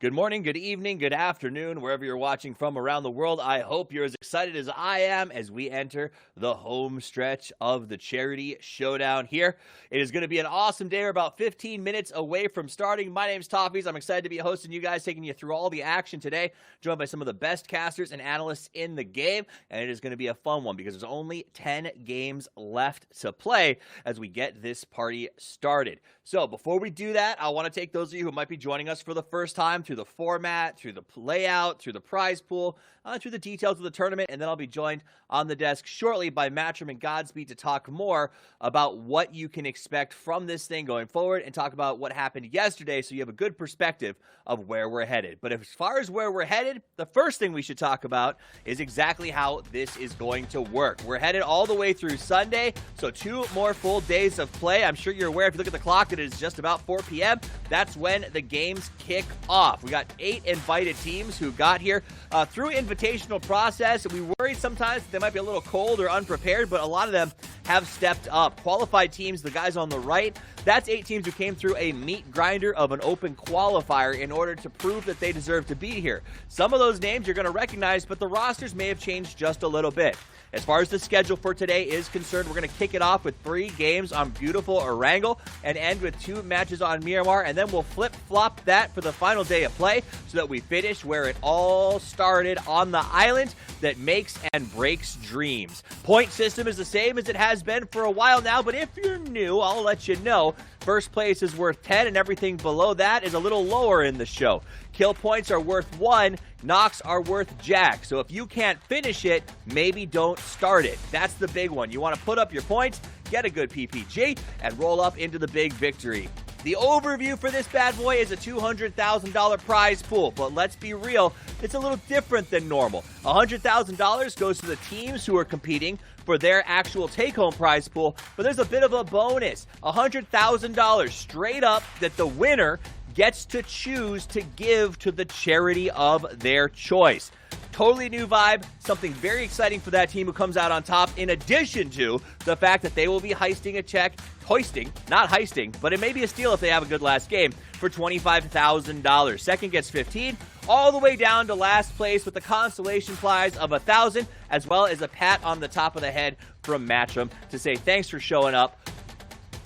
Good morning, good evening, good afternoon, wherever you're watching from around the world. I hope you're as excited as I am as we enter the home stretch of the Charity Showdown here. It is going to be an awesome day. We're about 15 minutes away from starting. My name's Toffees. I'm excited to be hosting you guys, taking you through all the action today, joined by some of the best casters and analysts in the game. And it is going to be a fun one because there's only 10 games left to play as we get this party started. So before we do that, I want to take those of you who might be joining us for the first time through the format, through the layout, through the prize pool, through the details of the tournament, and then I'll be joined on the desk shortly by Matchroom and Godspeed to talk more about what you can expect from this thing going forward and talk about what happened yesterday so you have a good perspective of where we're headed. But as far as where we're headed, the first thing we should talk about is exactly how this is going to work. We're headed all the way through Sunday, so 2 more full days of play. I'm sure you're aware, if you look at the clock, that it is just about 4 p.m. That's when the games kick off. We got 8 invited teams who got here through invitational process. We worried sometimes that they might be a little cold or unprepared, but a lot of them have stepped up. Qualified teams, the guys on the right, that's 8 teams who came through a meat grinder of an open qualifier in order to prove that they deserve to be here. Some of those names you're going to recognize, but the rosters may have changed just a little bit. As far as the schedule for today is concerned, we're going to kick it off with 3 games on beautiful Erangel and end with 2 matches on Miramar, and then we'll flip-flop that for the final day of play so that we finish where it all started on the island that makes and breaks dreams. Point system is the same as it has been for a while now, but if you're new, I'll let you know. First place is worth 10, and everything below that is a little lower in the show. Kill points are worth 1, knocks are worth jack. So if you can't finish it, maybe don't start it. That's the big one. You want to put up your points, get a good PPG, and roll up into the big victory. The overview for this bad boy is a $200,000 prize pool, but let's be real, it's a little different than normal. $100,000 goes to the teams who are competing for their actual take-home prize pool, but there's a bit of a bonus, $100,000 straight up that the winner gets to choose to give to the charity of their choice. Totally new vibe, something very exciting for that team who comes out on top, in addition to the fact that they will be hoisting, not heisting, but it may be a steal if they have a good last game, for $25,000. Second gets 15, all the way down to last place with the consolation prize of $1,000, as well as a pat on the top of the head from Matchroom to say thanks for showing up.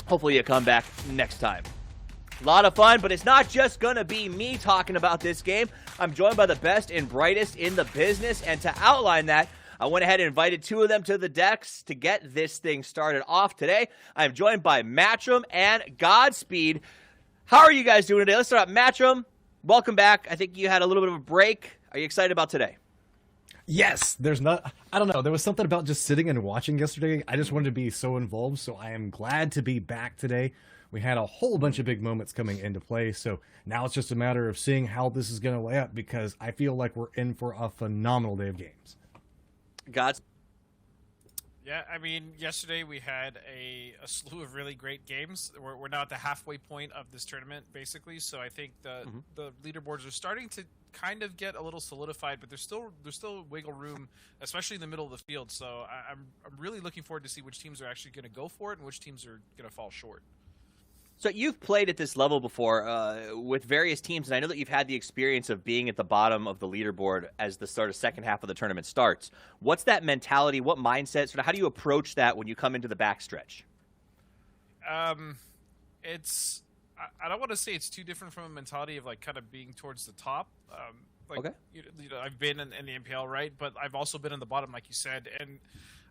Hopefully you come back next time. A lot of fun, but it's not just going to be me talking about this game. I'm joined by the best and brightest in the business, and to outline that, I went ahead and invited 2 of them to the decks to get this thing started off today. I'm joined by Matchroom and Godspeed. How are you guys doing today? Let's start out. Matchroom, welcome back. I think you had a little bit of a break. Are you excited about today? Yes, I don't know, there was something about just sitting and watching yesterday. I just wanted to be so involved, so I am glad to be back today. We had a whole bunch of big moments coming into play, so now it's just a matter of seeing how this is going to lay up, because I feel like we're in for a phenomenal day of games. Gods? Yeah, I mean, yesterday we had a slew of really great games. We're now at the halfway point of this tournament, basically, so I think the leaderboards are starting to kind of get a little solidified, but there's still wiggle room, especially in the middle of the field, so I'm really looking forward to see which teams are actually going to go for it and which teams are going to fall short. So you've played at this level before with various teams, and I know that you've had the experience of being at the bottom of the leaderboard as the sort of second half of the tournament starts. What's that mentality? What mindset? Sort of how do you approach that when you come into the backstretch? I don't want to say it's too different from a mentality of like kind of being towards the top. Okay. I've been in the MPL, right? But I've also been in the bottom, like you said, and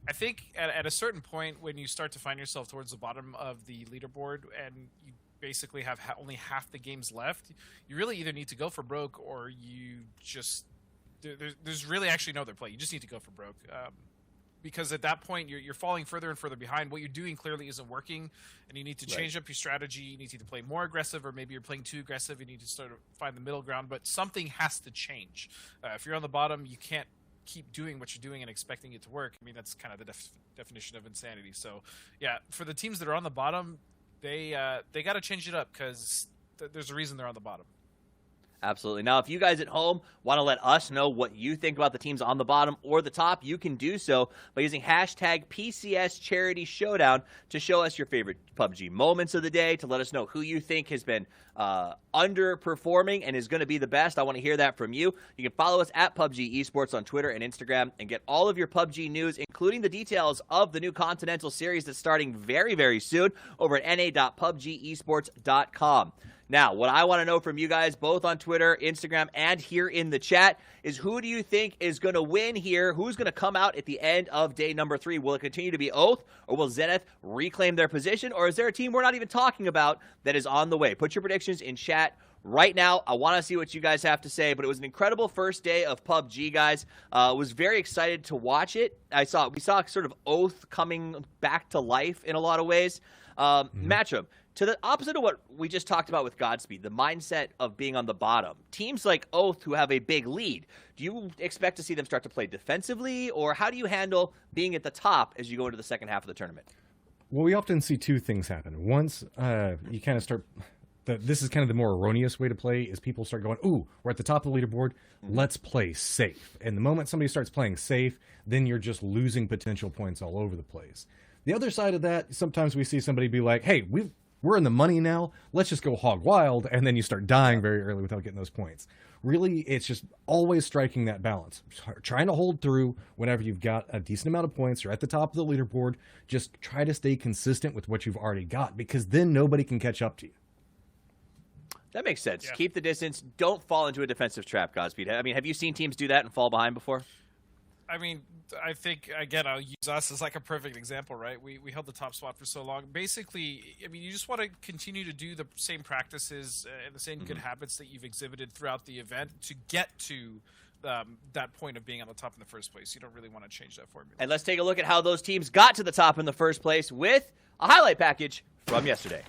I think at a certain point when you start to find yourself towards the bottom of the leaderboard and you basically have only half the games left, you really either need to go for broke or you just there's really actually no other play. You just need to go for broke because at that point you're falling further and further behind. What you're doing clearly isn't working, and you need to change up your strategy. You need to either play more aggressive, or maybe you're playing too aggressive. You need to sort of find the middle ground, but something has to change. If you're on the bottom, you can't keep doing what you're doing and expecting it to work. I mean, that's kind of the definition of insanity. So yeah, for the teams that are on the bottom, they got to change it up, because there's a reason they're on the bottom. Absolutely. Now, if you guys at home want to let us know what you think about the teams on the bottom or the top, you can do so by using hashtag PCS Charity Showdown to show us your favorite PUBG moments of the day, to let us know who you think has been underperforming and is going to be the best. I want to hear that from you. You can follow us at PUBG Esports on Twitter and Instagram and get all of your PUBG news, including the details of the new Continental series that's starting very, very soon over at na.pubgesports.com. Now, what I want to know from you guys, both on Twitter, Instagram, and here in the chat, is who do you think is going to win here? Who's going to come out at the end of day number 3? Will it continue to be Oath, or will Zenith reclaim their position, or is there a team we're not even talking about that is on the way? Put your predictions in chat right now. I want to see what you guys have to say, but it was an incredible first day of PUBG, guys. Was very excited to watch it. We saw sort of Oath coming back to life in a lot of ways. Matchup. To the opposite of what we just talked about with Godspeed, the mindset of being on the bottom. Teams like Oath who have a big lead, do you expect to see them start to play defensively, or how do you handle being at the top as you go into the second half of the tournament? Well, we often see two things happen. Once you kind of start... This is kind of the more erroneous way to play, is people start going, ooh, we're at the top of the leaderboard, let's play safe. And the moment somebody starts playing safe, then you're just losing potential points all over the place. The other side of that, sometimes we see somebody be like, hey, we're in the money now, let's just go hog wild, and then you start dying very early without getting those points. Really, it's just always striking that balance. Trying to hold through whenever you've got a decent amount of points, you're at the top of the leaderboard, just try to stay consistent with what you've already got, because then nobody can catch up to you. That makes sense. Yeah. Keep the distance. Don't fall into a defensive trap, Godspeed. I mean, have you seen teams do that and fall behind before? I mean, I think, again, I'll use us as like a perfect example, right? We held the top spot for so long. Basically, I mean, you just want to continue to do the same practices and the same good habits that you've exhibited throughout the event to get to that point of being on the top in the first place. You don't really want to change that formula. And let's take a look at how those teams got to the top in the first place with a highlight package from yesterday.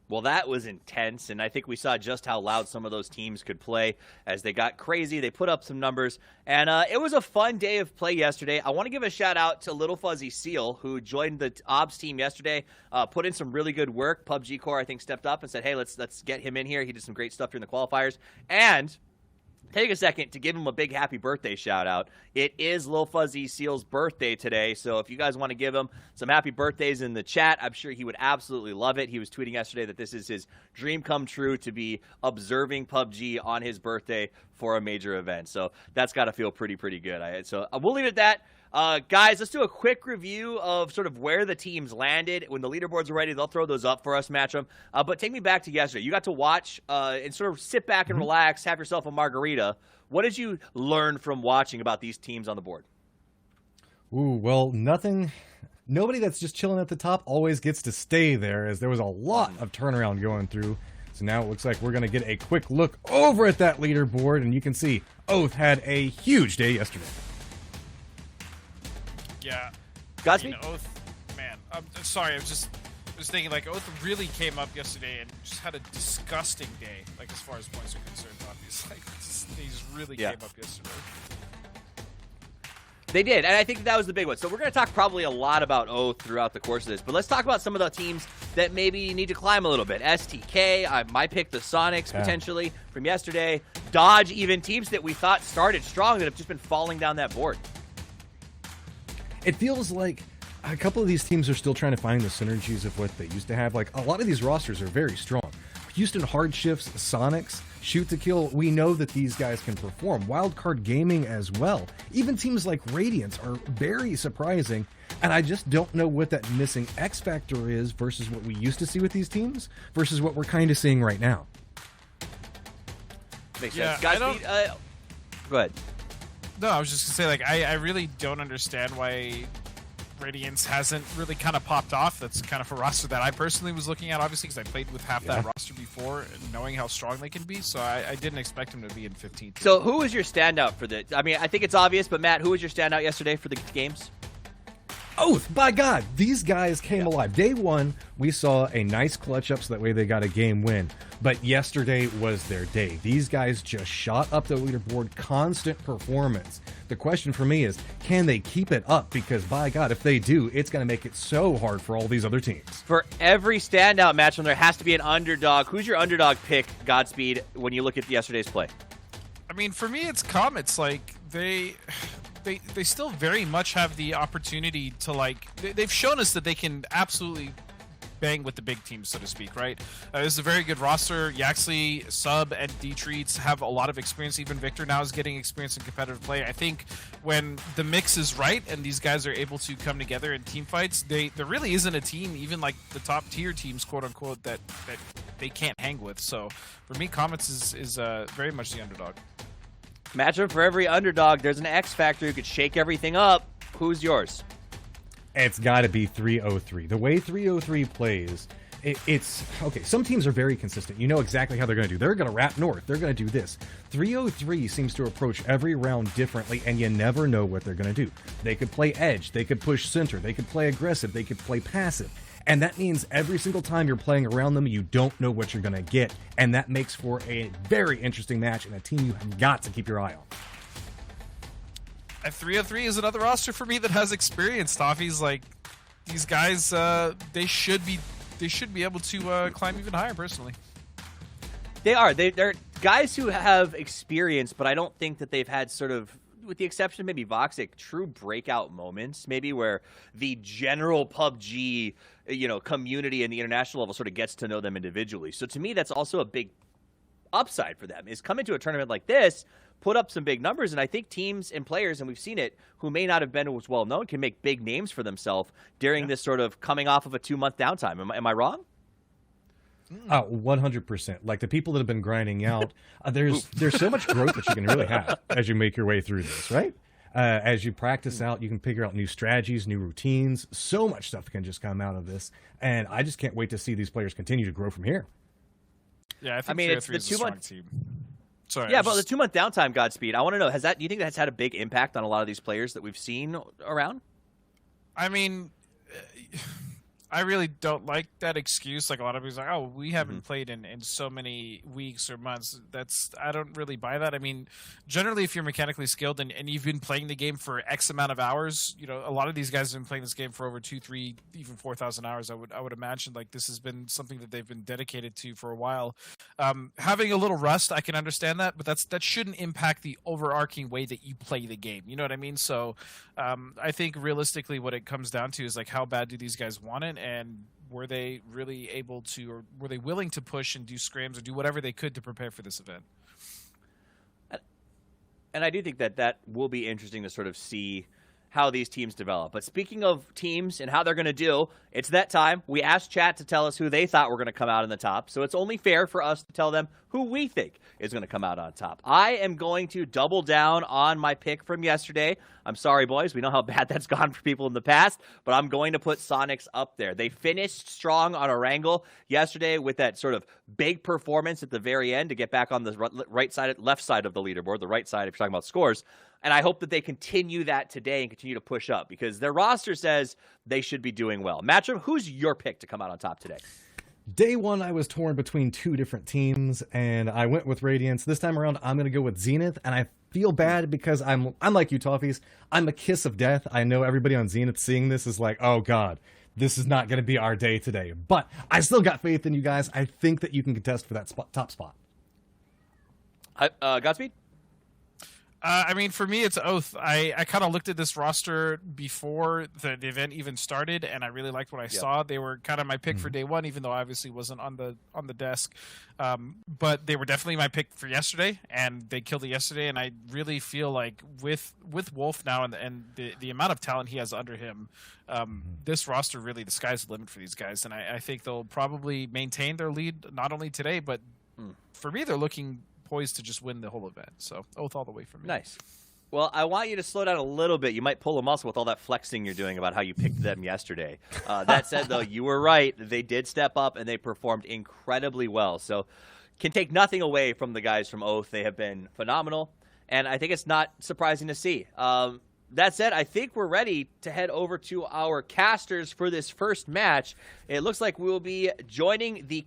Well, that was intense, and I think we saw just how loud some of those teams could play as they got crazy. They put up some numbers, and it was a fun day of play yesterday. I want to give a shout-out to Little Fuzzy Seal, who joined the OBS team yesterday, put in some really good work. PUBG Core, I think, stepped up and said, hey, let's get him in here. He did some great stuff during the qualifiers, and take a second to give him a big happy birthday shout out. It is Lil Fuzzy Seal's birthday today, so if you guys want to give him some happy birthdays in the chat, I'm sure he would absolutely love it. He was tweeting yesterday that this is his dream come true to be observing PUBG on his birthday for a major event. So that's got to feel pretty good. So we'll leave it at that. Guys, let's do a quick review of sort of where the teams landed. When the leaderboards are ready, they'll throw those up for us, Matchum. But take me back to yesterday. You got to watch and sort of sit back and relax, have yourself a margarita. What did you learn from watching about these teams on the board? Ooh, well, nothing. Nobody that's just chilling at the top always gets to stay there, as there was a lot of turnaround going through. So now it looks like we're going to get a quick look over at that leaderboard, and you can see Oath had a huge day yesterday. Yeah. Godspeed? I mean, Oath, man. I'm sorry, I was thinking, like, Oath really came up yesterday and just had a disgusting day, like, as far as points are concerned, obviously. They just really came up yesterday. They did, and I think that was the big one. So we're going to talk probably a lot about Oath throughout the course of this, but let's talk about some of the teams that maybe need to climb a little bit. STK, I might pick the Sonics potentially from yesterday. Dodge, even teams that we thought started strong that have just been falling down that board. It feels like a couple of these teams are still trying to find the synergies of what they used to have. Like, a lot of these rosters are very strong. Houston Hardshifts, Sonics, Shoot to Kill, we know that these guys can perform. Wildcard Gaming as well. Even teams like Radiance are very surprising, and I just don't know what that missing X factor is versus what we used to see with these teams versus what we're kind of seeing right now. Makes sense. Guys, go ahead. No, I was just gonna say, like, I really don't understand why Radiance hasn't really kind of popped off. That's kind of a roster that I personally was looking at, obviously, because I played with half that roster before, and knowing how strong they can be. So I didn't expect him to be in 15th. So who was your standout for the? I mean, I think it's obvious, but Matt, who was your standout yesterday for the games? Oath, by God, these guys came alive. Day one, we saw a nice clutch up so that way they got a game win. But yesterday was their day. These guys just shot up the leaderboard, constant performance. The question for me is, can they keep it up? Because by God, if they do, it's going to make it so hard for all these other teams. For every standout match, when there has to be an underdog, who's your underdog pick, Godspeed, when you look at yesterday's play? I mean, for me, it's Comets. Like, they still very much have the opportunity to, like, they've shown us that they can absolutely bang with the big teams, so to speak, right? This is a very good roster. Yaxley, Sub, and D-Treats have a lot of experience. Even Victor now is getting experience in competitive play. I think when the mix is right and these guys are able to come together in team fights, there really isn't a team, even like the top tier teams, quote unquote, that they can't hang with. So for me, Comets is very much the underdog. Matchup for every underdog. There's an X factor who could shake everything up. Who's yours? It's got to be 303. The way 303 plays, it's okay. Some teams are very consistent. You know exactly how they're going to do. They're going to wrap north. They're going to do this. 303 seems to approach every round differently, and you never know what they're going to do. They could play edge. They could push center. They could play aggressive. They could play passive. And that means every single time you're playing around them, you don't know what you're going to get. And that makes for a very interesting match and a team you have got to keep your eye on. At 303 is another roster for me that has experience. Toffee's like, these guys, they should be able to climb even higher. Personally, they are. They're guys who have experience, but I don't think that they've had sort of, with the exception of maybe Voxic, true breakout moments. Maybe where the general PUBG, community and the international level sort of gets to know them individually. So to me, that's also a big upside for them, is come into a tournament like this, put up some big numbers, and I think teams and players, and we've seen it, who may not have been as well known, can make big names for themselves during this sort of coming off of a 2-month downtime. Am I wrong? 100%. Like the people that have been grinding out, there's so much growth that you can really have as you make your way through this, right? As you practice out, you can figure out new strategies, new routines. So much stuff can just come out of this, and I just can't wait to see these players continue to grow from here. Yeah, I mean, it's the 2-month team. Sorry, yeah, but the 2-month downtime, Godspeed. I want to know, do you think that's had a big impact on a lot of these players that we've seen around? I mean, I really don't like that excuse. Like, a lot of people are like, oh, we haven't played in so many weeks or months. I don't really buy that. I mean, generally, if you're mechanically skilled and you've been playing the game for X amount of hours, a lot of these guys have been playing this game for over 2, 3, even 4,000 hours. I would imagine like this has been something that they've been dedicated to for a while. Having a little rust, I can understand that, but that shouldn't impact the overarching way that you play the game. You know what I mean? So I think realistically, what it comes down to is like, how bad do these guys want it? And were they really able to, or were they willing to push and do scrims or do whatever they could to prepare for this event? And I do think that will be interesting to sort of see how these teams develop. But speaking of teams and how they're going to do, it's that time. We asked chat to tell us who they thought were going to come out on the top. So it's only fair for us to tell them who we think is going to come out on top. I am going to double down on my pick from yesterday. I'm sorry, boys. We know how bad that's gone for people in the past, but I'm going to put Sonics up there. They finished strong on Orangle yesterday with that sort of big performance at the very end to get back on the left side of the leaderboard, the right side if you're talking about scores. And I hope that they continue that today and continue to push up because their roster says they should be doing well. Matchup, who's your pick to come out on top today? Day one, I was torn between 2 different teams, and I went with Radiance. This time around, I'm going to go with Zenith, and I feel bad because I'm like you, Toffees. I'm a kiss of death. I know everybody on Zenith seeing this is like, oh, God, this is not going to be our day today. But I still got faith in you guys. I think that you can contest for that top spot. Godspeed? I mean, for me, it's Oath. I kind of looked at this roster before the event even started, and I really liked what I saw. They were kind of my pick for day one, even though I obviously wasn't on the desk. But they were definitely my pick for yesterday, and they killed it yesterday. And I really feel like with Wolf now and the amount of talent he has under him, this roster really, the sky's the limit for these guys. And I think they'll probably maintain their lead not only today, but for me, they're looking poised to just win the whole event. So Oath all the way for me. Nice. Well, I want you to slow down a little bit. You might pull a muscle with all that flexing you're doing about how you picked them yesterday. That said, though, you were right. They did step up, and they performed incredibly well. So can take nothing away from the guys from Oath. They have been phenomenal, and I think it's not surprising to see. That said, I think we're ready to head over to our casters for this first match. It looks like we'll be joining the...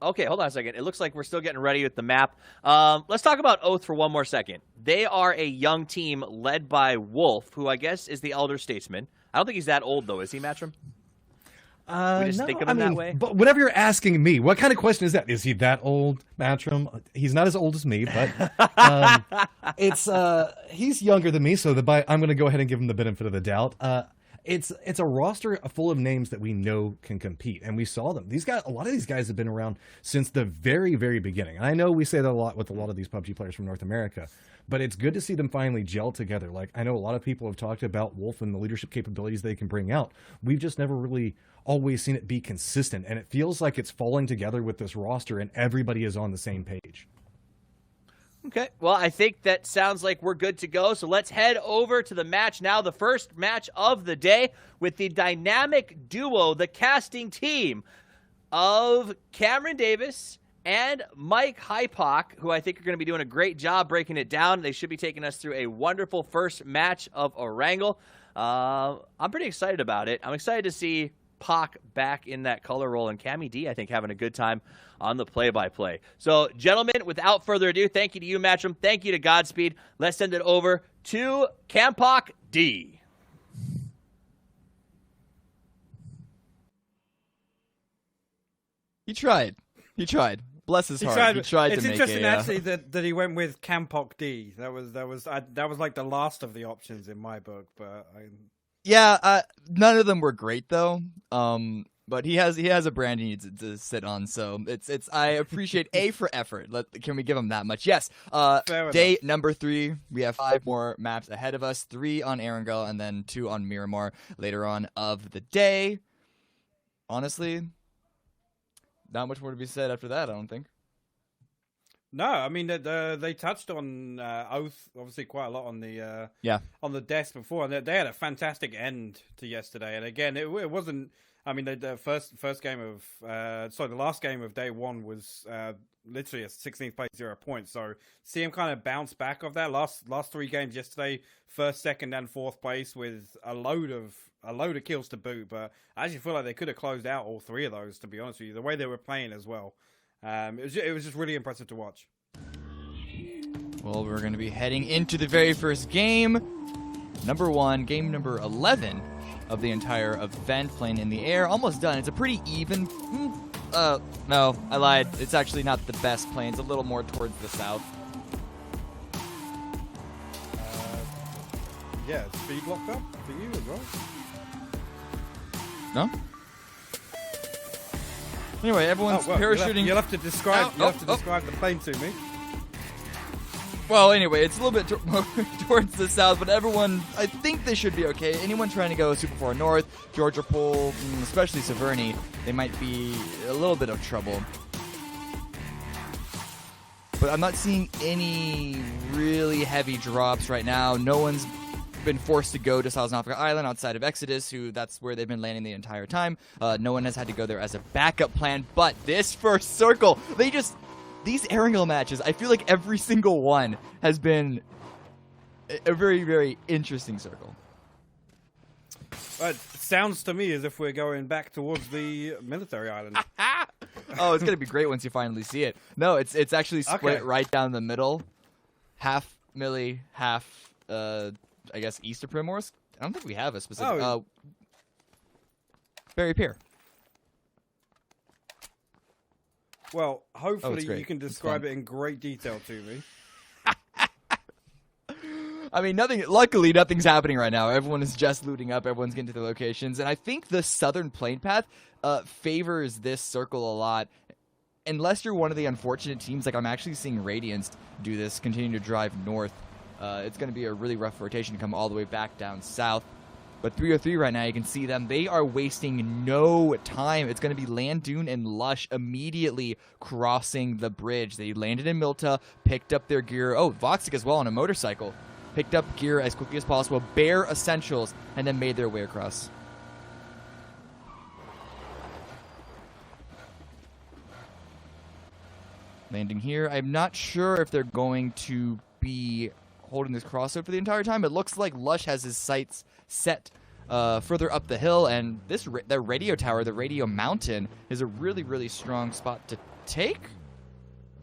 Okay, hold on a second. It looks like we're still getting ready with the map. Let's talk about Oath for one more second. They are a young team led by Wolf, who I guess is the elder statesman. I don't think he's that old, though. Is he, Matcham? We just think of him that way? But whatever you're asking me, what kind of question is that? Is he that old, Matcham? He's not as old as me, but he's younger than me, so I'm going to go ahead and give him the benefit of the doubt. It's a roster full of names that we know can compete, and we saw them. A lot of these guys have been around since the very, very beginning. And I know we say that a lot with a lot of these PUBG players from North America, but it's good to see them finally gel together. Like, I know a lot of people have talked about Wolf and the leadership capabilities they can bring out. We've just never really always seen it be consistent, and it feels like it's falling together with this roster, and everybody is on the same page. Okay, well, I think that sounds like we're good to go. So let's head over to the match now, the first match of the day with the dynamic duo, the casting team of Cameron Davis and Mike Hypock, who I think are going to be doing a great job breaking it down. They should be taking us through a wonderful first match of Orangle. I'm pretty excited about it. I'm excited to see Pac back in that color role, and Cammy D, I think, having a good time on the play-by-play. So, gentlemen, without further ado, thank you to you, Matcham. Thank you to Godspeed. Let's send it over to Campoc D. He tried. Bless his heart. He tried to it's make interesting, actually, that he went with Campoc D. That was like the last of the options in my book, but none of them were great though. But he has a brand he needs to sit on, so it's I appreciate A for effort. Can we give him that much? Yes. Day number 3, we have 5 more maps ahead of us, 3 on Erangel and then 2 on Miramar later on of the day. Honestly, not much more to be said after that, I don't think. No, I mean they touched on Oath obviously quite a lot on the on the desk before, and they had a fantastic end to yesterday. And again, it wasn't. I mean, the first game of the last game of day 1 was literally a 16th place 0 points. So see him kind of bounce back of that last 3 games yesterday, 1st, 2nd, and 4th place with a load of kills to boot. But I actually feel like they could have closed out all 3 of those. To be honest with you, the way they were playing as well. It was just really impressive to watch. Well, we're going to be heading into the very first game. Number 1, game number 11 of the entire event, playing in the air. Almost done. It's a pretty even... no, I lied. It's actually not the best plane. It's a little more towards the south. Yeah, speed locked up for you as well. No? Anyway, everyone's parachuting. You'll have to describe. Describe the plane to me. Well, anyway, it's a little bit more towards the south, but everyone, I think they should be okay. Anyone trying to go super far north, Georgia Pole, especially Severny, they might be a little bit of trouble. But I'm not seeing any really heavy drops right now. No one's been forced to go to South Africa Island outside of Exodus, that's where they've been landing the entire time. No one has had to go there as a backup plan, but this first circle, these Erangel matches, I feel like every single one has been a very, very interesting circle. It sounds to me as if we're going back towards the military island. Oh, it's going to be great once you finally see it. No, it's actually split right down the middle. Half Millie, half, I guess, east of Primorsk. I don't think we have a specific... Berry Pier. Well, hopefully you can describe it in great detail to me. I mean, luckily, nothing's happening right now. Everyone is just looting up. Everyone's getting to their locations. And I think the southern plane path favors this circle a lot. Unless you're one of the unfortunate teams, like I'm actually seeing Radiance do this, continue to drive north. It's going to be a really rough rotation to come all the way back down south. But 303 right now, you can see them. They are wasting no time. It's going to be Landoon and Lush immediately crossing the bridge. They landed in Milta, picked up their gear. Oh, Voxic as well on a motorcycle. Picked up gear as quickly as possible, bare essentials, and then made their way across. Landing here. I'm not sure if they're going to be holding this crossover for the entire time. It looks like Lush has his sights set further up the hill, and the radio tower, the radio mountain, is a really, really strong spot to take.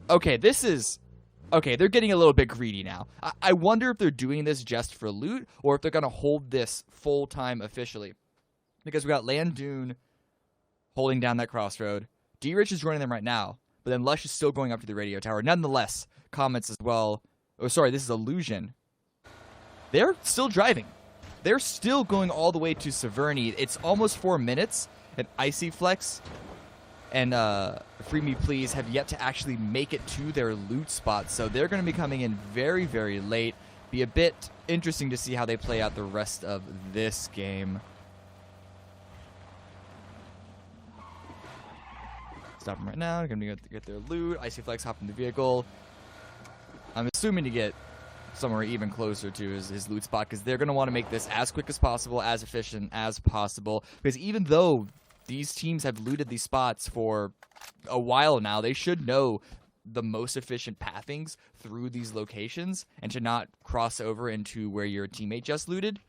Okay, they're getting a little bit greedy now. I wonder if they're doing this just for loot, or if they're going to hold this full-time officially. Because we got Landoon holding down that crossroad. D-Rich is joining them right now, but then Lush is still going up to the radio tower. Nonetheless, comments as well. Oh, sorry, this is Illusion. They're still driving. They're still going all the way to Severny. It's almost 4 minutes, and Icy Flex and Free Me Please have yet to actually make it to their loot spot, so they're going to be coming in very, very late. Be a bit interesting to see how they play out the rest of this game. Stop them right now. They're going to get their loot. Icy Flex hop in the vehicle. I'm assuming to get somewhere even closer to his loot spot, because they're going to want to make this as quick as possible, as efficient as possible, because even though these teams have looted these spots for a while now, they should know the most efficient pathings through these locations, and to not cross over into where your teammate just looted.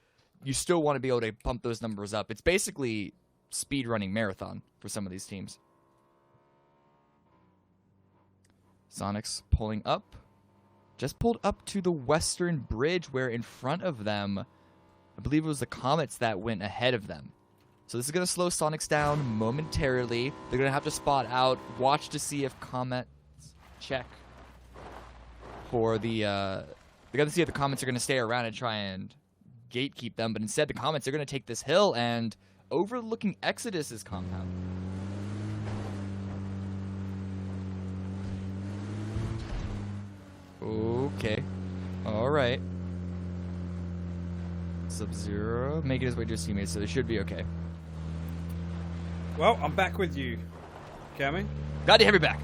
You still want to be able to pump those numbers up. It's basically speed running marathon for some of these teams. Sonic's pulling up. Just pulled up to the western bridge, where in front of them, I believe it was the Comets that went ahead of them. So this is going to slow Sonics down momentarily. They're going to have to spot out, watch to see if Comets check for the... They're going to see if the Comets are going to stay around and try and gatekeep them, but instead the Comets are going to take this hill and overlooking Exodus's compound. Okay. Alright. Sub-Zero making his way to his teammates, so they should be okay. Well, I'm back with you, Cammy. Glad to have you back.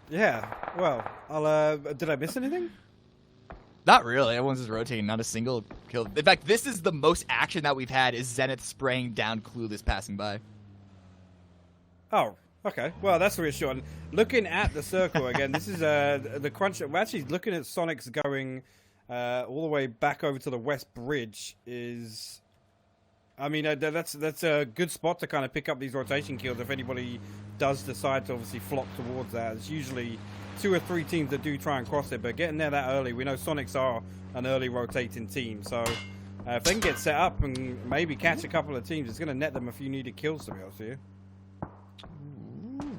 Yeah, well, I'll, did I miss anything? Not really. Everyone's just rotating, not a single kill. In fact, this is the most action that we've had, is Zenith spraying down Clueless passing by. Oh, okay. Well, that's reassuring. Looking at the circle again, this is the crunch. We're actually looking at Sonic's going all the way back over to the West Bridge. I mean, that's a good spot to kind of pick up these rotation kills if anybody does decide to obviously flock towards that. It's usually 2 or 3 teams that do try and cross it, but getting there that early, we know Sonics are an early rotating team, so if they can get set up and maybe catch a couple of teams, it's going to net them a few needed kills, to be honest with you.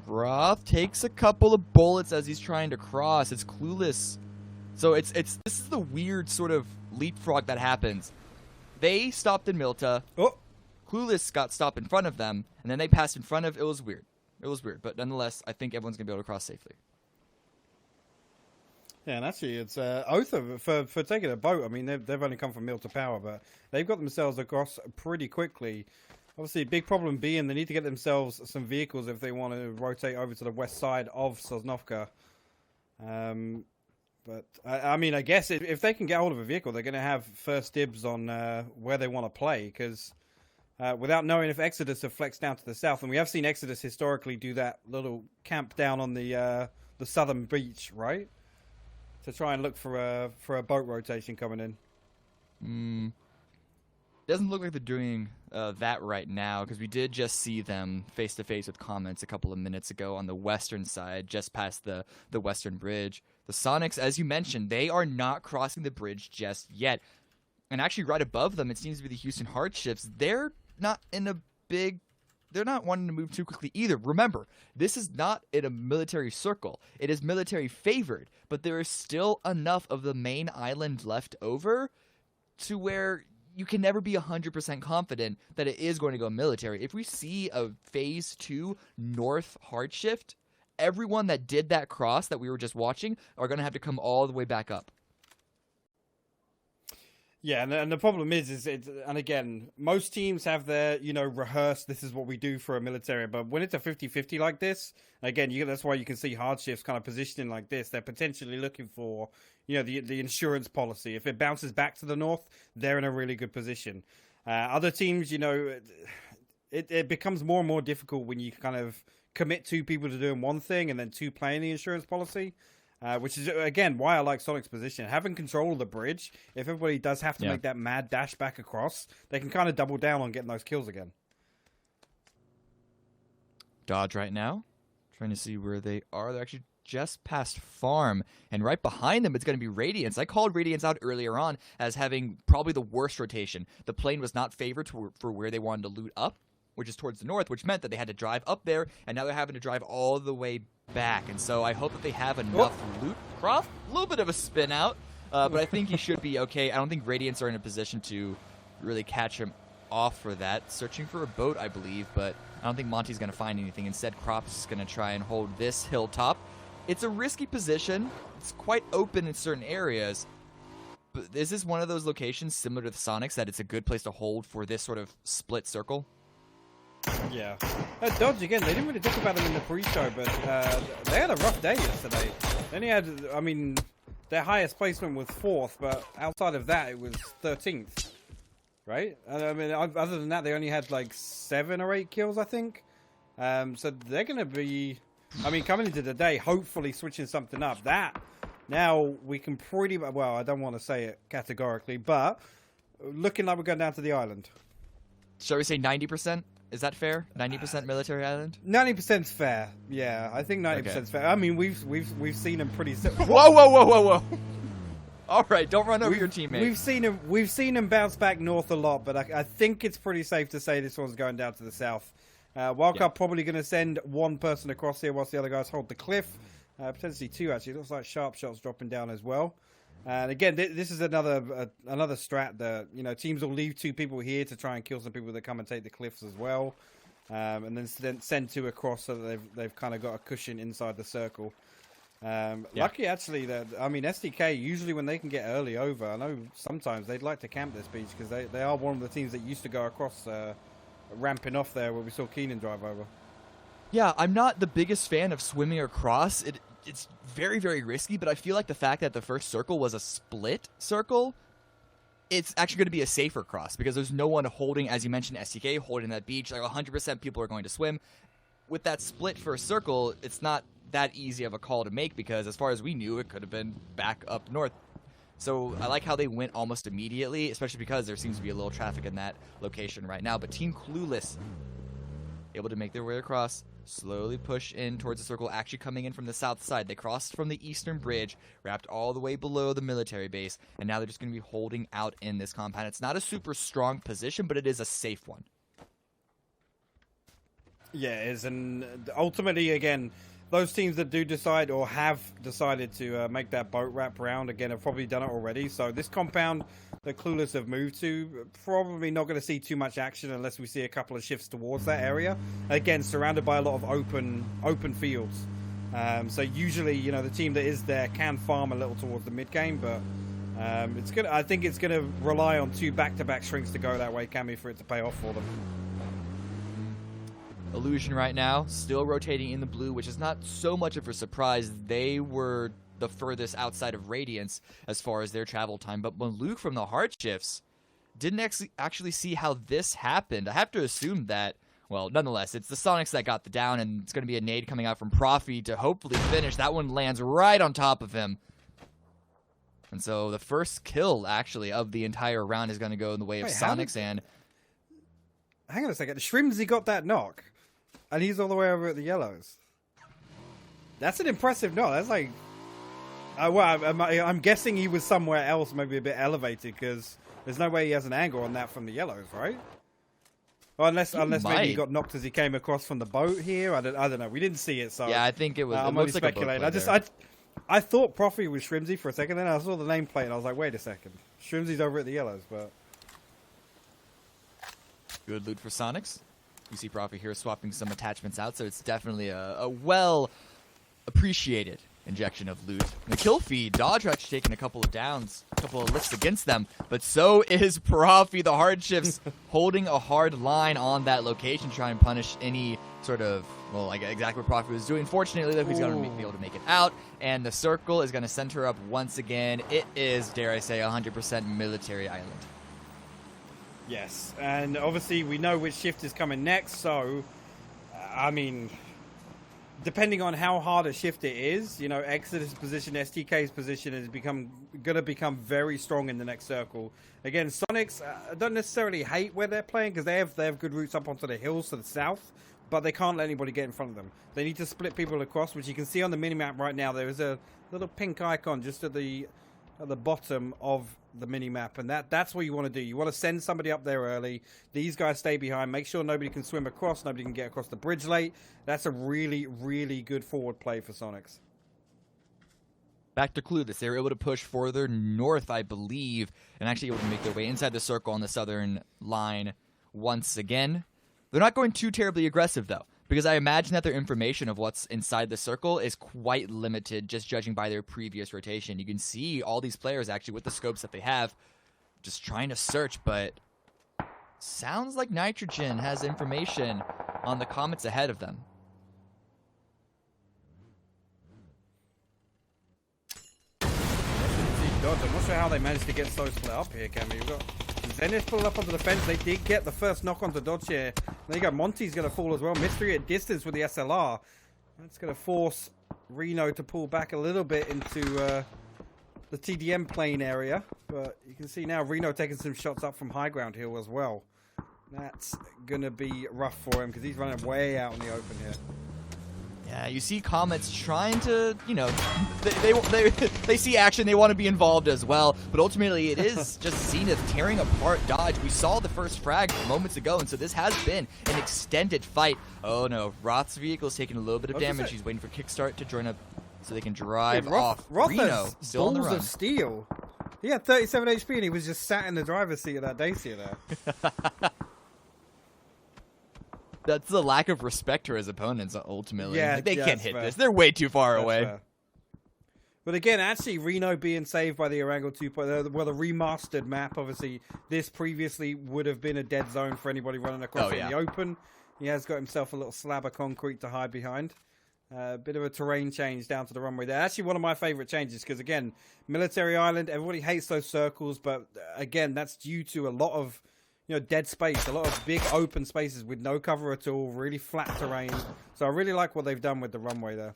Roth takes a couple of bullets as he's trying to cross. It's Clueless. So this is the weird sort of leapfrog that happens. They stopped in Milta. Oh. Clueless got stopped in front of them, and then they passed in front of. It was weird. It was weird, but nonetheless, I think everyone's gonna be able to cross safely. Yeah, and actually, it's Oath for taking a boat. I mean, they've only come from Milta Power, but they've got themselves across pretty quickly. Obviously, a big problem being they need to get themselves some vehicles if they want to rotate over to the west side of Sosnovka. But, I mean, I guess if they can get hold of a vehicle, they're going to have first dibs on where they want to play, because without knowing if Exodus have flexed down to the south, and we have seen Exodus historically do that little camp down on the southern beach, right? To try and look for a boat rotation coming in. Doesn't look like they're doing that right now, because we did just see them face-to-face with Comments a couple of minutes ago on the western side, just past the western bridge. The Sonics, as you mentioned, they are not crossing the bridge just yet. And actually right above them, it seems to be the Houston Hardships. They're not in a big they're not wanting to move too quickly either. Remember, this is not in a military circle. It is military favored, but there is still enough of the main island left over to where you can never be 100% confident that it is going to go military. If we see a phase 2 north hard shift, everyone that did that cross that we were just watching are going to have to come all the way back up. Yeah, and the problem is and again, most teams have their, rehearsed, this is what we do for a military, but when it's a 50-50 like this, again, that's why you can see hard shifts kind of positioning like this. They're potentially looking for, the insurance policy. If it bounces back to the north, they're in a really good position. Other teams, it becomes more and more difficult when you kind of commit 2 people to doing one thing and then 2 playing the insurance policy. Which is, again, why I like Sonic's position. Having control of the bridge, if everybody does have to make that mad dash back across, they can kind of double down on getting those kills again. Dodge right now. Trying to see where they are. They're actually just past farm. And right behind them, it's going to be Radiance. I called Radiance out earlier on as having probably the worst rotation. The plane was not favored for where they wanted to loot up, which is towards the north, which meant that they had to drive up there, and now they're having to drive all the way back. And so I hope that they have enough loot. Croft, a little bit of a spin out, but I think he should be okay. I don't think Radiants are in a position to really catch him off for that. Searching for a boat, I believe, but I don't think Monty's going to find anything. Instead, Croft's going to try and hold this hilltop. It's a risky position. It's quite open in certain areas. But is this one of those locations similar to the Sonics that it's a good place to hold for this sort of split circle? Yeah. Dodge, again, they didn't really talk about them in the pre-show, but they had a rough day yesterday. They only had, their highest placement was 4th, but outside of that, it was 13th. Right? Other than that, they only had like 7 or 8 kills, I think. So they're going to be, coming into the day, hopefully switching something up. Now we can pretty, well, I don't want to say it categorically, but looking like we're going down to the island. Shall we say 90%? Is that fair? 90% military island? 90%'s fair. Yeah, I think 90%'s fair. We've seen them pretty. Whoa! All right, don't run over your teammate. We've seen them bounce back north a lot, but I think it's pretty safe to say this one's going down to the south. Wildcard probably going to send one person across here whilst the other guys hold the cliff. Potentially 2 actually. It looks like Sharp Shot's dropping down as well. And again, this is another strat that teams will leave 2 people here to try and kill some people that come and take the cliffs as well, and then send 2 across so that they've kind of got a cushion inside the circle. Lucky actually that SDK usually when they can get early over, I know sometimes they'd like to camp this beach because they are one of the teams that used to go across, ramping off there where we saw Keenan drive over. Yeah, I'm not the biggest fan of swimming across. It's very, very risky, but I feel like the fact that the first circle was a split circle, it's actually going to be a safer cross because there's no one holding, as you mentioned, STK holding that beach. Like 100% people are going to swim. With that split first circle, it's not that easy of a call to make because as far as we knew, it could have been back up north. So I like how they went almost immediately, especially because there seems to be a little traffic in that location right now. But Team Clueless able to make their way across. Slowly push in towards the circle, actually coming in from the south side. They crossed from the eastern bridge, wrapped all the way below the military base, and now they're just going to be holding out in this compound. It's not a super strong position, but it is a safe one. Yeah, it is, and ultimately, again, those teams that do decide or have decided to make that boat wrap round, again, have probably done it already. So this compound that Clueless have moved to, probably not going to see too much action unless we see a couple of shifts towards that area. Again, surrounded by a lot of open fields. So usually, the team that is there can farm a little towards the mid game, but I think it's going to rely on 2 back-to-back shrinks to go that way, Cammy, for it to pay off for them. Illusion right now, still rotating in the blue, which is not so much of a surprise. They were the furthest outside of Radiance as far as their travel time. But Maluk from the hard shifts didn't actually see how this happened. I have to assume that, well, nonetheless, it's the Sonics that got the down, and it's going to be a nade coming out from Profi to hopefully finish. That one lands right on top of him. And so the first kill, actually, of the entire round is going to go in the way of Sonics. And hang on a second. Shrimsy got that knock, and he's all the way over at the yellows. That's an impressive knock. That's like... I'm guessing he was somewhere else, maybe a bit elevated, because there's no way he has an angle on that from the yellows, right? Well, unless maybe he got knocked as he came across from the boat here. I don't know. We didn't see it, so yeah, I think it was. I'm only speculating. I thought Profi was Shrimsy for a second, then I saw the nameplate and I was like, wait a second, Shrimsy's over at the yellows, but good loot for Sonics. You see Profi here swapping some attachments out, so it's definitely a well appreciated injection of loot. The kill feed, Dodge actually taking a couple of downs, a couple of lifts against them, but so is Profi. The hard shifts holding a hard line on that location, trying to punish any sort of, well, like exactly what Profi was doing. Fortunately, though, he's going to be able to make it out, and the circle is going to send her up once again. It is, dare I say, 100% military island. yes, and obviously we know which shift is coming next, so I mean, depending on how hard a shift it is, you know, Exodus' position, STK's position is going to become very strong in the next circle. Again, Sonics don't necessarily hate where they're playing because they have good routes up onto the hills to the south, but they can't let anybody get in front of them. They need to split people across, which you can see on the minimap right now. There is a little pink icon just at the bottom of the minimap, and that's what you want to do. You want to send somebody up there early. These guys stay behind. Make sure nobody can swim across. Nobody can get across the bridge late. That's a really, really good forward play for Sonics. Back to Clueless. They were able to push further north, I believe, and actually able to make their way inside the circle on the southern line once again. They're not going too terribly aggressive, though, because I imagine that their information of what's inside the circle is quite limited, just judging by their previous rotation. You can see all these players, actually, with the scopes that they have, just trying to search, but sounds like Nitrogen has information on the comets ahead of them. I'm not sure how they managed to get so split up here, Cammy. You've got Zenith pulled up onto the fence. They did get the first knock onto Dodge here. There you go. Monty's going to fall as well. Mystery at distance with the SLR. That's going to force Reno to pull back a little bit into the TDM plane area. But you can see now Reno taking some shots up from high ground hill as well. That's going to be rough for him because he's running way out in the open here. Yeah, you see Comets trying to, you know, they see action, they want to be involved as well, but ultimately it is just Zenith tearing apart Dodge. We saw the first frag moments ago, and so this has been an extended fight. Oh no, Roth's vehicle is taking a little bit of damage. He's waiting for Kickstart to join up so they can drive off. Reno still on the run. Of steel. He had 37 HP and he was just sat in the driver's seat of that Dacia there. That's the lack of respect for his opponents, ultimately. Yeah, like, they can't hit this. They're way too far away. Fair. But again, actually, Reno being saved by the Erangel 2.0, well, the remastered map, obviously, this previously would have been a dead zone for anybody running across in the open. He has got himself a little slab of concrete to hide behind. Bit of a terrain change down to the runway there. Actually, one of my favorite changes, because again, Military Island, everybody hates those circles, but again, that's due to a lot of dead space, a lot of big open spaces with no cover at all, really flat terrain. So I really like what they've done with the runway there.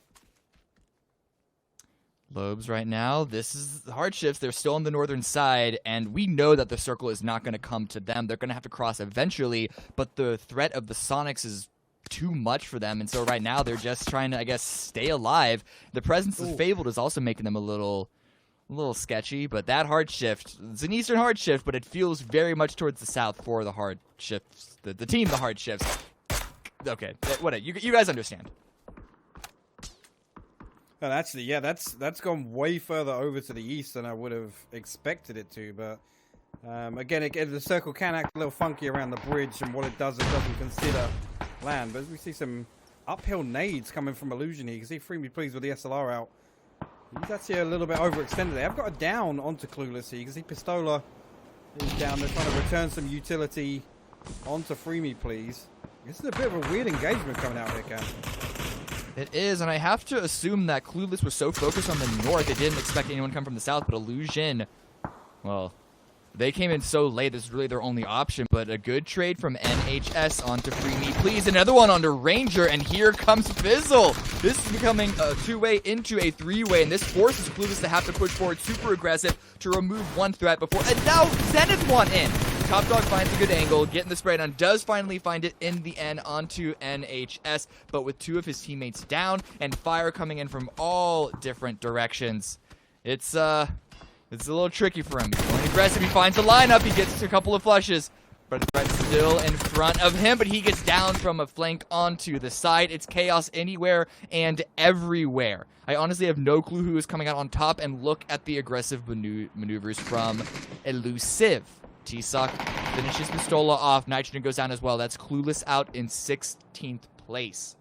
Lobes right now, this is the hard shifts. They're still on the northern side, and we know that the circle is not going to come to them. They're going to have to cross eventually, but the threat of the Sonics is too much for them, and so right now they're just trying to, I guess, stay alive. The presence of Fabled is also making them a little sketchy, but that hard shift, it's an eastern hard shift, but it feels very much towards the south for the hard shifts, the team, the hard shifts. Okay, whatever, you guys understand. And actually, yeah, that's gone way further over to the east than I would have expected it to, but again, the circle can act a little funky around the bridge, and what it does, it doesn't consider land, but we see some uphill nades coming from Illusion here. You can see Free Me Please with the SLR out. He's actually a little bit overextended there. I've got a down onto Clueless here. You can see Pistola is down. They're trying to return some utility onto Free Me Please. This is a bit of a weird engagement coming out here, Cam. It is, and I have to assume that Clueless was so focused on the north, they didn't expect anyone to come from the south, but Illusion, well, they came in so late, this is really their only option, but a good trade from NHS onto Free Me Please. Another one onto Ranger, and here comes Fizzle. This is becoming a two-way into a three-way, and this forces Clueless to have to push forward super aggressive to remove one threat before, and now Zenith one in. Top Dog finds a good angle, getting the spray down, does finally find it in the end onto NHS, but with two of his teammates down, and fire coming in from all different directions. It's a little tricky for him. He's going aggressive. He finds the lineup. He gets a couple of flushes. But Threat's still in front of him, but he gets down from a flank onto the side. It's chaos anywhere and everywhere. I honestly have no clue who is coming out on top, and look at the aggressive maneuvers from Elusive. T-Sock finishes Pistola off. Nitrogen goes down as well. That's Clueless out in 16th place.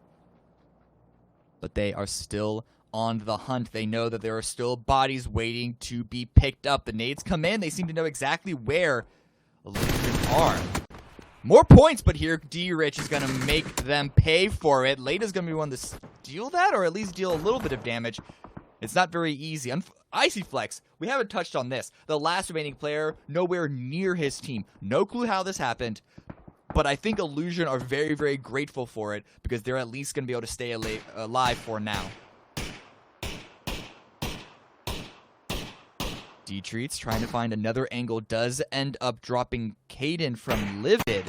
But they are still on the hunt. They know that there are still bodies waiting to be picked up. The nades come in. They seem to know exactly where Illusion are. More points, but here D-Rich is going to make them pay for it. Lada's going to be one to steal that, or at least deal a little bit of damage. It's not very easy. Icy Flex, we haven't touched on this. The last remaining player, nowhere near his team. No clue how this happened, but I think Illusion are very, very grateful for it, because they're at least going to be able to stay alive for now. D-Treats trying to find another angle, does end up dropping Caden from Livid.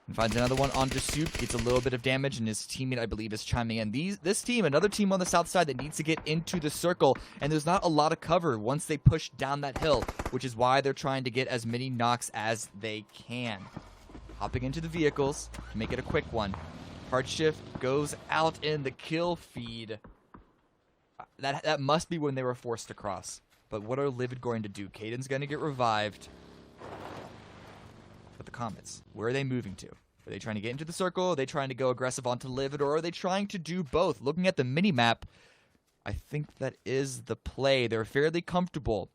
And finds another one onto Soup, gets a little bit of damage, and his teammate, I believe, is chiming in. This team, another team on the south side that needs to get into the circle, and there's not a lot of cover once they push down that hill, which is why they're trying to get as many knocks as they can. Hopping into the vehicles to make it a quick one. Hard shift goes out in the kill feed. That must be when they were forced to cross. But what are Livid going to do? Caden's going to get revived. But the Comets, where are they moving to? Are they trying to get into the circle? Are they trying to go aggressive onto Livid? Or are they trying to do both? Looking at the mini-map, I think that is the play. They're fairly comfortable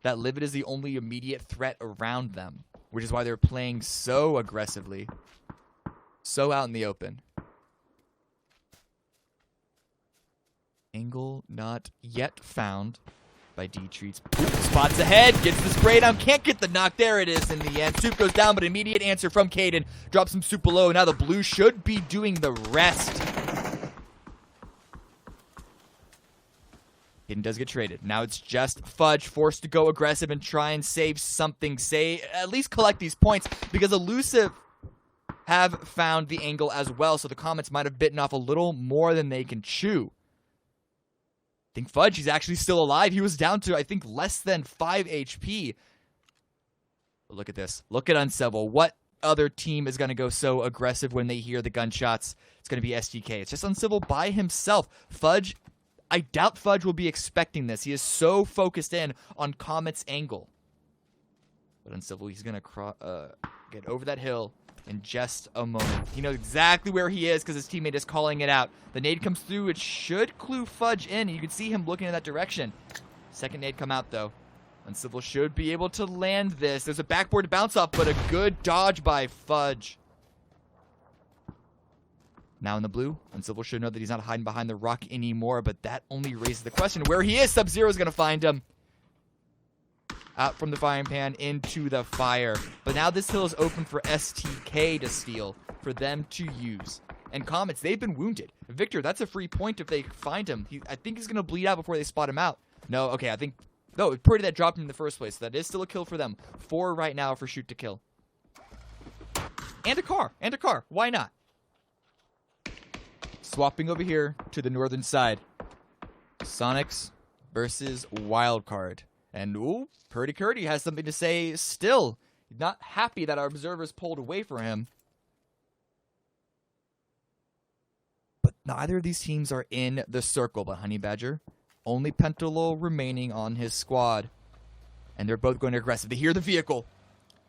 that Livid is the only immediate threat around them, which is why they're playing so aggressively, so out in the open. Angle not yet found by D-Treats. Spots ahead, gets the spray down, can't get the knock. There it is in the end. Soup goes down, but immediate answer from Caden. Drops him super low. Now the blue should be doing the rest. Caden does get traded. Now it's just Fudge forced to go aggressive and try and save something. At least collect these points, because Elusive have found the angle as well, so the Comets might have bitten off a little more than they can chew. I think Fudge, he's actually still alive. He was down to, I think, less than 5 HP. But look at this. Look at Uncivil. What other team is going to go so aggressive when they hear the gunshots? It's going to be STK. It's just Uncivil by himself. Fudge, I doubt Fudge will be expecting this. He is so focused in on Comet's angle. But Uncivil, he's going to get over that hill in just a moment. He knows exactly where he is because his teammate is calling it out. The nade comes through. It should clue Fudge in. You can see him looking in that direction. Second nade come out, though. Uncivil should be able to land this. There's a backboard to bounce off, but a good dodge by Fudge. Now in the blue, Uncivil should know that he's not hiding behind the rock anymore, but that only raises the question where he is. Sub-Zero is going to find him. Out from the frying pan into the fire. But now this hill is open for STK to steal, for them to use. And Comets, they've been wounded. Victor, that's a free point if they find him. I think he's going to bleed out before they spot him out. No, okay, I think... No, it's Purdy that dropped him in the first place. That is still a kill for them. 4 right now for shoot to kill. And a car. And a car. Why not? Swapping over here to the northern side. Sonics versus Wildcard. And, ooh, Purdy Curdy has something to say still. He's not happy that our observers pulled away from him. But neither of these teams are in the circle. But Honey Badger, only Pentalol remaining on his squad. And they're both going aggressive. They hear the vehicle.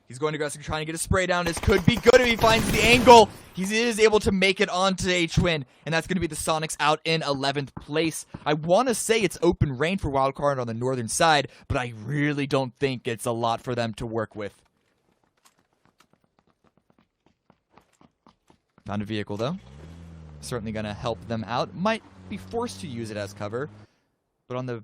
He's going aggressive, trying to get a spray down. This could be good if he finds the angle. He is able to make it onto H-Win. And that's going to be the Sonics out in 11th place. I want to say it's open rain for Wildcard on the northern side, but I really don't think it's a lot for them to work with. Found a vehicle, though. Certainly going to help them out. Might be forced to use it as cover. But on the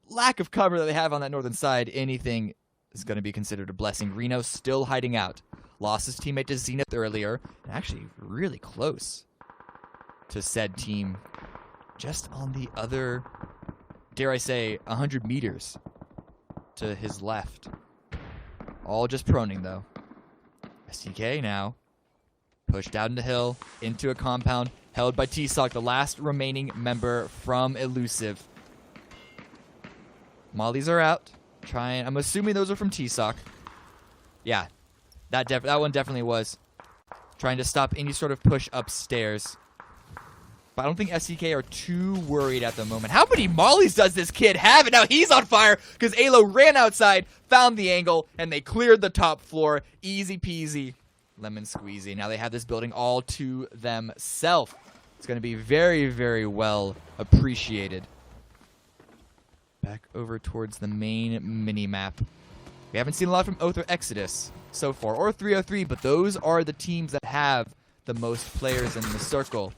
lack of cover that they have on that northern side, anything is going to be considered a blessing. Reno still hiding out. Lost his teammate to Zenith earlier. And actually really close to said team. Just on the other, dare I say, 100 meters to his left. All just proning, though. STK now pushed down the hill into a compound held by T-Sock, the last remaining member from Elusive. Mollies are out. I'm assuming those are from T-Sock. Yeah. That one definitely was. Trying to stop any sort of push upstairs. But I don't think SCK are too worried at the moment. How many mollies does this kid have? And now he's on fire because Alo ran outside, found the angle, and they cleared the top floor. Easy peasy, lemon squeezy. Now they have this building all to themselves. It's going to be very, very well appreciated. Back over towards the main mini-map. We haven't seen a lot from Oath or Exodus so far, or 303, but those are the teams that have the most players in the circle.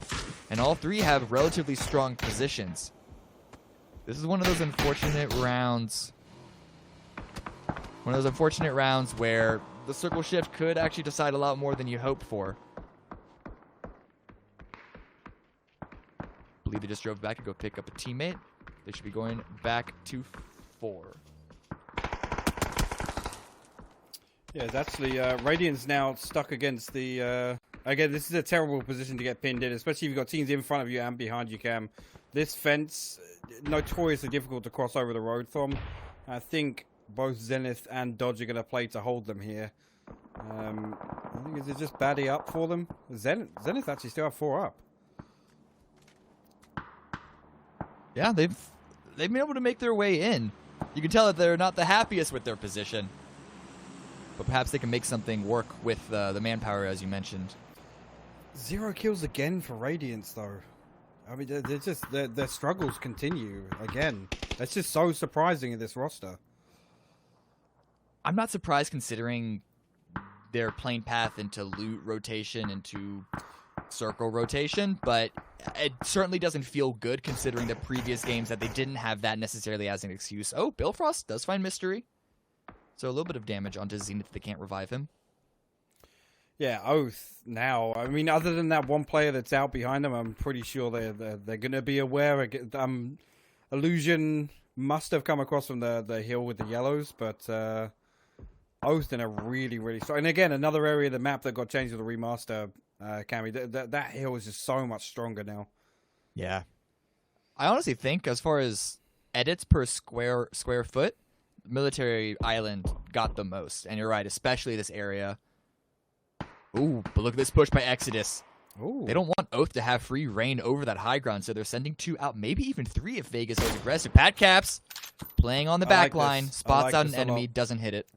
And all three have relatively strong positions. This is one of those unfortunate rounds. One of those unfortunate rounds where the circle shift could actually decide a lot more than you hope for. I believe they just drove back to go pick up a teammate. They should be going back to 4. Yeah, it's actually Radiant's now stuck against the. Again, this is a terrible position to get pinned in, especially if you've got teams in front of you and behind you, Cam. This fence, notoriously difficult to cross over the road from. I think both Zenith and Dodge are going to play to hold them here. I think is it just baddie up for them? Zenith actually still have 4 up. Yeah, they've been able to make their way in. You can tell that they're not the happiest with their position. But perhaps they can make something work with the manpower, as you mentioned. 0 kills again for Radiance, though. I mean, they're just their struggles continue again. That's just so surprising in this roster. I'm not surprised considering their plane path into loot rotation, into circle rotation, but it certainly doesn't feel good considering the previous games that they didn't have that necessarily as an excuse. Oh, Billfrost does find Mystery. So a little bit of damage onto Zenith if they can't revive him. Yeah, Oath now. I mean, other than that one player that's out behind them, I'm pretty sure they're going to be aware. Illusion must have come across from the hill with the yellows, but Oath in a really, really strong. And again, another area of the map that got changed with the remaster, Cammy. That hill is just so much stronger now. Yeah. I honestly think, as far as edits per square foot, Military Island got the most. And you're right, especially this area. Ooh, but look at this push by Exodus. Ooh. They don't want Oath to have free reign over that high ground, so they're sending 2 out, maybe even 3 if Vegas is aggressive. Pat Caps playing on the back line, spots out an enemy, doesn't hit it.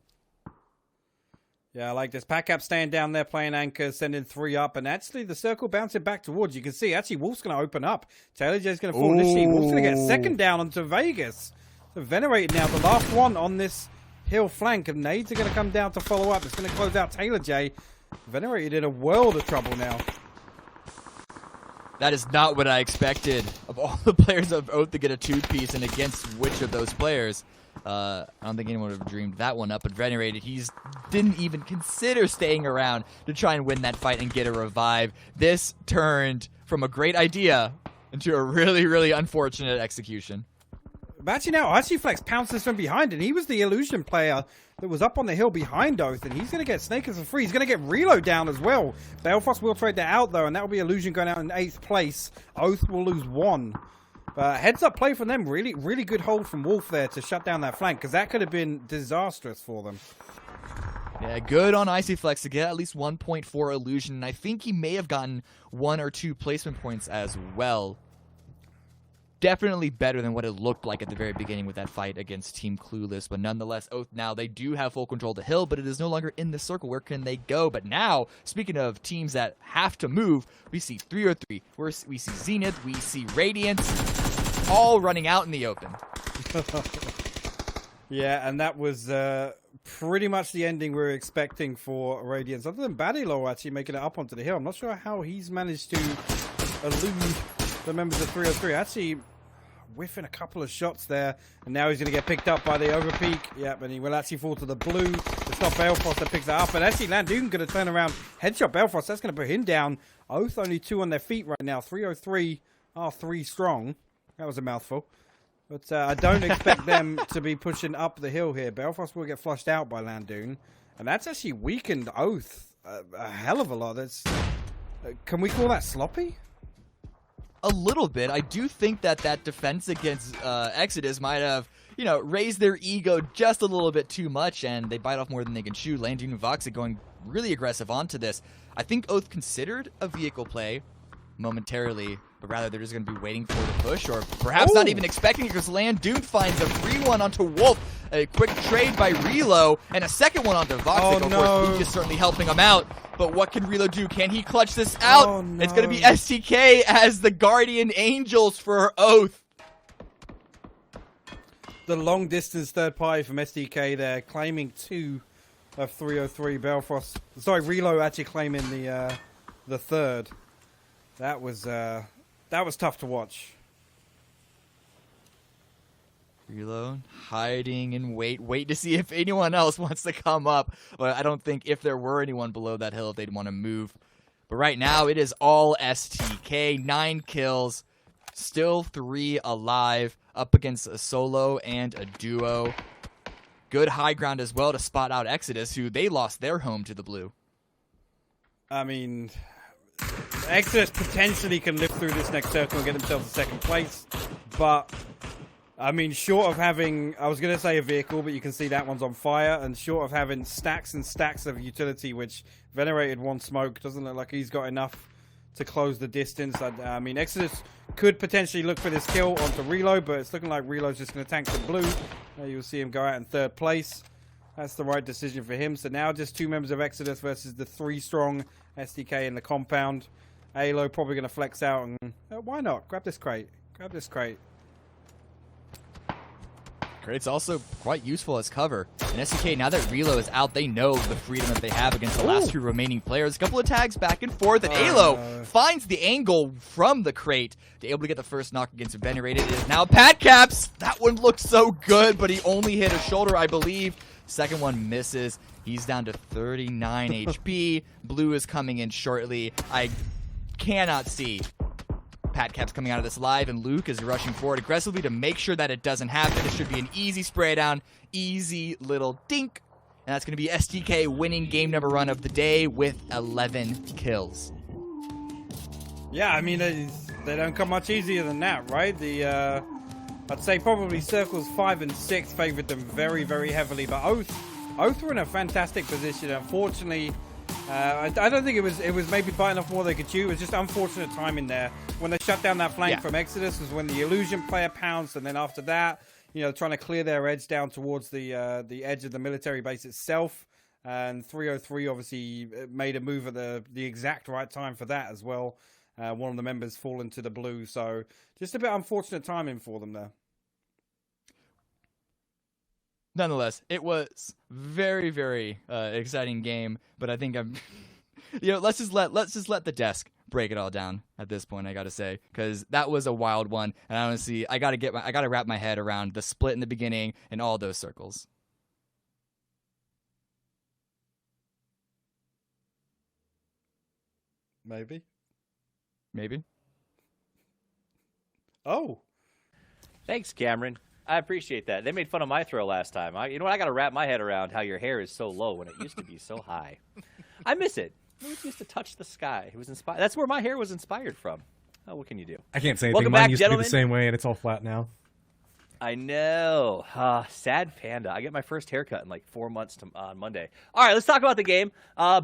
Yeah, I like this. Packap staying down there, playing anchor, sending 3 up, and actually the circle bouncing back towards. You can see, actually, Wolf's going to open up. Taylor J's going to fall initially. Wolf's going to get second down onto Vegas. So Venerated now, the last one on this hill flank, and nades are going to come down to follow up. It's going to close out Taylor J. Venerated in a world of trouble now. That is not what I expected of all the players of Oath to get a 2-piece, and against which of those players. I don't think anyone would have dreamed that one up, but Venerated, didn't even consider staying around to try and win that fight and get a revive. This turned from a great idea into a really, really unfortunate execution. But actually now, Flex pounces from behind, and he was the illusion player that was up on the hill behind Oath, and he's going to get Snakers for free. He's going to get Reload down as well. Belfast will trade that out, though, and that will be Illusion going out in 8th place. Oath will lose 1. Heads up play from them. Really, really good hold from Wolf there to shut down that flank, because that could have been disastrous for them. Yeah, good on Icy Flex to get at least 1.4 Illusion, and I think he may have gotten 1 or 2 placement points as well. Definitely better than what it looked like at the very beginning with that fight against Team Clueless, but nonetheless, Oath now, they do have full control of the hill, but it is no longer in the circle. Where can they go? But now, speaking of teams that have to move, we see 303, we see Zenith, we see Radiance, all running out in the open. Yeah, and that was pretty much the ending we were expecting for Radiance. Other than Badilo actually making it up onto the hill. I'm not sure how he's managed to elude the members of 303. Actually whiffing a couple of shots there, and now he's going to get picked up by the overpeak. Yep, and he will actually fall to the blue. It's not Belfast that picks that up, and actually Landoon going to turn around, headshot Belfast. That's going to put him down. Oath only 2 on their feet right now. 303 are 3 strong. That was a mouthful. But I don't expect them to be pushing up the hill here. Belfast will get flushed out by Landoon, and that's actually weakened Oath a hell of a lot. That's can we call that sloppy? A little bit. I do think that defense against Exodus might have, raised their ego just a little bit too much, and they bite off more than they can chew. Landoon and Voxa going really aggressive onto this. I think Oath considered a vehicle play momentarily, but rather they're just going to be waiting for the push, or perhaps not even expecting it, because Landoon finds a free one onto Wolf. A quick trade by Relo, and a second one onto Voxic. Of course, Luke is certainly helping him out, but what can Relo do? Can he clutch this out? It's going to be STK as the Guardian Angels for Oath. The long distance third party from SDK there, claiming 2 of 303. Belfrost, sorry, Relo actually claiming the third. That was tough to watch. Relo hiding in wait to see if anyone else wants to come up. But I don't think if there were anyone below that hill, they'd want to move. But right now, it is all STK. 9 kills, still 3 alive, up against a solo and a duo. Good high ground as well to spot out Exodus, who they lost their home to the blue. I mean, Exodus potentially can live through this next circle and get themselves to second place, but I mean, short of having, I was going to say a vehicle, but you can see that one's on fire, and short of having stacks and stacks of utility, which Venerated one smoke, doesn't look like he's got enough to close the distance. I mean, Exodus could potentially look for this kill onto Reload, but it's looking like Reload's just going to tank the blue. You'll see him go out in third place. That's the right decision for him. So now just 2 members of Exodus versus the 3 strong SDK in the compound. Alo probably going to flex out, and why not? Grab this crate. Grab this crate. Crate's also quite useful as cover. And SDK, now that Relo is out, they know the freedom that they have against the last 2 remaining players. A couple of tags back and forth, and Alo finds the angle from the crate to able to get the first knock against Venerated. It is now Pat Caps. That one looked so good, but he only hit a shoulder, I believe. Second one misses. He's down to 39 HP. Blue is coming in shortly. I cannot see Pat Caps coming out of this live, and Luke is rushing forward aggressively to make sure that it doesn't happen. It should be an easy spray down, easy little dink, and that's going to be STK winning game number 1 of the day with 11 kills. Yeah, I mean, they don't come much easier than that, right? I'd say probably circles 5 and 6 favored them very, very heavily, but Oath were in a fantastic position. Unfortunately, I don't think it was maybe biting off more than they could chew. It was just unfortunate timing there. When they shut down that flank from Exodus was when the Illusion player pounced, and then after that, you know, trying to clear their edge down towards the edge of the military base itself. And 303 obviously made a move at the exact right time for that as well. One of the members falling to the blue, so just a bit unfortunate timing for them there. Nonetheless, it was very, very exciting game, but I think I'm, you know, let's just let the desk break it all down at this point. I gotta say, because that was a wild one, and honestly, I gotta wrap my head around the split in the beginning and all those circles. Maybe. Oh, thanks, Cameron. I appreciate that. They made fun of my throw last time. You know what? I got to wrap my head around how your hair is so low when it used to be so high. I miss it. It used to touch the sky. It was inspired. That's where my hair was inspired from. Oh, what can you do? I can't say anything. Welcome Mine back, used gentlemen. to be the same way, and it's all flat now. I know. Sad panda. I get my first haircut in like 4 months on Monday. All right, let's talk about the game.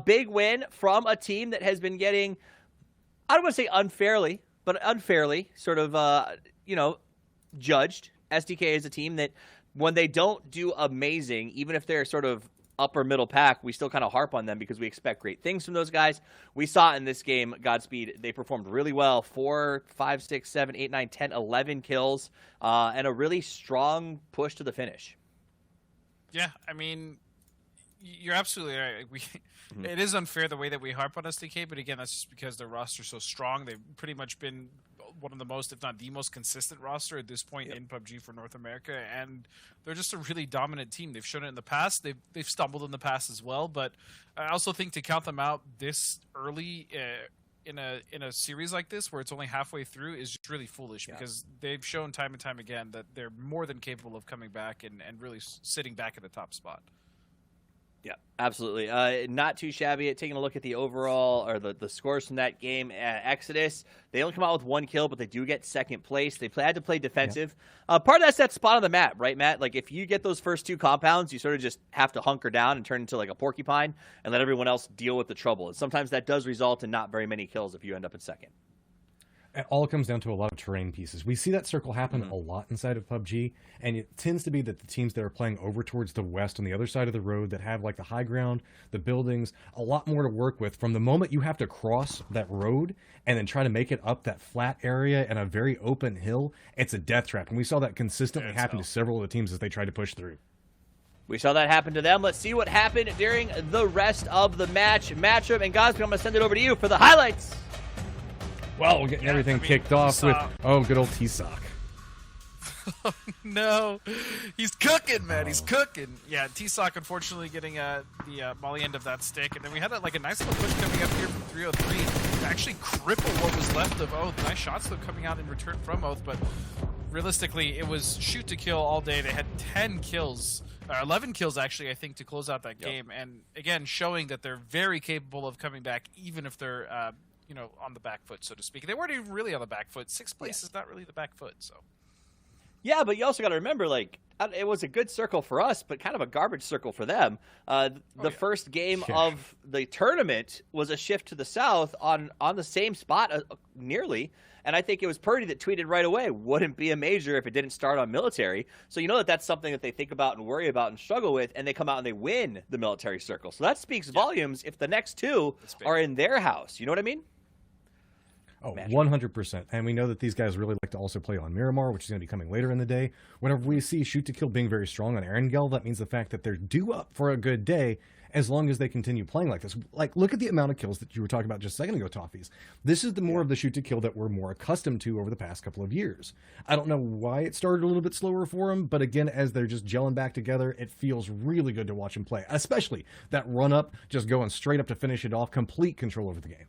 Big win from a team that has been getting, I don't want to say unfairly, but unfairly sort of, judged. SDK is a team that when they don't do amazing, even if they're sort of upper middle pack, we still kind of harp on them because we expect great things from those guys. We saw in this game, Godspeed, they performed really well. 4, 5, 6, 7, 8, 9, 10, 11 kills, and a really strong push to the finish. Yeah, I mean, you're absolutely right. It is unfair the way that we harp on SDK, but again, that's just because their roster's so strong. They've pretty much been one of the most, if not the most consistent roster at this point in PUBG for North America, and they're just a really dominant team. They've shown it in the past. They've stumbled in the past as well, but I also think to count them out this early in a series like this, where it's only halfway through, is just really foolish because they've shown time and time again that they're more than capable of coming back and really sitting back at the top spot. Yeah, absolutely. Not too shabby. Taking a look at the overall or the scores from that game at Exodus, they only come out with 1 kill, but they do get second place. They had to play defensive. Yeah. Part of that's that spot on the map, right, Matt? Like if you get those first 2 compounds, you sort of just have to hunker down and turn into like a porcupine and let everyone else deal with the trouble. And sometimes that does result in not very many kills if you end up in second. It all comes down to a lot of terrain pieces. We see that circle happen a lot inside of PUBG, and it tends to be that the teams that are playing over towards the west on the other side of the road that have like the high ground, the buildings, a lot more to work with. From the moment you have to cross that road and then try to make it up that flat area and a very open hill, it's a death trap. And we saw that consistently happen to several of the teams as they tried to push through. We saw that happen to them. Let's see what happened during the rest of the matchup. And Gosby, I'm going to send it over to you for the highlights. Well, we're getting everything kicked off with, good old T-Sock. Oh, no. He's cooking, man. He's cooking. Yeah, T-Sock unfortunately getting the molly end of that stick. And then we had a nice little push coming up here from 303 to actually cripple what was left of Oath. Nice shots, though, coming out in return from Oath. But realistically, it was shoot to kill all day. They had 10 kills. 11 kills, actually, I think, to close out that game. And, again, showing that they're very capable of coming back, even if they're on the back foot, so to speak. They weren't even really on the back foot. 6th place is not really the back foot, so. Yeah, but you also got to remember, it was a good circle for us, but kind of a garbage circle for them. The first game of the tournament was a shift to the south on the same spot, nearly. And I think it was Purdy that tweeted right away, wouldn't be a major if it didn't start on military. So you know that's something that they think about and worry about and struggle with, and they come out and they win the military circle. So that speaks volumes if the next 2 are in their house. You know what I mean? Oh, 100%. And we know that these guys really like to also play on Miramar, which is going to be coming later in the day. Whenever we see Shoot to Kill being very strong on Erangel, that means the fact that they're due up for a good day as long as they continue playing like this. Like, look at the amount of kills that you were talking about just a second ago, Toffees. This is the more of the Shoot to Kill that we're more accustomed to over the past couple of years. I don't know why it started a little bit slower for them, but again, as they're just gelling back together, it feels really good to watch them play, especially that run-up, just going straight up to finish it off, complete control over the game.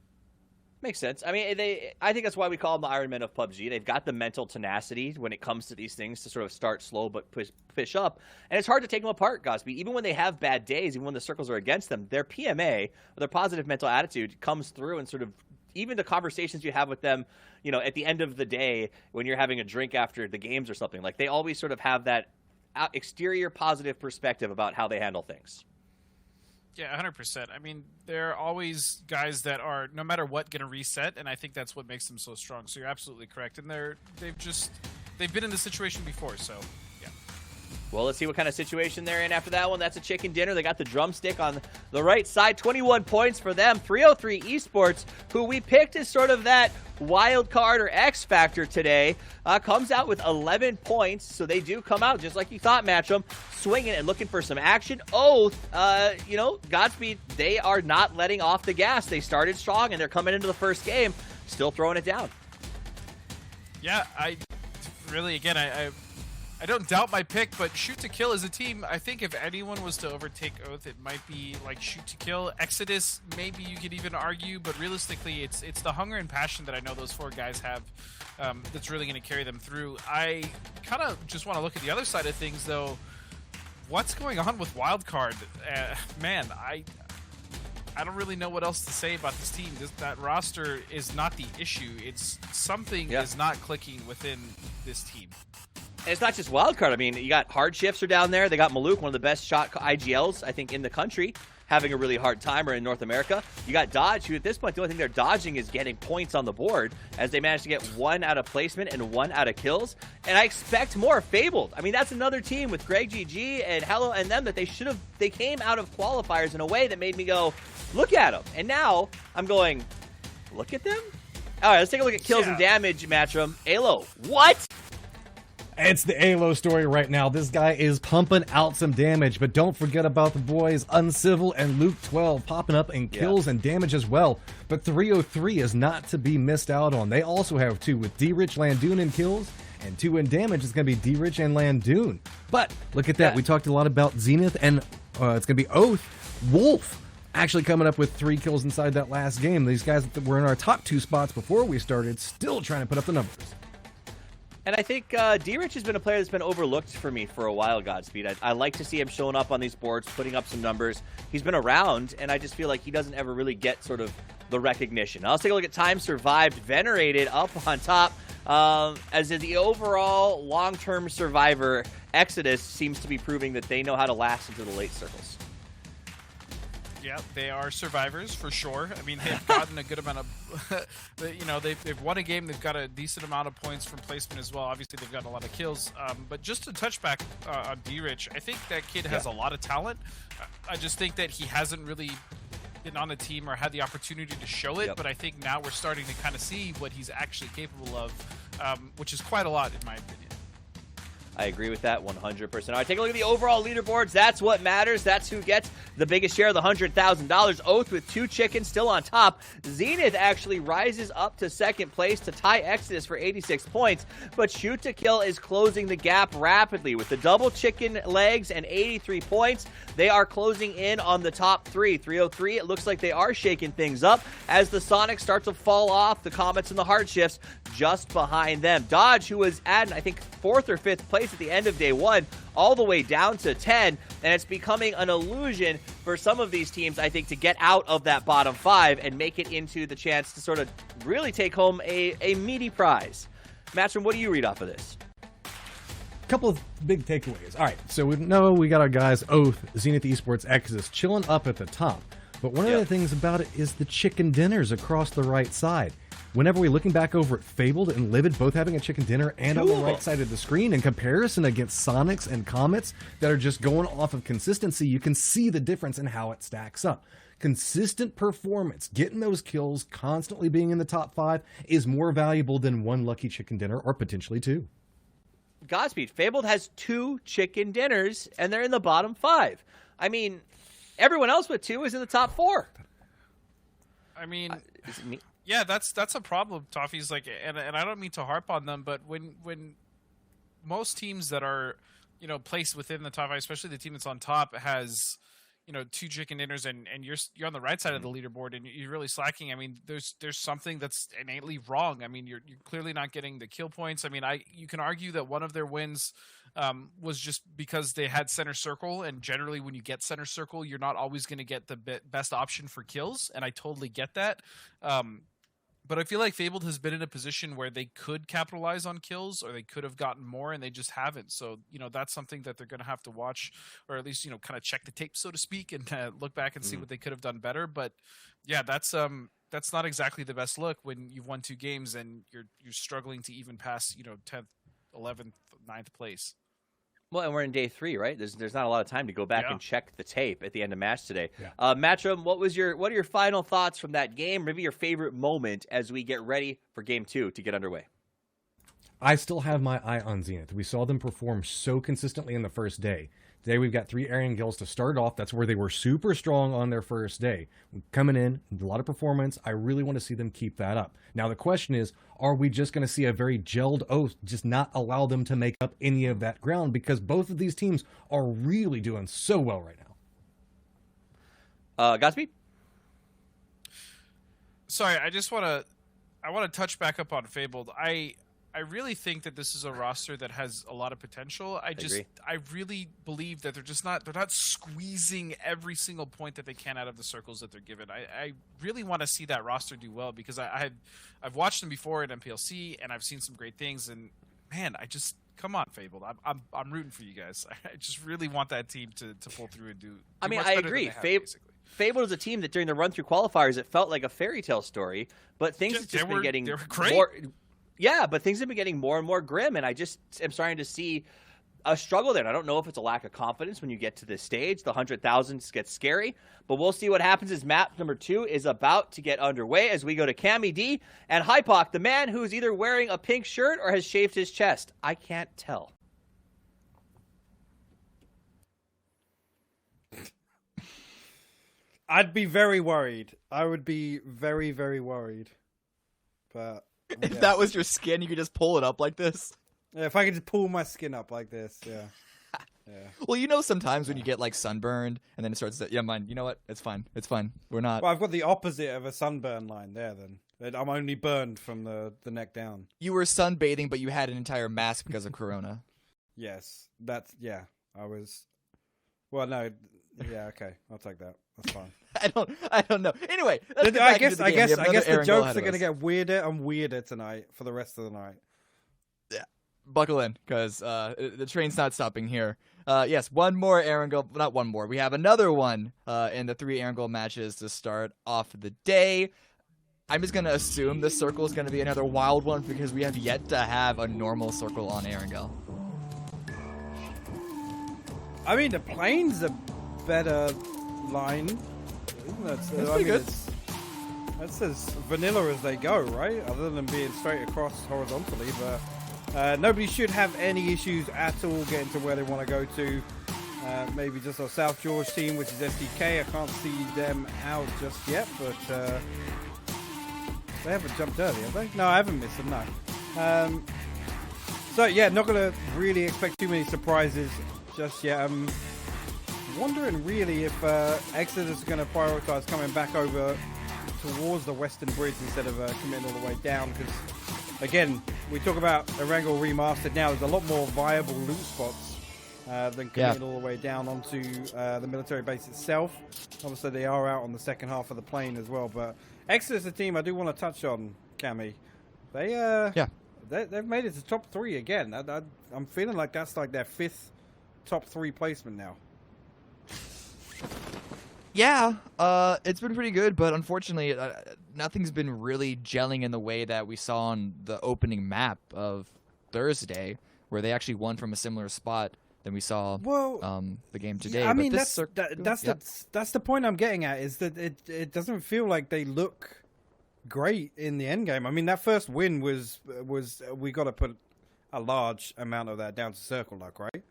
Makes sense. I mean, I think that's why we call them the Iron Men of PUBG. They've got the mental tenacity when it comes to these things to sort of start slow but push up. And it's hard to take them apart, Gosby. Even when they have bad days, even when the circles are against them, their PMA, their positive mental attitude, comes through and sort of even the conversations you have with them, at the end of the day when you're having a drink after the games or something. Like, they always sort of have that exterior positive perspective about how they handle things. Yeah, 100%. I mean, they're always guys that are, no matter what, going to reset, and I think that's what makes them so strong. So you're absolutely correct. And they've been in this situation before, so yeah. Well, let's see what kind of situation they're in after that one. That's a chicken dinner. They got the drumstick on the right side. 21 points for them. 303 Esports, who we picked as sort of that wild card or X factor today, comes out with 11 points. So they do come out, just like you thought, Match'em, swinging and looking for some action. Oath, Godspeed, they are not letting off the gas. They started strong, and they're coming into the first game, still throwing it down. Yeah, I don't doubt my pick, but Shoot to Kill as a team, I think if anyone was to overtake Oath, it might be like Shoot to Kill. Exodus, maybe you could even argue, but realistically, it's the hunger and passion that I know those 4 guys have that's really going to carry them through. I kind of just want to look at the other side of things, though. What's going on with Wildcard? Man, I don't really know what else to say about this team. That roster is not the issue. It's something is not clicking within this team. And it's not just wildcard. I mean, you got Hard Shifts are down there. They got Maluk, one of the best shot IGLs, I think, in the country, having a really hard time, or in North America. You got Dodge, who at this point, the only thing they're dodging is getting points on the board, as they managed to get 1 out of placement and 1 out of kills. And I expect more. Fabled. I mean, that's another team with Greg GG and Hello and them that they came out of qualifiers in a way that made me go, look at them. And now I'm going, look at them? All right, let's take a look at kills and damage, Match'em. Alo, what? It's the Alo story right now. This guy is pumping out some damage, but don't forget about the boys Uncivil and Luke 12 popping up in kills and damage as well. But 303 is not to be missed out on. They also have 2 with D-Rich, Landoon in kills, and 2 in damage. It's going to be D-Rich and Landoon. But look at that. We talked a lot about Zenith, and it's going to be Oath. Wolf actually coming up with 3 kills inside that last game. These guys that were in our top 2 spots before we started, still trying to put up the numbers. And I think D-Rich has been a player that's been overlooked for me for a while, Godspeed. I like to see him showing up on these boards, putting up some numbers. He's been around, and I just feel like he doesn't ever really get sort of the recognition. Now, let's take a look at time survived. Venerated up on top. As the overall long-term survivor, Exodus seems to be proving that they know how to last into the late circles. Yeah, they are survivors for sure. I mean, they've gotten a good amount of, they've won a game. They've got a decent amount of points from placement as well. Obviously, they've gotten a lot of kills. But just to touch back on D-Rich, I think that kid has a lot of talent. I just think that he hasn't really been on a team or had the opportunity to show it. But I think now we're starting to kind of see what he's actually capable of, which is quite a lot in my opinion. I agree with that 100%. All right, take a look at the overall leaderboards. That's what matters. That's who gets the biggest share of the $100,000. Oath with 2 chickens still on top. Zenith actually rises up to second place to tie Exodus for 86 points. But Shoot to Kill is closing the gap rapidly with the double chicken legs and 83 points. They are closing in on the top 3. 303, it looks like they are shaking things up as the Sonics start to fall off. The Comets and the Heart Shifts just behind them. Dodge, who was at, I think, 4th or 5th place at the end of day 1, all the way down to 10, and it's becoming an illusion for some of these teams, I think, to get out of that bottom 5 and make it into the chance to sort of really take home a meaty prize. Matchroom, what do you read off of this? Couple of big takeaways. All right, so we know we got our guys Oath, Zenith Esports, Exodus chilling up at the top. But one of the things about it is the chicken dinners across the right side. Whenever we're looking back over at Fabled and Livid both having a chicken dinner and on the right side of the screen in comparison against Sonics and Comets that are just going off of consistency, you can see the difference in how it stacks up. Consistent performance, getting those kills, constantly being in the top 5 is more valuable than one lucky chicken dinner or potentially 2. Godspeed, Fabled has 2 chicken dinners and they're in the bottom 5. I mean, everyone else with 2 is in the top 4. I mean... Yeah, that's a problem, Toffee's like, and I don't mean to harp on them, but when most teams that are, placed within the top 5, especially the team that's on top, has, 2 chicken dinners and you're on the right side of the leaderboard and you're really slacking. I mean, there's something that's innately wrong. I mean, you're clearly not getting the kill points. I mean, you can argue that one of their wins was just because they had center circle, and generally when you get center circle, you're not always going to get the best option for kills, and I totally get that. But I feel like Fabled has been in a position where they could capitalize on kills, or they could have gotten more, and they just haven't. So, that's something that they're going to have to watch, or at least, kind of check the tape, so to speak, and look back and see what they could have done better. But yeah, that's not exactly the best look when you've won 2 games and you're struggling to even pass, 10th, 11th, 9th place. Well, and we're in day 3, right? There's not a lot of time to go back and check the tape at the end of match today. Yeah. Matchroom, what are your final thoughts from that game? Maybe your favorite moment as we get ready for game 2 to get underway. I still have my eye on Zenith. We saw them perform so consistently in the first day. Today we've got 3 Aryan Gills to start off. That's where they were super strong on their first day. Coming in, a lot of performance. I really want to see them keep that up. Now the question is, are we just going to see a very gelled Oath just not allow them to make up any of that ground? Because both of these teams are really doing so well right now. Godspeed? Sorry, I want to touch back up on Fabled. I really think that this is a roster that has a lot of potential. I really believe that they're not squeezing every single point that they can out of the circles that they're given. I really want to see that roster do well because I've watched them before at MPLC and I've seen some great things, and man, come on, Fabled. I'm rooting for you guys. I just really want that team to pull through and do. I mean, I agree. Fabled is a team that during the run through qualifiers it felt like a fairy tale story, but things have just been getting more. Yeah, but things have been getting more and more grim, and I just am starting to see a struggle there. And I don't know if it's a lack of confidence when you get to this stage. The 100,000s gets scary, but we'll see what happens as map number 2 is about to get underway as we go to Cammy D and Hypoc, the man who's either wearing a pink shirt or has shaved his chest. I can't tell. I'd be very worried. I would be very, very worried. But... If that was your skin, you could just pull it up like this? Yeah, if I could just pull my skin up like this, yeah. Yeah. Well, you know, sometimes when you get like sunburned and then it starts to, yeah, mine. You know what? It's fine. It's fine. We're not. Well, I've got the opposite of a sunburn line there. Then I'm only burned from the neck down. You were sunbathing, but you had an entire mask because of Corona. Yes, I was. Well, no, yeah, okay, I'll take that. That's fine. I don't know. Anyway, let's get I back guess into the game. the jokes are going to get weirder and weirder tonight for the rest of the night. Yeah, buckle in because the train's not stopping here. Yes, one more Erangel. Not one more. We have another one in the 3 Erangel matches to start off the day. I'm just going to assume this circle is going to be another wild one because we have yet to have a normal circle on Erangel. I mean, the plane's a better line. That's pretty good. That's as vanilla as they go, right? Other than being straight across horizontally, but nobody should have any issues at all getting to where they want to go to. Maybe just our South George team, which is FTK. I can't see them out just yet, but they haven't jumped early, have they? No, I haven't missed them, no. So, yeah, not going to really expect too many surprises just yet. I'm wondering, really, if Exodus is going to prioritize coming back over towards the Western Bridge instead of committing all the way down, because, again, we talk about Erangel Remastered now. There's a lot more viable loot spots than committing all the way down onto the military base itself. Obviously, they are out on the second half of the plane as well, but Exodus, the team I do want to touch on, Cammy. They've made it to top 3 again. I'm feeling like that's like their 5th top 3 placement now. Yeah, it's been pretty good, but unfortunately, nothing's been really gelling in the way that we saw on the opening map of Thursday, where they actually won from a similar spot than we saw the game today. Yeah, I mean, that's the point I'm getting at, is that it doesn't feel like they look great in the end game. I mean, that first win was we got to put a large amount of that down to Circle Luck, right?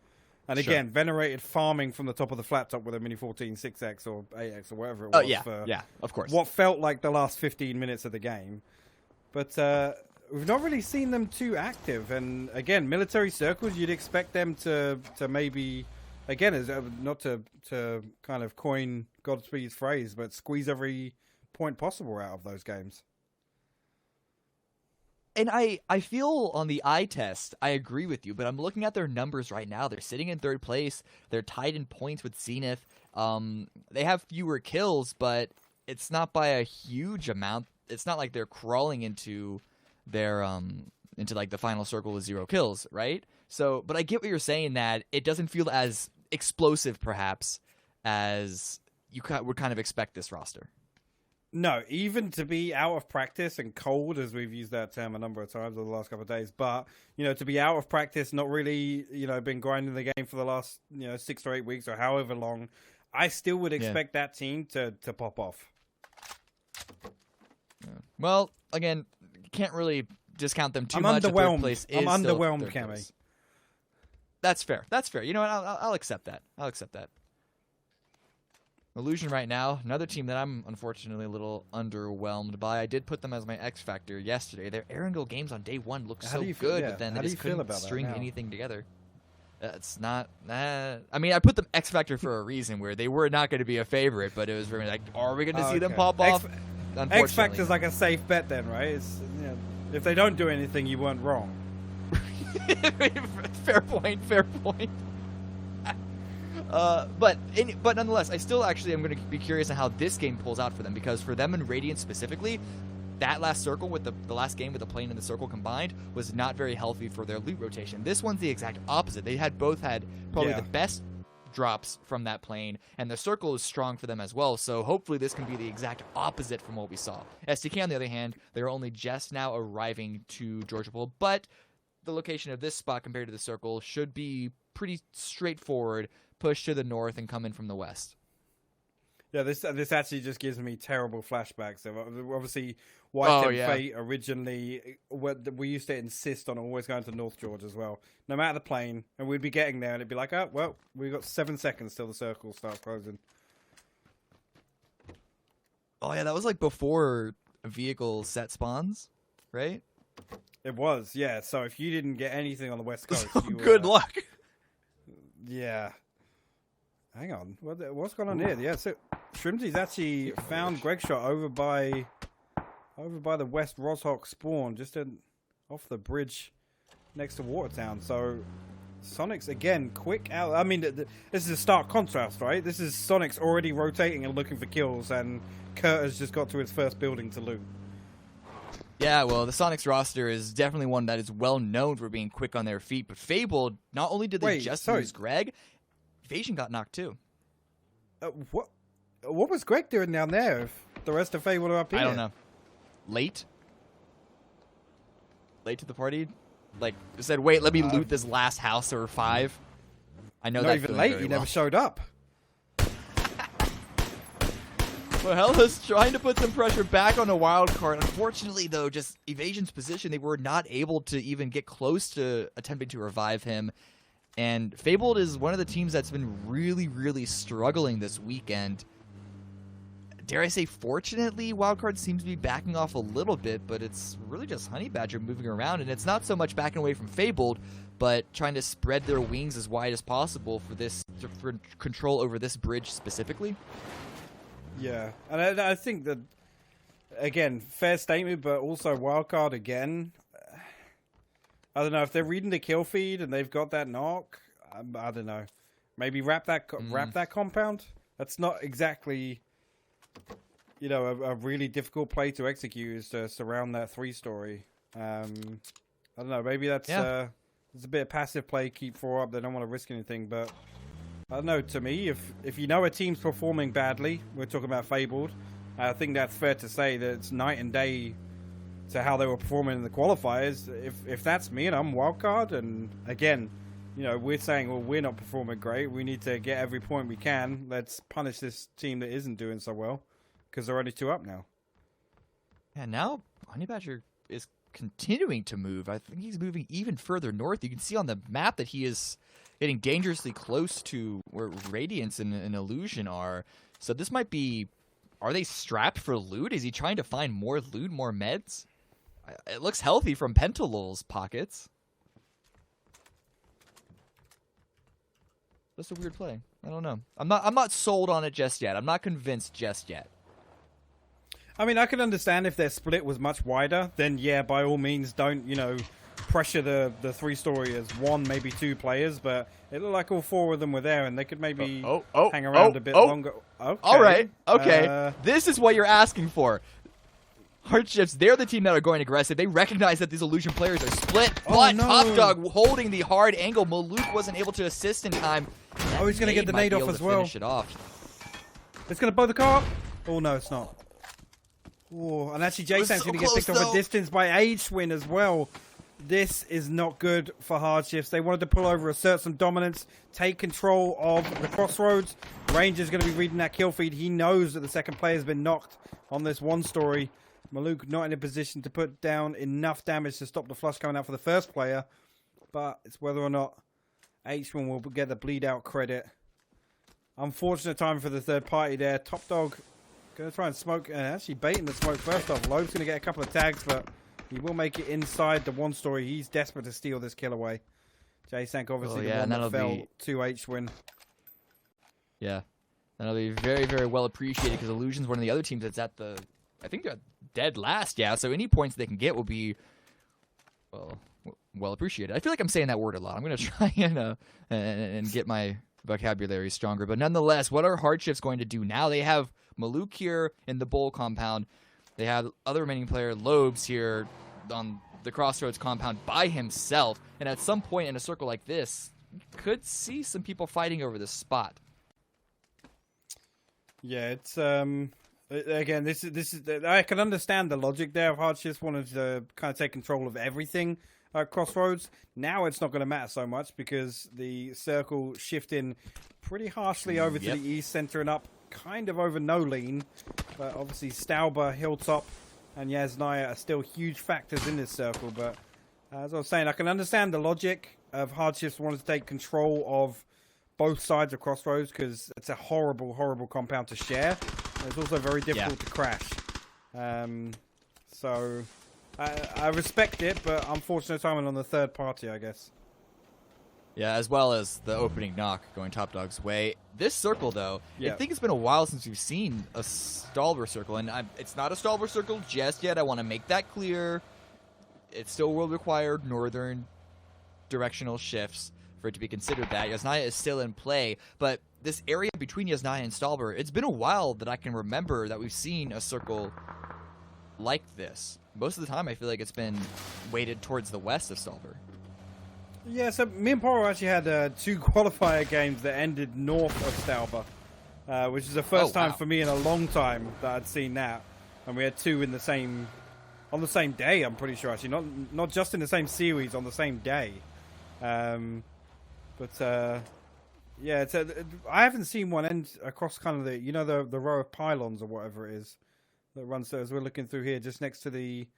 And again, venerated farming from the top of the flat top with a Mini 14 6X or 8X or whatever it was. Yeah, of course. What felt like the last 15 minutes of the game. But we've not really seen them too active. And again, military circles, you'd expect them to maybe, again, not to kind of coin Godspeed's phrase, but squeeze every point possible out of those games. And I feel on the eye test, I agree with you, but I'm looking at their numbers right now. They're sitting in 3rd place. They're tied in points with Zenith. They have fewer kills, but it's not by a huge amount. It's not like they're crawling into their into like the final circle with 0 kills, right? So, but I get what you're saying, that it doesn't feel as explosive, perhaps, as you would kind of expect this roster. No, even to be out of practice and cold, as we've used that term a number of times over the last couple of days, but, to be out of practice, not really, been grinding the game for the last, 6 or 8 weeks or however long, I still would expect that team to pop off. Yeah. Well, again, can't really discount them too much. I'm underwhelmed. I'm underwhelmed, Cammy. That's fair. You know what? I'll accept that. Illusion right now, another team that I'm unfortunately a little underwhelmed by. I did put them as my X Factor yesterday. Their Erangel games on day 1 looked so good, but then they just couldn't string anything together. It's not... I mean, I put them X Factor for a reason, where they were not going to be a favorite, but it was very like, are we going to see them pop off? X Factor's like a safe bet then, right? It's, if they don't do anything, you weren't wrong. Fair point. But nonetheless, I still actually am going to be curious on how this game pulls out for them, because for them and Radiant specifically, that last circle with the last game with the plane and the circle combined was not very healthy for their loot rotation. This one's the exact opposite. They both had probably the best drops from that plane, and the circle is strong for them as well. So hopefully this can be the exact opposite from what we saw. STK, on the other hand, they're only just now arriving to Georgia Bowl, but the location of this spot compared to the circle should be pretty straightforward. Push to the north and come in from the west. Yeah, this actually just gives me terrible flashbacks. Obviously, White Fate originally, we used to insist on always going to North Georgia as well, no matter the plane, and we'd be getting there, and it'd be like, oh, well, we've got 7 seconds till the circle starts closing. Oh yeah, that was like before vehicle set spawns, right? It was, yeah. So if you didn't get anything on the west coast, good luck. Yeah. Hang on. What's going on here? Yeah, so Shrimsy's actually found Gregshot over by the West Roshawk spawn, just off the bridge next to Watertown. So Sonic's, again, quick out. I mean, this is a stark contrast, right? This is Sonic's already rotating and looking for kills, and Kurt has just got to his first building to loot. Yeah, well, the Sonics roster is definitely one that is well known for being quick on their feet. But Fabled, not only did they lose Greg, Evasion got knocked too. What was Greg doing down there if the rest of Fabled are up here? I don't know. Late to the party? Like, said, wait, let me loot this last house or 5. I know not that even late, he never showed up. Well, Hell is trying to put some pressure back on a wild card. Unfortunately, though, just Evasion's position, they were not able to even get close to attempting to revive him. And Fabled is one of the teams that's been really, really struggling this weekend. Dare I say, fortunately, Wildcard seems to be backing off a little bit, but it's really just Honey Badger moving around, and it's not so much backing away from Fabled, but trying to spread their wings as wide as possible for control over this bridge specifically. Yeah, and I think that, again, fair statement, but also Wildcard again. I don't know if they're reading the kill feed and they've got that knock. I don't know. Maybe wrap that compound. That's not exactly, a really difficult play to execute is to surround that 3-story. I don't know. Maybe that's it's a bit of passive play. Keep 4 up. They don't want to risk anything, but I don't know. To me, if you know a team's performing badly, we're talking about Fabled. I think that's fair to say that it's night and day to how they were performing in the qualifiers. If that's me and I'm wildcard, and again, we're saying, well, we're not performing great. We need to get every point we can. Let's punish this team that isn't doing so well because they're only 2 up now. And now Honey Badger is continuing to move. I think he's moving even further north. You can see on the map that he is getting dangerously close to where Radiance and Illusion are. So this might be... Are they strapped for loot? Is he trying to find more loot, more meds? It looks healthy from Pentalol's pockets. That's a weird play. I don't know. I'm not sold on it just yet. I'm not convinced just yet. I mean, I can understand if their split was much wider, then yeah, by all means, don't, pressure the 3-story as 1, maybe 2 players, but it looked like all 4 of them were there, and they could maybe hang around a bit longer. Okay. All right, okay. This is what you're asking for. Hardships, they're the team that are going aggressive. They recognize that these Illusion players are split, but Top Dog holding the hard angle. Maluk wasn't able to assist in time. Oh, he's going to get the nade off as well. Finish it off. It's going to blow the car up. Oh, no, it's not. Oh, and actually, Jason's going to get picked off a distance by H-Win as well. This is not good for Hardships. They wanted to pull over, assert some dominance, take control of the crossroads. Ranger's going to be reading that kill feed. He knows that the second player has been knocked on this 1-story. Maluk not in a position to put down enough damage to stop the flush coming out for the first player. But it's whether or not H1 will get the bleed out credit. Unfortunate time for the third party there. Top Dog going to try and smoke, actually baiting the smoke first off. Loeb's going to get a couple of tags, but he will make it inside the 1-story. He's desperate to steal this kill away. J-Sank obviously the one that fell to H-Win. Yeah, that'll be very, very well appreciated because Illusion's one of the other teams that's at the... I think they're dead last, yeah, so any points they can get will be, well appreciated. I feel like I'm saying that word a lot. I'm going to try and get my vocabulary stronger. But nonetheless, what are Hardships going to do now? They have Maluk here in the Bowl compound. They have other remaining player, Loebs, here on the Crossroads compound by himself. And at some point in a circle like this, you could see some people fighting over this spot. Yeah, it's... Again, this is. I can understand the logic there of Hardships wanted to kind of take control of everything at Crossroads. Now it's not going to matter so much because the circle shifting pretty harshly over to the east, center and up, kind of over No Lean. But obviously Stauber, Hilltop, and Yasnaya are still huge factors in this circle. But as I was saying, I can understand the logic of Hardships wanting to take control of both sides of Crossroads because it's a horrible, horrible compound to share. It's also very difficult to crash. So I respect it, but unfortunate timing on the third party, I guess. Yeah, as well as the opening knock going Top Dog's way. This circle, though, I think it's been a while since we've seen a Stalber circle, and it's not a Stalber circle just yet. I want to make that clear. It still will require northern directional shifts for it to be considered that. Yasnaya is still in play, but this area between Yasnaya and Stalber, it's been a while that I can remember that we've seen a circle like this. Most of the time, I feel like it's been weighted towards the west of Stalber. Yeah, so me and Poro actually had 2 qualifier games that ended north of Stalber, which is the first time for me in a long time that I'd seen that. And we had 2 in the same, on the same day, I'm pretty sure, actually. Not just in the same series, on the same day. Yeah, I haven't seen one end across kind of the, you know, the row of pylons or whatever it is that runs through, as we're looking through here, just next to the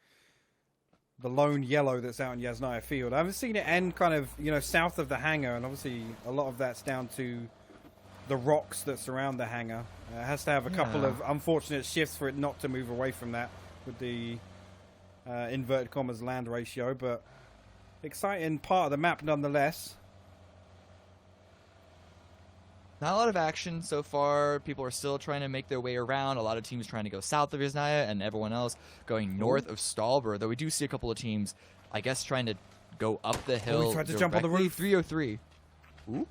lone yellow that's out in Yasnaya Field. I haven't seen it end kind of, you know, south of the hangar, and obviously a lot of that's down to the rocks that surround the hangar. It has to have a couple of unfortunate shifts for it not to move away from that with the inverted commas land ratio, but exciting part of the map nonetheless. Not a lot of action so far. People are still trying to make their way around. A lot of teams trying to go south of Yasnaya and everyone else going north of Stalber, though we do see a couple of teams, I guess, trying to go up the hill. He tried to jump on the roof. 303. Ooh.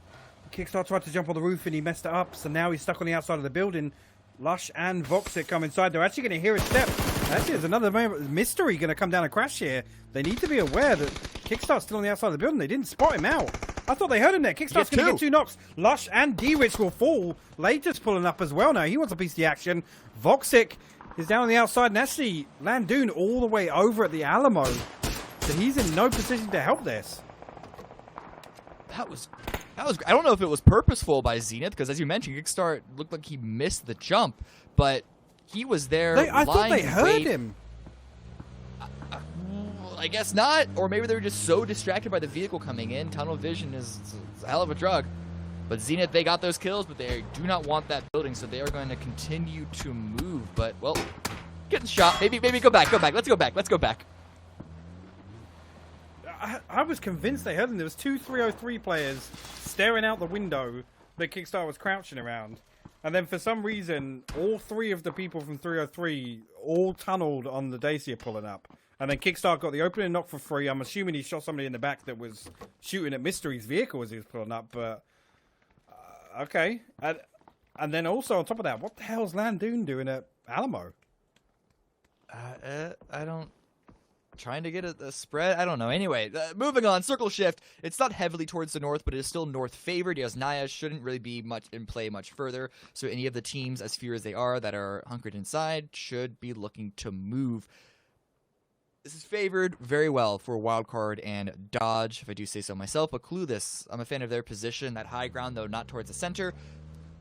Kickstar tried to jump on the roof and he messed it up, so now he's stuck on the outside of the building. Lush and Voxic come inside. They're actually going to hear a step. Actually, there's another mystery going to come down and crash here. They need to be aware that Kickstar's still on the outside of the building. They didn't spot him out. I thought they heard him there. Kickstar's going to get 2 knocks. Lush and D-Rich will fall. Later's pulling up as well now. He wants a piece of the action. Voxic is down on the outside, and actually Landoon all the way over at the Alamo. So he's in no position to help this. That was I don't know if it was purposeful by Zenith, because as you mentioned, Kickstar looked like he missed the jump, but he was there. I thought they heard him. I guess not, or maybe they were just so distracted by the vehicle coming in. Tunnel vision is a hell of a drug. But Zenith, they got those kills, but they do not want that building, so they are going to continue to move. But, well, getting shot. Maybe go back. Let's go back. I was convinced they heard him. There was 2 303 players staring out the window that Kickstar was crouching around. And then for some reason, all 3 of the people from 303 all tunneled on the Dacia pulling up. And then Kickstar got the opening knock for free. I'm assuming he shot somebody in the back that was shooting at Mystery's vehicle as he was pulling up. But, okay. And then also on top of that, what the hell's Landoon doing at Alamo? I don't... Trying to get a spread? I don't know. Anyway, moving on. Circle shift. It's not heavily towards the north, but it is still north favored. Yasnaya shouldn't really be much in play much further. So any of the teams, as few as they are, that are hunkered inside, should be looking to move. This is favored very well for Wildcard and Dodge, if I do say so myself, but Clueless, I'm a fan of their position. That high ground, though not towards the center,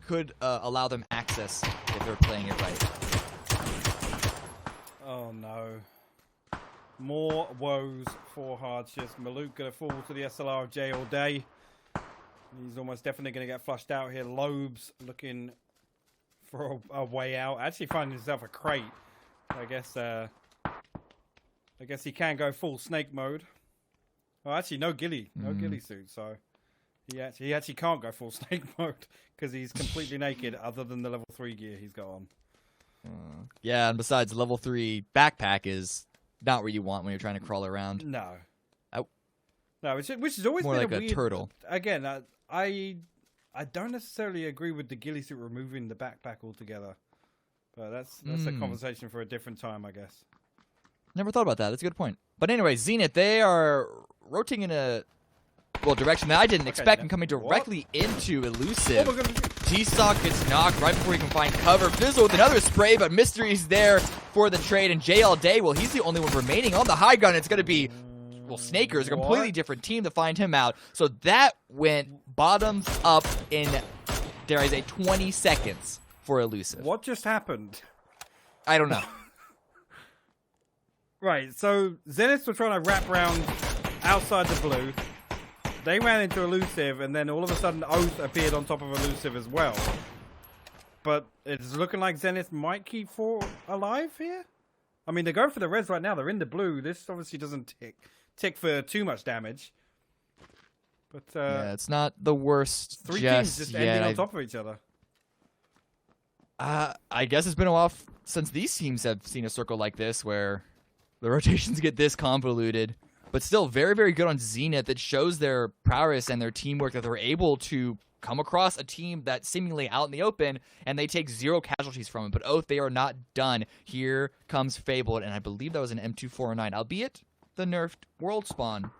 could allow them access if they're playing it right. Oh, no. More woes for Hardshifts. Maluk going to fall to the SLR of J all day. He's almost definitely going to get flushed out here. Lobes looking for a way out. Actually finding himself a crate. I guess he can go full snake mode. Oh, actually, no ghillie suit, so he actually can't go full snake mode because he's completely naked, other than the level 3 gear he's got on. Yeah, and besides, the level 3 backpack is not what you want when you're trying to crawl around. No, Oh. no, which has always More been like a weird, turtle. Again, I don't necessarily agree with the ghillie suit removing the backpack altogether, but that's a conversation for a different time, I guess. Never thought about that. That's a good point. But anyway, Zenith, they are rotating in a direction that I didn't expect and coming directly into Elusive. Oh my God. T-Stock gets knocked right before he can find cover. Fizzle with another spray, but Mystery's there for the trade. And Jay all day, well, he's the only one remaining on the high ground. It's going to be, well, Snakers, a completely different team to find him out. So that went bottoms up in, dare I say, 20 seconds for Elusive. What just happened? I don't know. Right, so Zenith were trying to wrap around outside the blue. They ran into Elusive, and then all of a sudden Oath appeared on top of Elusive as well. But it's looking like Zenith might keep 4 alive here? I mean, they're going for the res right now. They're in the blue. This obviously doesn't tick for too much damage. But yeah, it's not the worst. three teams just ending on top of each other. I guess it's been a while since these teams have seen a circle like this where the rotations get this convoluted. But still very, very good on Zenith. It shows their prowess and their teamwork that they're able to come across a team that's seemingly out in the open, and they take 0 casualties from it. But Oath, they are not done. Here comes Fabled, and I believe that was an M249, albeit the nerfed World Spawn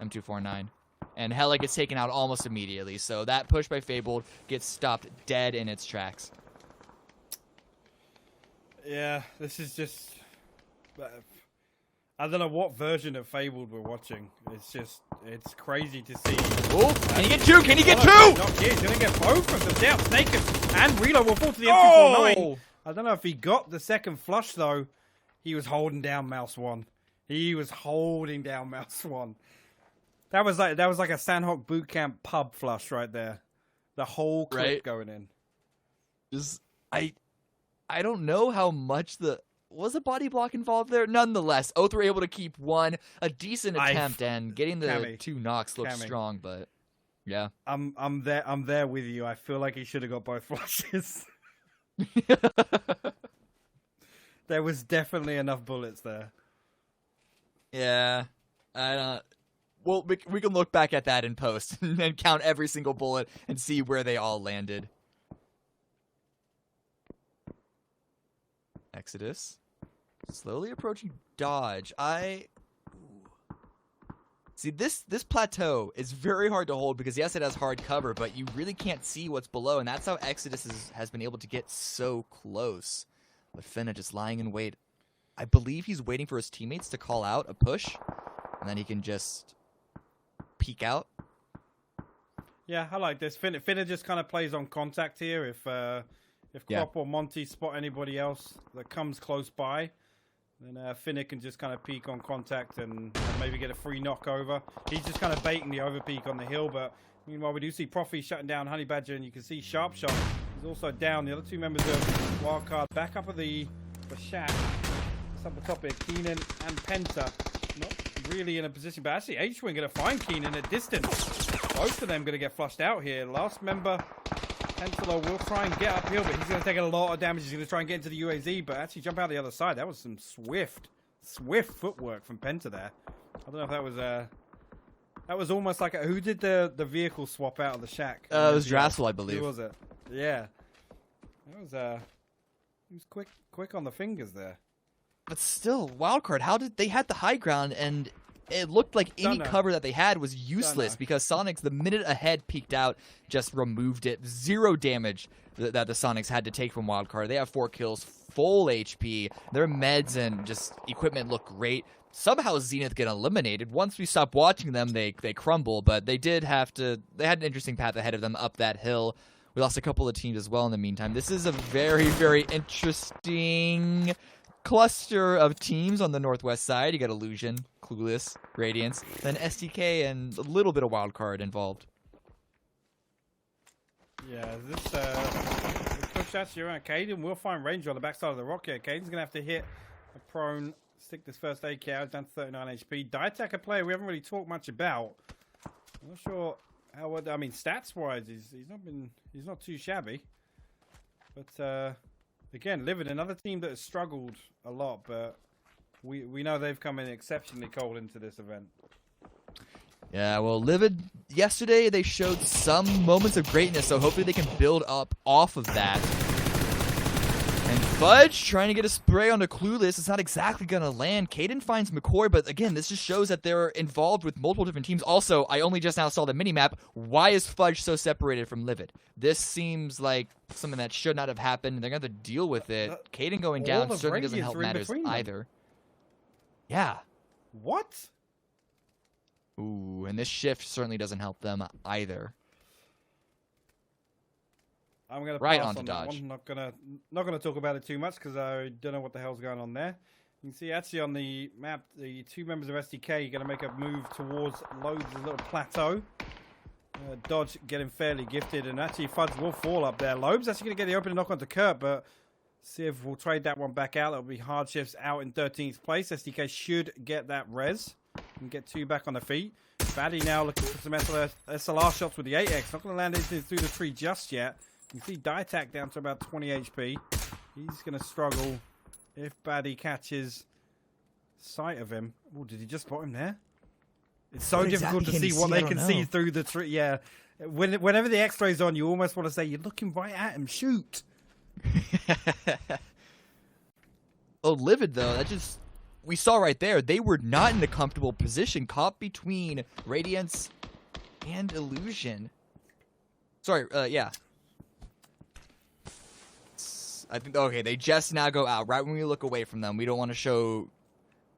M249. And Hella gets taken out almost immediately. So that push by Fabled gets stopped dead in its tracks. Yeah, this is just... I don't know what version of Fabled we're watching. It's crazy to see. Oh, can he get 2? Can he get 2? He's going to get both of them down. Snakers and Reload will fall to the M249. I don't know if he got the second flush, though. He was holding down Mouse 1. He was holding down Mouse 1. That was like a Sandhawk Bootcamp pub flush right there. The whole clip going in. I don't know how much was a body block involved there? Nonetheless, Oath were able to keep one, a decent attempt, and getting the 2 knocks looked strong, but yeah. I'm there with you. I feel like he should have got both flushes. There was definitely enough bullets there. Yeah. Well, we can look back at that in post and count every single bullet and see where they all landed. Exodus. Slowly approaching Dodge. See, this plateau is very hard to hold because, yes, it has hard cover, but you really can't see what's below, and that's how Exodus has been able to get so close. But Finna just lying in wait. I believe he's waiting for his teammates to call out a push, and then he can just peek out. Yeah, I like this. Finna just kind of plays on contact here. If Crop or Monty spot anybody else that comes close by, then Finna can just kind of peek on contact and maybe get a free knock over. He's just kind of baiting the overpeek on the hill, but meanwhile we do see Profi shutting down Honey Badger, and you can see Sharp Shot is also down. The other 2 members of Wildcard back up at the shack. It's up the top here. Keenan and Penta not really in a position, but actually H-Wing going to find Keenan at distance. Both of them going to get flushed out here. Last member, Pentalo, will try and get uphill, but he's going to take a lot of damage. He's going to try and get into the UAZ, but actually jump out the other side. That was some swift footwork from Penta there. I don't know if that was almost like who did the vehicle swap out of the shack? It was Drassel, I believe. Who was it? Yeah. He was quick on the fingers there. But still, Wildcard, how did they had the high ground, and it looked like any cover that they had was useless because Sonics, the minute ahead peeked out, just removed it. 0 damage that the Sonics had to take from Wildcard. They have 4 kills, full HP. Their meds and just equipment look great. Somehow Zenith get eliminated. Once we stop watching them, they crumble, but they had an interesting path ahead of them up that hill. We lost a couple of teams as well in the meantime. This is a very, very interesting cluster of teams on the northwest side. You got Illusion, Clueless, Radiance, then STK, and a little bit of Wildcard involved. Yeah, this push actually around Caden. We'll find Ranger on the backside of the rock here. Caden's gonna have to hit a prone, stick this first AK out down to 39 HP. Diatek, a player we haven't really talked much about. I'm not sure how. I mean, stats wise, he's not too shabby. But again, Livid, another team that has struggled a lot, but we know they've come in exceptionally cold into this event. Yeah, well, Livid, yesterday they showed some moments of greatness, so hopefully they can build up off of that. And Fudge trying to get a spray onto Clueless. It's not exactly going to land. Caden finds McCoy, but again, this just shows that they're involved with multiple different teams. Also, I only just now saw the minimap. Why is Fudge so separated from Livid? This seems like something that should not have happened. They're going to have to deal with it. Caden going down certainly doesn't help matters either. Yeah. What? Ooh, and this shift certainly doesn't help them either. I'm gonna right pass on to Dodge. Not gonna talk about it too much because I don't know what the hell's going on there. You can see actually on the map, the 2 members of SDK are gonna make a move towards Loads' little plateau. Dodge getting fairly gifted, and actually Fudge will fall up there. Loeb's actually gonna get the opening knock onto Kurt, but see if we'll trade that one back out. That'll be Hardships out in 13th place. SDK should get that res and get 2 back on the feet. Batty now looking for some SLR shots with the 8X. Not going to land anything through the tree just yet. You can see Diatak down to about 20 HP. He's going to struggle if Batty catches sight of him. Oh, did he just spot him there? It's so difficult to see what they can see through the tree. Yeah. Whenever the X-ray's on, you almost want to say, you're looking right at him. Shoot. Oh, Livid, though, that just... We saw right there, they were not in a comfortable position, caught between Radiance and Illusion. Sorry, yeah. I think, okay, they just now go out, right when we look away from them. We don't want to show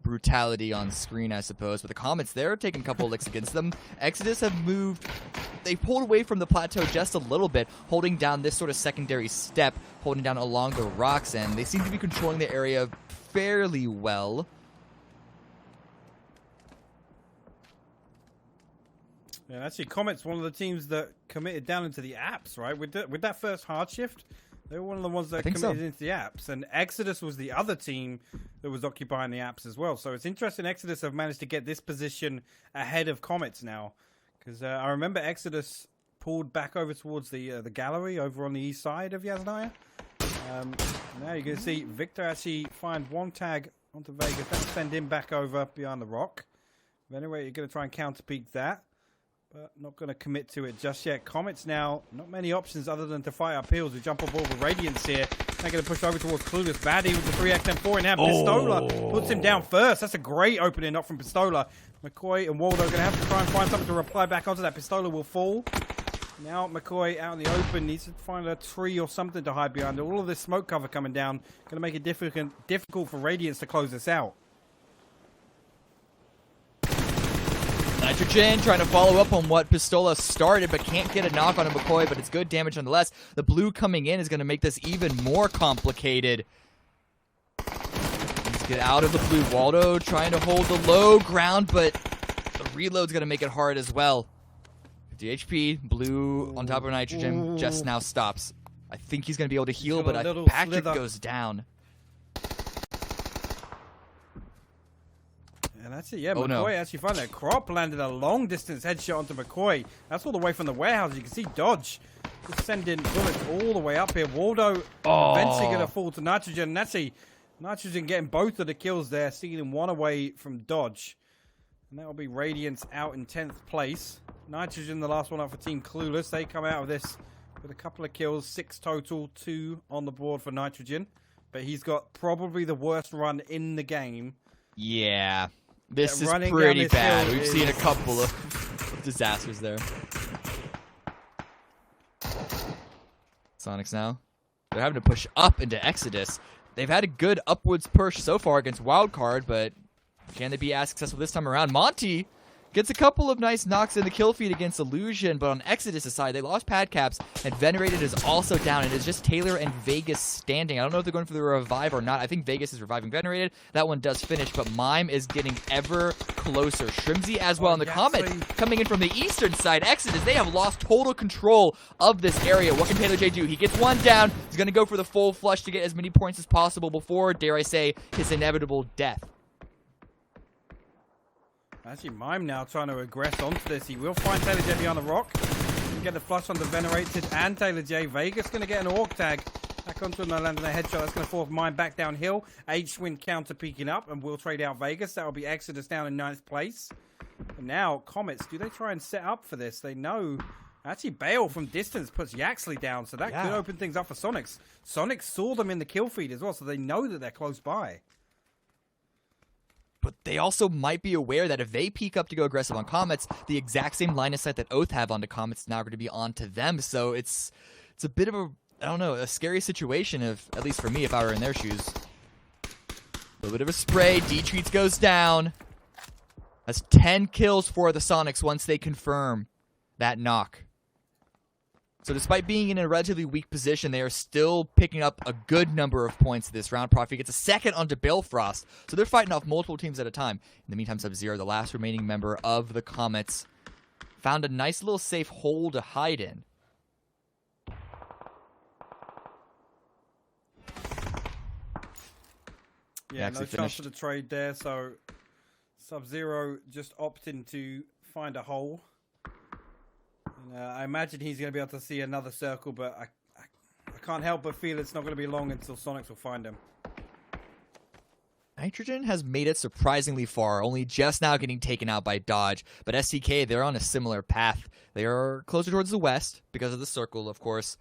brutality on screen, I suppose, but the Comets there are taking a couple of licks against them. Exodus have moved, they pulled away from the plateau just a little bit, holding down this sort of secondary step, holding down along the rocks, and they seem to be controlling the area fairly well. Yeah, actually, Comet's one of the teams that committed down into the apps, right? With that first hard shift, they were one of the ones that committed into the apps. And Exodus was the other team that was occupying the apps as well. So it's interesting Exodus have managed to get this position ahead of Comets now. Because I remember Exodus pulled back over towards the gallery over on the east side of Yasnaya. Now you're going to see Victor actually find one tag onto Vegas. That'll send him back over behind the rock. But anyway, you're going to try and counter-peek that. But not going to commit to it just yet. Comets now, not many options other than to fight up hills. We jump on board with Radiance here. They're going to push over towards Clueless. Baddie with the 3x-M4 in hand. Pistola puts him down first. That's a great opening knock from Pistola. McCoy and Waldo are going to have to try and find something to reply back onto that. Pistola will fall. Now McCoy out in the open needs to find a tree or something to hide behind. All of this smoke cover coming down. Going to make it difficult for Radiance to close this out. Nitrogen trying to follow up on what Pistola started, but can't get a knock on a McCoy, but it's good damage nonetheless. The blue coming in is going to make this even more complicated. Let's get out of the blue. Waldo trying to hold the low ground, but the reload's going to make it hard as well. 50 HP, blue on top of Nitrogen, just now stops. I think he's going to be able to heal, but Patrick goes down. And that's it, yeah. McCoy actually found that. Crop landed a long-distance headshot onto McCoy. That's all the way from the warehouse. You can see Dodge just sending bullets all the way up here. Waldo eventually going to fall to Nitrogen. And actually, Nitrogen getting both of the kills there, stealing one away from Dodge. And that will be Radiance out in 10th place. Nitrogen, the last one up for Team Clueless. They come out of this with a couple of kills, 6 total, 2 on the board for Nitrogen. But he's got probably the worst run in the game. Yeah. This is pretty bad. We've seen a couple of disasters there. Sonics now. They're having to push up into Exodus. They've had a good upwards push so far against Wildcard, but can they be as successful this time around? Monty gets a couple of nice knocks in the kill feed against Illusion, but on Exodus' side, they lost pad caps, and Venerated is also down, and it's just Taylor and Vegas standing. I don't know if they're going for the revive or not. I think Vegas is reviving Venerated. That one does finish, but Mime is getting ever closer. Shrimzy as well in the Comet coming in from the eastern side. Exodus, they have lost total control of this area. What can Taylor J do? He gets one down. He's going to go for the full flush to get as many points as possible before, dare I say, his inevitable death. Actually, Mime now trying to aggress onto this. He will find Taylor J behind the rock. He can get the flush on the Venerated and Taylor J. Vegas going to get an orc tag. Back onto him, landing a headshot. That's going to force Mime back downhill. H-Win counter peeking up, and we'll trade out Vegas. That will be Exodus down in 9th place. And now, Comets, do they try and set up for this? They know. Actually, Bale from distance puts Yaxley down, so that could open things up for Sonics. Sonics saw them in the kill feed as well, so they know that they're close by. But they also might be aware that if they peek up to go aggressive on Comets, the exact same line of sight that Oath have onto Comets is now going to be onto them. So it's a bit of a, I don't know, a scary situation, if at least for me, if I were in their shoes. A little bit of a spray. D-Treats goes down. That's 10 kills for the Sonics once they confirm that knock. So despite being in a relatively weak position, they are still picking up a good number of points this round. Profi gets a second onto Balefrost. So they're fighting off multiple teams at a time. In the meantime, Sub-Zero, the last remaining member of the Comets, found a nice little safe hole to hide in. Yeah, no chance for the trade there. So Sub-Zero just opting to find a hole. And, I imagine he's going to be able to see another circle, but I can't help but feel it's not going to be long until Sonics will find him. Nitrogen has made it surprisingly far, only just now getting taken out by Dodge. But STK, they're on a similar path. They are closer towards the west because of the circle, of course.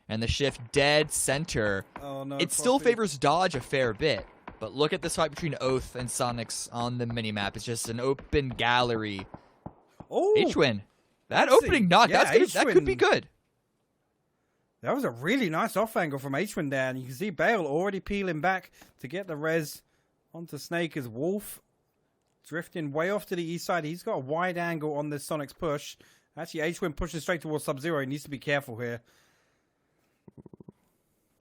And the shift dead center. Oh, no, it still favors Dodge a fair bit. But look at this fight between Oath and Sonics on the minimap. It's just an open gallery. Oh, H-Win. That opening knock, yeah, that could be good. That was a really nice off angle from H-Win there. And you can see Bale already peeling back to get the res onto Snake as Wolf drifting way off to the east side. He's got a wide angle on this Sonic's push. Actually, H-Win pushing straight towards Sub-Zero. He needs to be careful here.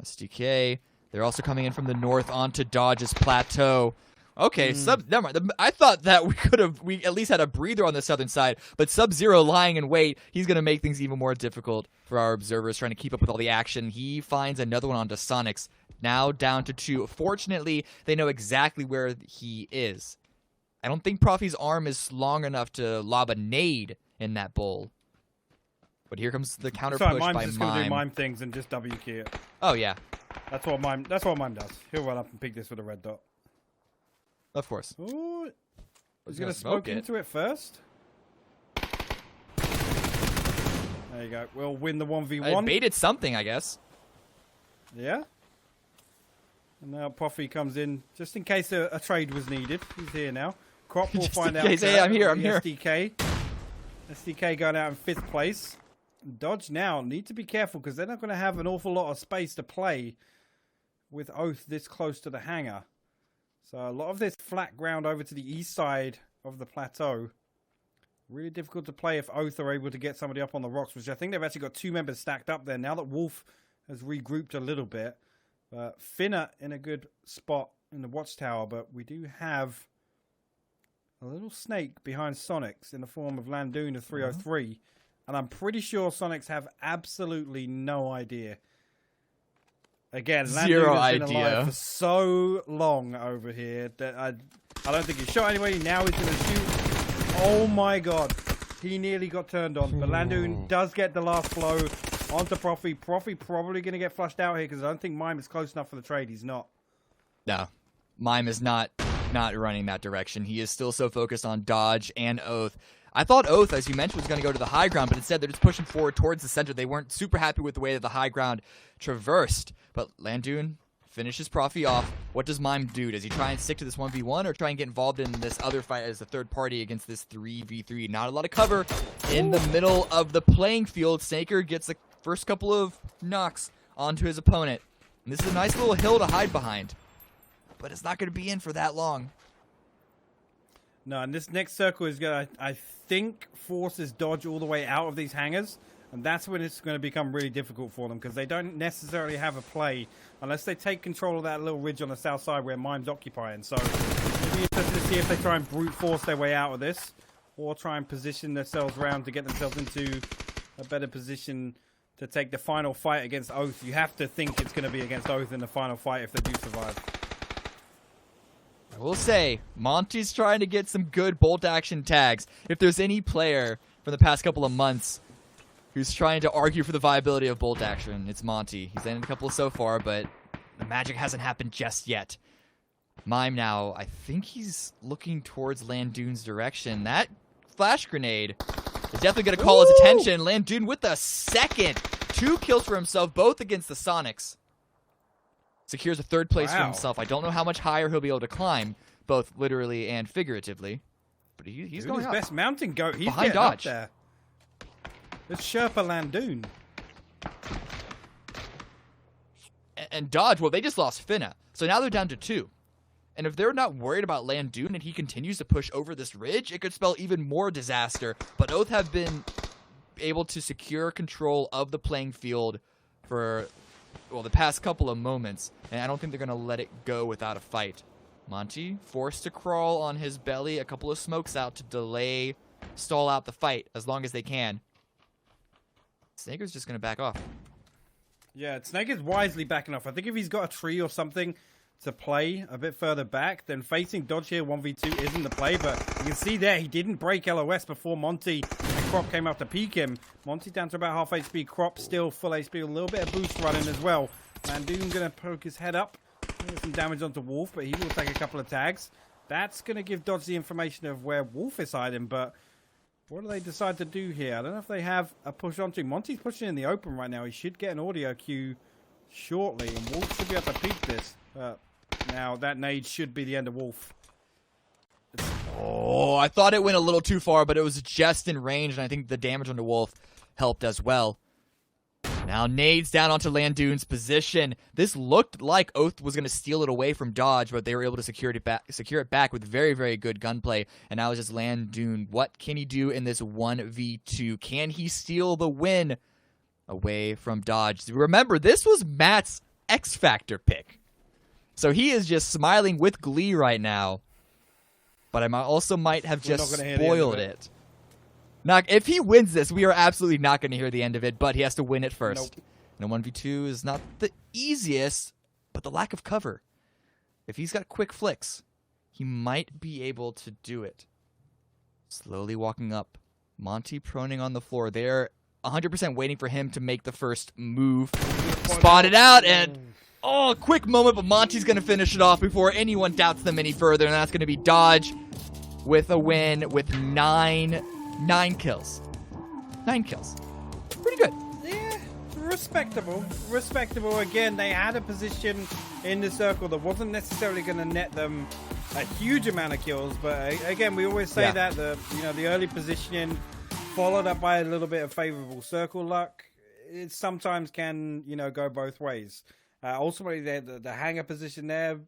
SDK, they're also coming in from the north onto Dodge's plateau. Okay, never mind. I thought that we at least had a breather on the southern side, but Sub-Zero lying in wait, he's going to make things even more difficult for our observers trying to keep up with all the action. He finds another one onto Sonics, now down to 2. Fortunately, they know exactly where he is. I don't think Profi's arm is long enough to lob a nade in that bowl. But here comes the counter push by Mime's just going to do Mime things and just W key it. Oh, yeah. That's what Mime does. He'll run up and pick this with a red dot. Of course. Ooh, he's going to smoke into it first. There you go. We'll win the 1v1. I baited something, I guess. Yeah. And now Profi comes in just in case a trade was needed. He's here now. Crop will find out. Hey, I'm here. SDK going out in 5th place. Dodge now need to be careful because they're not going to have an awful lot of space to play with Oath this close to the hangar. So a lot of this flat ground over to the east side of the plateau. Really difficult to play if Oath are able to get somebody up on the rocks, which I think they've actually got 2 members stacked up there now that Wolf has regrouped a little bit. Finna in a good spot in the watchtower, but we do have a little snake behind Sonics in the form of Landoon of 303. And I'm pretty sure Sonics have absolutely no idea. Again, Zero Landoon has been idea. alive for so long over here that I don't think he shot anybody. Now he's going to shoot. Oh my god. He nearly got turned on. But Landoon does get the last blow onto Profi. Profi probably going to get flushed out here because I don't think Mime is close enough for the trade. He's not. No. Mime is not running that direction. He is still so focused on Dodge and Oath. I thought Oath, as you mentioned, was going to go to the high ground, but instead they're just pushing forward towards the center. They weren't super happy with the way that the high ground traversed. But Landoon finishes Profi off. What does Mime do? Does he try and stick to this 1v1 or try and get involved in this other fight as a third party against this 3v3? Not a lot of cover in the middle of the playing field. Snaker gets the first couple of knocks onto his opponent. And this is a nice little hill to hide behind. But it's not going to be in for that long. No, and this next circle is going to, I think, forces Dodge all the way out of these hangars. And that's when it's going to become really difficult for them because they don't necessarily have a play unless they take control of that little ridge on the south side where Mime's occupying. So it'll be interesting to see if they try and brute force their way out of this or try and position themselves around to get themselves into a better position to take the final fight against Oath. You have to think it's going to be against Oath in the final fight if they do survive. I will say, Monty's trying to get some good bolt action tags. If there's any player from the past couple of months who's trying to argue for the viability of bolt action, it's Monty. He's landed a couple so far, but the magic hasn't happened just yet. Mime now, I think he's looking towards Landoon's direction. That flash grenade is definitely going to call his attention. Landoon with the second. 2 kills for himself, both against the Sonics. Secures a 3rd place for himself. I don't know how much higher he'll be able to climb, both literally and figuratively. But he's going his up. best mountain goat. He's Behind getting Dodge. up there. It's Sherpa Landoon. And Dodge, well, they just lost Finna. So now they're down to 2. And if they're not worried about Landoon and he continues to push over this ridge, it could spell even more disaster. But Oath have been able to secure control of the playing field for, well, the past couple of moments. And I don't think they're going to let it go without a fight. Monty forced to crawl on his belly, a couple of smokes out to stall out the fight as long as they can. Snaker's just going to back off. Yeah, Snake is wisely backing off. I think if he's got a tree or something to play a bit further back, then facing Dodge here 1v2 isn't the play, but you can see there he didn't break LOS before Monty and Crop came out to peek him. Monty down to about half HP, Crop still full HP, a little bit of boost running as well. Landoon gonna poke his head up, get some damage onto Wolf, but he will take a couple of tags. That's gonna give Dodge the information of where Wolf is hiding, but what do they decide to do here? I don't know if they have a push onto him. Monty's pushing in the open right now. He should get an audio cue shortly, and Wolf should be able to peek this. Now, that nade should be the end of Wolf. Oh, I thought it went a little too far, but it was just in range, and I think the damage on the Wolf helped as well. Now, nades down onto Landoon's position. This looked like Oath was going to steal it away from Dodge, but they were able to secure it back with very, very good gunplay. And now it's just Landoon. What can he do in this 1v2? Can he steal the win away from Dodge? Remember, this was Matt's X Factor pick. So he is just smiling with glee right now. But I also might have just spoiled it. Now, if he wins this, we are absolutely not going to hear the end of it, but he has to win it first. Nope. And a 1v2 is not the easiest, but the lack of cover. If he's got quick flicks, he might be able to do it. Slowly walking up. Monty proning on the floor. They're 100% waiting for him to make the first move. Spotted out, and oh, a quick moment, but Monty's going to finish it off before anyone doubts them any further, and that's going to be Dodge with a win with 9 kills. 9 kills. Pretty good. Yeah, respectable. Respectable. Again, they had a position in the circle that wasn't necessarily going to net them a huge amount of kills, but again, we always say that the early positioning followed up by a little bit of favorable circle luck, it sometimes can go both ways. Ultimately, the hanger position there,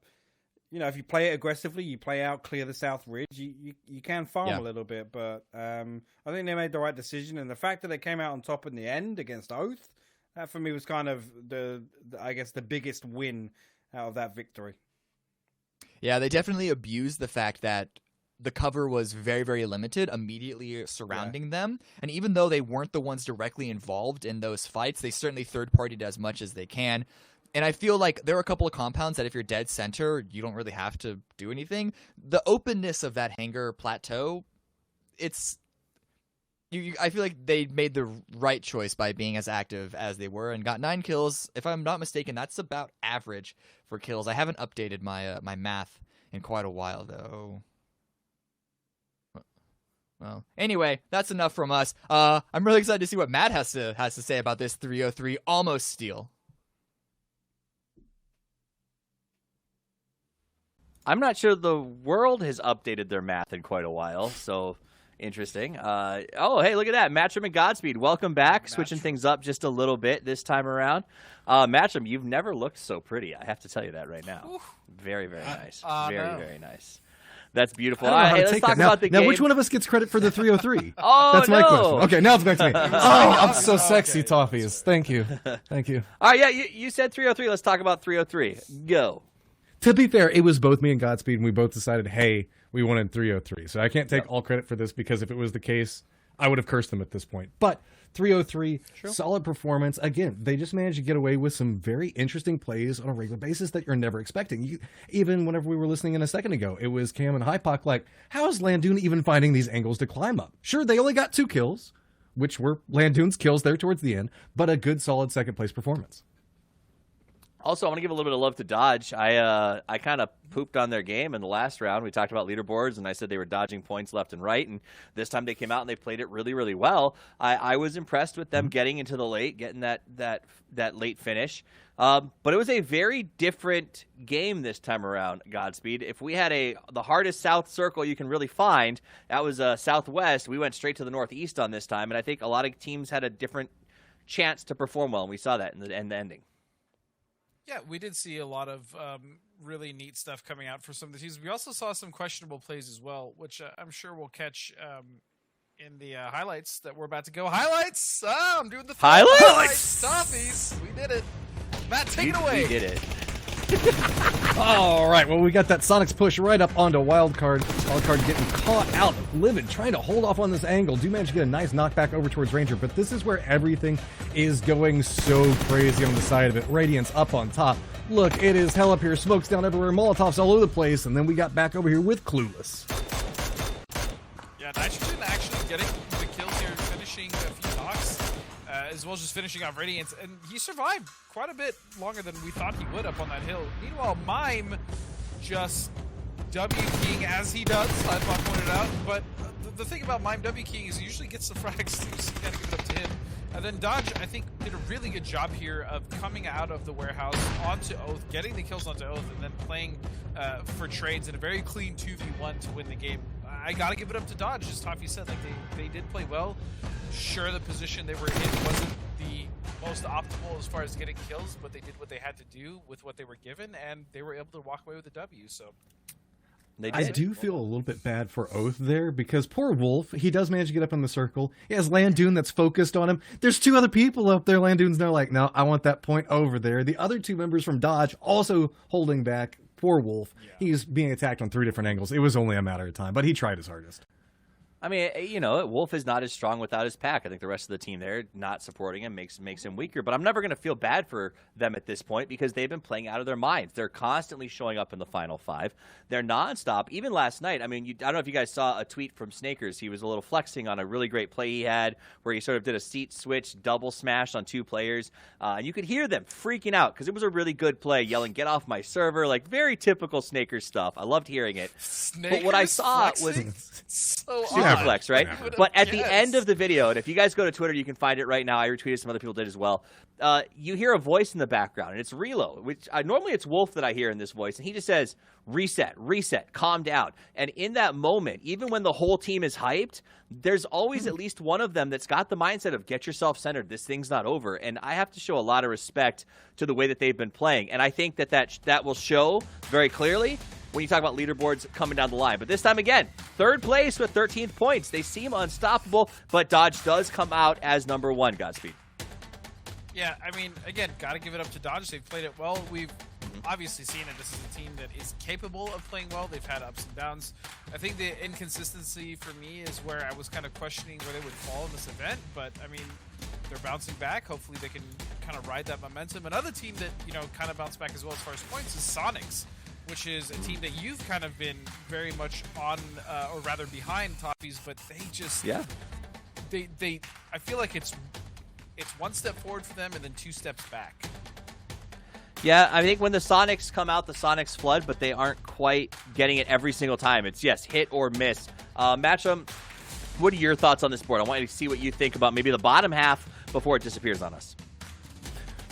if you play it aggressively, you play out, clear the south ridge, you can farm a little bit, but I think they made the right decision, and the fact that they came out on top in the end against Oath, that for me was kind of the biggest win out of that victory. Yeah, they definitely abused the fact that the cover was very, very limited immediately surrounding them, and even though they weren't the ones directly involved in those fights, they certainly third-partied as much as they can. And I feel like there are a couple of compounds that if you're dead center, you don't really have to do anything. The openness of that hangar plateau, I feel like they made the right choice by being as active as they were and got 9 kills. If I'm not mistaken, that's about average for kills. I haven't updated my my math in quite a while, though. Well, anyway, that's enough from us. I'm really excited to see what Matt has to say about this 303 almost steal. I'm not sure the world has updated their math in quite a while, so interesting. Oh, hey, look at that. Matcham and Godspeed, welcome back. Switching things up just a little bit this time around. Matcham, you've never looked so pretty. I have to tell you that right now. Oof. Very, very nice. Very nice. That's beautiful. Hey, let's talk about the game. Now, which one of us gets credit for the 303? Oh, that's my question. Okay, now it's back to me. Oh, I'm so sexy, Toffees. Thank you. Thank you. All right, yeah, you said 303. Let's talk about 303. Go. To be fair, it was both me and Godspeed, and we both decided, hey, we wanted 303. So I can't take all credit for this, because if it was the case, I would have cursed them at this point. But 303, solid performance. Again, they just managed to get away with some very interesting plays on a regular basis that you're never expecting. Even whenever we were listening in a second ago, it was Cam and Hypoc like, how is Landoon even finding these angles to climb up? Sure, they only got 2 kills, which were Landoon's kills there towards the end, but a good, solid second-place performance. Also, I want to give a little bit of love to Dodge. I kind of pooped on their game in the last round. We talked about leaderboards, and I said they were dodging points left and right. And this time they came out and they played it really, really well. I was impressed with them getting into the late, getting that late finish. But it was a very different game this time around, Godspeed. If we had the hardest south circle you can really find, that was southwest. We went straight to the northeast on this time, and I think a lot of teams had a different chance to perform well, and we saw that in the ending. Yeah, we did see a lot of really neat stuff coming out for some of the teams. We also saw some questionable plays as well, which I'm sure we'll catch in the highlights that we're about to go. Highlights! Oh, I'm doing the highlights! Toffees! We did it. Matt, take it away! We did it. All right, well, we got that Sonic's push right up onto Wildcard. Wildcard getting caught out. Livid trying to hold off on this angle. Do manage to get a nice knockback over towards Ranger, but this is where everything is going so crazy on the side of it. Radiance up on top. Look, it is hell up here. Smoke's down everywhere. Molotovs all over the place. And then we got back over here with Clueless. Yeah, Nitrogen actually getting the kills here, finishing a few knocks, as well as just finishing off Radiance. And he survived quite a bit longer than we thought he would up on that hill. Meanwhile, Mime just W-keying as he does, Sidebot pointed out. But the thing about Mime W-keying is he usually gets the frags too, so you gotta give it up to him. And then Dodge, I think, did a really good job here of coming out of the warehouse onto Oath, getting the kills onto Oath, and then playing for trades in a very clean 2v1 to win the game. I gotta give it up to Dodge, as Toffee said. Like they did play well. Sure, the position they were in wasn't the most optimal as far as getting kills, but they did what they had to do with what they were given, and they were able to walk away with a W. So. I do feel a little bit bad for Oath there, because poor Wolf, he does manage to get up in the circle. He has Landoon that's focused on him. There's two other people up there. Landoon's now like, no, I want that point over there. The other two members from Dodge also holding back. Poor Wolf. Yeah. He's being attacked on 3 different angles. It was only a matter of time, but he tried his hardest. I mean, you know, Wolf is not as strong without his pack. I think the rest of the team there not supporting him makes him weaker. But I'm never going to feel bad for them at this point because they've been playing out of their minds. They're constantly showing up in the final 5. They're nonstop. Even last night, I mean, I don't know if you guys saw a tweet from Snakers. He was a little flexing on a really great play he had where he sort of did a seat switch, double smash on 2 players. And you could hear them freaking out because it was a really good play, yelling, "Get off my server," like very typical Snakers stuff. I loved hearing it. Snakers but what I saw flexing? was so super flex, right? Never. But at the end of the video, and if you guys go to Twitter, you can find it right now. I retweeted, some other people did as well. You hear a voice in the background, and it's Relo, which normally it's Wolf that I hear in this voice, and he just says, reset, calm down. And in that moment, even when the whole team is hyped, there's always at least one of them that's got the mindset of get yourself centered. This thing's not over. And I have to show a lot of respect to the way that they've been playing. And I think that will show very clearly when you talk about leaderboards coming down the line. But this time again, 3rd place with 13 points. They seem unstoppable, but Dodge does come out as number 1, Godspeed. Yeah, I mean, again, got to give it up to Dodge. They've played it well. We've obviously seen it. This is a team that is capable of playing well. They've had ups and downs. I think the inconsistency for me is where I was kind of questioning where they would fall in this event. But, I mean, they're bouncing back. Hopefully they can kind of ride that momentum. Another team that, you know, kind of bounced back as well as far as points is Sonics, which is a team that you've kind of been very much on, or rather behind Toffees, but they just, they I feel like it's 1 step forward for them and then 2 steps back. Yeah, I think when the Sonics come out, the Sonics flood, but they aren't quite getting it every single time. It's, yes, hit or miss. Matchum, what are your thoughts on this board? I want you to see what you think about maybe the bottom half before it disappears on us.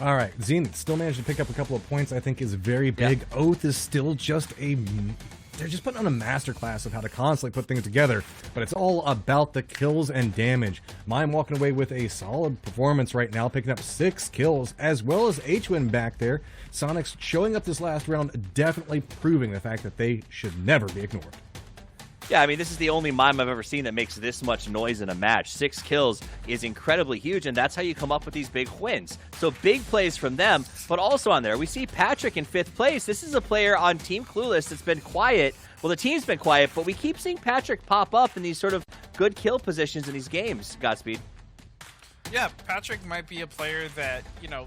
All right, Zenith still managed to pick up a couple of points I think is very big. Yeah. Oath is still just they're just putting on a masterclass of how to constantly put things together, but it's all about the kills and damage. Mime walking away with a solid performance right now, picking up 6 kills, as well as H-Win back there. Sonics showing up this last round, definitely proving the fact that they should never be ignored. Yeah, I mean, this is the only Mime I've ever seen that makes this much noise in a match. 6 kills is incredibly huge, and that's how you come up with these big wins. So big plays from them, but also on there, we see Patrick in 5th place. This is a player on Team Clueless that's been quiet. Well, the team's been quiet, but we keep seeing Patrick pop up in these sort of good kill positions in these games. Godspeed. Yeah, Patrick might be a player that, you know,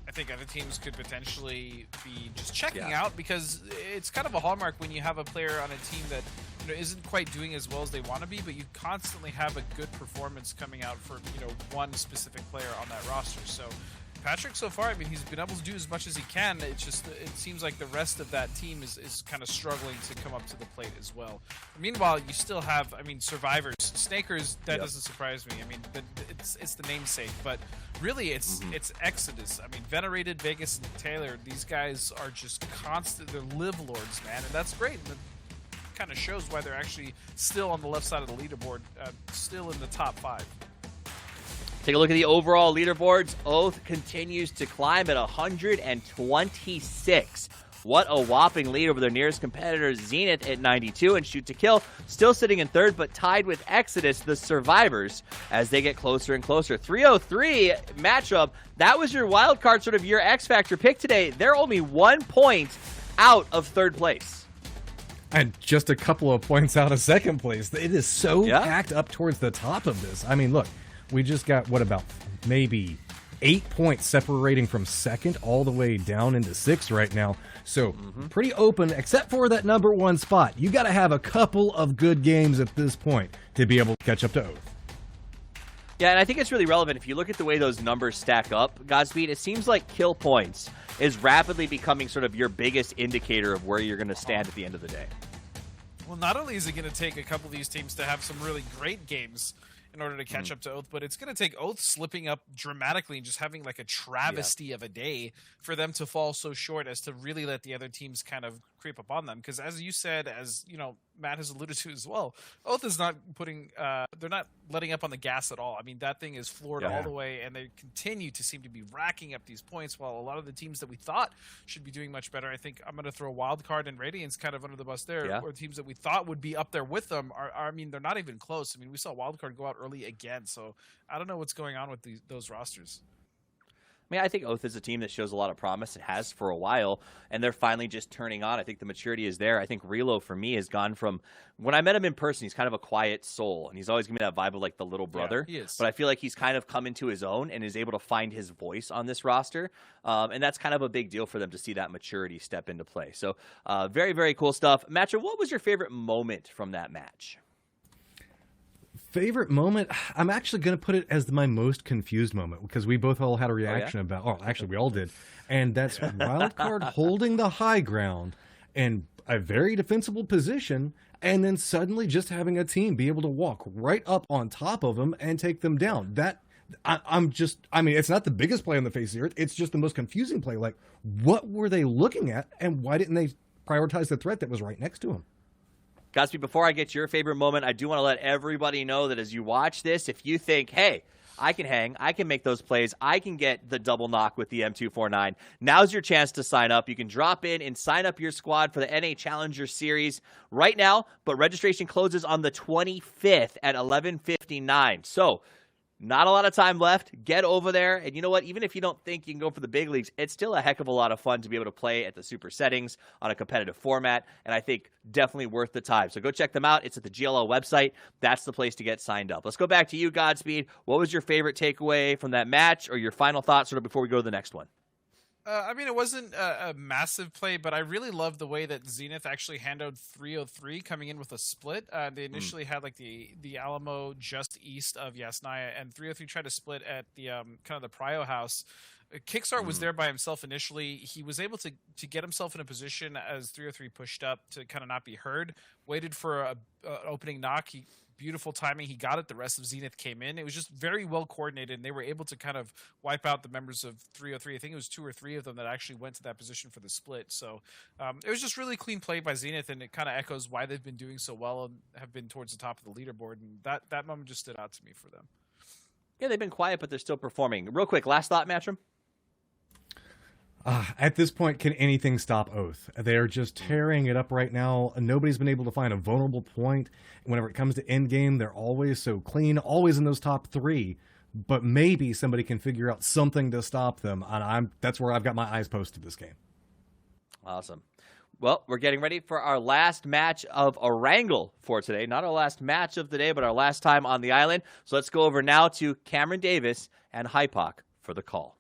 I think other teams could potentially be just checking out, because it's kind of a hallmark when you have a player on a team that, you know, isn't quite doing as well as they want to be, but you constantly have a good performance coming out for, you know, one specific player on that roster. So Patrick, so far, I mean, he's been able to do as much as he can. It's just, it seems like the rest of that team is kind of struggling to come up to the plate as well. Meanwhile, you still have, I mean, survivors, Snakers. That doesn't surprise me. I mean, it's the namesake, but really, it's Exodus. I mean, Venerated, Vegas, and Taylor. These guys are just constant. They're live lords, man, and that's great. And it kind of shows why they're actually still on the left side of the leaderboard, still in the top 5. Take a look at the overall leaderboards. Oath continues to climb at 126. What a whopping lead over their nearest competitor, Zenith, at 92, and Shoot to Kill still sitting in 3rd, but tied with Exodus, the survivors, as they get closer and closer. 303 matchup. That was your wild card, sort of your X Factor pick today. They're only 1 point out of 3rd place. And just a couple of points out of 2nd place. It is so packed up towards the top of this. I mean, look. We just got, what, about maybe 8 points separating from second all the way down into sixth right now. So pretty open, except for that number 1 spot. You got to have a couple of good games at this point to be able to catch up to Oath. Yeah, and I think it's really relevant. If you look at the way those numbers stack up, Godspeed, it seems like kill points is rapidly becoming sort of your biggest indicator of where you're going to stand at the end of the day. Well, not only is it going to take a couple of these teams to have some really great games in order to catch up to Oath, but it's going to take Oath slipping up dramatically and just having like a travesty of a day for them to fall so short as to really let the other teams kind of creep up on them. Because as you said, as you know, Matt has alluded to as well, Oath is not putting, they're not letting up on the gas at all. I mean, that thing is floored all the way, and they continue to seem to be racking up these points while a lot of the teams that we thought should be doing much better. I think I'm going to throw Wildcard and Radiance kind of under the bus there, or teams that we thought would be up there with them are, I mean, they're not even close. I mean, we saw Wildcard go out early again, so I don't know what's going on with those rosters. I mean, I think Oath is a team that shows a lot of promise. It has for a while, and they're finally just turning on. I think the maturity is there. I think Relo, for me, has gone from when I met him in person, he's kind of a quiet soul, and he's always given me that vibe of like the little brother. Yeah, he is. But I feel like he's kind of come into his own and is able to find his voice on this roster, and that's kind of a big deal for them to see that maturity step into play. So very, very cool stuff. Matcher, what was your favorite moment from that match? Favorite moment? I'm actually going to put it as my most confused moment because we both all had a reaction about. Oh, actually, we all did, and that's Wildcard holding the high ground in a very defensible position, and then suddenly just having a team be able to walk right up on top of them and take them down. That I mean, it's not the biggest play on the face of the earth. It's just the most confusing play. Like, what were they looking at, and why didn't they prioritize the threat that was right next to them? Godspeed, before I get to your favorite moment, I do want to let everybody know that as you watch this, if you think, hey, I can hang, I can make those plays, I can get the double knock with the M249, now's your chance to sign up. You can drop in and sign up your squad for the NA Challenger Series right now, but registration closes on the 25th at 11:59. So, not a lot of time left. Get over there. And you know what? Even if you don't think you can go for the big leagues, it's still a heck of a lot of fun to be able to play at the super settings on a competitive format. And I think definitely worth the time. So go check them out. It's at the GLL website. That's the place to get signed up. Let's go back to you, Godspeed. What was your favorite takeaway from that match or your final thoughts sort of before we go to the next one? I mean, it wasn't a massive play, but I really loved the way that Zenith actually handled 303 coming in with a split. They initially had like the Alamo just east of Yasnaya, and 303 tried to split at the kind of the Prio house. Kickstart was there by himself initially. He was able to get himself in a position as 303 pushed up to kind of not be heard. Waited for a opening knock. Beautiful timing. He got it. The rest of Zenith came in. It was just very well coordinated, and they were able to kind of wipe out the members of 303. I think it was 2 or 3 of them that actually went to that position for the split. So it was just really clean play by Zenith, and it kind of echoes why they've been doing so well and have been towards the top of the leaderboard. And that moment just stood out to me for them. Yeah, they've been quiet, but they're still performing. Real quick, last thought, Matchroom? At this point, can anything stop Oath? They're just tearing it up right now. Nobody's been able to find a vulnerable point. Whenever it comes to endgame, they're always so clean, always in those top 3. But maybe somebody can figure out something to stop them. And that's where I've got my eyes posted this game. Awesome. Well, we're getting ready for our last match of a wrangle for today. Not our last match of the day, but our last time on the island. So let's go over now to Cameron Davis and Hypoc for the call.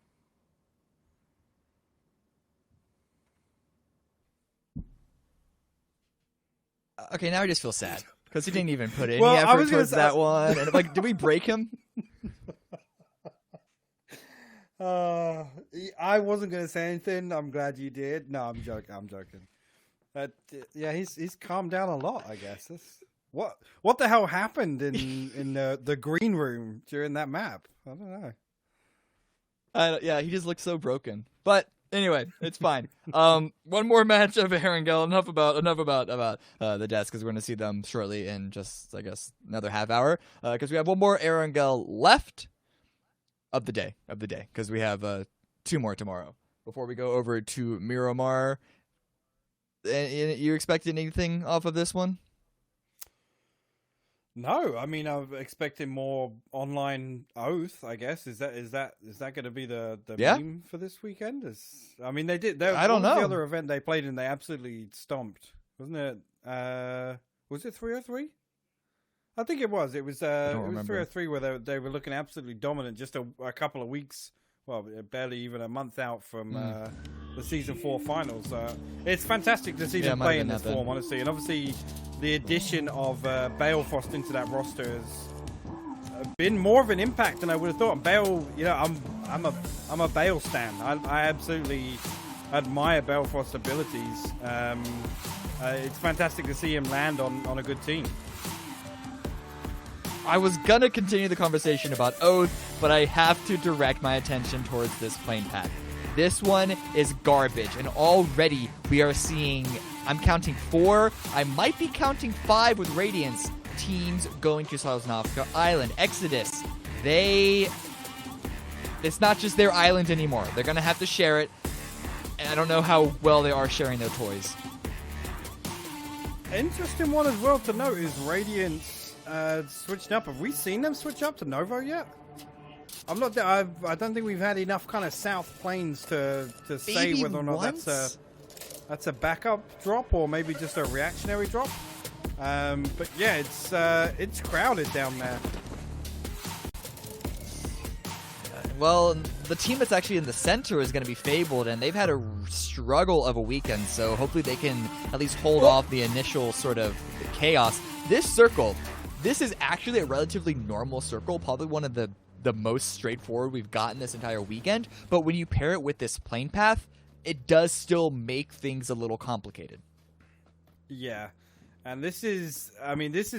Okay, now I just feel sad because he didn't even put any Well, I effort was gonna towards say- that one. And like, did we break him? I wasn't going to say anything. I'm glad you did. No, I'm joking. But yeah, he's calmed down a lot, I guess. What the hell happened in the green room during that map? I don't know. Yeah, he just looked so broken. But anyway, it's fine. One more match of Erangel. Enough about the desk, because we're going to see them shortly in just, I guess, another half hour. Because we have one more Erangel left of the day, because we have 2 more tomorrow. Before we go over to Miramar, you expecting anything off of this one? No, I mean, I'm expecting more online Oath, I guess. Is that going to be the meme for this weekend? I mean, they did. I don't know. The other event they played in, they absolutely stomped, wasn't it? Was it 303? I think it was. It was. It was 303 where they were looking absolutely dominant just a couple of weeks barely even a month out from the Season 4 finals. It's fantastic to see them play in this form, honestly. And obviously, the addition of Balefrost into that roster has been more of an impact than I would have thought. And Bale, I'm a Bale stan. I absolutely admire Balefrost's abilities. It's fantastic to see him land on a good team. I was gonna continue the conversation about Oath, but I have to direct my attention towards this plane pack. This one is garbage, and already we are seeing, I'm counting 4, I might be counting 5 with Radiance, teams going to Sosnovka Island. Exodus, it's not just their island anymore. They're gonna have to share it, and I don't know how well they are sharing their toys. Interesting one as well to note is Radiance switched up. Have we seen them switch up to Novo yet? I'm not. I don't think we've had enough kind of South Plains to say maybe whether or not once? that's a backup drop or maybe just a reactionary drop. But yeah, it's crowded down there. Well, the team that's actually in the center is going to be Fabled, and they've had a struggle of a weekend, so hopefully they can at least hold off the initial sort of chaos. This circle, this is actually a relatively normal circle, probably one of the most straightforward we've gotten this entire weekend, but when you pair it with this plane path, it does still make things a little complicated. Yeah. And this is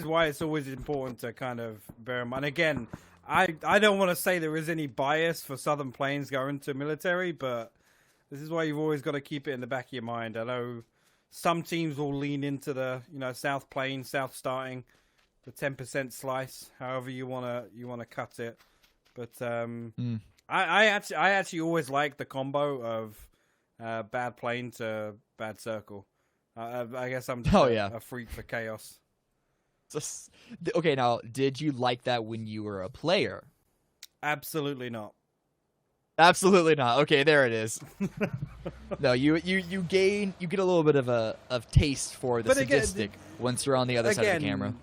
why it's always important to kind of bear in mind. Again, I don't want to say there is any bias for Southern Plains going to military, but this is why you've always got to keep it in the back of your mind. I know some teams will lean into the South Plains, South starting, the 10% slice, however you wanna cut it. But I actually always like the combo of bad plane to bad circle. I guess I'm just a freak for chaos. Okay, now, did you like that when you were a player? Absolutely not. Absolutely not. Okay, there it is. No, you get a little bit of taste for the sadistic once you're on the other side of the camera.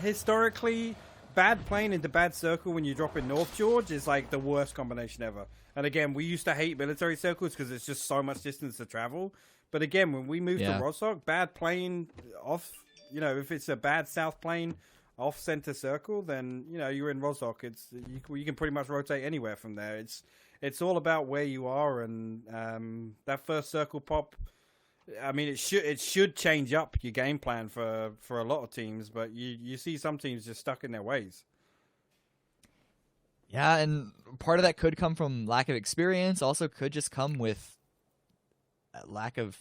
Historically, bad plane into bad circle when you drop in North George is like the worst combination ever. And again, we used to hate military circles because it's just so much distance to travel. But again, when we moved to Rostock, bad plane off, if it's a bad south plane off center circle, then, you're in Rostock. You can pretty much rotate anywhere from there. It's all about where you are, and that first circle pop, I mean, it should change up your game plan for a lot of teams, but you see some teams just stuck in their ways. Yeah, and part of that could come from lack of experience, also could just come with lack of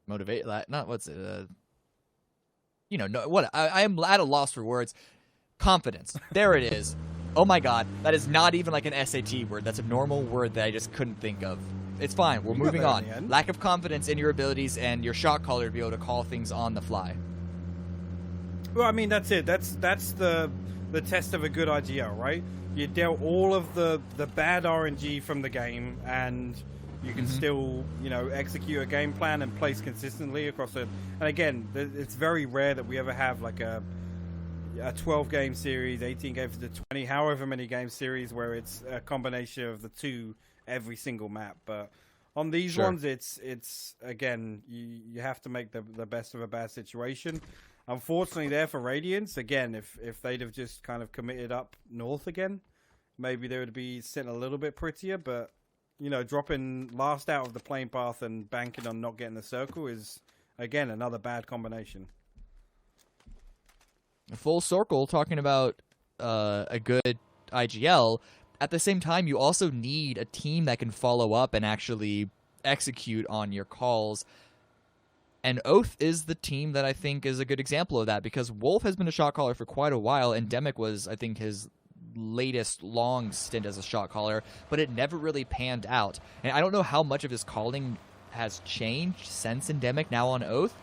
motivate. Not what's it? I am at a loss for words. Confidence. There it is. Oh my god, that is not even like an SAT word. That's a normal word that I just couldn't think of. It's fine. We're moving on. Lack of confidence in your abilities and your shot caller to be able to call things on the fly. Well, I mean, that's it. That's the test of a good idea, right? You dealt all of the bad RNG from the game, and you can still, execute a game plan and place consistently across it. And again, it's very rare that we ever have like a 12-game series, 18 games to 20, however many game series where it's a combination of the two every single map. But on these ones, it's again, you have to make the best of a bad situation. Unfortunately, there for Radiance, again, if they'd have just kind of committed up north again, maybe they would be sitting a little bit prettier. But dropping last out of the plane path and banking on not getting the circle is, again, another bad combination. Full circle, talking about a good IGL. At the same time, you also need a team that can follow up and actually execute on your calls. And Oath is the team that I think is a good example of that, because Wolf has been a shot caller for quite a while, and Demic was, I think, his latest long stint as a shot caller, but it never really panned out. And I don't know how much of his calling has changed since Endemic, now on Oath,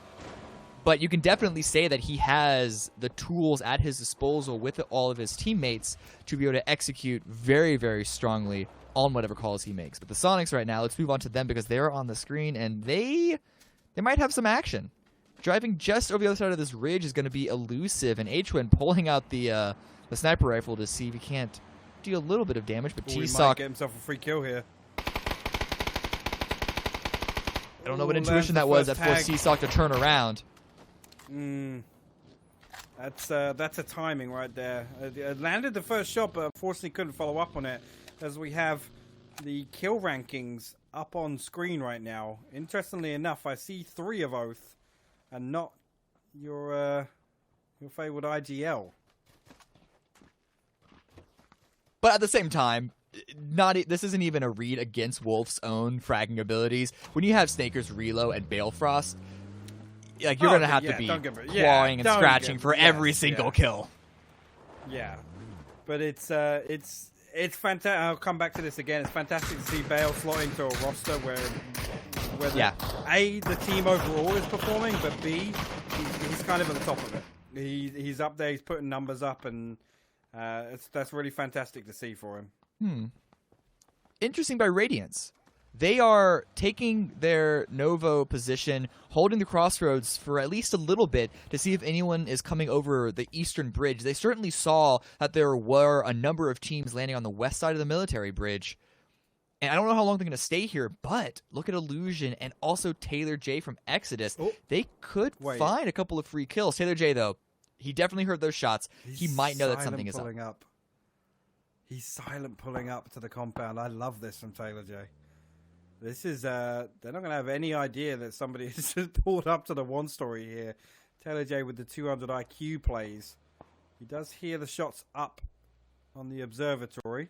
but you can definitely say that he has the tools at his disposal with all of his teammates to be able to execute very, very strongly on whatever calls he makes. But the Sonics right now, let's move on to them because they're on the screen, and they might have some action. Driving just over the other side of this ridge is going to be Elusive, and H-Win pulling out the sniper rifle to see if he can't deal a little bit of damage, but He might T-Sock... get himself a free kill here. I don't know what intuition that was that forced T-Sock to turn around. That's a timing right there. It landed the first shot, but unfortunately couldn't follow up on it, as we have the kill rankings up on screen right now. Interestingly enough, I see 3 of Oath, and not your favorite IGL. But at the same time, this isn't even a read against Wolf's own fragging abilities. When you have Snaker's Relo and Balefrost, like you're gonna have to be clawing and scratching for every single kill. Yeah, but it's fantastic. I'll come back to this again. It's fantastic to see Bale slot into a roster where A, the team overall is performing, but B, he's kind of at the top of it. He's up there. He's putting numbers up, and that's really fantastic to see for him. Interesting by Radiance. They are taking their Novo position, holding the crossroads for at least a little bit to see if anyone is coming over the eastern bridge. They certainly saw that there were a number of teams landing on the west side of the military bridge. And I don't know how long they're going to stay here, but look at Illusion and also Taylor J from Exodus. They could find a couple of free kills. Taylor J, though, he definitely heard those shots. He might know that something is up. He's silent pulling up to the compound. I love this from Taylor J. This is, they're not going to have any idea that somebody has just pulled up to the 1 story here. Taylor J with the 200 IQ plays. He does hear the shots up on the observatory.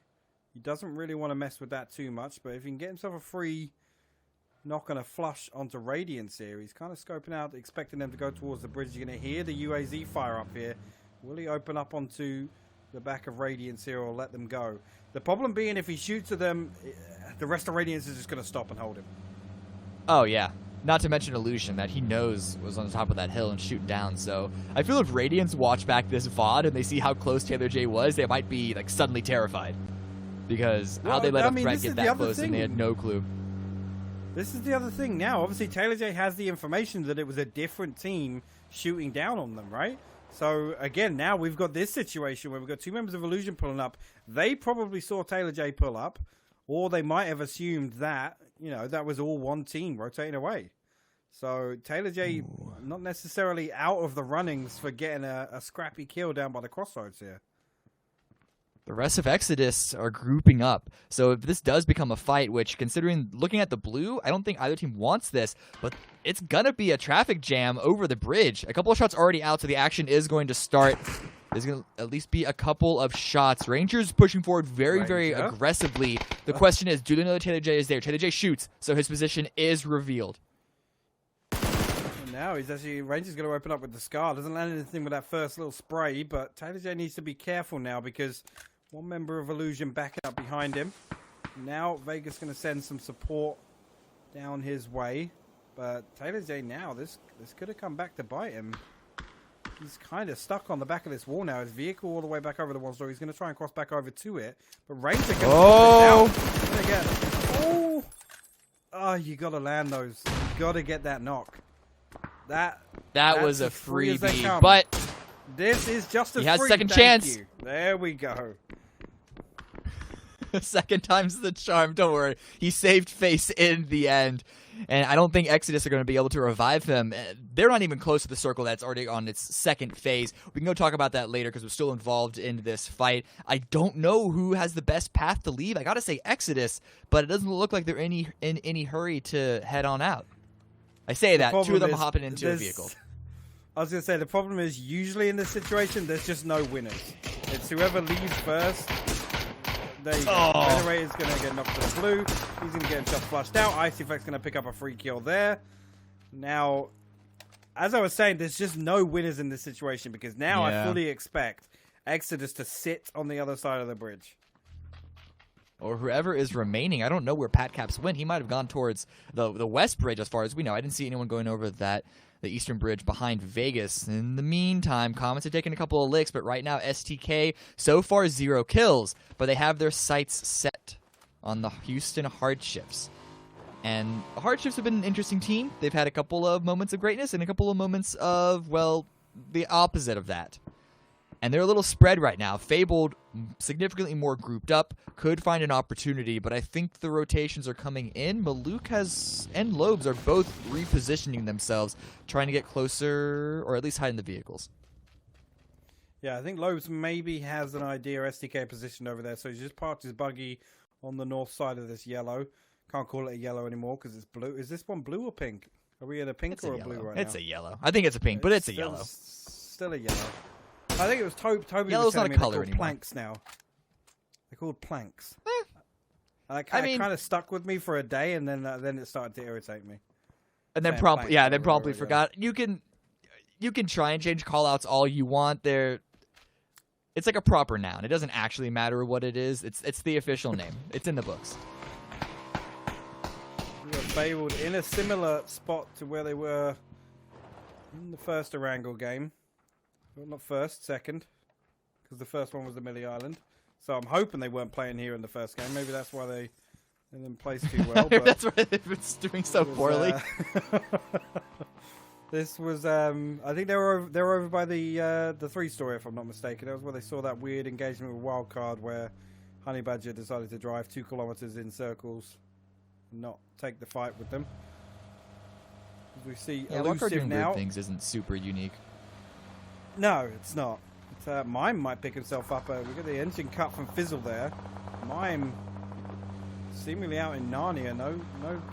He doesn't really want to mess with that too much, but if he can get himself a free knock and a flush onto Radiance here, he's kind of scoping out, expecting them to go towards the bridge. You're going to hear the UAZ fire up here. Will he open up onto the back of Radiance here or let them go? The problem being, if he shoots at them, the rest of Radiance is just going to stop and hold him. Oh, yeah. Not to mention Illusion, that he knows was on the top of that hill and shooting down. So I feel if Radiance watch back this VOD and they see how close Taylor J was, they might be like suddenly terrified. Because how they let a threat get that close and they had no clue. This is the other thing now. Obviously, Taylor J has the information that it was a different team shooting down on them, right? So, again, now we've got this situation where we've got 2 members of Illusion pulling up. They probably saw Taylor J pull up, or they might have assumed that, that was all one team rotating away. So, Taylor J not necessarily out of the runnings for getting a scrappy kill down by the crossroads here. The rest of Exodus are grouping up. So if this does become a fight, which looking at the blue, I don't think either team wants this, but it's going to be a traffic jam over the bridge. A couple of shots already out, so the action is going to start. There's going to at least be a couple of shots. Rangers pushing forward very aggressively. The question is, do they know that Taylor J is there? Taylor J shoots, so his position is revealed. Now Ranger's going to open up with the Scar. Doesn't land anything with that first little spray, but Taylor J needs to be careful now because one member of Illusion backing up behind him. Now Vegas going to send some support down his way, but Taylor J now, this could have come back to bite him. He's kind of stuck on the back of this wall now. His vehicle all the way back over the 1 story. He's going to try and cross back over to it, but Ranger going to put it down. Oh, you got to land those. You got to get that knock. That was a freebie, but this is just a he has free, second chance. You. There we go. Second time's the charm. Don't worry. He saved face in the end. And I don't think Exodus are going to be able to revive him. They're not even close to the circle that's already on its second phase. We can go talk about that later because we're still involved in this fight. I don't know who has the best path to leave. I got to say Exodus, but it doesn't look like they're in any hurry to head on out. I say that. 2 of them hopping into a vehicle. I was going to say, the problem is usually in this situation, there's just no winners. It's whoever leaves first. There you go. Generator's going to get knocked to the blue. He's going to get himself flushed out. Icy Effect's going to pick up a free kill there. Now, as I was saying, there's just no winners in this situation because now I fully expect Exodus to sit on the other side of the bridge. Or whoever is remaining. I don't know where Pat Caps went. He might have gone towards the west bridge as far as we know. I didn't see anyone going over the eastern bridge behind Vegas. In the meantime, Comets have taken a couple of licks, but right now STK, so far 0 kills. But they have their sights set on the Houston Hardships. And the Hardships have been an interesting team. They've had a couple of moments of greatness and a couple of moments of, well, the opposite of that. And they're a little spread right now. Fabled, significantly more grouped up, could find an opportunity, but I think the rotations are coming in. Maluk and Lobes are both repositioning themselves, trying to get closer, or at least hide in the vehicles. Yeah, I think Lobes maybe has an idea SDK positioned over there, so he's just parked his buggy on the north side of this yellow. Can't call it a yellow anymore because it's blue. Is this one blue or pink? Are we in a pink or a blue right now? It's a yellow. I think it's a pink, but it's a yellow. Still a yellow. I think it was Toby. Yellow's not a color anymore. Planks now. They're called planks. It kind of stuck with me for a day, and then it started to irritate me. And then promptly forgot. You can try and change callouts all you want. It's like a proper noun. It doesn't actually matter what it is. It's the official name. It's in the books. We got Fabled in a similar spot to where they were in the first Erangel game. Well, not first, second. Because the first one was the Millie Island. So I'm hoping they weren't playing here in the first game. Maybe that's why they didn't play too well. But that's why they've been doing so poorly. This was, I think they were over by the 3-story, if I'm not mistaken. That was where they saw that weird engagement with Wildcard, where Honey Badger decided to drive 2 kilometers in circles, and not take the fight with them. We see Elusive now. Weird things isn't super unique. No, it's not. Mime might pick himself up. We got the engine cut from Fizzle there. Mime seemingly out in Narnia. No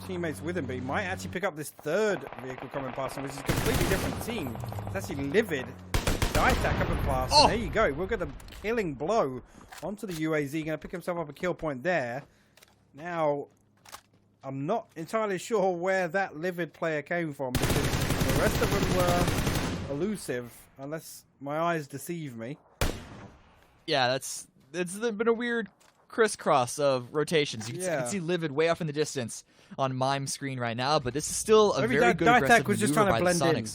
teammates with him, but he might actually pick up this third vehicle coming past him, which is a completely different team. It's actually Livid. Diattack coming past. Oh! There you go. We'll get the killing blow onto the UAZ. Going to pick himself up a kill point there. Now, I'm not entirely sure where that Livid player came from, because the rest of them were elusive, unless my eyes deceive me. Yeah, it's been a weird crisscross of rotations. You can see Livid way off in the distance on Mime's screen right now, but this is still a very good aggressive was just trying to blend in.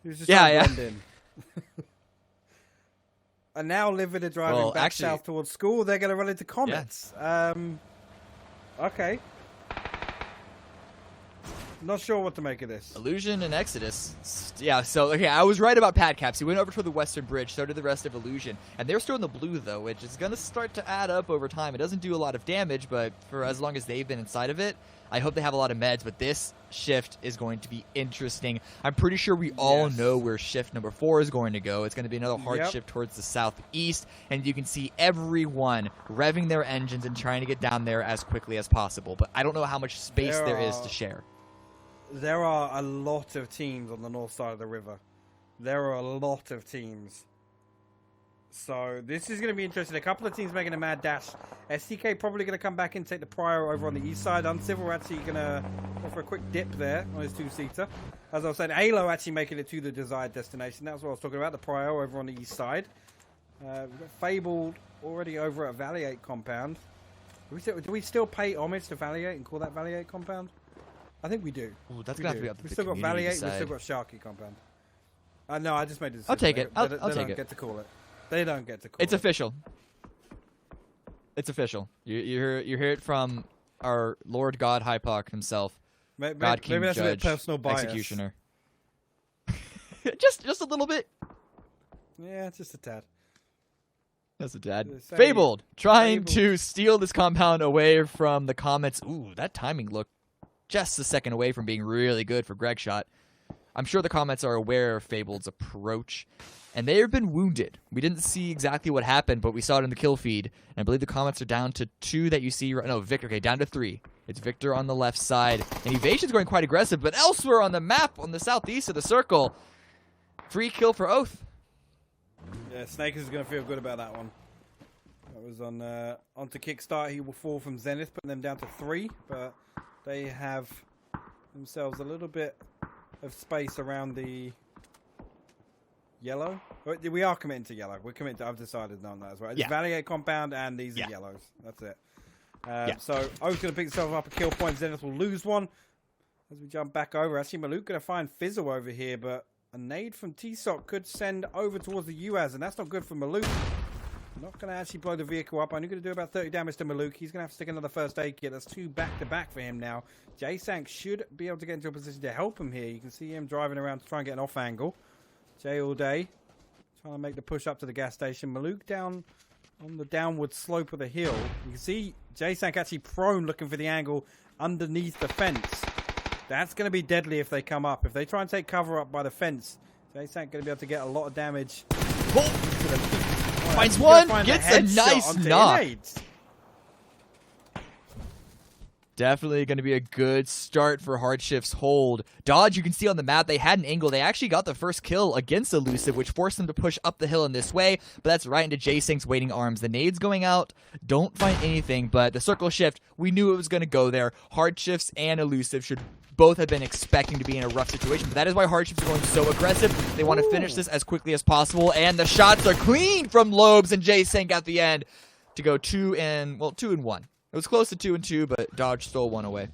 He was just trying to blend in. And now Livid are driving back south towards school. They're going to run into Comets. Yeah. Okay. Not sure what to make of this. Illusion and Exodus. Yeah, so, okay, I was right about Padcaps. He went over to the western bridge, so did the rest of Illusion. And they're still in the blue, though, which is going to start to add up over time. It doesn't do a lot of damage, but for as long as they've been inside of it, I hope they have a lot of meds. But this shift is going to be interesting. I'm pretty sure we all know where shift number 4 is going to go. It's going to be another hard shift towards the southeast. And you can see everyone revving their engines and trying to get down there as quickly as possible. But I don't know how much space there is to share. There are a lot of teams on the north side of the river. There are a lot of teams. So this is going to be interesting. A couple of teams making a mad dash. SDK probably going to come back and take the Prior over on the east side. Uncivil actually going to go for a quick dip there on his 2-seater. As I was saying, Halo actually making it to the desired destination. That's what I was talking about, the Prior over on the east side. We've got Fabled already over at Valiate compound. Do we still pay homage to Valiate and call that Valiate compound? I think we do. Ooh, that's going to be up to We've the still got community Valiate, we've still got Sharky compound. No, I just made a decision. I'll take it. I'll they take don't it. Get to call it. They don't get to call It's it. official. It's official. You hear it from our Lord God Hypoc himself. God King maybe that's Judge, a bit personal bias. Executioner. just a little bit. Yeah, just a tad. That's a tad. Fabled, trying to steal this compound away from the Comets. Ooh, that timing looked just a second away from being really good for Greg Shot. I'm sure the Comets are aware of Fabled's approach, and they have been wounded. We didn't see exactly what happened, but we saw it in the kill feed, and I believe the Comets are down to 2 that you see right. No, Victor. Okay, down to 3. It's Victor on the left side, and Evasion's going quite aggressive, but elsewhere on the map, on the southeast of the circle, free kill for Oath. Yeah, Snake is going to feel good about that one. That was onto Kickstart. He will fall from Zenith, putting them down to 3, but they have themselves a little bit of space around the yellow. We are committing to yellow. We're committing to, I've decided on that as well. It's Valiate compound and these are yellows. That's it. So O's going to pick himself up a kill point. Zenith will lose one. As we jump back over, actually Maluk going to find Fizzle over here, but a nade from T-Sock could send over towards the UAZ, and that's not good for Maluk. Not going to actually blow the vehicle up. Only going to do about 30 damage to Maluk. He's going to have to stick another first aid kit. That's 2 back-to-back for him now. J-Sank should be able to get into a position to help him here. You can see him driving around to try and get an off angle. J all day. trying to make the push up to the gas station. Maluk down on the downward slope of the hill. You can see J-Sank actually prone, looking for the angle underneath the fence. That's going to be deadly if they come up. If they try and take cover up by the fence, J-Sank going to be able to get a lot of damage. Finds one, gets a nice knock. Definitely going to be a good start for Hardshift's hold. Dodge, you can see on the map, they had an angle. They actually got the first kill against Elusive, which forced them to push up the hill in this way, but that's right into J-Sync's waiting arms. The nades going out, don't find anything, but the circle shift, we knew it was going to go there. Hardshifts and Elusive should both have been expecting to be in a rough situation, but that is why Hardshifts are going so aggressive. They want to finish this as quickly as possible, and the shots are clean from Lobes and J-Sync at the end to go 2 and 1. It was close to 2 and 2, but Dodge stole one away.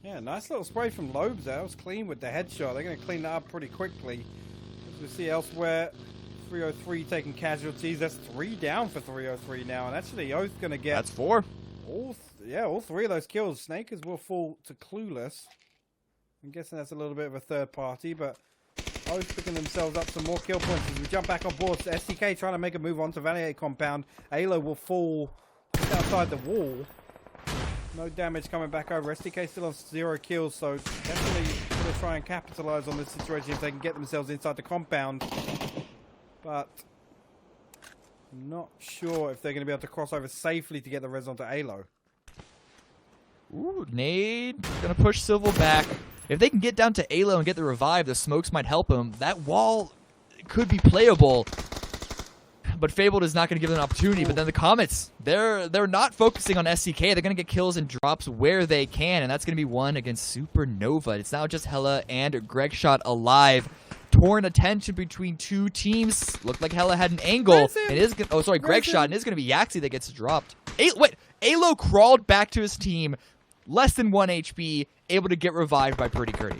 Yeah, nice little spray from Lobes there. That was clean with the headshot. They're going to clean that up pretty quickly. As we see elsewhere, 303 taking casualties. That's 3 down for 303 now. And actually, Oath going to get... That's 4. All 3 of those kills. Snakers will fall to Clueless. I'm guessing that's a little bit of a third party, but Oath picking themselves up some more kill points as we jump back on board. So SDK trying to make a move onto Valier compound. Alo will fall outside the wall. No damage coming back over. SDK still on 0 kills, so definitely going to try and capitalize on this situation if they can get themselves inside the compound. But I'm not sure if they're going to be able to cross over safely to get the res onto Alo. Ooh, nade. Gonna push Civil back. If they can get down to Alo and get the revive, the smokes might help him. That wall could be playable. But Fabled is not going to give them an opportunity. But then the Comets, they're not focusing on SCK. They're going to get kills and drops where they can, and that's going to be one against Supernova. It's now just Hella and Gregshot alive. Torn attention between two teams. Looked like Hella had an angle. It is Gregshot, and it's going to be Yaxi that gets dropped. Alo crawled back to his team, less than 1 HP, able to get revived by Pretty Curdy.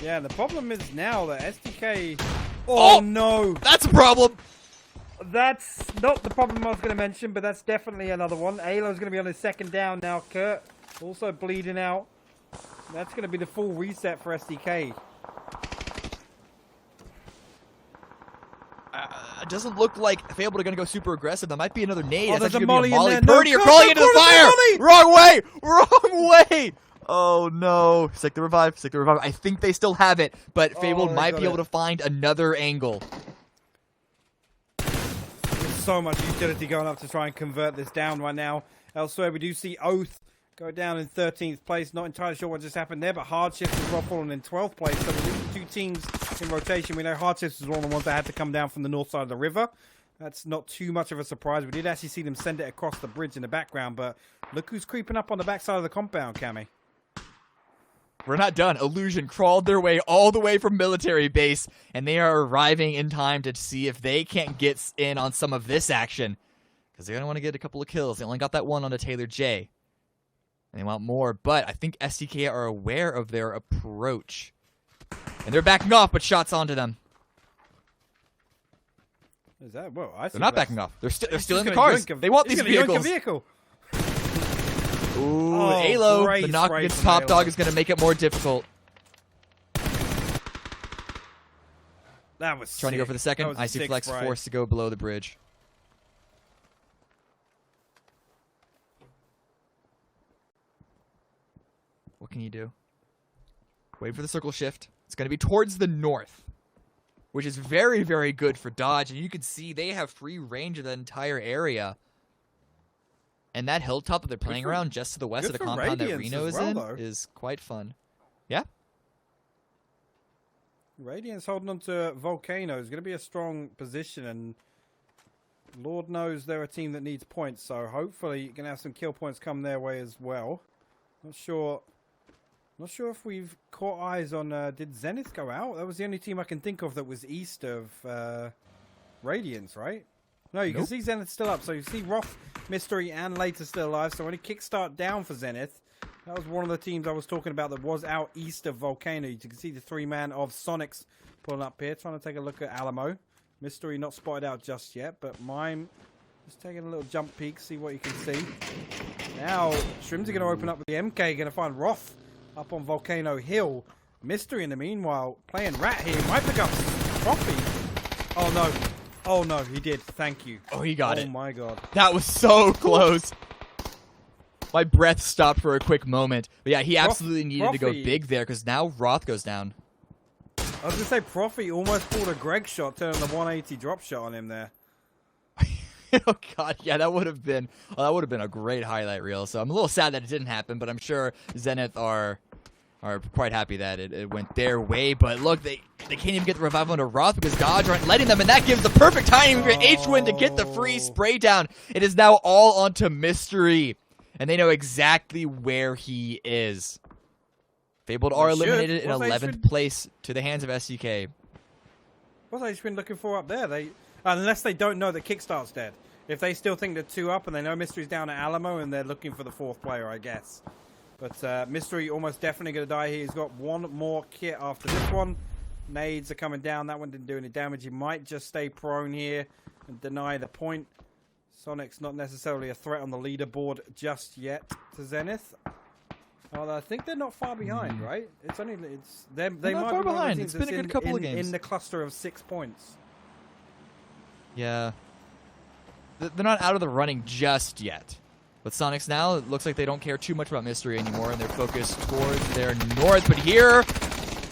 Yeah, the problem is now that SDK... Oh, no! That's a problem! That's not the problem I was going to mention, but that's definitely another one. Alo's going to be on his second down now. Kurt also bleeding out. That's going to be the full reset for SDK. It doesn't look like Fabled are going to go super aggressive. That might be another nade. Oh, That's there's a gonna be molly in there. Purdy, you're crawling into the fire! Wrong way! Wrong way! Oh no. Stick the revive. Stick the revive. I think they still have it, but Fabled might be able to find another angle. There's so much utility going up to try and convert this down right now. Elsewhere, we do see Oath go down in 13th place. Not entirely sure what just happened there, but Hardshift is well fallen in 12th place. So we lose 2 teams in rotation. We know Hardshift is one of the ones that had to come down from the north side of the river. That's not too much of a surprise. We did actually see them send it across the bridge in the background, but look who's creeping up on the backside of the compound, Cammy. We're not done. Illusion crawled their way all the way from military base, and they are arriving in time to see if they can't get in on some of this action. Because they're going to want to get a couple of kills. They only got that one on the Taylor J. And they want more, but I think SDK are aware of their approach. And they're backing off, but shots onto them. Is that, well, I they're not backing off. They're still in the cars. They want these vehicles. Ooh, Alo, the knock against Top Dog is going to make it more difficult. That was trying to go for the second. Icy Flex forced to go below the bridge. What can you do? Wait for the circle shift. It's going to be towards the north, which is very, very good for Dodge. And you can see they have free range of the entire area. And that hilltop that they're playing around just to the west of the compound that Reno is in is quite fun. Yeah? Radiance holding on to Volcano is going to be a strong position, and Lord knows they're a team that needs points, so hopefully you're going to have some kill points come their way as well. Not sure if we've caught eyes on... did Zenith go out? That was the only team I can think of that was east of Radiance, right? No, you can see Zenith still up. So you see Roth, Mystery, and Later still alive. So when it kickstart down for Zenith, that was one of the teams I was talking about that was out east of Volcano. You can see the 3-man of Sonics pulling up here, trying to take a look at Alamo. Mystery not spotted out just yet, but Mime just taking a little jump peek, see what you can see. Now, Shrims are going to open up with the MK, going to find Roth up on Volcano Hill. Mystery in the meanwhile, playing Rat here, might pick up Trophy. Oh no. Oh no, he did. Thank you. Oh, he got it. Oh my god. That was so close. My breath stopped for a quick moment. But yeah, he absolutely needed to go big there because now Roth goes down. I was going to say, Profi almost pulled a Greg shot, turning the 180 drop shot on him there. Oh god, yeah, that would have been a great highlight reel. So I'm a little sad that it didn't happen, but I'm sure Zenith are quite happy that it went their way. But look, they can't even get the revive onto Roth because Dodge aren't letting them, and that gives the perfect timing for H-Win to get the free spray down. It is now all onto Mystery, and they know exactly where he is. Fabled are eliminated in 11th place to the hands of SDK. What's H-Win looking for up there? Unless they don't know that Kickstart's dead. If they still think they're 2 up and they know Mystery's down at Alamo and they're looking for the 4th player, I guess. But Mystery almost definitely going to die here. He's got one more kit after this one. Nades are coming down. That one didn't do any damage. He might just stay prone here and deny the point. Sonic's not necessarily a threat on the leaderboard just yet to Zenith. Although I think they're not far behind, right? They might be far behind. It's been a good couple of games in the cluster of 6 points. Yeah. They're not out of the running just yet. With Sonics now, it looks like they don't care too much about Mystery anymore, and they're focused towards their north. But here,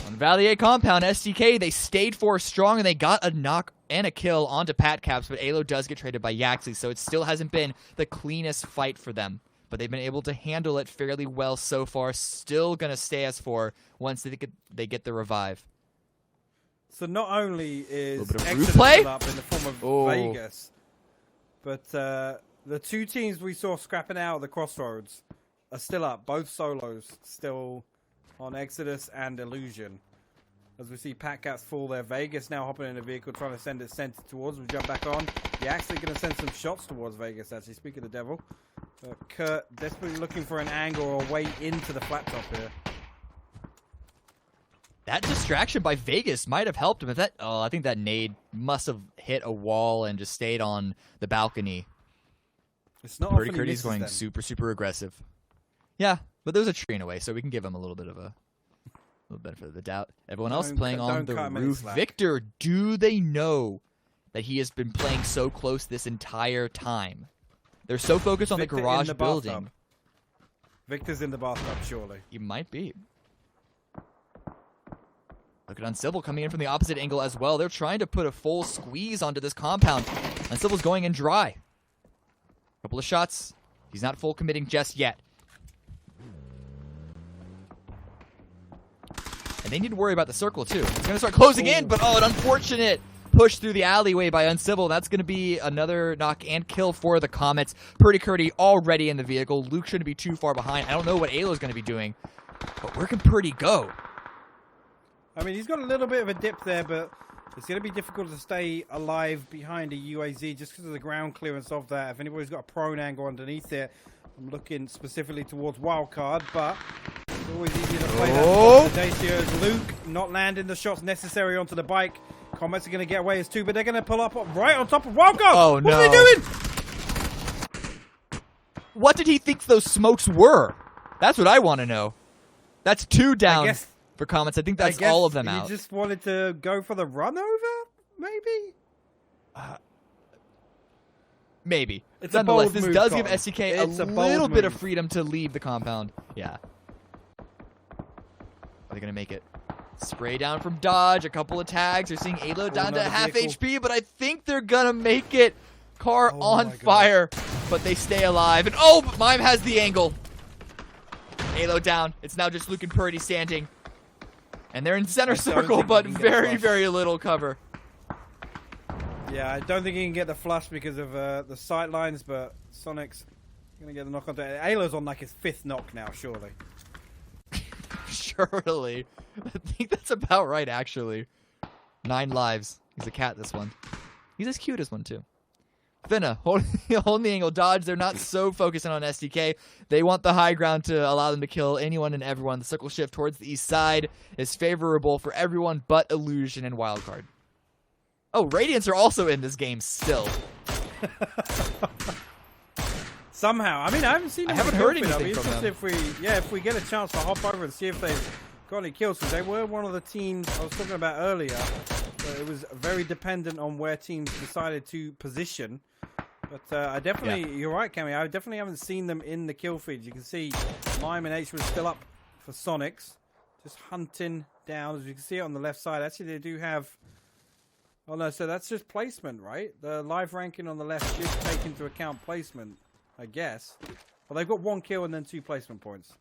on Valier Compound, SDK, they stayed 4 strong, and they got a knock and a kill onto Pat Caps, but Alo does get traded by Yaxley, so it still hasn't been the cleanest fight for them. But they've been able to handle it fairly well so far. Still going to stay as 4 once they get the revive. So not only is Exodus play up in the form of Vegas, but the 2 teams we saw scrapping out of the Crossroads are still up. Both solos still on Exodus and Illusion. As we see Pat Caps fall there. Vegas now hopping in a vehicle trying to send it center towards. We jump back on. You're actually going to send some shots towards Vegas, actually. Speak of the devil. Kurt desperately looking for an angle or a way into the flat top here. That distraction by Vegas might have helped him. I think that nade must have hit a wall and just stayed on the balcony. It's not Pretty Curdy's going super aggressive. Yeah, but there's a tree in a way, so we can give him a little bit of a benefit of the doubt. Everyone else playing on the roof. Victor, do they know that he has been playing so close this entire time? They're so focused on the garage building. Victor's in the bathtub, surely. He might be. Look at Uncivil coming in from the opposite angle as well. They're trying to put a full squeeze onto this compound. Uncivil's going in dry. Couple of shots. He's not full committing just yet. And they need to worry about the circle, too. It's going to start closing in, but an unfortunate push through the alleyway by Uncivil. That's going to be another knock and kill for the Comets. Purdy Curdy already in the vehicle. Luke shouldn't be too far behind. I don't know what Alo's going to be doing, but where can Purdy go? I mean, he's got a little bit of a dip there, but it's going to be difficult to stay alive behind a UAZ just because of the ground clearance of that. If anybody's got a prone angle underneath it, I'm looking specifically towards Wildcard, but it's always easier to play that. Dacio's Luke not landing the shots necessary onto the bike. Comets are going to get away as 2, but they're going to pull up right on top of Wildcard. Oh, no. What are they doing? What did he think those smokes were? That's what I want to know. That's 2 down for Comets. I think that's all of them out. You just wanted to go for the run over, maybe? Maybe. It's Nonetheless, a bold this move, does Colin. give SCK a little bit of freedom to leave the compound. Yeah. Are they going to make it? Spray down from Dodge. A couple of tags. They're seeing Alo down to half HP, but I think they're going to make it. Car on fire, but they stay alive. And but Mime has the angle. Alo down. It's now just Luke and Purdy standing. And they're in center circle, but very, very little cover. Yeah, I don't think he can get the flush because of the sight lines, but Sonic's going to get the knock onto it. Alo's on like his 5th knock now, surely. Surely. I think that's about right, actually. 9 lives. He's a cat, this one. He's as cute as one, too. Finna, holding the angle. Dodge, they're not so focusing on SDK. They want the high ground to allow them to kill anyone and everyone. The circle shift towards the east side is favorable for everyone but Illusion and Wildcard. Oh, Radiants are also in this game still. Somehow. I mean, I haven't seen I haven't heard anything from them. If we get a chance to hop over and see if they've got any kills, because they were one of the teams I was talking about earlier. So it was very dependent on where teams decided to position. But I definitely, you're right, Cammy. I definitely haven't seen them in the kill feeds. You can see Mime and H was still up for Sonics, just hunting down. As you can see it on the left side, actually they do have. Oh no, so that's just placement, right? The live ranking on the left should take into account placement, I guess. Well, they've got 1 kill and then 2 placement points.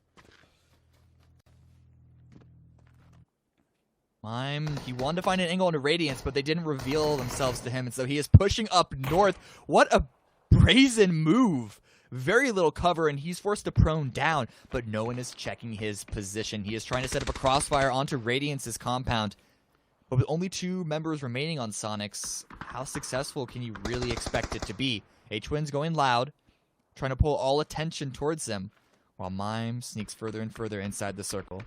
Mime, he wanted to find an angle into Radiance, but they didn't reveal themselves to him, and so he is pushing up north. What a brazen move. Very little cover, and he's forced to prone down, but no one is checking his position. He is trying to set up a crossfire onto Radiance's compound. But with only 2 members remaining on Sonics, how successful can you really expect it to be? H-Win's going loud, trying to pull all attention towards him, while Mime sneaks further and further inside the circle.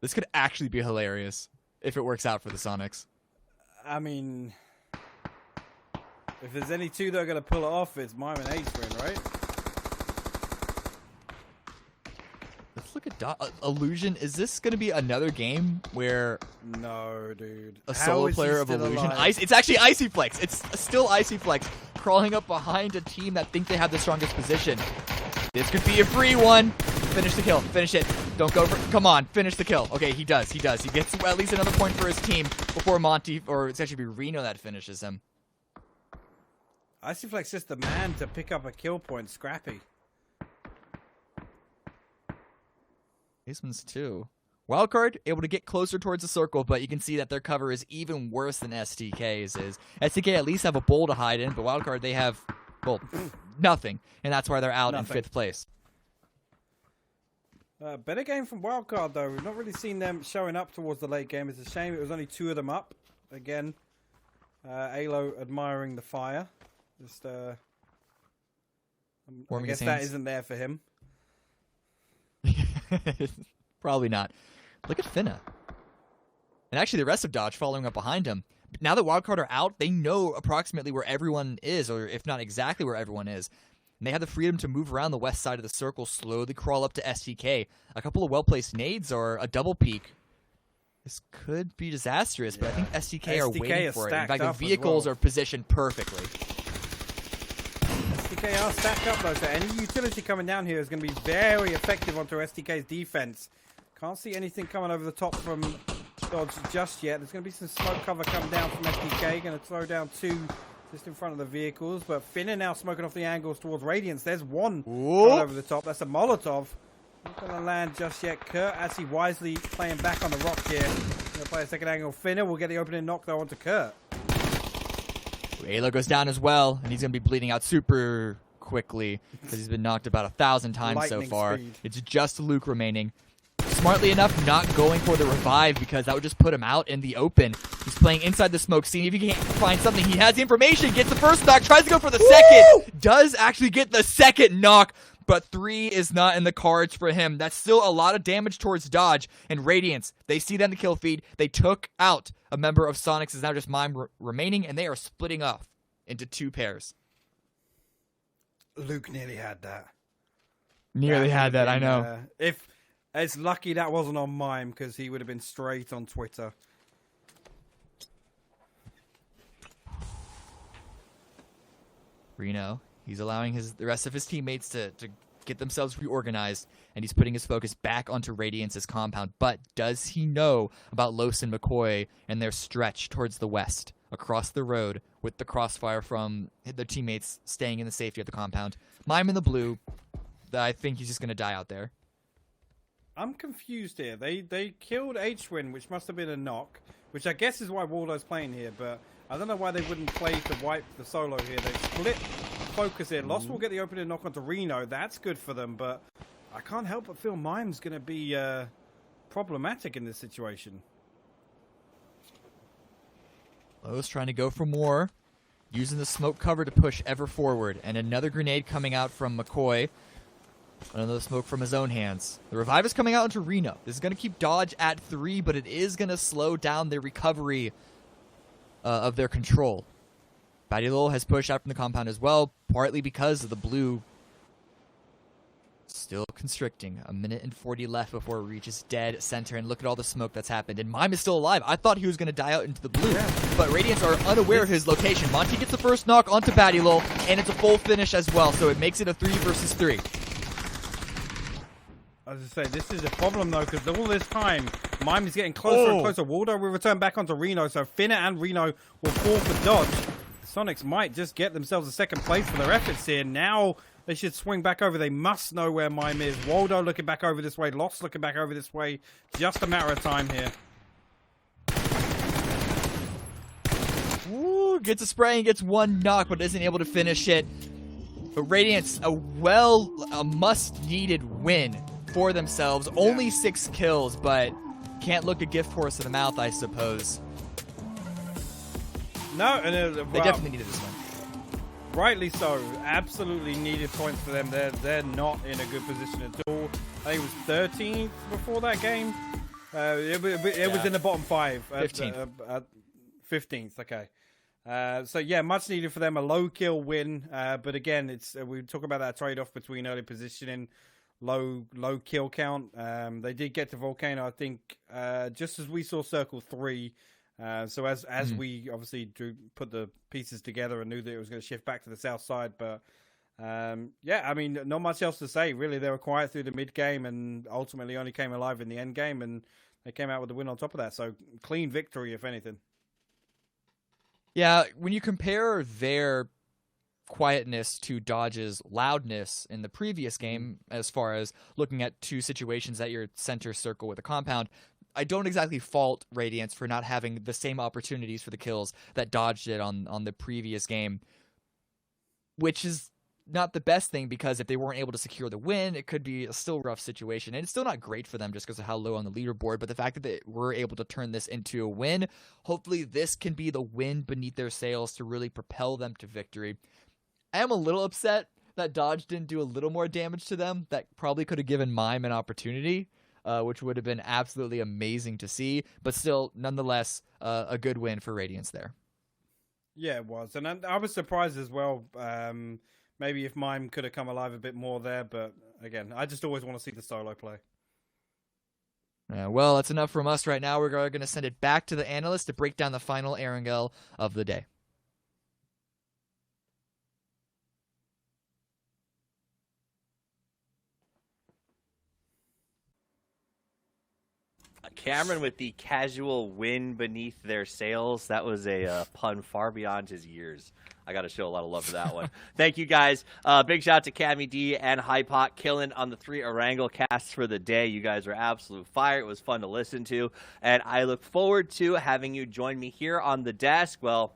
This could actually be hilarious if it works out for the Sonics. I mean, if there's any 2 that are going to pull it off, it's Mime and H-Win, right? Let's look at Illusion. Is this going to be another game where... No, dude. A solo player of Illusion... It's actually Icy Flex. It's still Icy Flex crawling up behind a team that think they have the strongest position. This could be a free one. Finish the kill. Finish it. Don't go for... Come on. Finish the kill. Okay, he does. He does. He gets at least another point for his team before Monty... Or it's actually Reno that finishes him. Icy Flex just the man to pick up a kill point. Scrappy. Basements too. Wildcard able to get closer towards the circle, but you can see that their cover is even worse than STK's is. STK at least have a bowl to hide in, but Wildcard they have, well, nothing, and that's why they're out in 5th place. Better game from Wildcard though. We've not really seen them showing up towards the late game. It's a shame it was only 2 of them up. Again, Alo admiring the fire. Just, I guess that isn't there for him. Probably not. Look at Finna. And actually the rest of Dodge following up behind him. But now that Wildcard are out, they know approximately where everyone is, or if not exactly where everyone is. And they have the freedom to move around the west side of the circle, slowly crawl up to STK. A couple of well-placed nades or a double peek. This could be disastrous, but I think STK are waiting for it. In fact, the vehicles are positioned perfectly. STK are stacked up though, so any utility coming down here is going to be very effective onto STK's defense. Can't see anything coming over the top from Dodge just yet. There's going to be some smoke cover coming down from STK. Going to throw down 2 just in front of the vehicles, but Finna now smoking off the angles towards Radiance. There's 1 coming over the top. That's a Molotov. Not going to land just yet. Kurt actually wisely playing back on the rock here. Going to play a second angle. Finna will get the opening knock though onto Kurt. Alo goes down as well, and he's going to be bleeding out super quickly because he's been knocked about 1,000 times so far. Speed. It's just Luke remaining. Smartly enough, not going for the revive because that would just put him out in the open. He's playing inside the smoke scene. If he can't find something, he has the information, gets the first knock, tries to go for the second, does actually get the second knock, but 3 is not in the cards for him. That's still a lot of damage towards Dodge and Radiance. They see that in the kill feed. They took out a member of Sonics. Is now just Mime remaining, and they are splitting off into 2 pairs. Luke nearly had that. Nearly had that, I know. If it's lucky that wasn't on Mime, because he would have been straight on Twitter. Reno, he's allowing the rest of his teammates to get themselves reorganized, and he's putting his focus back onto Radiance's compound. But does he know about Los and McCoy and their stretch towards the west, across the road, with the crossfire from their teammates staying in the safety of the compound? Mime in the blue, I think he's just going to die out there. I'm confused here. They killed H-Win, which must have been a knock, which I guess is why Waldo's playing here, but I don't know why they wouldn't play to wipe the solo here. They split focus here. Lost will get the opening knock onto Reno. That's good for them, but I can't help but feel Mime's going to be problematic in this situation. Lowe's trying to go for more, using the smoke cover to push ever forward, and another grenade coming out from McCoy. Another smoke from his own hands. The revive is coming out into Reno. This is going to keep Dodge at 3, but it is going to slow down their recovery of their control. Badilol has pushed out from the compound as well, partly because of the blue Still constricting. 1 minute and 40 left before it reaches dead center. And look at all the smoke that's happened. And Mime is still alive. I thought he was going to die out into the blue. But Radiance are unaware of his location. Monty gets the first knock onto Battylol. And it's a full finish as well. So it makes it a 3 versus 3. As I say, this is a problem though, because all this time, Mime is getting closer and closer. Waldo will return back onto Reno, so Finna and Reno will fall for dodge. Sonics might just get themselves a second place for their efforts here. Now they should swing back over. They must know where Mime is. Waldo looking back over this way. Lost looking back over this way. Just a matter of time here. Ooh, gets a spray and gets 1 knock, but isn't able to finish it. But Radiance, a must-needed win for themselves. Yeah. Only 6 kills, but can't look a gift horse in the mouth, I suppose. No, and they definitely needed this one. Rightly so. Absolutely needed points for them. They're not in a good position at all. I think it was 13th before that game. It was in the bottom 5. 15th. 15th. Okay. So yeah, much needed for them. A low kill win. But again, it's we talk about that trade-off between early positioning, low kill count. They did get to Volcano, I think, just as we saw Circle 3. So as we obviously put the pieces together and knew that it was going to shift back to the south side, but yeah, I mean, not much else to say really. They were quiet through the mid game and ultimately only came alive in the end game, and they came out with the win on top of that. So clean victory, if anything. Yeah, when you compare their quietness to Dodge's loudness in the previous game, as far as looking at 2 situations at your center circle with a compound, I don't exactly fault Radiance for not having the same opportunities for the kills that Dodge did on the previous game, which is not the best thing, because if they weren't able to secure the win, it could be a still rough situation. And it's still not great for them just because of how low on the leaderboard, but the fact that they were able to turn this into a win, hopefully this can be the wind beneath their sails to really propel them to victory. I am a little upset that Dodge didn't do a little more damage to them. That probably could have given Mime an opportunity, which would have been absolutely amazing to see, but still, nonetheless, a good win for Radiance there. Yeah, it was. And I was surprised as well. Maybe if Mime could have come alive a bit more there, but again, I just always want to see the solo play. Well, that's enough from us right now. We're going to send it back to the analyst to break down the final Erangel of the day. Cameron with the casual wind beneath their sails. That was a pun far beyond his years. I got to show a lot of love for that one. Thank you, guys. Big shout out to Cammy D and Hypot killing on the 3 Erangel casts for the day. You guys were absolute fire. It was fun to listen to. And I look forward to having you join me here on the desk. Well,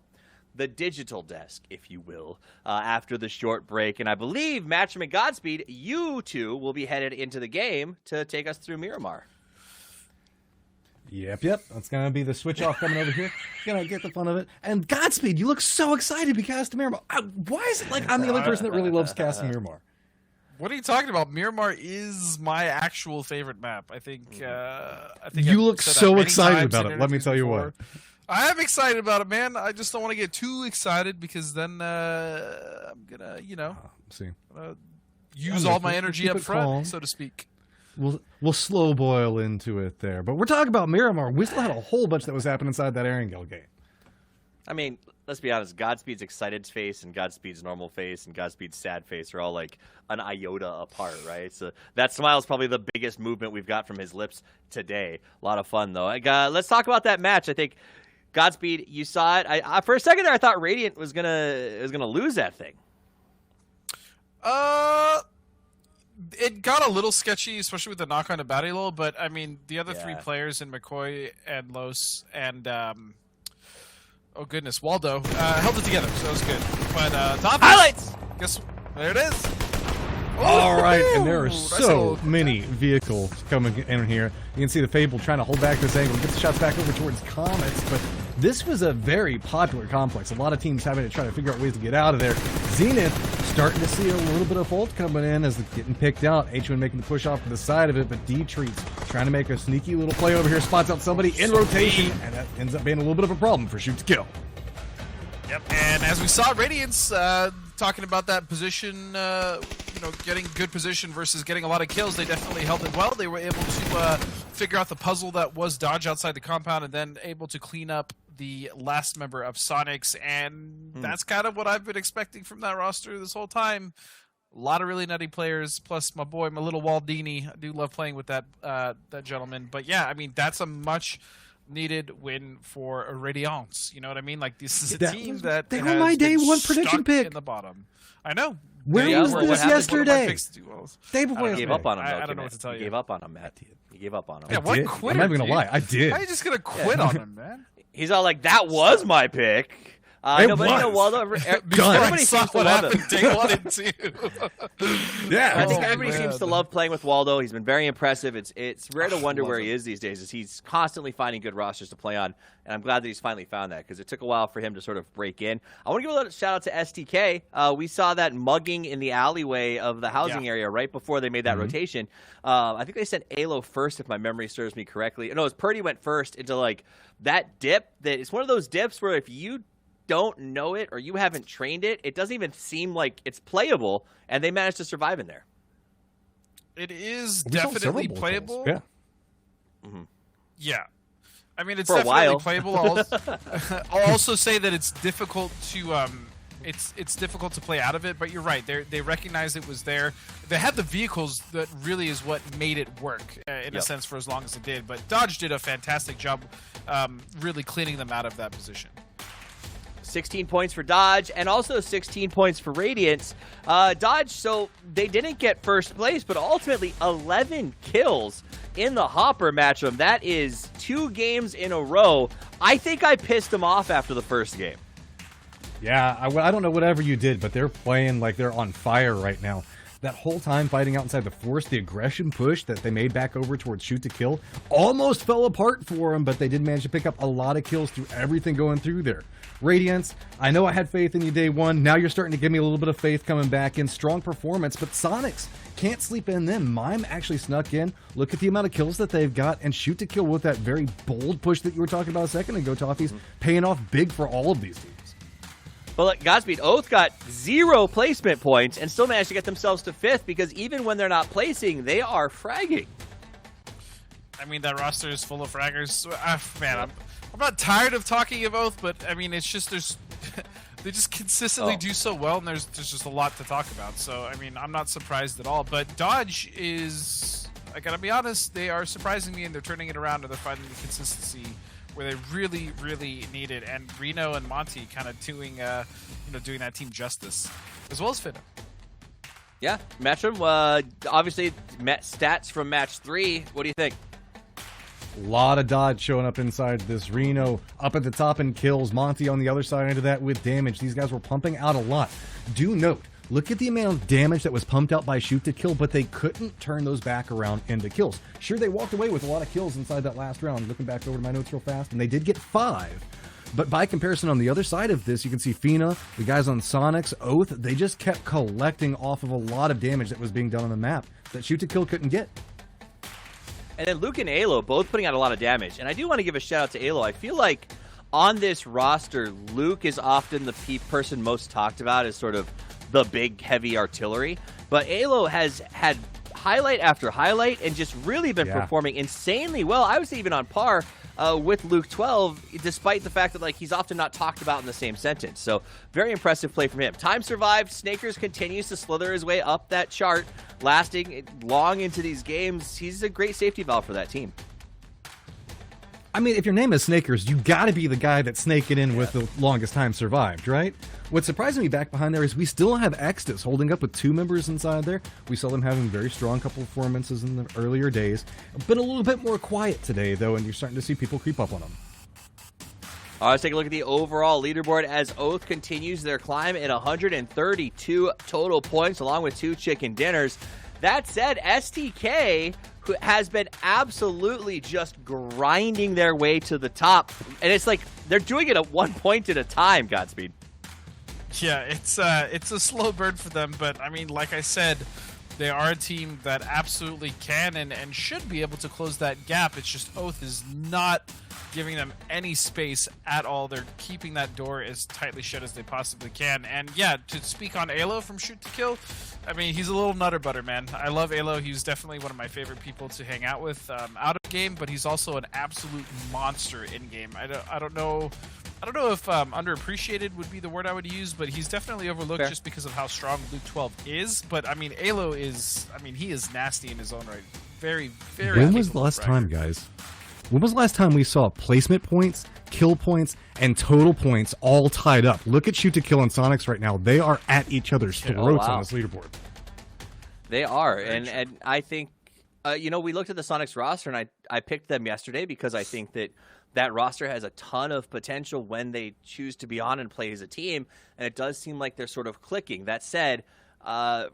the digital desk, if you will, after the short break. And I believe, Matchroom and Godspeed, you two will be headed into the game to take us through Miramar. Yep. That's going to be the switch off coming over here. Going to get the fun of it. And Godspeed, you look so excited to be casting Miramar. Why is it like I'm the only person that really loves casting Miramar? What are you talking about? Miramar is my actual favorite map. I think you look so excited about it. Let me tell you what. I am excited about it, man. I just don't want to get too excited, because then I'm gonna, use all my energy up front, so to speak. We'll slow boil into it there. But we're talking about Miramar. We still had a whole bunch that was happening inside that Erangel game. I mean, let's be honest. Godspeed's excited face and Godspeed's normal face and Godspeed's sad face are all like an iota apart, right? So that smile is probably the biggest movement we've got from his lips today. A lot of fun, though. Let's talk about that match. I think Godspeed, you saw it. I for a second there, I thought Radiant was gonna lose that thing. It got a little sketchy, especially with the knock on to Battylol, but I mean, the other 3 players in McCoy and Los and oh goodness, Waldo held it together, so it was good. But top highlights. Guess there it is. All right, and there are so many vehicles coming in here. You can see the Fable trying to hold back this angle, gets the shots back over towards Comets, but this was a very popular complex. A lot of teams having to try to figure out ways to get out of there. Zenith starting to see a little bit of ult coming in as it's getting picked out. H1 making the push off to the side of it, but D-Treats trying to make a sneaky little play over here, spots out somebody in rotation, and that ends up being a little bit of a problem for Shoot to Kill. Yep, and as we saw, Radiance, top talking about that position, getting good position versus getting a lot of kills, they definitely held it well. They were able to figure out the puzzle that was Dodge outside the compound and then able to clean up the last member of Sonics, and that's kind of what I've been expecting from that roster this whole time. A lot of really nutty players, plus my little Waldini. I do love playing with that gentleman. But yeah, I mean, that's a much needed win for Radiance. You know what I mean? Like, this is a team that they were my day one prediction pick in the bottom. I know. Where was this yesterday? Day before I gave up on him. I don't know what to tell you. You gave up on him, Matt. You gave up on him. Yeah, what quitter? I'm not even gonna lie. I did. How are you just gonna quit on him, man? He's all like, "That was my pick." Everybody seems to love him. Day 1 and 2. Yeah, I think everybody seems to love playing with Waldo. He's been very impressive. It's rare to wonder where he is these days, as he's constantly finding good rosters to play on, and I'm glad that he's finally found that, because it took a while for him to sort of break in. I want to give a little shout out to STK. We saw that mugging in the alleyway of the housing area right before they made that rotation. I think they sent Alo first, if my memory serves me correctly. No, it was Purdy went first into like that dip. That it's one of those dips where if you don't know it or you haven't trained it, it doesn't even seem like it's playable, and they managed to survive in there. It is definitely playable. Yeah. Yeah. I mean, it's For a definitely while. playable. I'll also say that it's difficult to it's difficult to play out of it, but you're right. They recognized it was there. They had the vehicles that really is what made it work in a sense for as long as it did. But Dodge did a fantastic job really cleaning them out of that position. 16 points for Dodge, and also 16 points for Radiance. Dodge, so they didn't get first place, but ultimately 11 kills in the Hopper matchup. That is 2 games in a row. I think I pissed them off after the first game. Yeah, I don't know whatever you did, but they're playing like they're on fire right now. That whole time fighting out inside the forest, the aggression push that they made back over towards shoot to kill almost fell apart for them, but they did manage to pick up a lot of kills through everything going through there. Radiance, I know I had faith in you day one. Now you're starting to give me a little bit of faith coming back in. Strong performance, but Sonics can't sleep in them. Mime actually snuck in. Look at the amount of kills that they've got, and shoot to kill with that very bold push that you were talking about a second ago, Toffee's paying off big for all of these teams. But look, Godspeed, Oath got 0 placement points and still managed to get themselves to 5th, because even when they're not placing, they are fragging. I mean, that roster is full of fraggers. Man, I'm not tired of talking of Oath, but I mean, it's just they just consistently do so well, and there's just a lot to talk about. So I mean, I'm not surprised at all. But Dodge is, I gotta be honest, they are surprising me, and they're turning it around, and they're finding the consistency where they really, really need it. And Reno and Monty kind of doing that team justice, as well as Finna. Yeah, matchup. Obviously, stats from match 3. What do you think? A lot of Dodge showing up inside this. Reno up at the top in kills. Monty on the other side of that with damage. These guys were pumping out a lot. Do note, look at the amount of damage that was pumped out by shoot to kill, but they couldn't turn those back around into kills. Sure, they walked away with a lot of kills inside that last round. Looking back over to my notes real fast, and they did get 5. But by comparison, on the other side of this, you can see Fina, the guys on Sonics, Oath, they just kept collecting off of a lot of damage that was being done on the map that shoot to kill couldn't get. And then Luke and Alo both putting out a lot of damage. And I do want to give a shout out to Alo. I feel like on this roster, Luke is often the person most talked about as sort of the big, heavy artillery. But Alo has had highlight after highlight and just really been performing insanely well. I would say even on par with Luke 12, despite the fact that like he's often not talked about in the same sentence. So very impressive play from him. Time survived. Snakers continues to slither his way up that chart, lasting long into these games. He's a great safety valve for that team. I mean, if your name is Snakers, you got to be the guy that's snaking in with the longest time survived, right? What's surprising me back behind there is we still have Extus holding up with 2 members inside there. We saw them having very strong couple of performances in the earlier days. Been a little bit more quiet today, though, and you're starting to see people creep up on them. All right, let's take a look at the overall leaderboard as Oath continues their climb at 132 total points, along with 2 chicken dinners. That said, STK, who has been absolutely just grinding their way to the top, and it's like they're doing it at 1 point at a time, Godspeed. Yeah, it's a slow burn for them, but I mean, like I said, they are a team that absolutely can and should be able to close that gap. It's just Oath is not giving them any space at all. They're keeping that door as tightly shut as they possibly can. And yeah, to speak on Alo from Shoot to Kill, I mean, he's a little nutter butter, man. I love Alo. He's definitely one of my favorite people to hang out with out of game, but he's also an absolute monster in game. I don't know if underappreciated would be the word I would use, but he's definitely overlooked just because of how strong Luke 12 is. But I mean, Alo is, he is nasty in his own right. Very, very. When was the last time, guys? When was the last time we saw placement points, kill points, and total points all tied up? Look at Shoot to Kill and Sonics right now. They are at each other's throats on this leaderboard. They are, and I think, we looked at the Sonics roster, and I picked them yesterday because I think that roster has a ton of potential when they choose to be on and play as a team, and it does seem like they're sort of clicking. That said,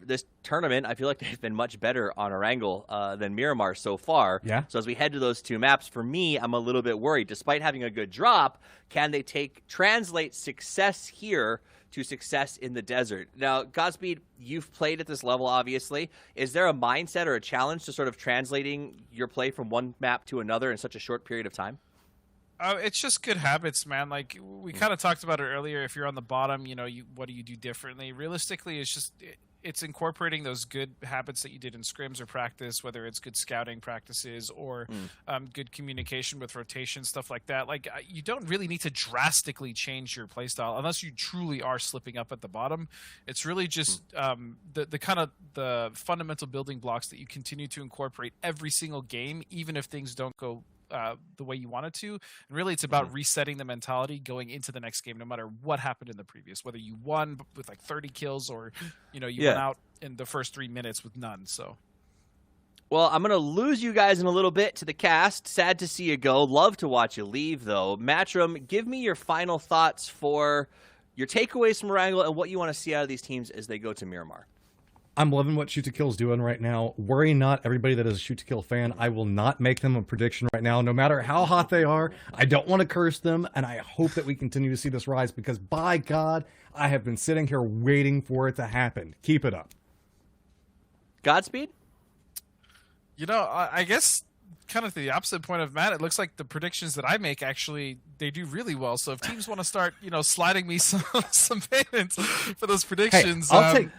this tournament, I feel like they've been much better on Erangel than Miramar so far. Yeah. So as we head to those two maps, for me, I'm a little bit worried. Despite having a good drop, can they translate success here to success in the desert? Now, Godspeed, you've played at this level, obviously. Is there a mindset or a challenge to sort of translating your play from one map to another in such a short period of time? It's just good habits, man. Like we kind of talked about it earlier. If you're on the bottom, what do you do differently? Realistically, it's incorporating those good habits that you did in scrims or practice, whether it's good scouting practices or good communication with rotation, stuff like that. Like you don't really need to drastically change your playstyle unless you truly are slipping up at the bottom. It's really just the kind of the fundamental building blocks that you continue to incorporate every single game, even if things don't go the way you want it to. And really, it's about resetting the mentality going into the next game, no matter what happened in the previous, whether you won with like 30 kills or, you went out in the first 3 minutes with none. So. Well, I'm going to lose you guys in a little bit to the cast. Sad to see you go. Love to watch you leave, though. Matchroom, give me your final thoughts for your takeaways from Erangel and what you want to see out of these teams as they go to Miramar. I'm loving what Shoot to Kill is doing right now. Worry not, everybody that is a Shoot to Kill fan. I will not make them a prediction right now, no matter how hot they are. I don't want to curse them, and I hope that we continue to see this rise because, by God, I have been sitting here waiting for it to happen. Keep it up. Godspeed? I guess kind of the opposite point of Matt, it looks like the predictions that I make actually they do really well. So if teams want to start, sliding me some payments for those predictions, hey,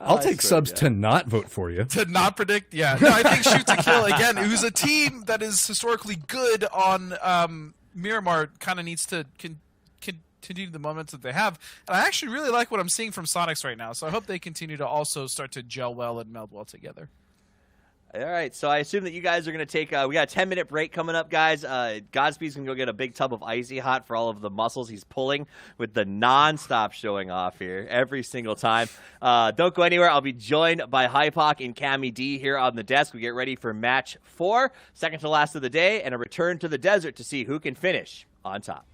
I'll take subs to not vote for you. To not predict, yeah. No, I think Shoot to Kill, again, who's a team that is historically good on Miramar, kind of needs to continue the moments that they have. And I actually really like what I'm seeing from Sonics right now, so I hope they continue to also start to gel well and meld well together. All right, so I assume that you guys are going to take we got a 10-minute break coming up, guys. Godspeed's going to go get a big tub of Icy Hot for all of the muscles he's pulling with the non-stop showing off here every single time. Don't go anywhere. I'll be joined by Hypoc and Cammy D here on the desk. We get ready for match 4, second to last of the day, and a return to the desert to see who can finish on top.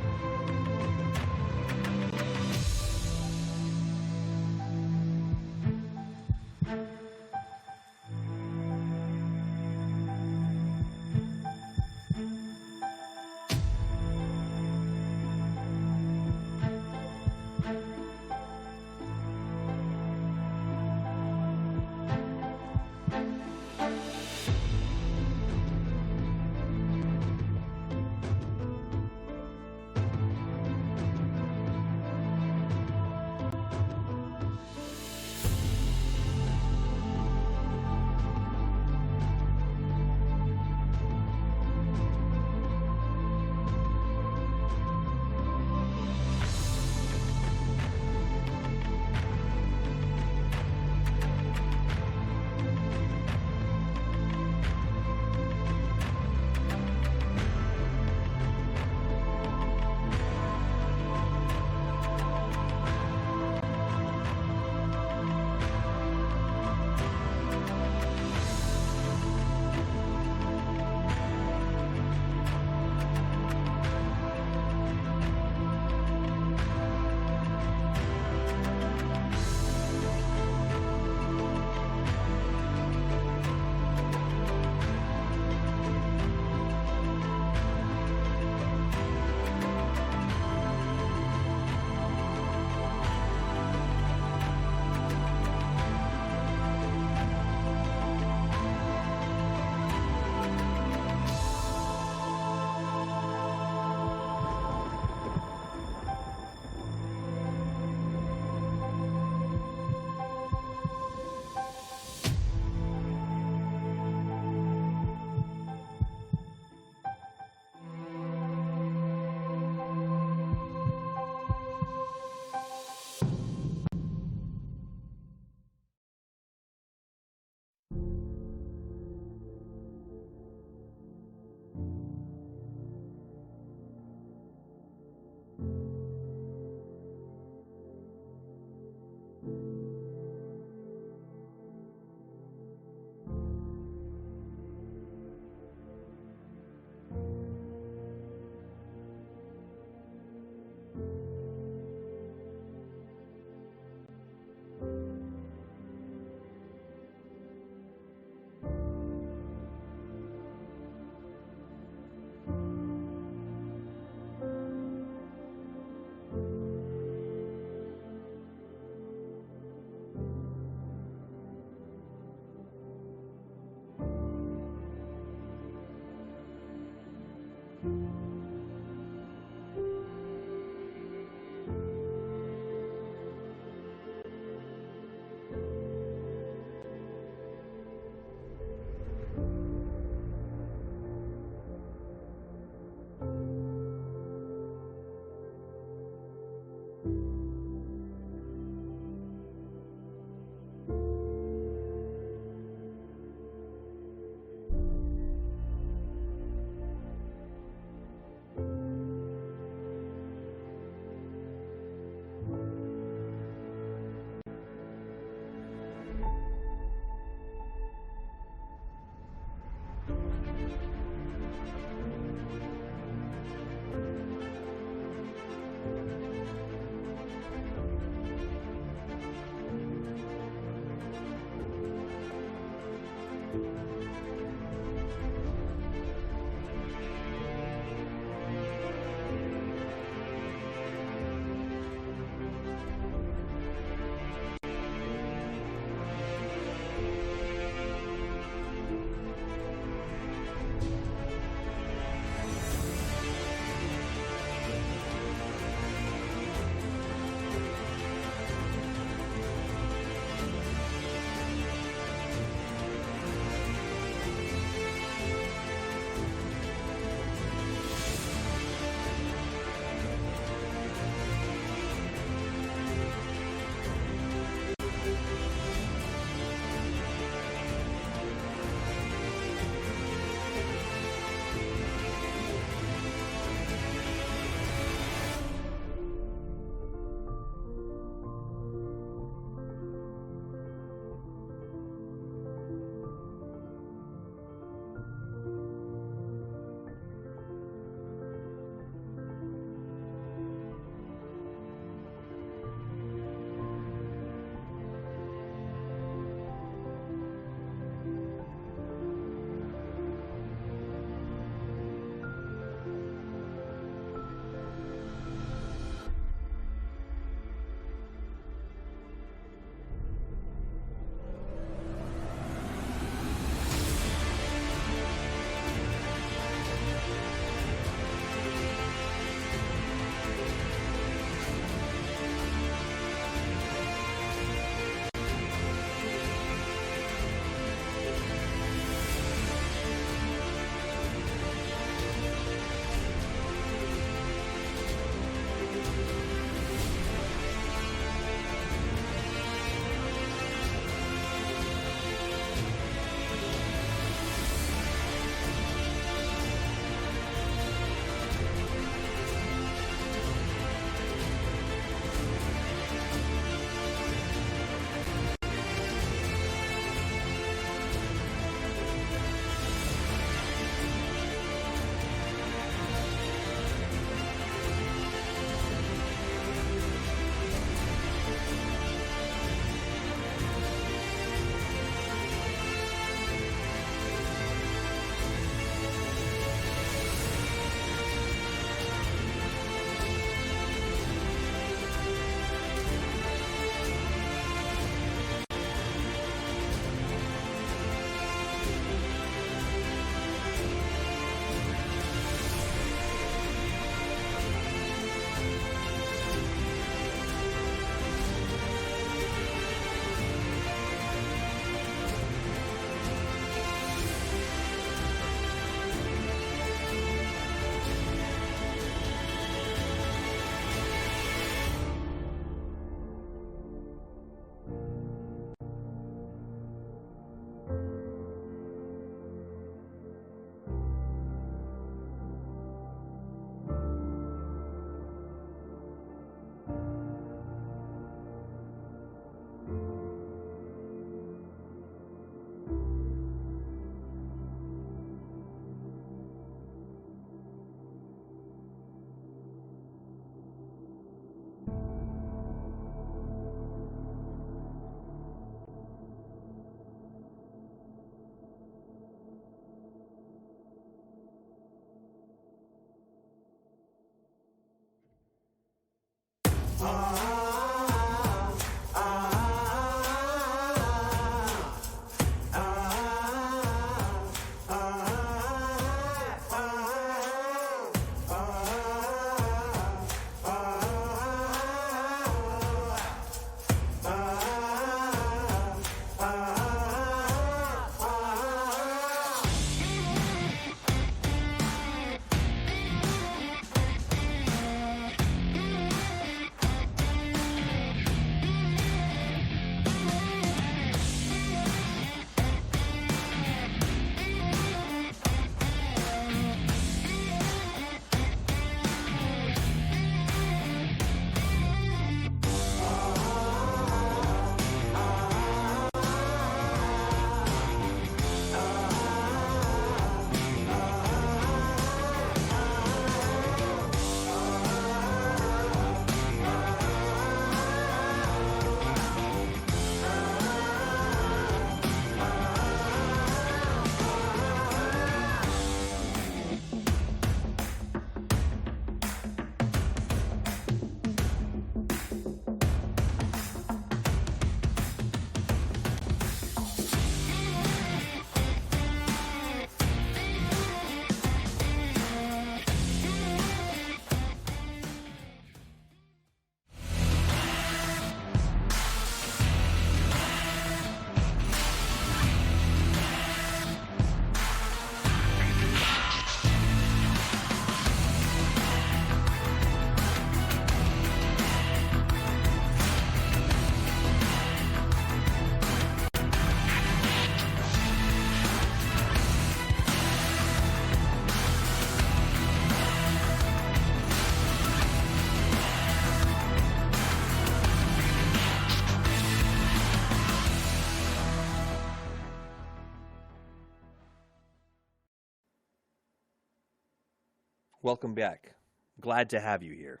Welcome back. Glad to have you here.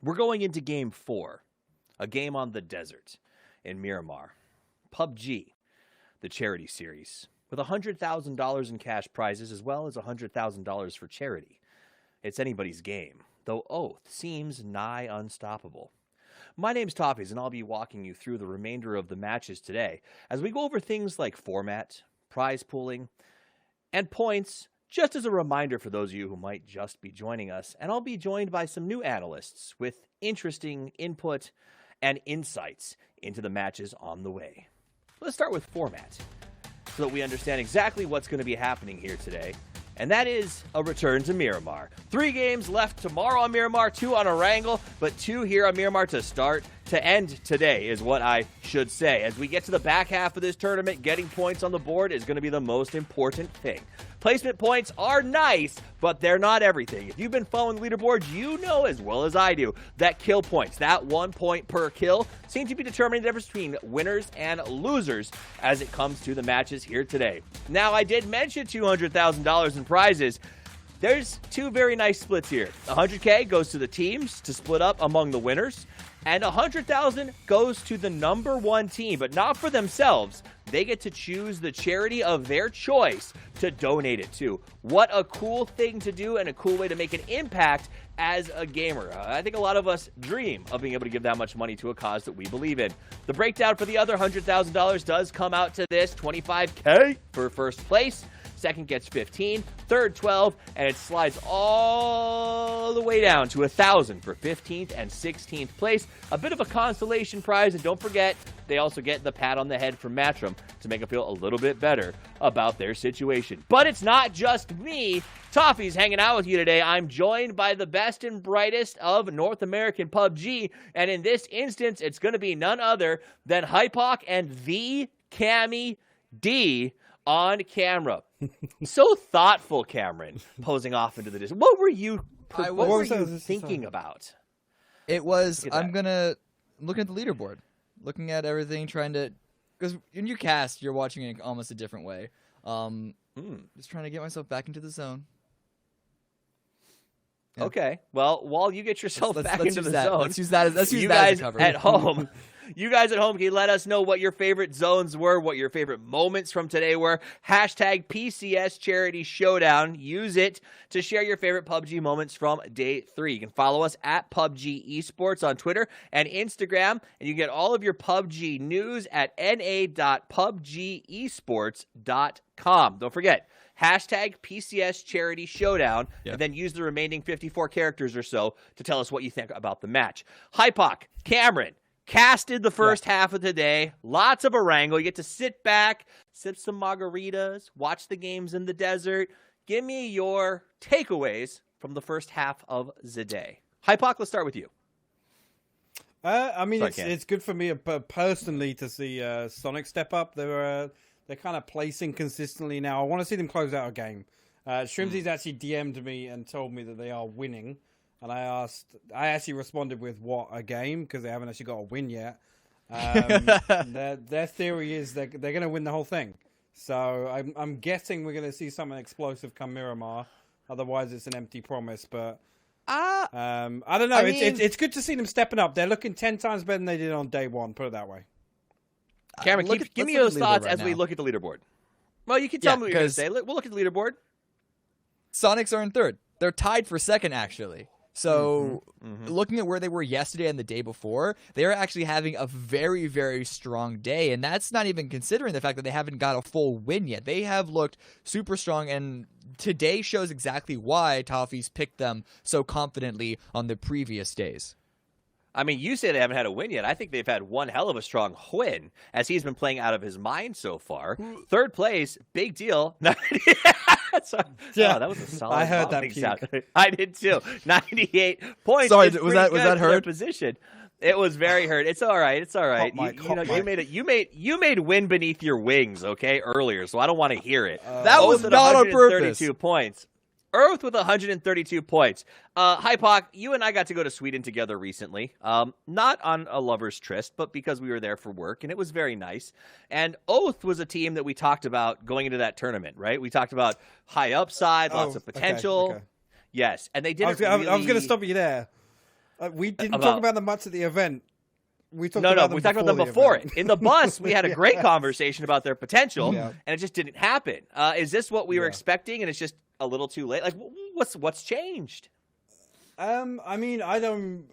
We're going into Game 4, a game on the desert in Miramar. PUBG, the charity series, with $100,000 in cash prizes as well as $100,000 for charity. It's anybody's game, though Oath seems nigh unstoppable. My name's Toffees, and I'll be walking you through the remainder of the matches today as we go over things like format, prize pooling, and points, just as a reminder for those of you who might just be joining us. And I'll be joined by some new analysts with interesting input and insights into the matches on the way. Let's start with format, so that we understand exactly what's going to be happening here today. And that is a return to Miramar. 3 games left tomorrow on Miramar, 2 on Erangel, but 2 here on Miramar to start. To end today is what I should say. As we get to the back half of this tournament, getting points on the board is going to be the most important thing. Placement points are nice, but they're not everything. If you've been following the leaderboard, you know as well as I do that kill points, that 1 point per kill, seem to be determining the difference between winners and losers as it comes to the matches here today. Now, I did mention $200,000 in prizes. There's 2 very nice splits here. 100K goes to the teams to split up among the winners, and 100,000 goes to the number 1 team, but not for themselves. They get to choose the charity of their choice to donate it to. What a cool thing to do and a cool way to make an impact as a gamer. I think a lot of us dream of being able to give that much money to a cause that we believe in. The breakdown for the other $100,000 does come out to this: $25K for first place. Second gets 15, third 12, and it slides all the way down to 1,000 for 15th and 16th place. A bit of a consolation prize, and don't forget, they also get the pat on the head from Matchroom to make them feel a little bit better about their situation. But it's not just me. Toffee's hanging out with you today. I'm joined by the best and brightest of North American PUBG, and in this instance, it's going to be none other than Hypoc and the Cammy D on camera. So thoughtful, Cameron, posing off into the distance. What were you thinking about? It was, I'm looking at the leaderboard, looking at everything, trying to, because when you cast, you're watching it almost a different way. Just trying to get myself back into the zone. Yeah. Okay, well, while you get yourself back into the zone, let's use that as guys a cover. At home. You guys at home, can you let us know what your favorite zones were, what your favorite moments from today were? Hashtag PCS Charity Showdown. Use it to share your favorite PUBG moments from day 3. You can follow us at PUBG Esports on Twitter and Instagram, and you can get all of your PUBG news at na.pubgesports.com. Don't forget, hashtag PCS Charity Showdown, and then use the remaining 54 characters or so to tell us what you think about the match. Hypoc, Cameron, casted the first half of the day. Lots of Erangel. You get to sit back, sip some margaritas, watch the games in the desert. Give me your takeaways from the first half of the day. Hypoc, let's start with you. I mean, it's good for me personally to see Sonic step up. They're kind of placing consistently now. I want to see them close out a game. Shrimsy's actually DM'd me and told me that they are winning. And I actually responded with what a game, because they haven't actually got a win yet. Their theory is they're going to win the whole thing. So I'm guessing we're going to see something explosive come Miramar. Otherwise, it's an empty promise. But I don't know. It's good to see them stepping up. They're looking 10 times better than they did on day 1. Put it that way. Cameron, give me those thoughts as we look at the leaderboard. Well, you can tell me what you're going to say. We'll look at the leaderboard. Sonics are in 3rd. They're tied for 2nd, actually. So, looking at where they were yesterday and the day before, they're actually having a very, very strong day. And that's not even considering the fact that they haven't got a full win yet. They have looked super strong, and today shows exactly why Toffees picked them so confidently on the previous days. I mean, you say they haven't had a win yet. I think they've had one hell of a strong win, as he's been playing out of his mind so far. 3rd place, big deal. Oh, that was a solid. I heard that sound. I did too. 98 points. Sorry, was that heard? Position. It was very hurt. It's all right. It's all right. You made wind beneath your wings, okay, earlier. So I don't want to hear it. That was not on purpose. 32 points. Earth with 132 points. Hypoc, you and I got to go to Sweden together recently. Not on a lover's tryst, but because we were there for work, and it was very nice. And Oath was a team that we talked about going into that tournament, right? We talked about high upside, lots of potential. Okay. Yes, and they did. I was going to stop you there. We didn't talk about them much at the event. We talked about them before it. In the bus, we had a great conversation about their potential, and it just didn't happen. Is this what we were expecting, and it's just a little too late? Like, what's changed? I mean, I don't.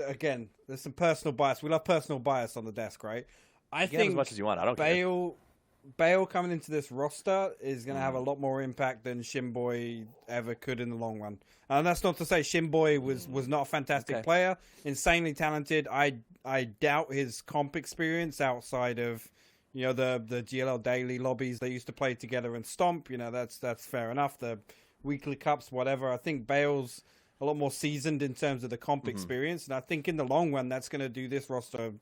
Again, there's some personal bias. We love personal bias on the desk, right? I think as much as you want. I don't care. Bale coming into this roster is going to have a lot more impact than Shinboy ever could in the long run. And that's not to say Shinboy was not a fantastic player, insanely talented. I doubt his comp experience outside of, you know, the GLL daily lobbies they used to play together and Stomp. You know, that's fair enough. The weekly cups, whatever. I think Bale's a lot more seasoned in terms of the comp experience, and I think in the long run that's going to do this roster.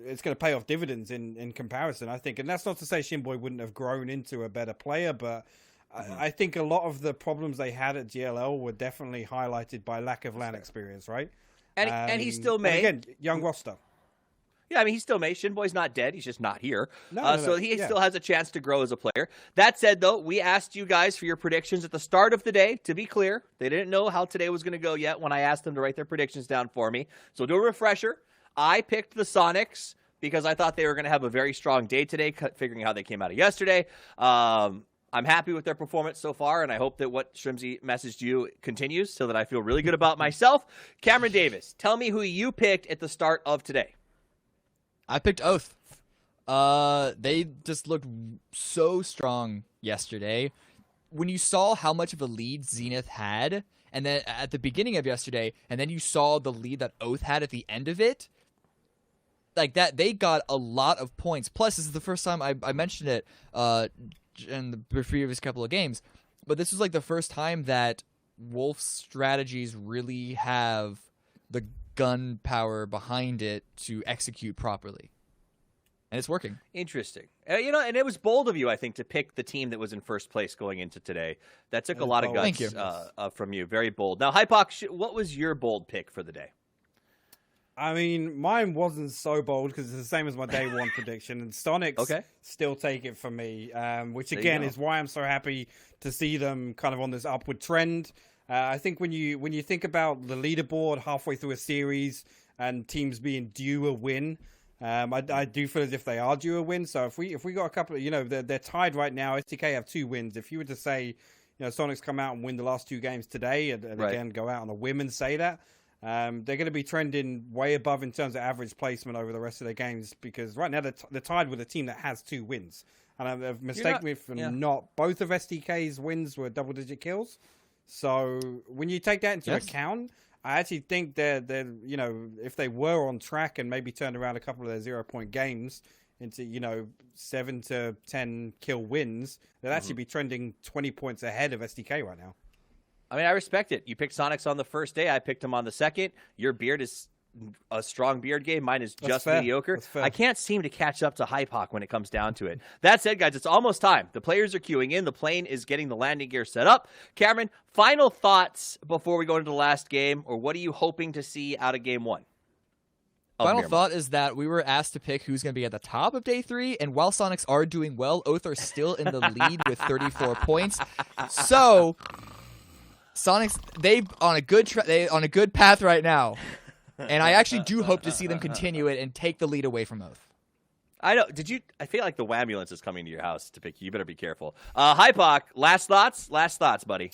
It's going to pay off dividends in comparison, I think. And that's not to say Shinboy wouldn't have grown into a better player, but I think a lot of the problems they had at GLL were definitely highlighted by lack of LAN experience, right? And he still may. Again, young roster. Yeah, I mean, he still may. Shinboy's not dead. He's just not here. So he still has a chance to grow as a player. That said, though, we asked you guys for your predictions at the start of the day. To be clear, they didn't know how today was going to go yet when I asked them to write their predictions down for me. So do a refresher. I picked the Sonics because I thought they were going to have a very strong day today, figuring how they came out of yesterday. I'm happy with their performance so far, and I hope that what Shrimsy messaged you continues so that I feel really good about myself. Cameron Davis, tell me who you picked at the start of today. I picked Oath. They just looked so strong yesterday. When you saw how much of a lead Zenith had, and then at the beginning of yesterday, and then you saw the lead that Oath had at the end of it, like that, they got a lot of points. Plus, this is the first time I mentioned it in the previous couple of games, but this was like the first time that Wolf's strategies really have the gun power behind it to execute properly. And it's working. Interesting. You know, and it was bold of you, I think, to pick the team that was in first place going into today. That took a lot of guts from you. Very bold. Now, Hypox, what was your bold pick for the day? I mean, mine wasn't so bold because it's the same as my day one prediction. And Sonics still take it for me, which again is why I'm so happy to see them kind of on this upward trend. I think when you think about the leaderboard halfway through a series and teams being due a win, I do feel as if they are due a win. So if we got a couple of, you know, they're tied right now. STK have 2 wins. If you were to say, you know, Sonics come out and win the last 2 games today, and again go out on a whim and say that, they're going to be trending way above in terms of average placement over the rest of their games, because right now they're tied with a team that has 2 wins. And I've mistaken me if not both of STK's wins were double-digit kills. So when you take that into account, I actually think they're you know, if they were on track and maybe turned around a couple of their 0-point games into, you know, 7 to 10 kill wins, they'd actually be trending 20 points ahead of STK right now. I mean, I respect it. You picked Sonics on the first day. I picked him on the second. Your beard is a strong beard game. Mine is just mediocre. I can't seem to catch up to Hypoc when it comes down to it. That said, guys, it's almost time. The players are queuing in. The plane is getting the landing gear set up. Cameron, final thoughts before we go into the last game, or what are you hoping to see out of game 1? Final thought is that we were asked to pick who's going to be at the top of day 3, and while Sonics are doing well, Oath are still in the lead with 34 points. So Sonics, they on a good path right now. And I actually do hope to see them continue it and take the lead away from Oath. I know. I feel like the Wambulance is coming to your house to pick you. You better be careful. Hypoc, last thoughts, buddy.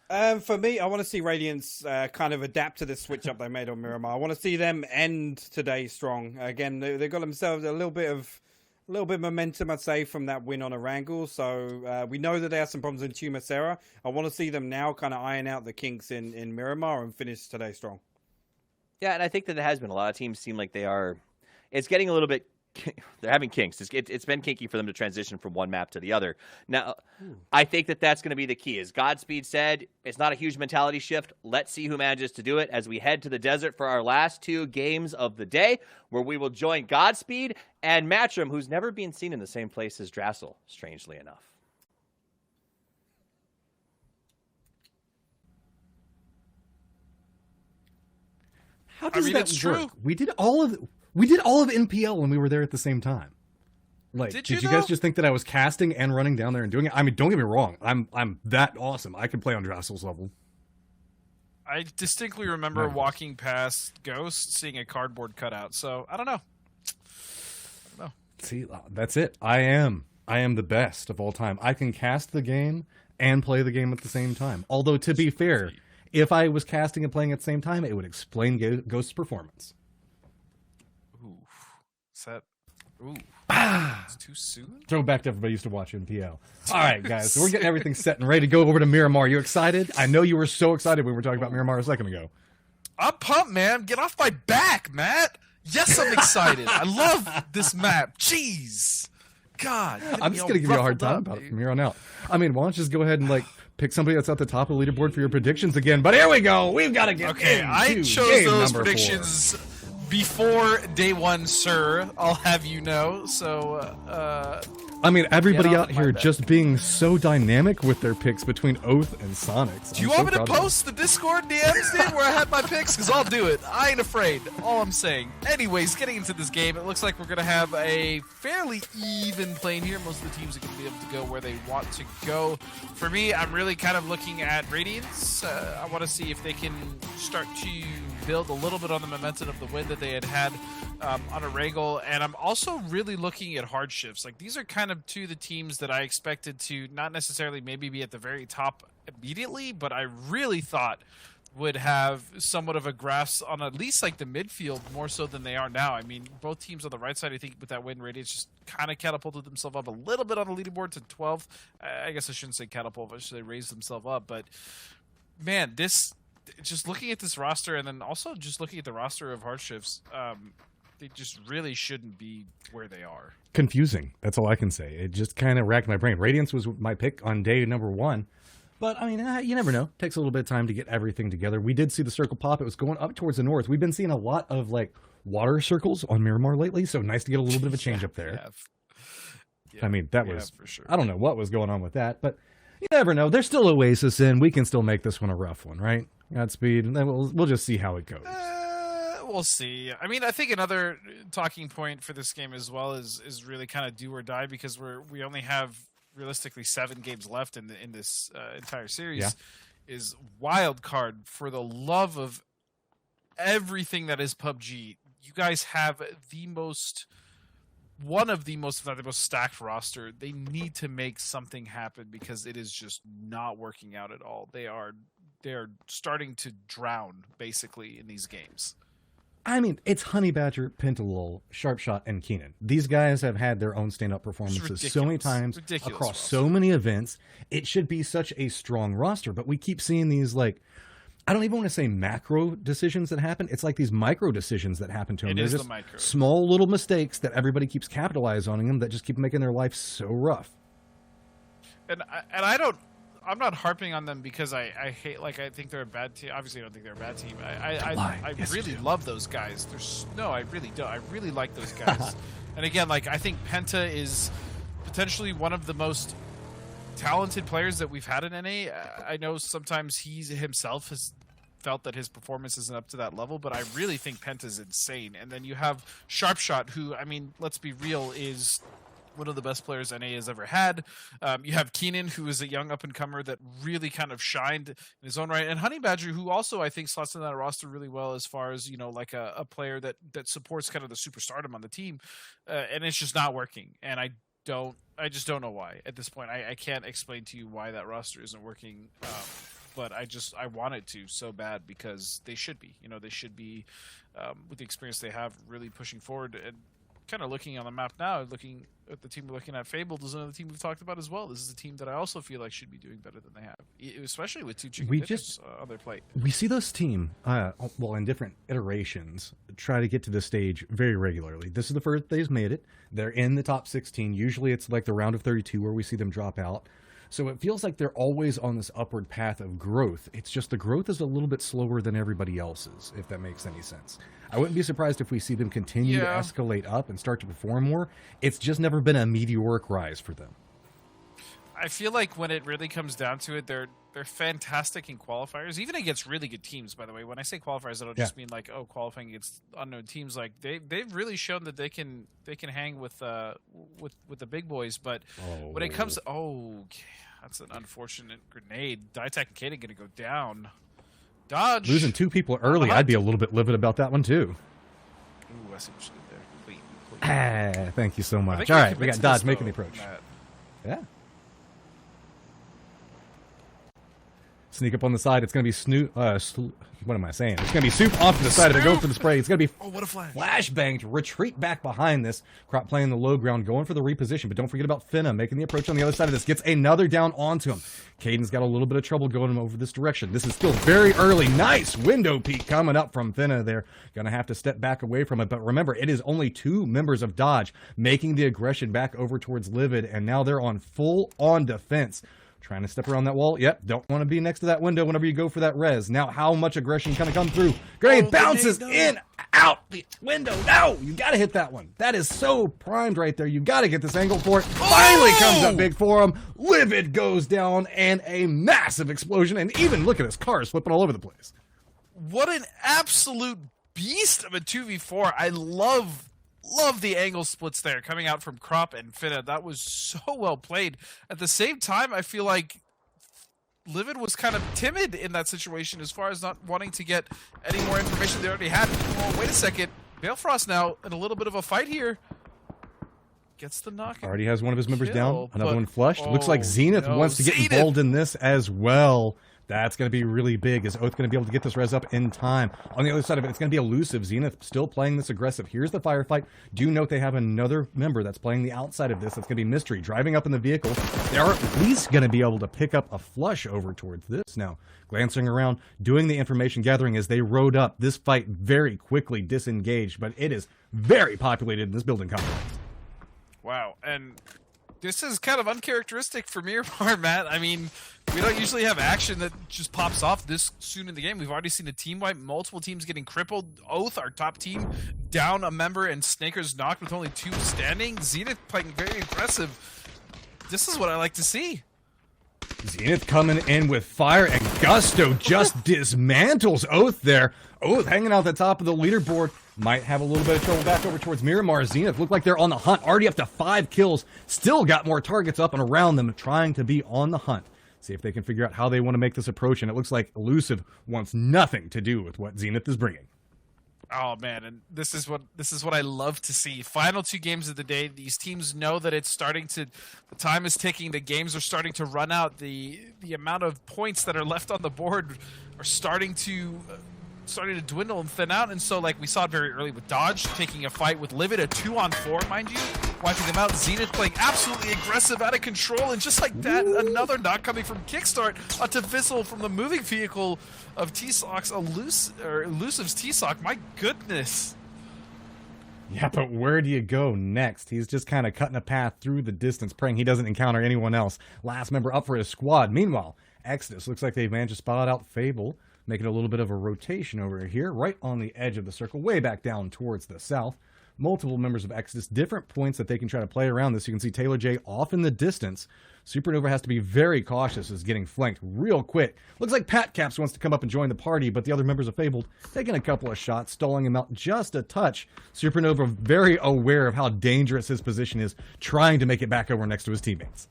For me, I want to see Radiance kind of adapt to this switch up they made on Miramar. I want to see them end today strong. Again, they got themselves a little bit of momentum, I'd say, from that win on Erangel. So we know that they have some problems in Tumacera. I want to see them now kind of iron out the kinks in Miramar and finish today strong. Yeah, and I think that it has been. A lot of teams seem like they are. It's getting a little bit. They're having kinks. It's been kinky for them to transition from one map to the other. Now, I think that that's going to be the key. As Godspeed said, it's not a huge mentality shift. Let's see who manages to do it as we head to the desert for our last 2 games of the day, where we will join Godspeed and Matchroom, who's never been seen in the same place as Drassel, strangely enough. How does that work? We did all of NPL when we were there at the same time. Like, did you guys just think that I was casting and running down there and doing it? I mean, don't get me wrong. I'm that awesome. I can play on Drassel's level. I distinctly remember walking past Ghost, seeing a cardboard cutout. So I don't know. See, that's it. I am the best of all time. I can cast the game and play the game at the same time. Although, to be fair, if I was casting and playing at the same time, it would explain Ghost's performance. Ooh, is that? Ooh, it's too soon. Throwback to everybody used to watch MPL. All right, guys, so we're getting everything set and ready to go over to Miramar. You excited? I know you were so excited when we were talking about Miramar a second ago. I'm pumped, man. Get off my back, Matt. Yes, I'm excited. I love this map. Jeez. God. I'm just going to give you a hard time about it from here on out. I mean, why don't you just go ahead and, like, pick somebody that's at the top of the leaderboard for your predictions again. But here we go. We've got to get Okay, I chose those predictions before day one, sir. I'll have you know. So, I mean, everybody out here just being so dynamic with their picks between Oath and Sonics. Do you want me to post the Discord DMs, dude, where I had my picks? Because I'll do it. I ain't afraid. All I'm saying. Anyways, getting into this game, it looks like we're going to have a fairly even plane here. Most of the teams are going to be able to go where they want to go. For me, I'm really kind of looking at Radiance. I want to see if they can start to build a little bit on the momentum of the win that they had on a Wrangle, and I'm also really looking at Hardships. Like, these are kind of two of the teams that I expected to not necessarily maybe be at the very top immediately, but I really thought would have somewhat of a grasp on at least like the midfield more so than they are now. I mean, both teams on the right side, I think with that win, Radiance just kind of catapulted themselves up a little bit on the leaderboard to 12. I guess I shouldn't say catapult, I should say raise themselves up, but man, just looking at this roster and then also just looking at the roster of Hardships, they just really shouldn't be where they are. Confusing. That's all I can say. It just kind of racked my brain. Radiance was my pick on day number 1. But, I mean, you never know. It takes a little bit of time to get everything together. We did see the circle pop. It was going up towards the north. We've been seeing a lot of, like, water circles on Miramar lately, so nice to get a little bit of a change up there. I mean, that was, for sure. I don't know what was going on with that, but you never know. There's still Oasis in. We can still make this one a rough one, right? Godspeed. And then we'll just see how it goes. We'll see. I mean, I think another talking point for this game as well is really kind of do or die, because we only have realistically 7 games left in this entire series. Is wild card. For the love of everything that is PUBG, you guys have one of the most, if not the most stacked roster. They need to make something happen because it is just not working out at all. They're starting to drown basically in these games. I mean, it's Honey Badger, Pentalol, Sharpshot, and Keenan. These guys have had their own stand-up performances so many times across so many events. It should be such a strong roster, but we keep seeing these, like, I don't even want to say macro decisions that happen. It's like these micro decisions that happen to them. They're just small little mistakes that everybody keeps capitalizing on them that just keep making their life so rough. And I'm not harping on them because I hate, like, I think they're a bad team. Obviously, I don't think they're a bad team. I really love those guys. I really do. I really like those guys. And again, like, I think Penta is potentially one of the most talented players that we've had in NA. I know sometimes he himself has felt that his performance isn't up to that level, but I really think Penta's insane. And then you have Sharpshot, who, I mean, let's be real, is one of the best players NA has ever had. You have Keenan, who is a young up-and-comer that really kind of shined in his own right. And Honey Badger, who also I think slots in that roster really well as far as, you know, like a player that supports kind of the superstardom on the team. And it's just not working. And I just don't know why at this point. I can't explain to you why that roster isn't working. But I want it to so bad because they should be. You know, they should be, with the experience they have, really pushing forward. And kind of looking on the map now, looking at the team we're looking at, Fabled is another team we've talked about as well. This is a team that I also feel like should be doing better than they have, especially with 2 chicken dinners on their plate. We see this team, well, in different iterations, try to get to this stage very regularly. This is the first they've made it. They're in the top 16. Usually it's like the round of 32 where we see them drop out. So it feels like they're always on this upward path of growth. It's just the growth is a little bit slower than everybody else's, if that makes any sense. I wouldn't be surprised if we see them continue to escalate up and start to perform more. It's just never been a meteoric rise for them. I feel like when it really comes down to it, they're fantastic in qualifiers, even against really good teams, by the way. When I say qualifiers, I don't just mean like, qualifying against unknown teams. Like they've really shown that they can hang with the big boys. But when it comes to, that's an unfortunate grenade. Diatek and Kaden gonna go down. Dodge. Losing 2 people early, I'd be a little bit livid about that one too. Ooh, I see what you did there. Wait. Ah, thank you so much. All right, we got Dodge making the approach. Yeah. Sneak up on the side. It's going to be Snoop. What am I saying? It's going to be Soup off to the side of it. Go for the spray. It's going to be what a flash. Flashbang to retreat back behind this. Crop playing the low ground, going for the reposition. But don't forget about Finna making the approach on the other side of this. Gets another down onto him. Caden's got a little bit of trouble going over this direction. This is still very early. Nice window peek coming up from Finna there. Going to have to step back away from it. But remember, it is only 2 members of Dodge making the aggression back over towards Livid. And now they're on full on defense. Trying to step around that wall. Yep, don't want to be next to that window whenever you go for that res. Now, how much aggression can come through? Grenade bounces in, out the window. No, you got to hit that one. That is so primed right there. You got to get this angle for it. Finally comes up big for him. Livid goes down, and a massive explosion. And even look at his cars flipping all over the place. What an absolute beast of a 2v4. I love the angle splits there coming out from Crop and Finna. That was so well played. At the same time, I feel like Livid was kind of timid in that situation as far as not wanting to get any more information they already had. Oh, wait a second. Balefrost now in a little bit of a fight here. Gets the knock. Already has one of his members down. Another one flushed. Looks like Zenith wants to get involved in this as well. That's going to be really big. Is Oath going to be able to get this res up in time? On the other side of it, it's going to be elusive. Zenith still playing this aggressive. Here's the firefight. Do note they have another member that's playing the outside of this. That's going to be Mystery. Driving up in the vehicle. They are at least going to be able to pick up a flush over towards this. Now, glancing around, doing the information gathering as they rode up. This fight very quickly disengaged, but it is very populated in this building complex. Wow, and this is kind of uncharacteristic for Miramar, Matt. I mean, we don't usually have action that just pops off this soon in the game. We've already seen a team wipe, multiple teams getting crippled. Oath, our top team, down a member, and Snaker's knocked with only 2 standing. Zenith playing very aggressive. This is what I like to see. Zenith coming in with fire, and Gusto just dismantles Oath there. Oath hanging out the top of the leaderboard. Might have a little bit of trouble back over towards Miramar. Zenith look like they're on the hunt. Already up to 5 kills. Still got more targets up and around them, trying to be on the hunt. See if they can figure out how they want to make this approach. And it looks like Elusive wants nothing to do with what Zenith is bringing. Oh man, and this is what I love to see. Final 2 games of the day. These teams know that it's starting to, the time is ticking. The games are starting to run out. The amount of points that are left on the board are starting to dwindle and thin out. And so, like we saw it very early with Dodge taking a fight with Livid, a 2-on-4, mind you, wiping them out. Zenith playing absolutely aggressive, out of control, and just like that, another knock coming from Kickstart onto Vissel from the moving vehicle of T-Sock's Elusive's T-Sock. My goodness. Yeah, but where do you go next? He's just kind of cutting a path through the distance, praying he doesn't encounter anyone else. Last member up for his squad. Meanwhile, Exodus looks like they've managed to spot out Fable, making a little bit of a rotation over here, right on the edge of the circle, way back down towards the south. Multiple members of Exodus, different points that they can try to play around this. You can see Taylor J off in the distance. Supernova has to be very cautious as getting flanked real quick. Looks like Pat Caps wants to come up and join the party, but the other members of Fabled taking a couple of shots, stalling him out just a touch. Supernova very aware of how dangerous his position is, trying to make it back over next to his teammates.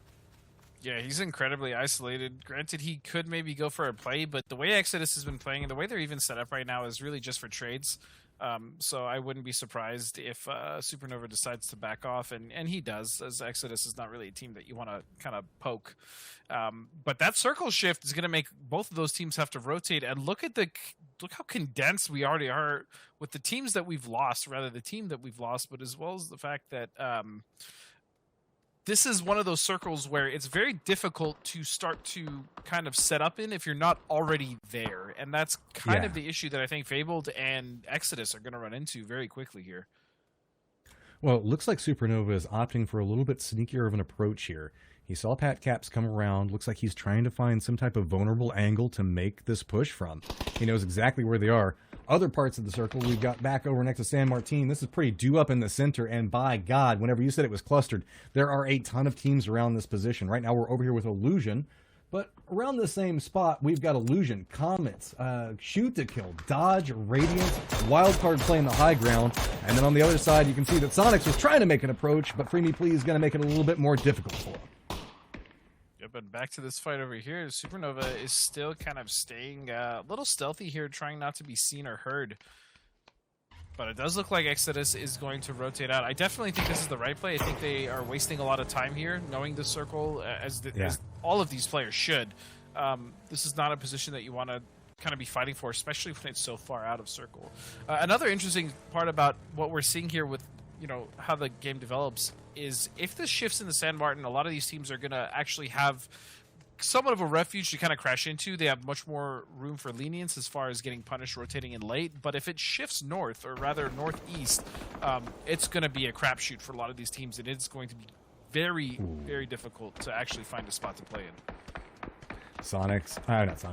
Yeah, he's incredibly isolated. Granted, he could maybe go for a play, but the way Exodus has been playing and the way they're even set up right now is really just for trades. So I wouldn't be surprised if Supernova decides to back off, and he does, as Exodus is not really a team that you want to kind of poke. But that circle shift is going to make both of those teams have to rotate. And look how condensed we already are with the teams that we've lost, rather the team that we've lost, but as well as the fact that this is one of those circles where it's very difficult to start to kind of set up in if you're not already there. And that's kind of the issue that I think Fabled and Exodus are going to run into very quickly here. Well, it looks like Supernova is opting for a little bit sneakier of an approach here. He saw Pat Caps come around. Looks like he's trying to find some type of vulnerable angle to make this push from. He knows exactly where they are. Other parts of the circle, we've got back over next to San Martin. This is pretty due up in the center, and by God, whenever you said it was clustered, there are a ton of teams around this position. Right now, we're over here with Illusion, but around the same spot, we've got Illusion, Comets, Shoot to Kill, Dodge, Radiant, Wildcard playing the high ground, and then on the other side, you can see that Sonics was trying to make an approach, but Free Me Please is going to make it a little bit more difficult for him. Yep, But back to this fight over here, Supernova is still kind of staying a little stealthy here, trying not to be seen or heard. But it does look like Exodus is going to rotate out. I definitely think this is the right play. I think they are wasting a lot of time here, knowing the circle, as all of these players should. This is not a position that you want to kind of be fighting for, especially when it's so far out of circle. Another interesting part about what we're seeing here with, you know, how the game develops is if this shifts in the San Martin, a lot of these teams are going to actually have somewhat of a refuge to kind of crash into. They have much more room for lenience as far as getting punished rotating in late. But if it shifts north, or rather northeast, it's going to be a crapshoot for a lot of these teams, and it's going to be very, very difficult to actually find a spot to play in. Not Sonic,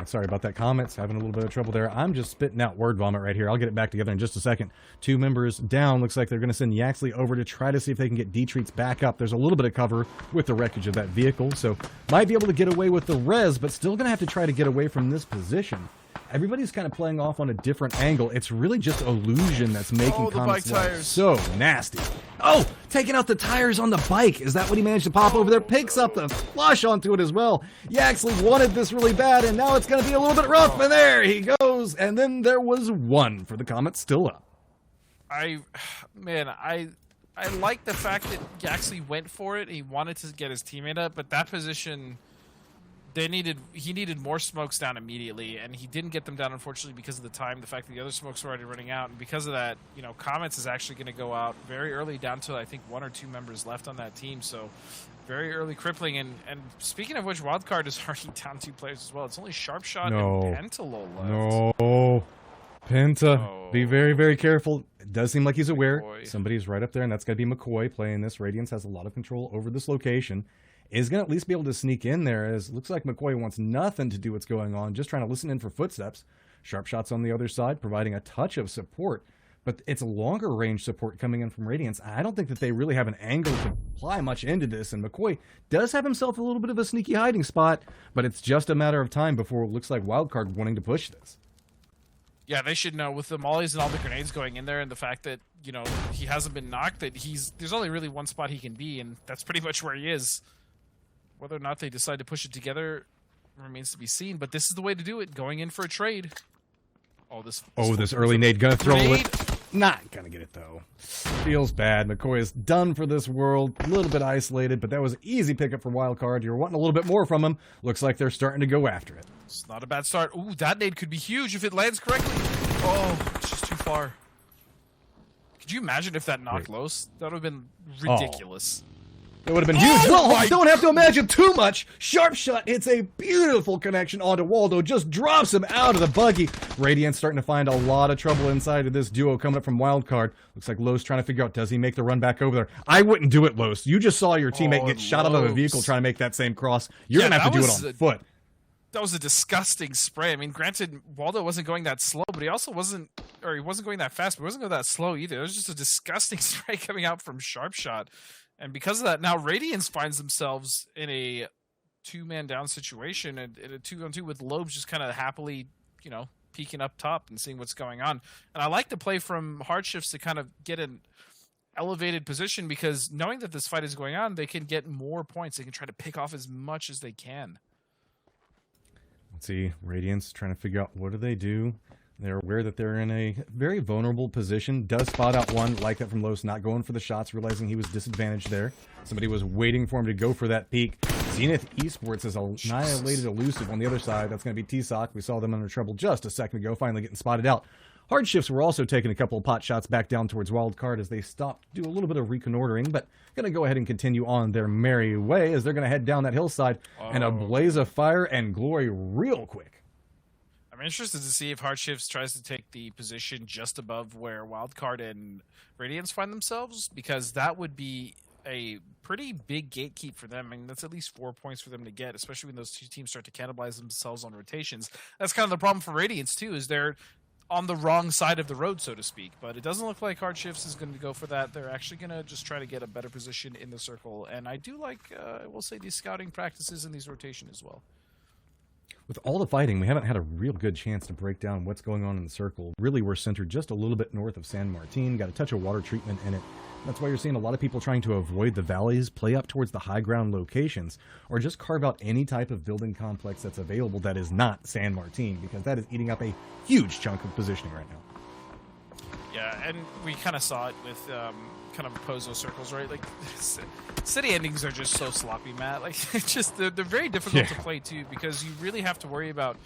sorry about that. Comments, having a little bit of trouble there. I'm just spitting out word vomit right here. I'll get it back together in just a second. 2 members down. Looks like they're going to send Yaxley over to try to see if they can get D-Treats back up. There's a little bit of cover with the wreckage of that vehicle, so might be able to get away with the res, but still going to have to try to get away from this position. Everybody's kind of playing off on a different angle. It's really just illusion that's making Comet's life so nasty. Oh, taking out the tires on the bike. Is that what he managed to pop over there? Picks up the flush onto it as well. Yaxley wanted this really bad, and now it's going to be a little bit rough, and there he goes. And then there was 1 for the Comet still up. I like the fact that Yaxley went for it. He wanted to get his teammate up, but that position, he needed more smokes down immediately, and he didn't get them down, unfortunately, because of the time, the fact that the other smokes were already running out, and because of that, you know, Comets is actually going to go out very early, down to I think 1 or 2 members left on that team, so very early crippling. And speaking of which, Wildcard is already down 2 players as well. It's only Sharpshot and Pentalol left. No, Penta, be very, very careful. It does seem like he's aware. Somebody's right up there, and that's going to be McCoy playing this. Radiance has a lot of control over this location. Is going to at least be able to sneak in there, as it looks like McCoy wants nothing to do what's going on, just trying to listen in for footsteps. Sharpshot's on the other side, providing a touch of support, but it's longer range support coming in from Radiance. I don't think that they really have an angle to apply much into this, and McCoy does have himself a little bit of a sneaky hiding spot, but it's just a matter of time before it looks like Wildcard wanting to push this. Yeah, they should know, with the mollies and all the grenades going in there, and the fact that, you know, he hasn't been knocked, that there's only really 1 spot he can be, and that's pretty much where he is. Whether or not they decide to push it together remains to be seen, but this is the way to do it, going in for a trade. This early nade, gonna throw it. Not gonna get it, though. Feels bad. McCoy is done for this world. A little bit isolated, but that was an easy pickup for Wildcard. You're wanting a little bit more from him. Looks like they're starting to go after it. It's not a bad start. Ooh, that nade could be huge if it lands correctly. Oh, it's just too far. Could you imagine if that knocked Los? That would have been ridiculous. It would have been huge. Well, I don't have to imagine too much. Sharpshot hits a beautiful connection onto Waldo, just drops him out of the buggy. Radiant's starting to find a lot of trouble inside of this duo coming up from Wildcard. Looks like Los trying to figure out, does he make the run back over there? I wouldn't do it, Los. You just saw your teammate get shot out of a vehicle trying to make that same cross. You're going to have to do it on foot. That was a disgusting spray. I mean, granted, Waldo wasn't going that slow, but he wasn't going that fast, but he wasn't going that slow either. It was just a disgusting spray coming out from Sharpshot. And because of that, now Radiance finds themselves in a 2-man down situation, and in a 2-on-2 with Lobes just kind of happily, you know, peeking up top and seeing what's going on. And I like the play from Hardshifts to kind of get an elevated position, because knowing that this fight is going on, they can get more points. They can try to pick off as much as they can. Let's see, Radiance trying to figure out what do they do. They're aware that they're in a very vulnerable position. Does spot out one, like that from Los, not going for the shots, realizing he was disadvantaged there. Somebody was waiting for him to go for that peek. Zenith Esports has annihilated Elusive on the other side. That's going to be T-Sock. We saw them under trouble just a second ago, finally getting spotted out. Hardshifts were also taking a couple of pot shots back down towards Wildcard as they stopped to do a little bit of reconnoitering, but going to go ahead and continue on their merry way as they're going to head down that hillside and a blaze of fire and glory real quick. I'm interested to see if Hardshifts tries to take the position just above where Wildcard and Radiance find themselves, because that would be a pretty big gatekeep for them. I mean, that's at least 4 points for them to get, especially when those two teams start to cannibalize themselves on rotations. That's kind of the problem for Radiance, too, is they're on the wrong side of the road, so to speak. But it doesn't look like Hardshifts is going to go for that. They're actually going to just try to get a better position in the circle. And I do like, I will say, these scouting practices and these rotation as well. With all the fighting, we haven't had a real good chance to break down what's going on in the circle. Really, we're centered just a little bit north of San Martin. Got a touch of water treatment in it. That's why you're seeing a lot of people trying to avoid the valleys, play up towards the high ground locations, or just carve out any type of building complex that's available that is not San Martin, because that is eating up a huge chunk of positioning right now. Yeah, and we kind of saw it with kind of Pozo circles, right? Like, city endings are just so sloppy, Matt. Like, it's just they're very difficult to play too, because you really have to worry about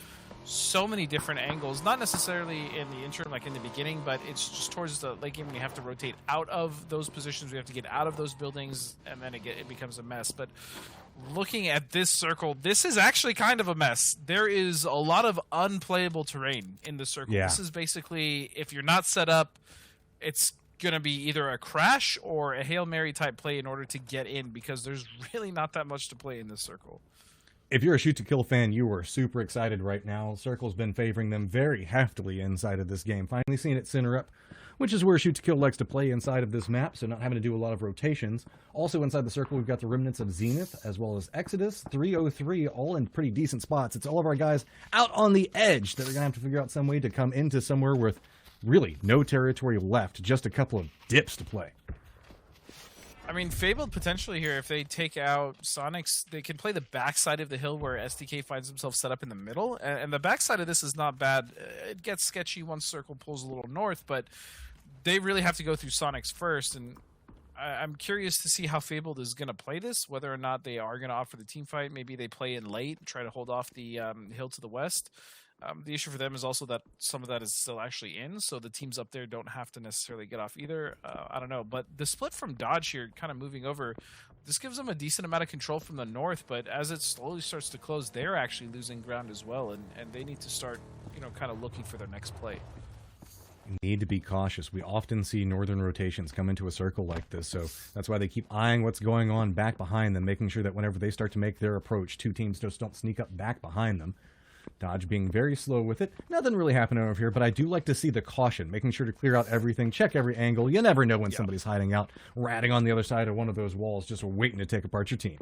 so many different angles, not necessarily in the intro, like in the beginning, but it's just towards the late game when you have to rotate out of those positions, we have to get out of those buildings, and then it becomes a mess. But looking at this circle, this is actually kind of a mess. There is a lot of unplayable terrain in the circle. This is basically, if you're not set up, it's going to be either a crash or a Hail Mary type play in order to get in, because there's really not that much to play in this circle. If you're a shoot-to-kill fan, you are super excited right now. Circle's been favoring them very heftily inside of this game. Finally seeing it center up, which is where shoot-to-kill likes to play inside of this map, so not having to do a lot of rotations. Also inside the circle, we've got the remnants of Zenith, as well as Exodus, 303, all in pretty decent spots. It's all of our guys out on the edge that are going to have to figure out some way to come into somewhere with really no territory left, just a couple of dips to play. I mean, Fabled potentially here, if they take out Sonics, they can play the backside of the hill where SDK finds himself set up in the middle. And the backside of this is not bad. It gets sketchy once Circle pulls a little north, but they really have to go through Sonics first. And I'm curious to see how Fabled is going to play this, whether or not they are going to opt for the team fight. Maybe they play in late and try to hold off the hill to the west. The issue for them is also that some of that is still actually in, so the teams up there don't have to necessarily get off either. I don't know, but the split from Dodge here, kind of moving over, this gives them a decent amount of control from the north, but as it slowly starts to close, they're actually losing ground as well, and they need to start, kind of looking for their next play. You need to be cautious. We often see northern rotations come into a circle like this, so that's why they keep eyeing what's going on back behind them, making sure that whenever they start to make their approach, two teams just don't sneak up back behind them. Dodge being very slow with it. Nothing really happening over here, but I do like to see the caution, making sure to clear out everything, check every angle. You never know when somebody's hiding out, ratting on the other side of one of those walls, just waiting to take apart your team.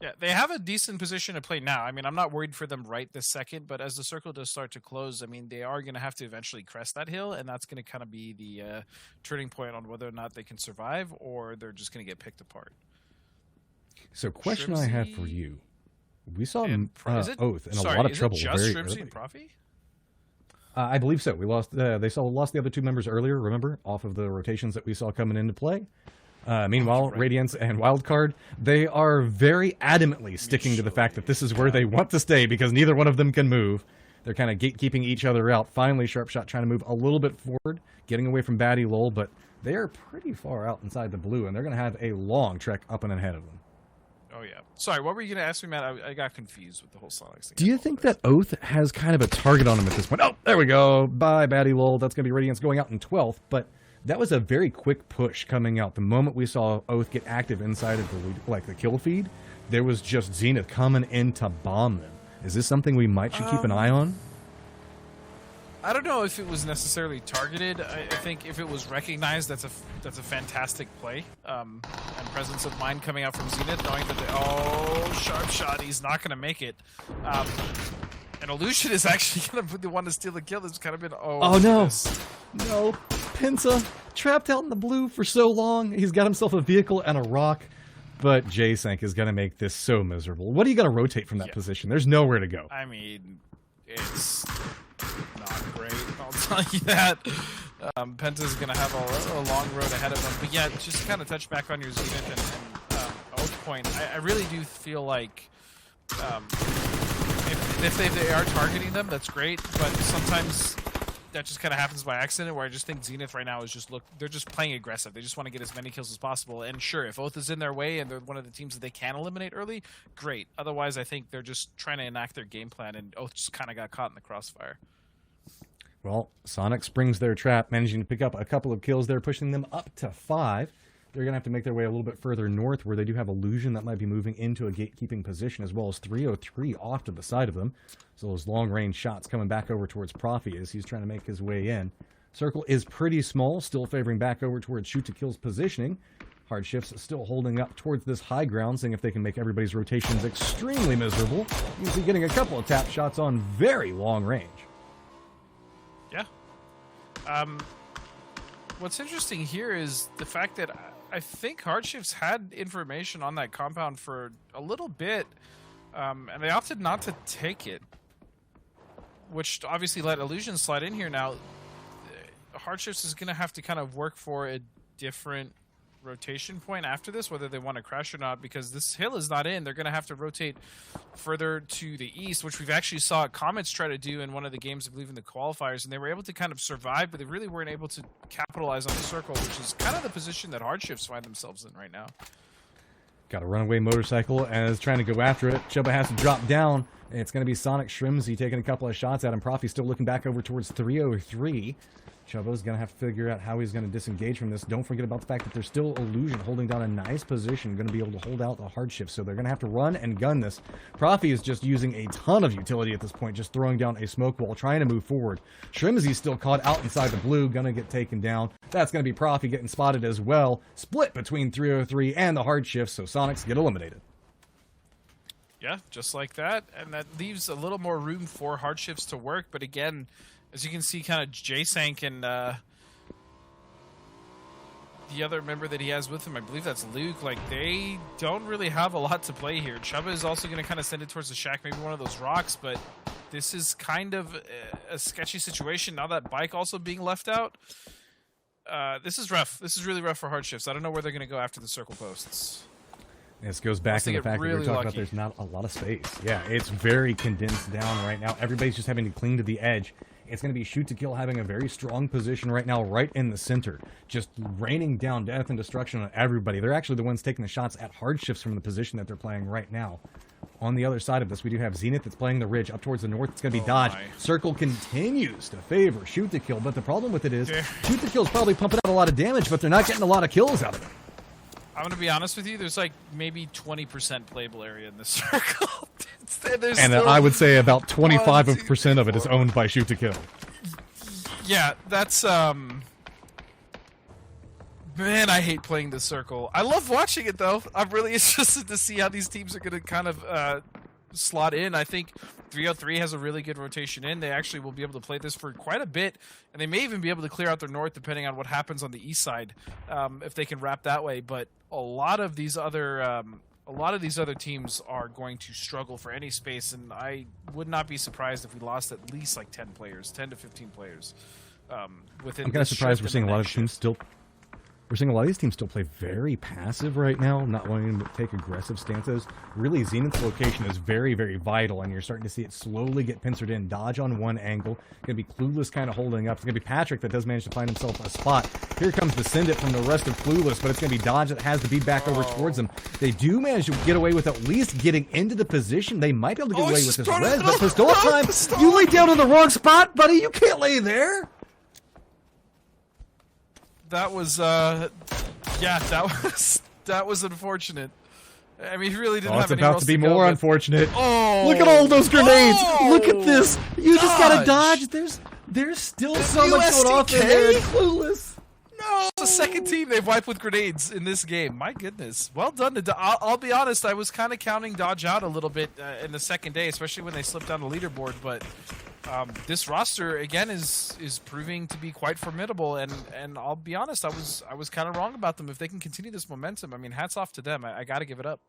Yeah, they have a decent position to play now. I mean, I'm not worried for them right this second, but as the circle does start to close, I mean, they are going to have to eventually crest that hill, and that's going to kind of be the turning point on whether or not they can survive or they're just going to get picked apart. So question I have for you. We saw Oath in a lot of trouble very early. And Profi? I believe so. We lost. They lost the other two members earlier. Remember, off of the rotations that we saw coming into play. Meanwhile, Radiance and Wildcard, they are very adamantly sticking to the fact that this is where they want to stay because neither one of them can move. They're kind of gatekeeping each other out. Finally, Sharpshot trying to move a little bit forward, getting away from Batty Lol, but they are pretty far out inside the blue, and they're going to have a long trek up and ahead of them. Oh, yeah. Sorry, what were you going to ask me, Matt? I got confused with the whole Sonics thing. Do you think that Oath has kind of a target on him at this point? Oh, there we go. Bye, Batty Lol. That's going to be Radiance going out in 12th, but that was a very quick push coming out. The moment we saw Oath get active inside of the kill feed, there was just Zenith coming in to bomb them. Is this something we should keep an eye on? I don't know if it was necessarily targeted. I think if it was recognized, that's a fantastic play. And presence of mind coming out from Zenith, knowing that sharp shot, he's not going to make it. And Illusion is actually going to be the one to steal the kill. It's kind of been no, no, Pinsa trapped out in the blue for so long. He's got himself a vehicle and a rock, but J-Sank is going to make this so miserable. What are you going to rotate from that position? There's nowhere to go. I mean, it's not great, I'll tell you that. Penta's going to have a long road ahead of him. But yeah, just kind of touch back on your Zenith and Oath point. I really do feel like if they are targeting them, that's great. But sometimes that just kind of happens by accident, where I just think Zenith right now is they're just playing aggressive. They just want to get as many kills as possible. And sure, if Oath is in their way and they're one of the teams that they can eliminate early, great. Otherwise, I think they're just trying to enact their game plan, and Oath just kind of got caught in the crossfire. Well, Sonic springs their trap, managing to pick up a couple of kills there, pushing them up to 5. They're going to have to make their way a little bit further north, where they do have Illusion that might be moving into a gatekeeping position, as well as 303 off to the side of them. So those long-range shots coming back over towards Profi as he's trying to make his way in. Circle is pretty small, still favoring back over towards shoot-to-kill's positioning. Hard Shifts still holding up towards this high ground, seeing if they can make everybody's rotations extremely miserable. Usually getting a couple of tap shots on very long range. Yeah. what's interesting here is the fact that I think Hardshift's had information on that compound for a little bit, and they opted not to take it, which obviously let Illusion slide in here. Now, Hardshift's is going to have to kind of work for a different rotation point after this, whether they want to crash or not, because this hill is not in. They're going to have to rotate further to the east, which we've actually saw Comets try to do in one of the games, I believe, in the qualifiers, and they were able to kind of survive, but they really weren't able to capitalize on the circle, which is kind of the position that Hardshifts find themselves in right now. Got a runaway motorcycle as trying to go after it. Chuba has to drop down, and it's going to be Sonic Shrimsy taking a couple of shots at him. Profi still looking back over towards 303. Chuba's going to have to figure out how he's going to disengage from this. Don't forget about the fact that there's still Illusion holding down a nice position, going to be able to hold out the Hardshift, so they're going to have to run and gun this. Profi is just using a ton of utility at this point, just throwing down a smoke wall, trying to move forward. Shrimsy's still caught out inside the blue, going to get taken down. That's going to be Profi getting spotted as well. Split between 303 and the Hardshift, so Sonics get eliminated. Yeah, just like that, and that leaves a little more room for Hardshifts to work, but again, as you can see, kind of J-Sank and the other member that he has with him, I believe that's Luke, like, they don't really have a lot to play here. Chuba is also going to kind of send it towards the shack, maybe one of those rocks, but this is kind of a sketchy situation. Now that Bike also being left out, this is rough. This is really rough for Hardshifts. I don't know where they're going to go after the circle posts. This goes back to the fact that we're talking about there's not a lot of space. Yeah, it's very condensed down right now. Everybody's just having to cling to the edge. It's going to be Shoot to Kill having a very strong position right now, right in the center. Just raining down death and destruction on everybody. They're actually the ones taking the shots at Hardshifts from the position that they're playing right now. On the other side of this, we do have Zenith that's playing the ridge up towards the north. It's going to be Dodge. Circle continues to favor Shoot to Kill, but the problem with it is Shoot to Kill is probably pumping out a lot of damage, but they're not getting a lot of kills out of it. I'm going to be honest with you, there's like maybe 20% playable area in this circle. And I would say about 25% of it is owned by Shoot to Kill. Yeah, that's, man, I hate playing this circle. I love watching it, though. I'm really interested to see how these teams are going to kind of slot in. I think 303 has a really good rotation in. They actually will be able to play this for quite a bit, and they may even be able to clear out their north depending on what happens on the east side, if they can wrap that way. But a lot of these other teams are going to struggle for any space, and I would not be surprised if we lost at least like 10 to 15 players. Within I'm kind of surprised we're seeing a lot of teams still. We're seeing a lot of these teams still play very passive right now, not wanting to take aggressive stances. Really, Zenith's location is very, very vital, and you're starting to see it slowly get pincered in. Dodge on one angle. Going to be Clueless kind of holding up. It's going to be Patrick that does manage to find himself a spot. Here comes the Send It from the rest of Clueless, but it's going to be Dodge that has the beat back over towards them. They do manage to get away with at least getting into the position. They might be able to get away with this res, but pistol time, you lay down in the wrong spot, buddy. You can't lay there. That was, yeah, that was unfortunate. I mean, he really didn't have any else about to be go, more but... unfortunate. Oh, look at all those grenades! Oh, look at this! You dodge. Just gotta dodge. There's still so much going off in there. Clueless. No, it's the second team they've wiped with grenades in this game. My goodness, well done. I'll be honest, I was kind of counting Dodge out a little bit in the second day, especially when they slipped down the leaderboard, but. This roster again is proving to be quite formidable, and I'll be honest, I was kind of wrong about them. If they can continue this momentum, I mean, hats off to them. I got to give it up.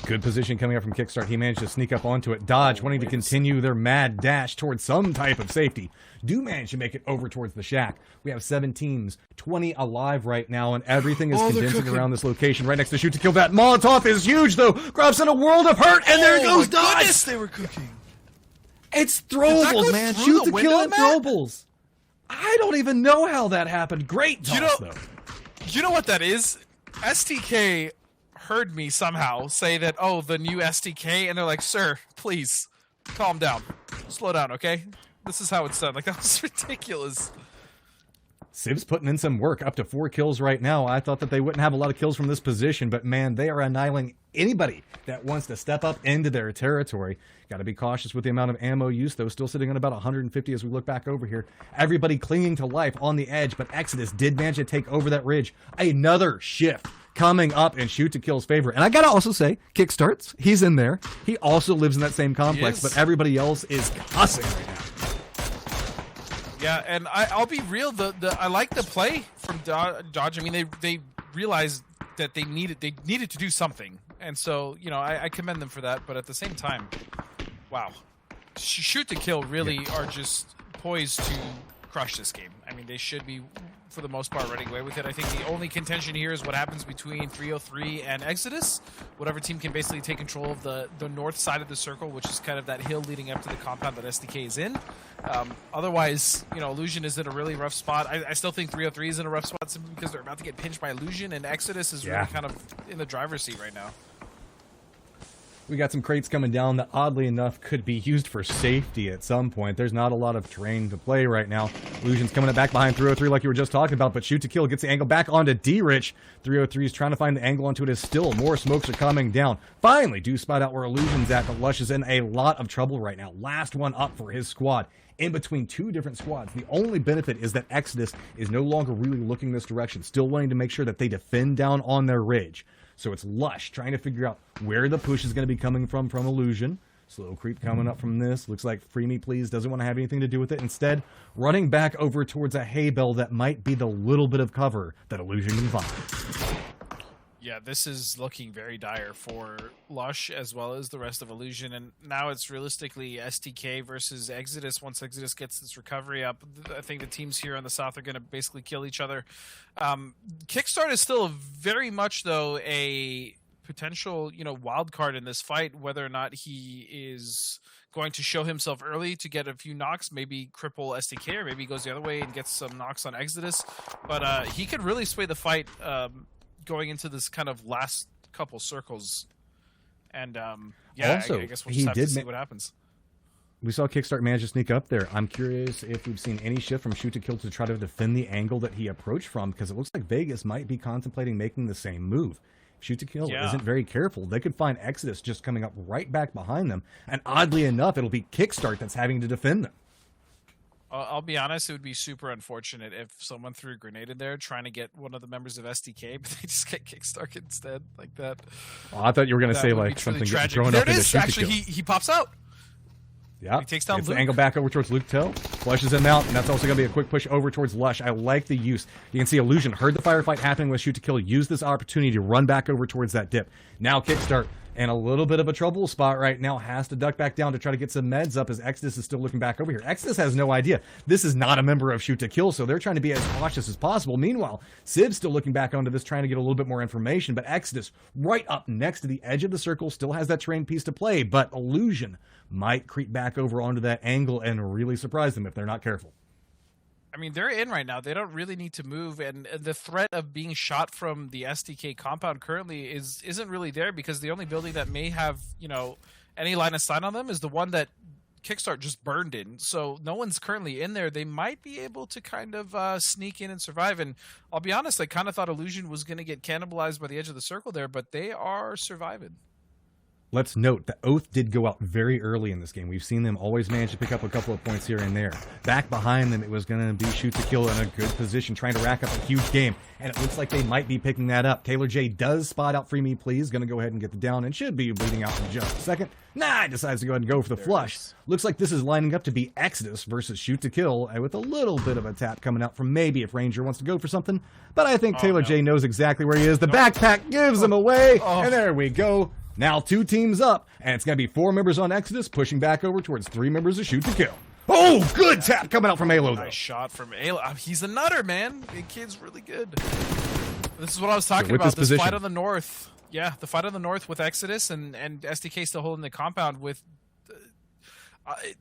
Good position coming up from Kickstart. He managed to sneak up onto it. Dodge wanting to continue their mad dash towards some type of safety. Do manage to make it over towards the shack. We have 7 teams, 20 alive right now, and everything is condensing around this location right next to Shoot to Kill. That Molotov is huge, though. Grabs in a world of hurt, and there goes Dodge. Goodness, they were cooking. It's throwables, man. Shoot to Kill at throwables. I don't even know how that happened. Great toss, though. You know what that is? STK heard me somehow say that, oh, the new STK, and they're like, sir, please, calm down. Slow down, okay? This is how it's done. Like, that was ridiculous. Siv's putting in some work, up to 4 kills right now. I thought that they wouldn't have a lot of kills from this position, but man, they are annihilating anybody that wants to step up into their territory. Got to be cautious with the amount of ammo use, though. Still sitting on about 150 as we look back over here. Everybody clinging to life on the edge, but Exodus did manage to take over that ridge. Another shift coming up in Shoot to Kill's favor. And I got to also say, Kickstarts, he's in there. He also lives in that same complex, but everybody else is cussing right now. Yeah, and I'll be real. I like the play from Dodge. I mean, they realized that they needed to do something, and so I commend them for that. But at the same time, wow, shoot to kill really are just poised to crush this game. I mean, they should be, for the most part, running away with it. I think the only contention here is what happens between 303 and Exodus. Whatever team can basically take control of the north side of the circle, which is kind of that hill leading up to the compound that SDK is in. Otherwise, Illusion is in a really rough spot. I still think 303 is in a rough spot simply because they're about to get pinched by Illusion, and Exodus is really kind of in the driver's seat right now. We got some crates coming down that, oddly enough, could be used for safety at some point. There's not a lot of terrain to play right now. Illusion's coming back behind 303 like you were just talking about, but shoot to kill gets the angle back onto D-Rich. 303 is trying to find the angle onto it as still more smokes are coming down. Finally, do spot out where Illusion's at, but Lush is in a lot of trouble right now. Last one up for his squad. In between two different squads. The only benefit is that Exodus is no longer really looking this direction, still wanting to make sure that they defend down on their ridge. So it's Lush trying to figure out where the push is going to be coming from Illusion. Slow creep coming up from this. Looks like Free Me Please doesn't want to have anything to do with it. Instead, running back over towards a hay bale that might be the little bit of cover that Illusion can find. Yeah, this is looking very dire for Lush as well as the rest of Illusion, and now it's realistically STK versus Exodus. Once Exodus gets this recovery up, I think the teams here on the south are going to basically kill each other. Kickstart is still very much, though, a potential wild card in this fight, whether or not he is going to show himself early to get a few knocks, maybe cripple STK, or maybe he goes the other way and gets some knocks on Exodus. But he could really sway the fight going into this kind of last couple circles, and also, I guess we'll just have to see what happens. We saw Kickstart manage to sneak up there. I'm curious if we've seen any shift from shoot to kill to try to defend the angle that he approached from, because it looks like Vegas might be contemplating making the same move. Shoot to kill isn't very careful. They could find Exodus just coming up right back behind them, and oddly enough, it'll be Kickstart that's having to defend them. I'll be honest, it would be super unfortunate if someone threw a grenade in there trying to get one of the members of SDK, but they just get Kickstart instead, like that. Oh, I thought you were going to say like something getting thrown there up in the shoot actually, to kill. he pops out. Yeah, he takes down Luke. Luke. The angle back over towards Luke Tell. Flushes him out, and that's also going to be a quick push over towards Lush. I like the use. You can see Illusion heard the firefight happening with shoot to kill, use this opportunity to run back over towards that dip. Now Kickstart in a little bit of a trouble spot right now, has to duck back down to try to get some meds up as Exodus is still looking back over here. Exodus has no idea. This is not a member of Shoot to Kill, so they're trying to be as cautious as possible. Meanwhile, Sib's still looking back onto this, trying to get a little bit more information, but Exodus right up next to the edge of the circle still has that terrain piece to play, but Illusion might creep back over onto that angle and really surprise them if they're not careful. I mean, they're in right now. They don't really need to move, and the threat of being shot from the SDK compound currently isn't really there, because the only building that may have, any line of sight on them is the one that Kickstart just burned in. So no one's currently in there. They might be able to kind of sneak in and survive. And I'll be honest, I kind of thought Illusion was going to get cannibalized by the edge of the circle there, but they are surviving. Let's note that Oath did go out very early in this game. We've seen them always manage to pick up a couple of points here and there. Back behind them, it was going to be Shoot to Kill in a good position, trying to rack up a huge game. And it looks like they might be picking that up. Taylor J does spot out Free Me Please. Going to go ahead and get the down and should be bleeding out in just a second. Nah, decides to go ahead and go for the flush. Looks like this is lining up to be Exodus versus Shoot to Kill, with a little bit of a tap coming out from maybe if Ranger wants to go for something. But I think Taylor J knows exactly where he is. The backpack gives him away. And there we go. Now 2 teams up, and it's going to be 4 members on Exodus pushing back over towards 3 members of Shoot to Kill. Oh, good tap coming out from Halo, though. Nice shot from Halo. He's a nutter, man. The kid's really good. This is what I was talking about, this fight on the north. Yeah, the fight on the north with Exodus and SDK still holding the compound with...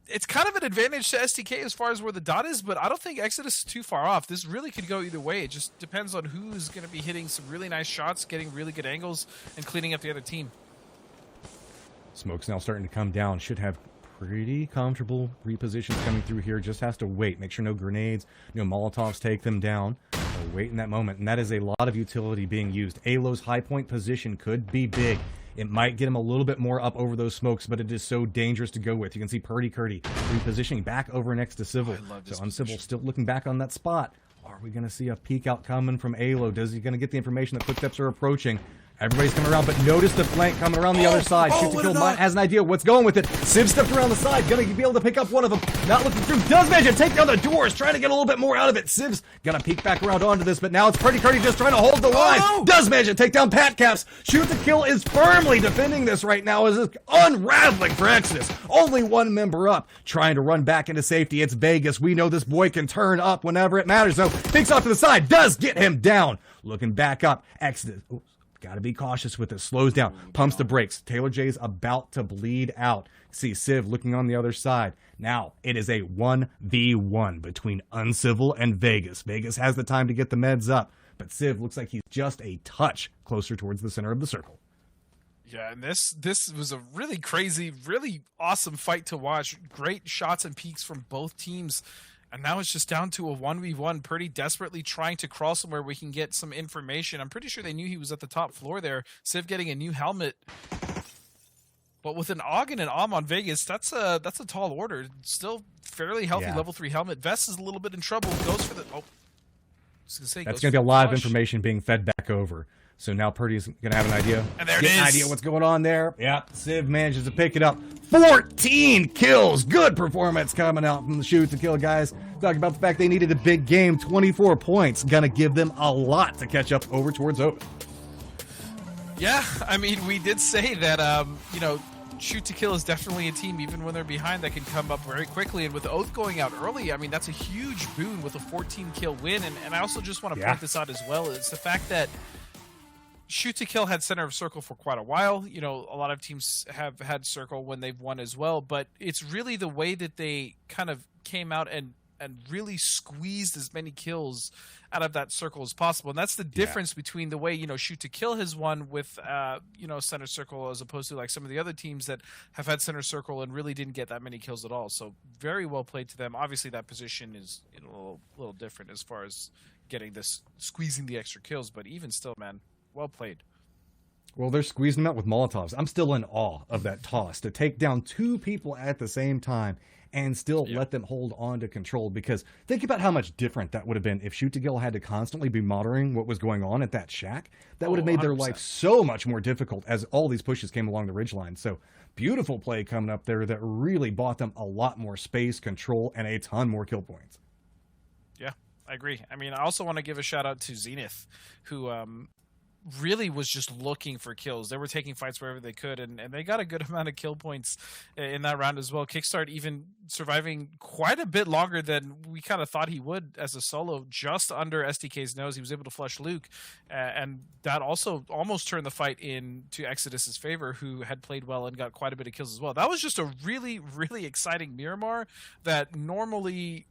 it's kind of an advantage to SDK as far as where the dot is, but I don't think Exodus is too far off. This really could go either way. It just depends on who's going to be hitting some really nice shots, getting really good angles, and cleaning up the other team. Smoke's now starting to come down. Should have pretty comfortable repositions coming through here. Just has to wait. Make sure no grenades, no Molotovs take them down. Wait in that moment. And that is a lot of utility being used. Alo's high point position could be big. It might get him a little bit more up over those smokes, but it is so dangerous to go with. You can see Purdy Curdy repositioning back over next to Civil. So Uncivil still looking back on that spot. Are we going to see a peek out coming from Alo? Is he going to get the information that footsteps are approaching? Everybody's coming around, but notice the flank coming around the other side. Shoot to kill has an idea what's going with it. Civ stepped around the side, gonna be able to pick up one of them. Not looking through, does manage to take down the doors, trying to get a little bit more out of it. Civ's gonna peek back around onto this, but now it's Pretty Curdy just trying to hold the line. Does manage to take down Pat Caps. Shoot to kill is firmly defending this right now as it's unraveling for Exodus. Only one member up, trying to run back into safety. It's Vegas. We know this boy can turn up whenever it matters, so peeks off to the side, does get him down. Looking back up, Exodus. Got to be cautious with it. Slows down. Pumps the brakes. Taylor J's about to bleed out. See Civ looking on the other side. Now, it is a 1v1 between Uncivil and Vegas. Vegas has the time to get the meds up, but Civ looks like he's just a touch closer towards the center of the circle. Yeah, and this was a really crazy, really awesome fight to watch. Great shots and peaks from both teams. And now it's just down to a 1v1. Purdy desperately trying to crawl somewhere we can get some information. I'm pretty sure they knew he was at the top floor there. Civ getting a new helmet. But with an AUG and an AUM on Vegas, that's a tall order. Still fairly healthy level 3 helmet. Vest is a little bit in trouble. Goes for the... Oh. That's going to be a lot of information being fed back over. So now Purdy's going to have an idea. And there it Get is. an idea what's going on there. Yep, Civ manages to pick it up. 14 kills. Good performance coming out from the shoot to kill guys. Talking about the fact they needed a big game. 24 points. Going to give them a lot to catch up over towards Oath. Yeah, I mean, we did say that, shoot to kill is definitely a team, even when they're behind, that can come up very quickly. And with Oath going out early, I mean, that's a huge boon with a 14-kill win. And I also just want to point this out as well. It's the fact that Shoot to Kill had center of circle for quite a while. You know, a lot of teams have had circle when they've won as well, but it's really the way that they kind of came out and really squeezed as many kills out of that circle as possible. And that's the difference between the way, Shoot to Kill has won with, center circle as opposed to like some of the other teams that have had center circle and really didn't get that many kills at all. So very well played to them. Obviously that position is a little different as far as getting this, squeezing the extra kills, but even still, man, well played. Well, they're squeezing them out with Molotovs. I'm still in awe of that toss to take down two people at the same time and still let them hold on to control, because think about how much different that would have been if Shoot to Kill had to constantly be monitoring what was going on at that shack. That would have made 100%. their life so much more difficult as all these pushes came along the ridgeline. So beautiful play coming up there that really bought them a lot more space, control, and a ton more kill points. Yeah, I agree. I mean, I also want to give a shout out to Zenith, who really was just looking for kills. They were taking fights wherever they could, and they got a good amount of kill points in that round as well. Kickstart even surviving quite a bit longer than we kind of thought he would as a solo, just under SDK's nose. He was able to flush Luke, and that also almost turned the fight into Exodus's favor, who had played well and got quite a bit of kills as well. That was just a really, really exciting Miramar that normally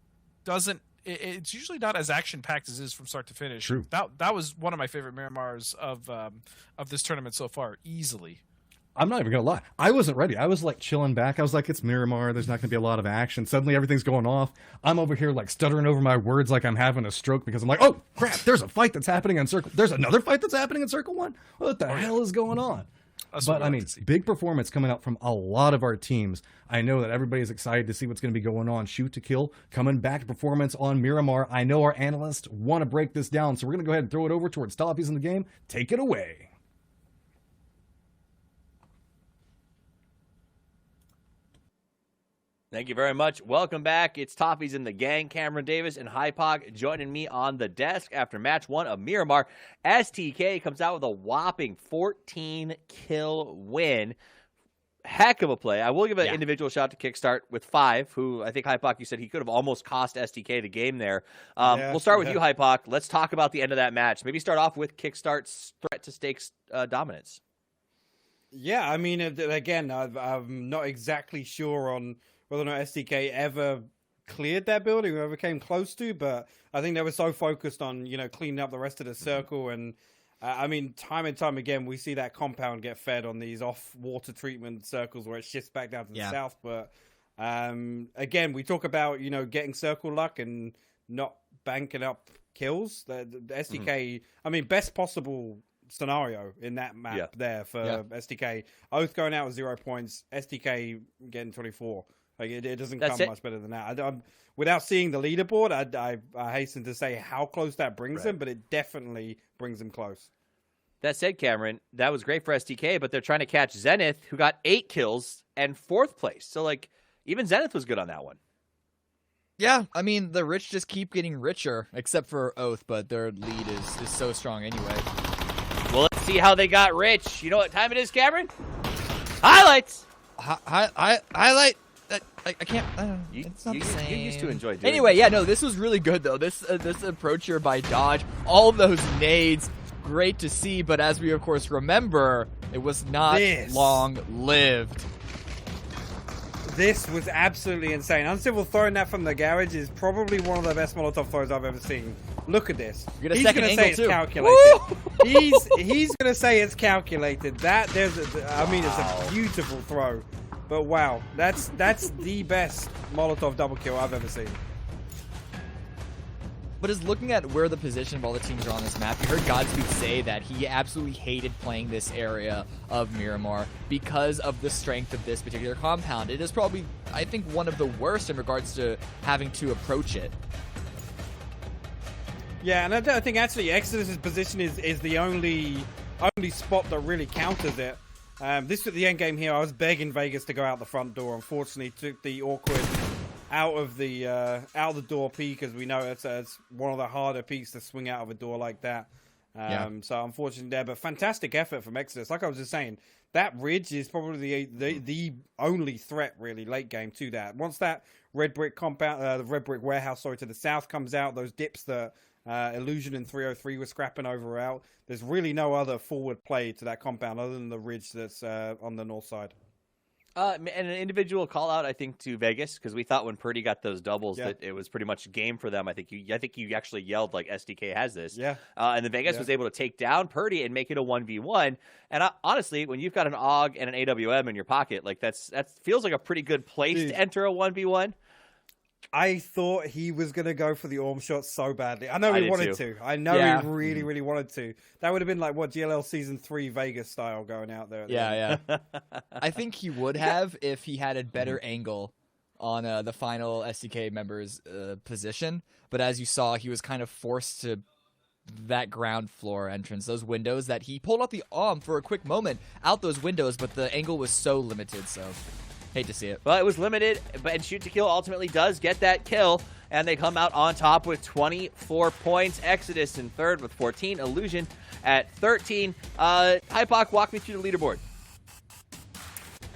doesn't. It's usually not as action-packed as it is from start to finish. True. That was one of my favorite Miramars of this tournament so far, easily. I'm not even going to lie. I wasn't ready. I was like chilling back. I was like, it's Miramar. There's not going to be a lot of action. Suddenly everything's going off. I'm over here like stuttering over my words like I'm having a stroke because I'm like, oh, crap, there's a fight that's happening in Circle. There's another fight that's happening in Circle 1? What the hell is going on? But I mean, big performance coming out from a lot of our teams. I know that everybody's excited to see what's going to be going on. Shoot to Kill coming back to performance on Miramar. I know our analysts want to break this down, so we're going to go ahead and throw it over towards Toffees in the game. Take it away. Thank you very much. Welcome back. It's Toffees in the gang. Cameron Davis and Hypog joining me on the desk after match 1 of Miramar. STK comes out with a whopping 14-kill win. Heck of a play. I will give an individual shout to Kickstart with 5, who I think, Hypog, you said he could have almost cost STK the game there. We'll start with you, Hypog. Let's talk about the end of that match. Maybe start off with Kickstart's threat to stakes dominance. Yeah, I mean, again, I'm not exactly sure on whether or not SDK ever cleared that building or ever came close to, but I think they were so focused on, cleaning up the rest of the circle. And I mean, time and time again, we see that compound get fed on these off water treatment circles where it shifts back down to the south. But again, we talk about, getting circle luck and not banking up kills. The SDK, I mean, best possible scenario in that map there for SDK. Oath going out with 0 points, SDK getting 24. Like it doesn't come much better than that. Without seeing the leaderboard, I hasten to say how close that brings them, but it definitely brings them close. That said, Cameron, that was great for STK, but they're trying to catch Zenith, who got 8 kills and 4th place. So, like, even Zenith was good on that one. Yeah, I mean, the rich just keep getting richer, except for Oath, but their lead is so strong anyway. Well, let's see how they got rich. You know what time it is, Cameron? Highlights! Highlight? I can't. It's not the same. You used to enjoy doing Anyway, yeah, no, this was really good, though. This approach here by Dodge, all of those nades, great to see, but as we, of course, remember, it was not long-lived. This was absolutely insane. Uncivil throwing that from the garage is probably one of the best Molotov throws I've ever seen. Look at this. He's going to say it's calculated. He's going to say it's calculated. I mean, it's a beautiful throw. But wow, that's the best Molotov double kill I've ever seen. But as looking at where the position of all the teams are on this map, you heard Godspeed say that he absolutely hated playing this area of Miramar because of the strength of this particular compound. It is probably, I think, one of the worst in regards to having to approach it. Yeah, and I think actually Exodus's position is the only spot that really counters it. This was the end game here. I was begging Vegas to go out the front door. Unfortunately, took the awkward out of the door peak, as we know it's one of the harder peaks to swing out of a door like that. So unfortunately there, but fantastic effort from Exodus. Like I was just saying, that ridge is probably the only threat really late game to that. Once that red brick compound, the red brick warehouse, to the south comes out, those dips that Illusion and 303 were scrapping over out. There's really no other forward play to that compound other than the ridge that's on the north side. And an individual call out, I think, to Vegas, because we thought when Purdy got those doubles that it was pretty much game for them. I think you actually yelled like SDK has this. Yeah. And then Vegas was able to take down Purdy and make it a 1v1. And honestly, when you've got an AUG and an AWM in your pocket, like that feels like a pretty good place to enter a 1v1. I thought he was going to go for the Orm shot so badly. I know he wanted to. I know he really, really wanted to. That would have been like, GLL Season 3 Vegas style going out there. Yeah. I think he would have if he had a better angle on the final SDK member's position. But as you saw, he was kind of forced to that ground floor entrance, those windows that he pulled out the arm for a quick moment out those windows, but the angle was so limited, so... Hate to see it. Well, it was limited, but Shoot to Kill ultimately does get that kill, and they come out on top with 24 points. Exodus in third with 14. Illusion at 13. Hypoc, walk me through the leaderboard.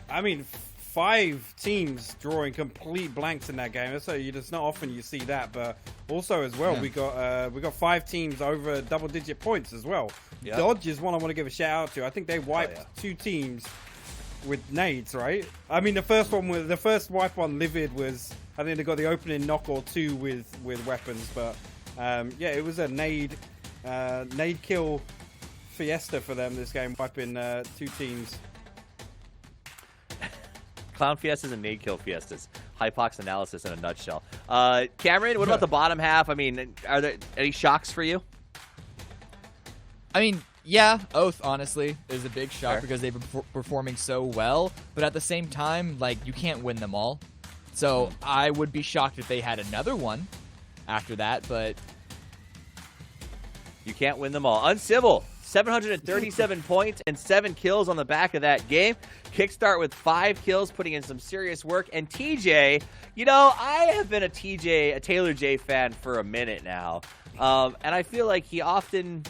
I mean, 5 teams drawing complete blanks in that game. So it's not often you see that, but also as well, we got 5 teams over double-digit points as well. Yep. Dodge is one I want to give a shout out to. I think they wiped 2 teams with nades, right? I mean, the first wipe on Livid was, I think they got the opening knock or 2 with weapons, but it was a nade kill fiesta for them this game, wiping 2 teams. Clown fiestas and nade kill fiestas. Hypox analysis in a nutshell. Cameron, what about the bottom half? I mean, are there any shocks for you? I mean, yeah, Oath, honestly, is a big shock because they've been performing so well. But at the same time, like, you can't win them all. So I would be shocked if they had another one after that, but... You can't win them all. Uncivil, 737 points and 7 kills on the back of that game. Kickstart with 5 kills, putting in some serious work. And TJ, I have been a Taylor J fan for a minute now. And I feel like he often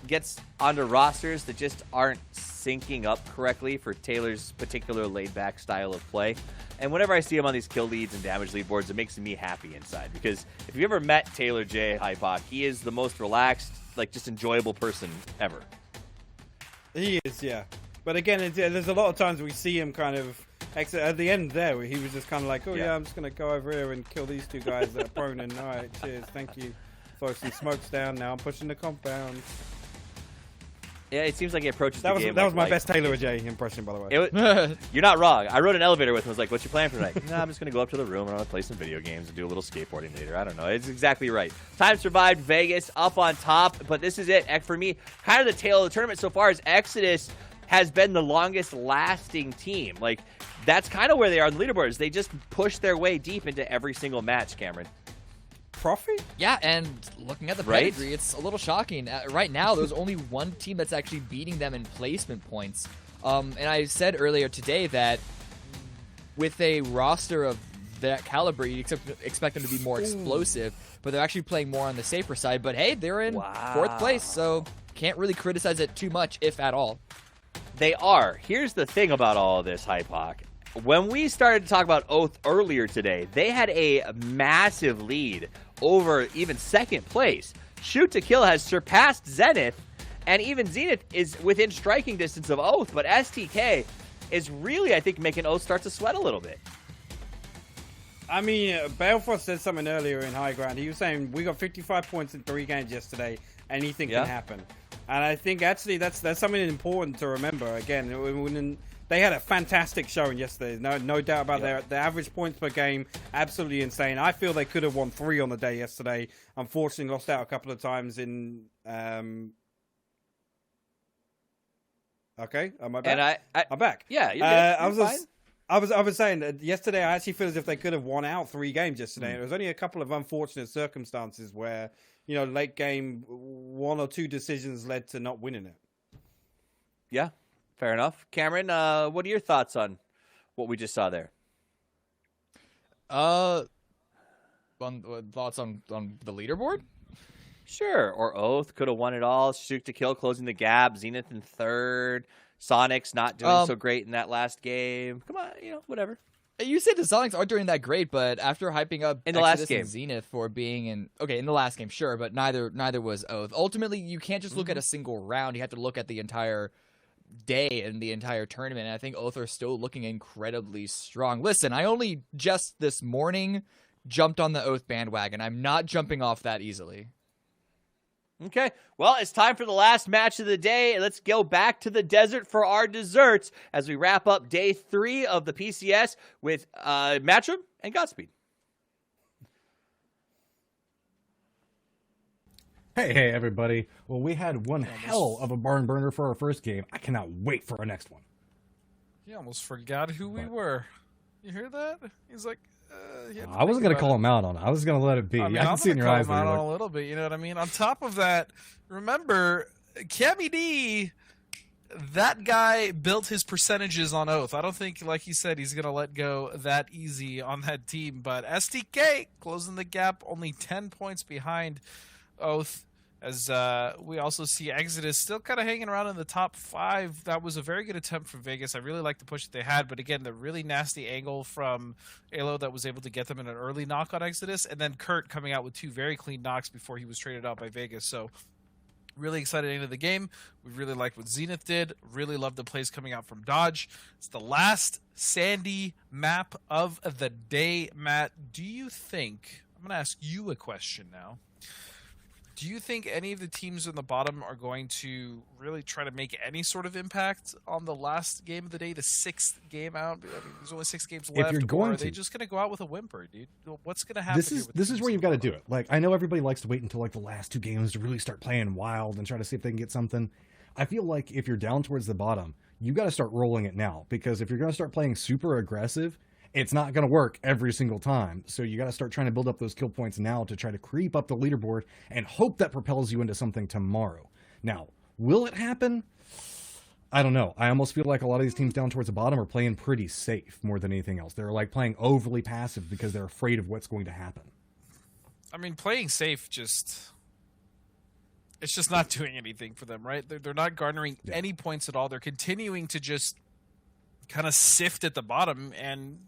gets onto rosters that just aren't syncing up correctly for Taylor's particular laid-back style of play. And whenever I see him on these kill leads and damage leaderboards, it makes me happy inside. Because if you've ever met Taylor J. Hypoc, he is the most relaxed, like, just enjoyable person ever. He is, yeah. But again, there's a lot of times we see him kind of exit at the end there, where he was just kind of like, I'm just going to go over here and kill these 2 guys that are prone, and all right, cheers, thank you. Throw some smokes down, now I'm pushing the compound. Yeah, it seems like he approaches the game. That was my best Taylor J impression, by the way. You're not wrong. I rode an elevator with him. I was like, what's your plan for tonight? I'm just going to go up to the room and I'm going to play some video games and do a little skateboarding later. I don't know. It's exactly right. Time survived. Vegas up on top. But this is it. For me, kind of the tail of the tournament so far is Exodus has been the longest lasting team. Like, that's kind of where they are on the leaderboards. They just push their way deep into every single match, Cameron. profit. Yeah, and looking at the pedigree, it's a little shocking. Right now, there's only one team that's actually beating them in placement points. And I said earlier today that with a roster of that caliber, you expect them to be more explosive, but they're actually playing more on the safer side. But hey, they're in 4th place, so can't really criticize it too much, if at all. They are. Here's the thing about all of this, Hypoc. When we started to talk about Oath earlier today, they had a massive lead over even 2nd place. Shoot to Kill has surpassed Zenith, and even Zenith is within striking distance of Oath, but STK is really, I think, making Oath start to sweat a little bit. I mean, Balefrost said something earlier in High Ground. He was saying, we got 55 points in 3 games yesterday. Anything can happen. And I think, actually, that's something important to remember. Again, when they had a fantastic showing yesterday. No doubt about their average points per game. Absolutely insane. I feel they could have won 3 on the day yesterday. Unfortunately, lost out a couple of times in... Okay, am I back? And I'm back. Yeah, you're fine. I was saying that yesterday I actually feel as if they could have won out 3 games yesterday. There was only a couple of unfortunate circumstances where, late game 1 or 2 decisions led to not winning it. Yeah, fair enough. Cameron, what are your thoughts on what we just saw there? Thoughts on the leaderboard? Sure. Or Oath could have won it all. Shoot to Kill closing the gap. Zenith in 3rd. Sonic's not doing so great in that last game. Come on, whatever. You said the Sonics aren't doing that great, but after hyping up in the last game, and Zenith for being in the last game, sure, but neither was Oath. Ultimately, you can't just look at a single round. You have to look at the entire day and the entire tournament. And I think Oath are still looking incredibly strong. Listen, I only just this morning jumped on the Oath bandwagon. I'm not jumping off that easily. Okay, well, it's time for the last match of the day. Let's go back to the desert for our desserts as we wrap up day 3 of the PCS with Matchroom and Godspeed. Hey, everybody. Well, we had one hell of a barn burner for our first game. I cannot wait for our next one. He almost forgot who we were. You hear that? He's like... I wasn't going to call him out on it. I was going to let it be. I can see in your eyes. I'm out on a little bit, you know what I mean? On top of that, remember, Cammy D, that guy built his percentages on Oath. I don't think, like he said, he's going to let go that easy on that team. But STK closing the gap, only 10 points behind Oath. As we also see Exodus still kind of hanging around in the top 5. That was a very good attempt from Vegas. I really like the push that they had. But again, the really nasty angle from Alo that was able to get them in an early knock on Exodus. And then Kurt coming out with 2 very clean knocks before he was traded out by Vegas. So really excited into the game. We really liked what Zenith did. Really loved the plays coming out from Dodge. It's the last Sandy map of the day. Matt, do you think... I'm going to ask you a question now. Do you think any of the teams on the bottom are going to really try to make any sort of impact on the last game of the day, the 6th game out? I mean, there's only 6 games left. If you're going or are they just going to go out with a whimper, dude? What's going to happen? This is where you've got to do it. Like, I know everybody likes to wait until like the last 2 games to really start playing wild and try to see if they can get something. I feel like if you're down towards the bottom, you got to start rolling it now, because if you're going to start playing super aggressive, it's not going to work every single time. So you got to start trying to build up those kill points now to try to creep up the leaderboard and hope that propels you into something tomorrow. Now, will it happen? I don't know. I almost feel like a lot of these teams down towards the bottom are playing pretty safe more than anything else. They're like playing overly passive because they're afraid of what's going to happen. I mean, playing safe it's just not doing anything for them, right? They're not garnering any points at all. They're continuing to just kind of sift at the bottom, and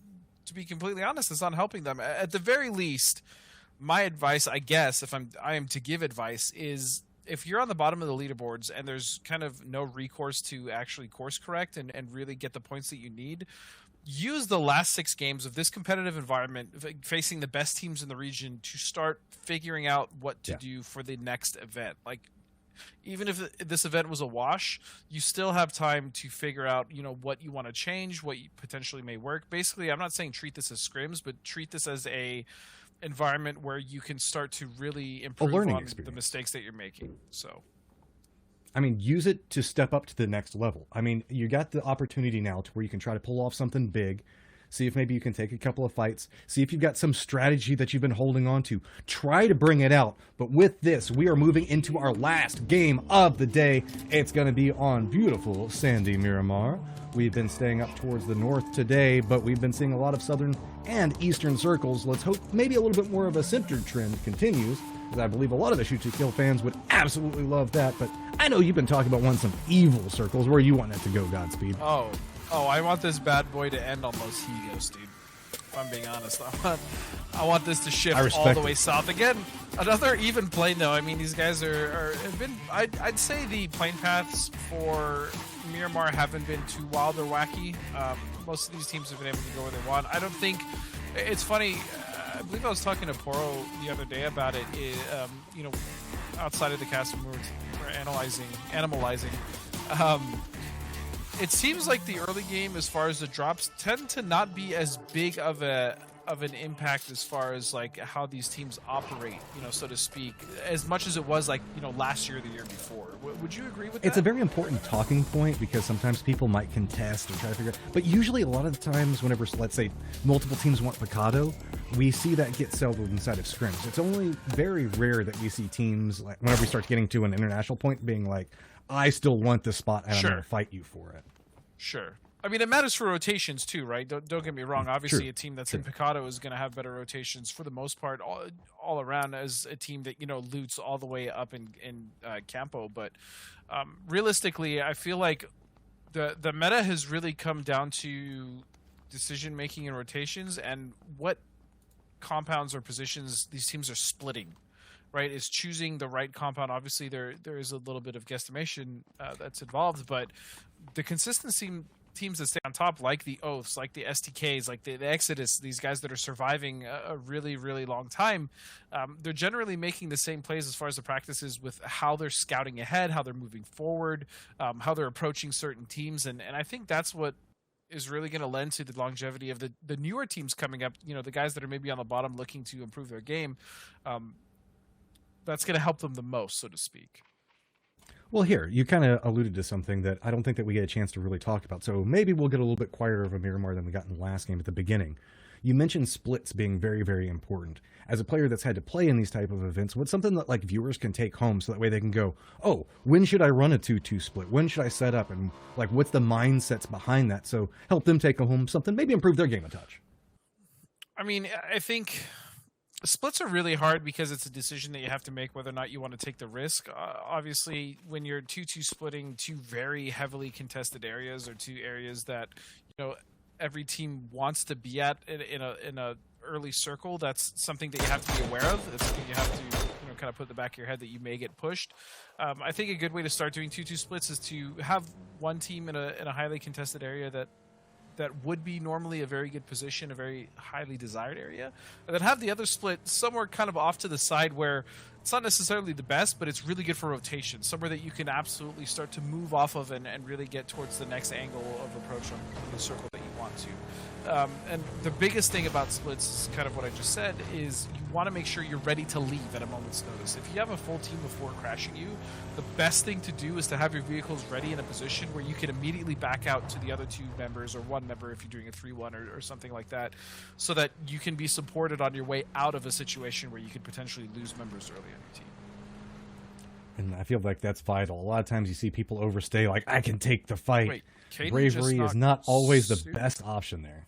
to be completely honest, it's not helping them. At the very least, my advice, I guess, if I am to give advice, is if you're on the bottom of the leaderboards and there's kind of no recourse to actually course correct and really get the points that you need, use the last 6 games of this competitive environment facing the best teams in the region to start figuring out what to do for the next event. Like, even if this event was a wash, you still have time to figure out, what you want to change, what you potentially may work. Basically, I'm not saying treat this as scrims, but treat this as a environment where you can start to really improve on the mistakes that you're making. So, I mean, use it to step up to the next level. I mean, you got the opportunity now to where you can try to pull off something big. See if maybe you can take a couple of fights. See if you've got some strategy that you've been holding on to. Try to bring it out. But with this, we are moving into our last game of the day. It's going to be on beautiful sandy Miramar. We've been staying up towards the north today, but we've been seeing a lot of southern and eastern circles. Let's hope maybe a little bit more of a centered trend continues, because I believe a lot of the Shoot to Kill fans would absolutely love that. But I know you've been talking about wanting some evil circles. Where you want it to go, Godspeed? Oh, I want this bad boy to end on Los Higos, dude. If I'm being honest, I want this to shift all the way south again. Another even plane, though. I mean, these guys have been. I'd say the plane paths for Miramar haven't been too wild or wacky. Most of these teams have been able to go where they want. I don't think. It's funny. I believe I was talking to Poro the other day about it. You know, outside of the cast, when we were animalizing. It seems like the early game, as far as the drops, tend to not be as big of an impact as far as like how these teams operate, you know, so to speak, as much as it was like, you know, last year or the year before. Would you agree with that? It's a very important talking point, because sometimes people might contest or try to figure out, but usually a lot of the times whenever, let's say, multiple teams want Picado, we see that get settled inside of scrims. It's only very rare that we see teams, like whenever we start getting to an international point, being like, I still want this spot and I'm going to fight you for it. Sure. I mean, it matters for rotations too, right? Don't get me wrong. Obviously, a team that's in Picado is going to have better rotations for the most part, all around, as a team that, you know, loots all the way up in Campo. But realistically, I feel like the meta has really come down to decision making and rotations, and what compounds or positions these teams are splitting. Right, is choosing the right compound. Obviously, there is a little bit of guesstimation that's involved, but the consistency teams that stay on top, like the Oaths, like the STKs, like the Exodus, these guys that are surviving a really, really long time, they're generally making the same plays as far as the practices with how they're scouting ahead, how they're moving forward, how they're approaching certain teams, and I think that's what is really going to lend to the longevity of the newer teams coming up. You know, the guys that are maybe on the bottom looking to improve their game. That's going to help them the most, so to speak. Well, here, you kind of alluded to something that I don't think that we get a chance to really talk about. So maybe we'll get a little bit quieter of a Miramar than we got in the last game at the beginning. You mentioned splits being very, very important. As a player that's had to play in these type of events, what's something that like viewers can take home so that way they can go, oh, when should I run a 2-2 split? When should I set up? And like, what's the mindsets behind that? So help them take home something, maybe improve their game a touch. I mean, I think splits are really hard because it's a decision that you have to make whether or not you want to take the risk. Obviously, when you're 2-2 splitting two very heavily contested areas, or two areas that, you know, every team wants to be at in a early circle, that's something that you have to be aware of. That's something you have to, you know, kind of put in the back of your head that you may get pushed. I think a good way to start doing 2-2 splits is to have one team in a highly contested area that would be normally a very good position, a very highly desired area, and then have the other split somewhere kind of off to the side where it's not necessarily the best, but it's really good for rotation, somewhere that you can absolutely start to move off of and really get towards the next angle of approach on the circle that you want to. And the biggest thing about splits is kind of what I just said, is you want to make sure you're ready to leave at a moment's notice. If you have a full team before crashing you, the best thing to do is to have your vehicles ready in a position where you can immediately back out to the other two members, or one member if you're doing a 3-1 or something like that, so that you can be supported on your way out of a situation where you could potentially lose members early on your team. And I feel like that's vital. A lot of times you see people overstay, like, I can take the fight. Wait, bravery is not always the best option there.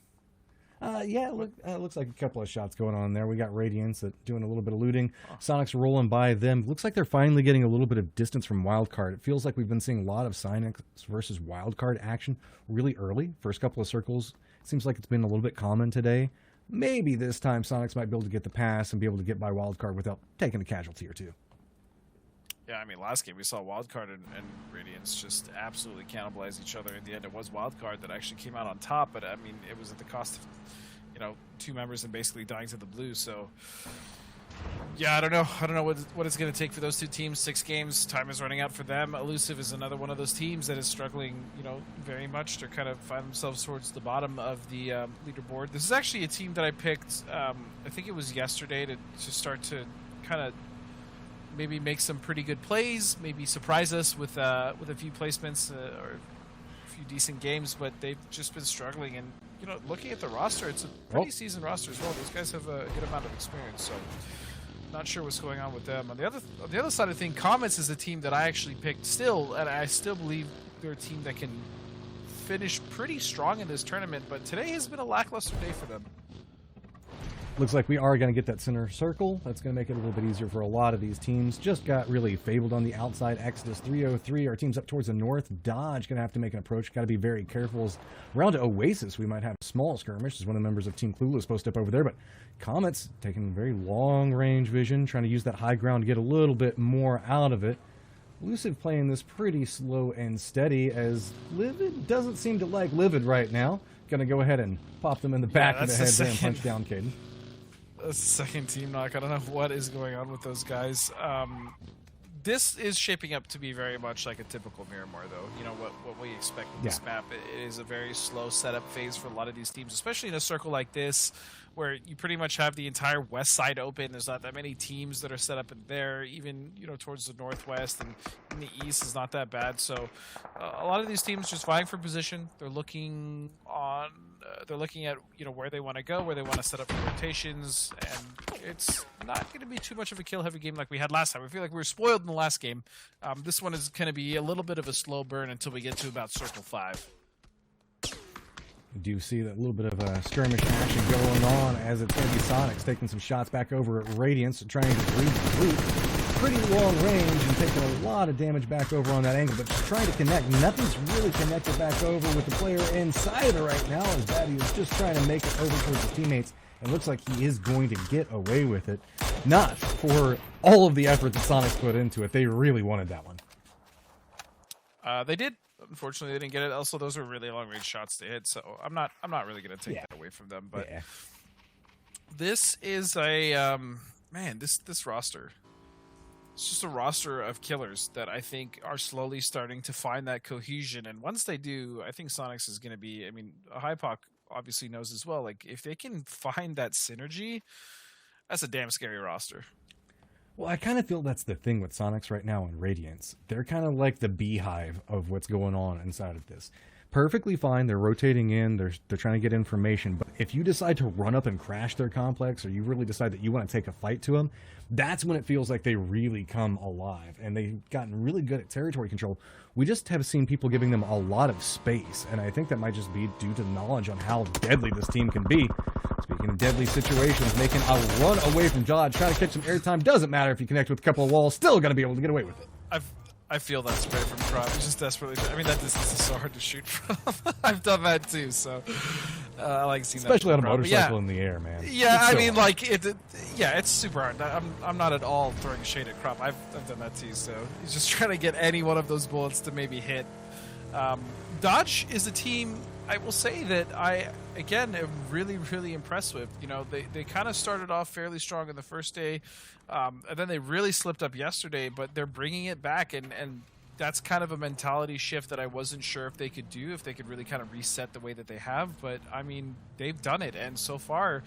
Yeah, it looks like a couple of shots going on there. We got Radiance doing a little bit of looting. Sonic's rolling by them. Looks like they're finally getting a little bit of distance from Wildcard. It feels like we've been seeing a lot of Sonic's versus Wildcard action really early. First couple of circles, it seems like it's been a little bit common today. Maybe this time Sonic's might be able to get the pass and be able to get by Wildcard without taking a casualty or two. Yeah, I mean, last game we saw Wildcard and Radiance just absolutely cannibalize each other. In the end, it was Wildcard that actually came out on top, but I mean, it was at the cost of, you know, two members and basically dying to the blue. So, yeah, I don't know what it's going to take for those two teams. 6 games, time is running out for them. Elusive is another one of those teams that is struggling, you know, very much to kind of find themselves towards the bottom of the leaderboard. This is actually a team that I picked, I think it was yesterday, to start to kind of maybe make some pretty good plays, maybe surprise us with a few placements or few decent games, but they've just been struggling. And looking at the roster, it's a pretty seasoned roster as well. Those guys have a good amount of experience, so not sure what's going on with them. On the other side of things, Comets is a team that I actually picked still, and I still believe they're a team that can finish pretty strong in this tournament. But today has been a lackluster day for them. Looks like we are going to get that center circle. That's going to make it a little bit easier for a lot of these teams. Just got really fabled on the outside. Exodus 303. Our team's up towards the north. Dodge going to have to make an approach. Got to be very careful. As around Oasis, we might have a small skirmish. As one of the members of Team Clueless posted up over there. But Comets taking very long range vision, trying to use that high ground to get a little bit more out of it. Lucid playing this pretty slow and steady, as Livid doesn't seem to like Livid right now. Going to go ahead and pop them in the back of the head there and punch down Caden. A second team knock. I don't know what is going on with those guys. This is shaping up to be very much like a typical Miramar, though. What we expect with this map. It is a very slow setup phase for a lot of these teams, especially in a circle like this, where you pretty much have the entire west side open. There's not that many teams that are set up in there. Even towards the northwest and in the east is not that bad. So a lot of these teams just vying for position. They're looking on. They're looking at where they want to go, where they want to set up for rotations, and it's not going to be too much of a kill-heavy game like we had last time. I feel like we were spoiled in the last game. This one is going to be a little bit of a slow burn until we get to about Circle 5. We do see that little bit of a skirmish action going on, as it's going to be Sonics taking some shots back over at Radiance, trying to regroup. Pretty long range and taking a lot of damage back over on that angle, but just trying to connect. Nothing's really connected back over with the player inside of it right now, as Batty is just trying to make it over towards his teammates. It looks like he is going to get away with it. Not for all of the effort that Sonics put into it. They really wanted that one. They did. Unfortunately, they didn't get it. Also, those are really long-range shots to hit, so I'm not really going to take that away from them. But this is a this roster. It's just a roster of killers that I think are slowly starting to find that cohesion. And once they do, I think Sonics is going to be, Hypoc obviously knows as well, like if they can find that synergy, that's a damn scary roster. Well, I kind of feel that's the thing with Sonics right now and Radiance. They're kind of like the beehive of what's going on inside of this. Perfectly fine, they're rotating in, they're trying to get information, but if you decide to run up and crash their complex, or you really decide that you want to take a fight to them, that's when it feels like they really come alive, and they've gotten really good at territory control. We just have seen people giving them a lot of space, and I think that might just be due to knowledge on how deadly this team can be. Speaking of deadly situations, making a run away from Dodge, trying to catch some airtime, doesn't matter if you connect with a couple of walls, still going to be able to get away with it. I feel that spray from Crop. He's just desperately. That distance is so hard to shoot from. I've done that too, so I like seeing that. Especially on a motorcycle in the air, man. Yeah, it's super hard. I'm not at all throwing shade at Crop. I've done that too, so he's just trying to get any one of those bullets to maybe hit. Dodge is a team, I will say, that I, again, am really, really impressed with. They kind of started off fairly strong in the first day, and then they really slipped up yesterday, but they're bringing it back, and that's kind of a mentality shift that I wasn't sure if they could do, if they could really kind of reset the way that they have, but, they've done it, and so far,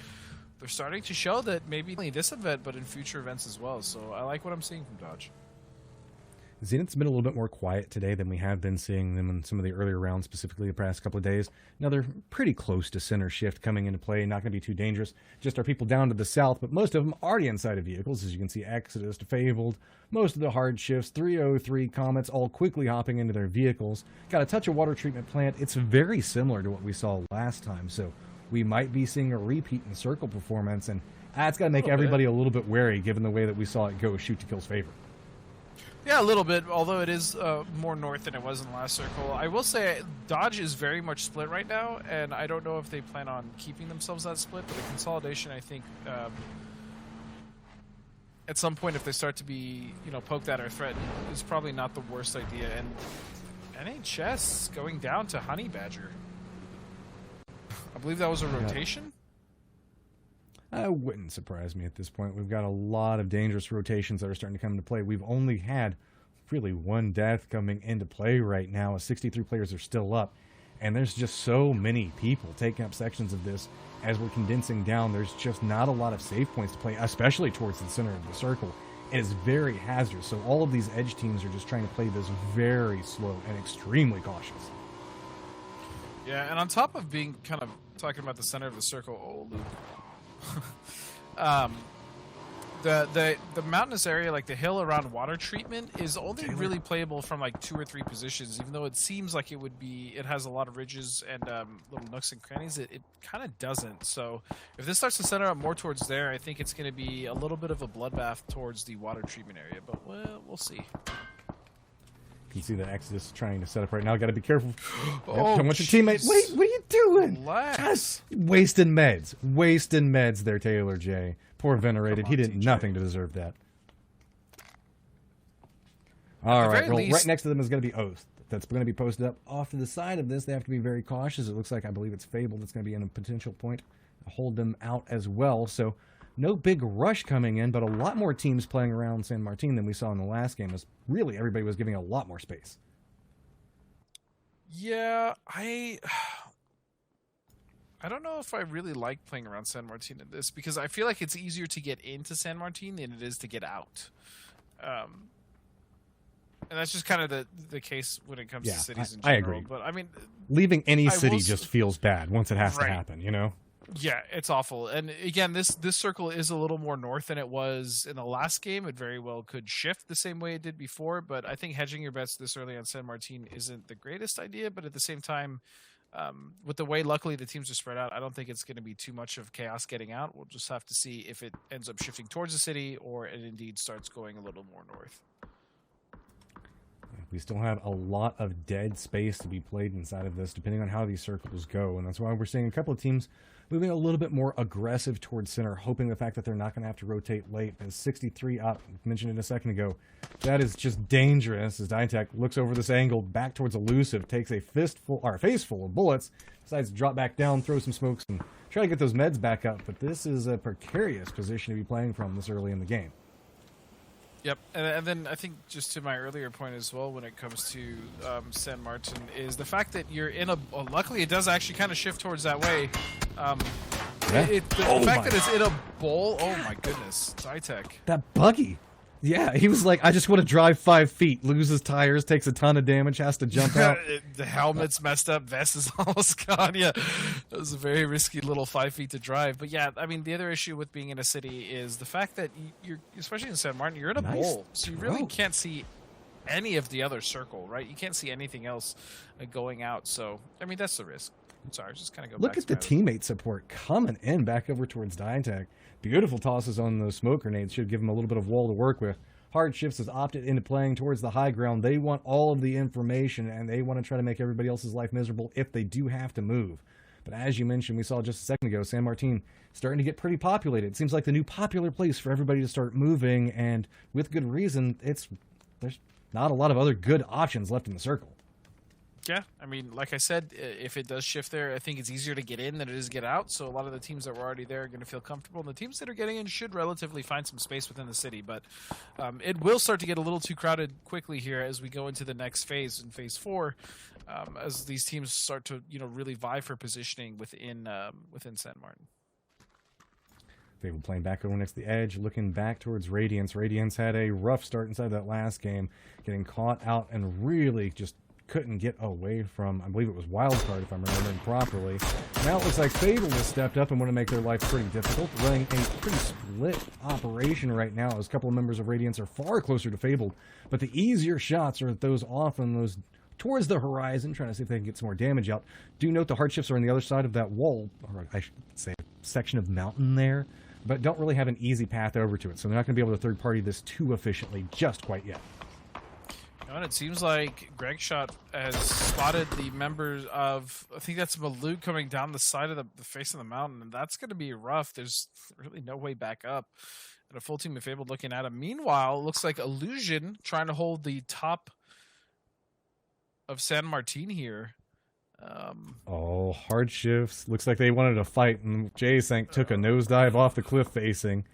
they're starting to show that maybe not only this event, but in future events as well, so I like what I'm seeing from Dodge. Zenith's been a little bit more quiet today than we have been seeing them in some of the earlier rounds, specifically the past couple of days. Now they're pretty close to center shift coming into play, not going to be too dangerous. Just our people down to the south, but most of them already inside of vehicles. As you can see, Exodus, Fabled, most of the hard shifts, 303 Comets, all quickly hopping into their vehicles. Got a touch of water treatment plant. It's very similar to what we saw last time, so we might be seeing a repeat in circle performance, and that's got to make everybody a little bit wary given the way that we saw it go shoot to kill's favor. Yeah, a little bit, although it is more north than it was in the last circle. I will say Dodge is very much split right now, and I don't know if they plan on keeping themselves that split, but the consolidation, I think, at some point, if they start to be, poked at or threatened, is probably not the worst idea. And NHS going down to Honey Badger. I believe that was a rotation. That wouldn't surprise me at this point. We've got a lot of dangerous rotations that are starting to come into play. We've only had really one death coming into play right now, as 63 players are still up. And there's just so many people taking up sections of this. As we're condensing down, there's just not a lot of save points to play, especially towards the center of the circle. It is very hazardous. So all of these edge teams are just trying to play this very slow and extremely cautious. Yeah, and on top of being kind of talking about the center of the circle, oh, Luke. The mountainous area, like the hill around water treatment, is only really playable from like 2 or 3 positions. Even though it seems like it has a lot of ridges and little nooks and crannies, it kind of doesn't. So if this starts to center up more towards there, I think it's going to be a little bit of a bloodbath towards the water treatment area. But we'll see. You can see the Exodus trying to set up right now. Got to be careful. Oh, don't want your teammate. Wait, what are you doing? Relax. Wasting meds there, Taylor J. Poor Venerated. He did nothing to deserve that. All right. Well, right next to them is going to be Oath. That's going to be posted up off to the side of this. They have to be very cautious. It looks like, I believe it's Fable that's going to be in a potential point. Hold them out as well. So no big rush coming in, but a lot more teams playing around San Martin than we saw in the last game. As really everybody was giving a lot more space. Yeah, I don't know if I really like playing around San Martin in this, because I feel like it's easier to get into San Martin than it is to get out. And that's just kind of the case when it comes to cities in general. I agree. But I mean, leaving any city just feels bad once it has to happen, you know? Yeah, it's awful. And again, this circle is a little more north than it was in the last game. It very well could shift the same way it did before, but I think hedging your bets this early on San Martin isn't the greatest idea. But at the same time, with the way luckily the teams are spread out, I don't think it's going to be too much of chaos getting out. We'll just have to see if it ends up shifting towards the city or it indeed starts going a little more north. We still have a lot of dead space to be played inside of this, depending on how these circles go. And that's why we're seeing a couple of teams moving a little bit more aggressive towards center, hoping the fact that they're not going to have to rotate late. As 63 up, mentioned it a second ago, that is just dangerous. As Dytek looks over this angle back towards Elusive, takes a face full of bullets, decides to drop back down, throw some smokes, and try to get those meds back up. But this is a precarious position to be playing from this early in the game. Yep, and then I think just to my earlier point as well when it comes to San Martin is the fact that you're in luckily it does actually kind of shift towards that way. The fact that it's in a bowl, oh my goodness, Zytec. That buggy. Yeah, he was like, I just want to drive 5 feet, loses tires, takes a ton of damage, has to jump out. The helmet's messed up, vest is almost gone. Yeah, it was a very risky little 5 feet to drive. But yeah, I mean, the other issue with being in a city is the fact that you're, especially in San Martin, you're in a bowl, so you really can't see any of the other circle, right? You can't see anything else going out. So, I mean, that's the risk. I'm sorry, just kind of go Look back at the teammate support coming in back over towards Dytek. Beautiful tosses on those smoke grenades should give them a little bit of wall to work with. Hard Shifts has opted into playing towards the high ground. They want all of the information, and they want to try to make everybody else's life miserable if they do have to move. But as you mentioned, we saw just a second ago, San Martin starting to get pretty populated. It seems like the new popular place for everybody to start moving, and with good reason. There's not a lot of other good options left in the circle. Yeah, I mean, like I said, if it does shift there, I think it's easier to get in than it is get out. So a lot of the teams that were already there are going to feel comfortable. And the teams that are getting in should relatively find some space within the city. But it will start to get a little too crowded quickly here as we go into the next phase, in Phase 4, as these teams start to really vie for positioning within San Martin. Fable playing back over next to the edge, looking back towards Radiance. Radiance had a rough start inside that last game, getting caught out and really just couldn't get away from, I believe it was Wildcard if I'm remembering properly. Now it looks like Fable has stepped up and want to make their life pretty difficult, running a pretty split operation right now as a couple of members of Radiance are far closer to Fable, but the easier shots are those off on those towards the horizon, trying to see if they can get some more damage out. Do note the Hardshifts are on the other side of that wall, or I should say section of mountain there, but don't really have an easy path over to it, so they're not going to be able to third-party this too efficiently just quite yet. And it seems like Greg Shot has spotted the members of, I think that's Maluk coming down the side of the face of the mountain, and that's going to be rough. There's really no way back up. And a full team of Fable looking at him. Meanwhile, it looks like Illusion trying to hold the top of San Martin here. Hard Shifts. Looks like they wanted to fight, and J-Sank took a nosedive off the cliff facing.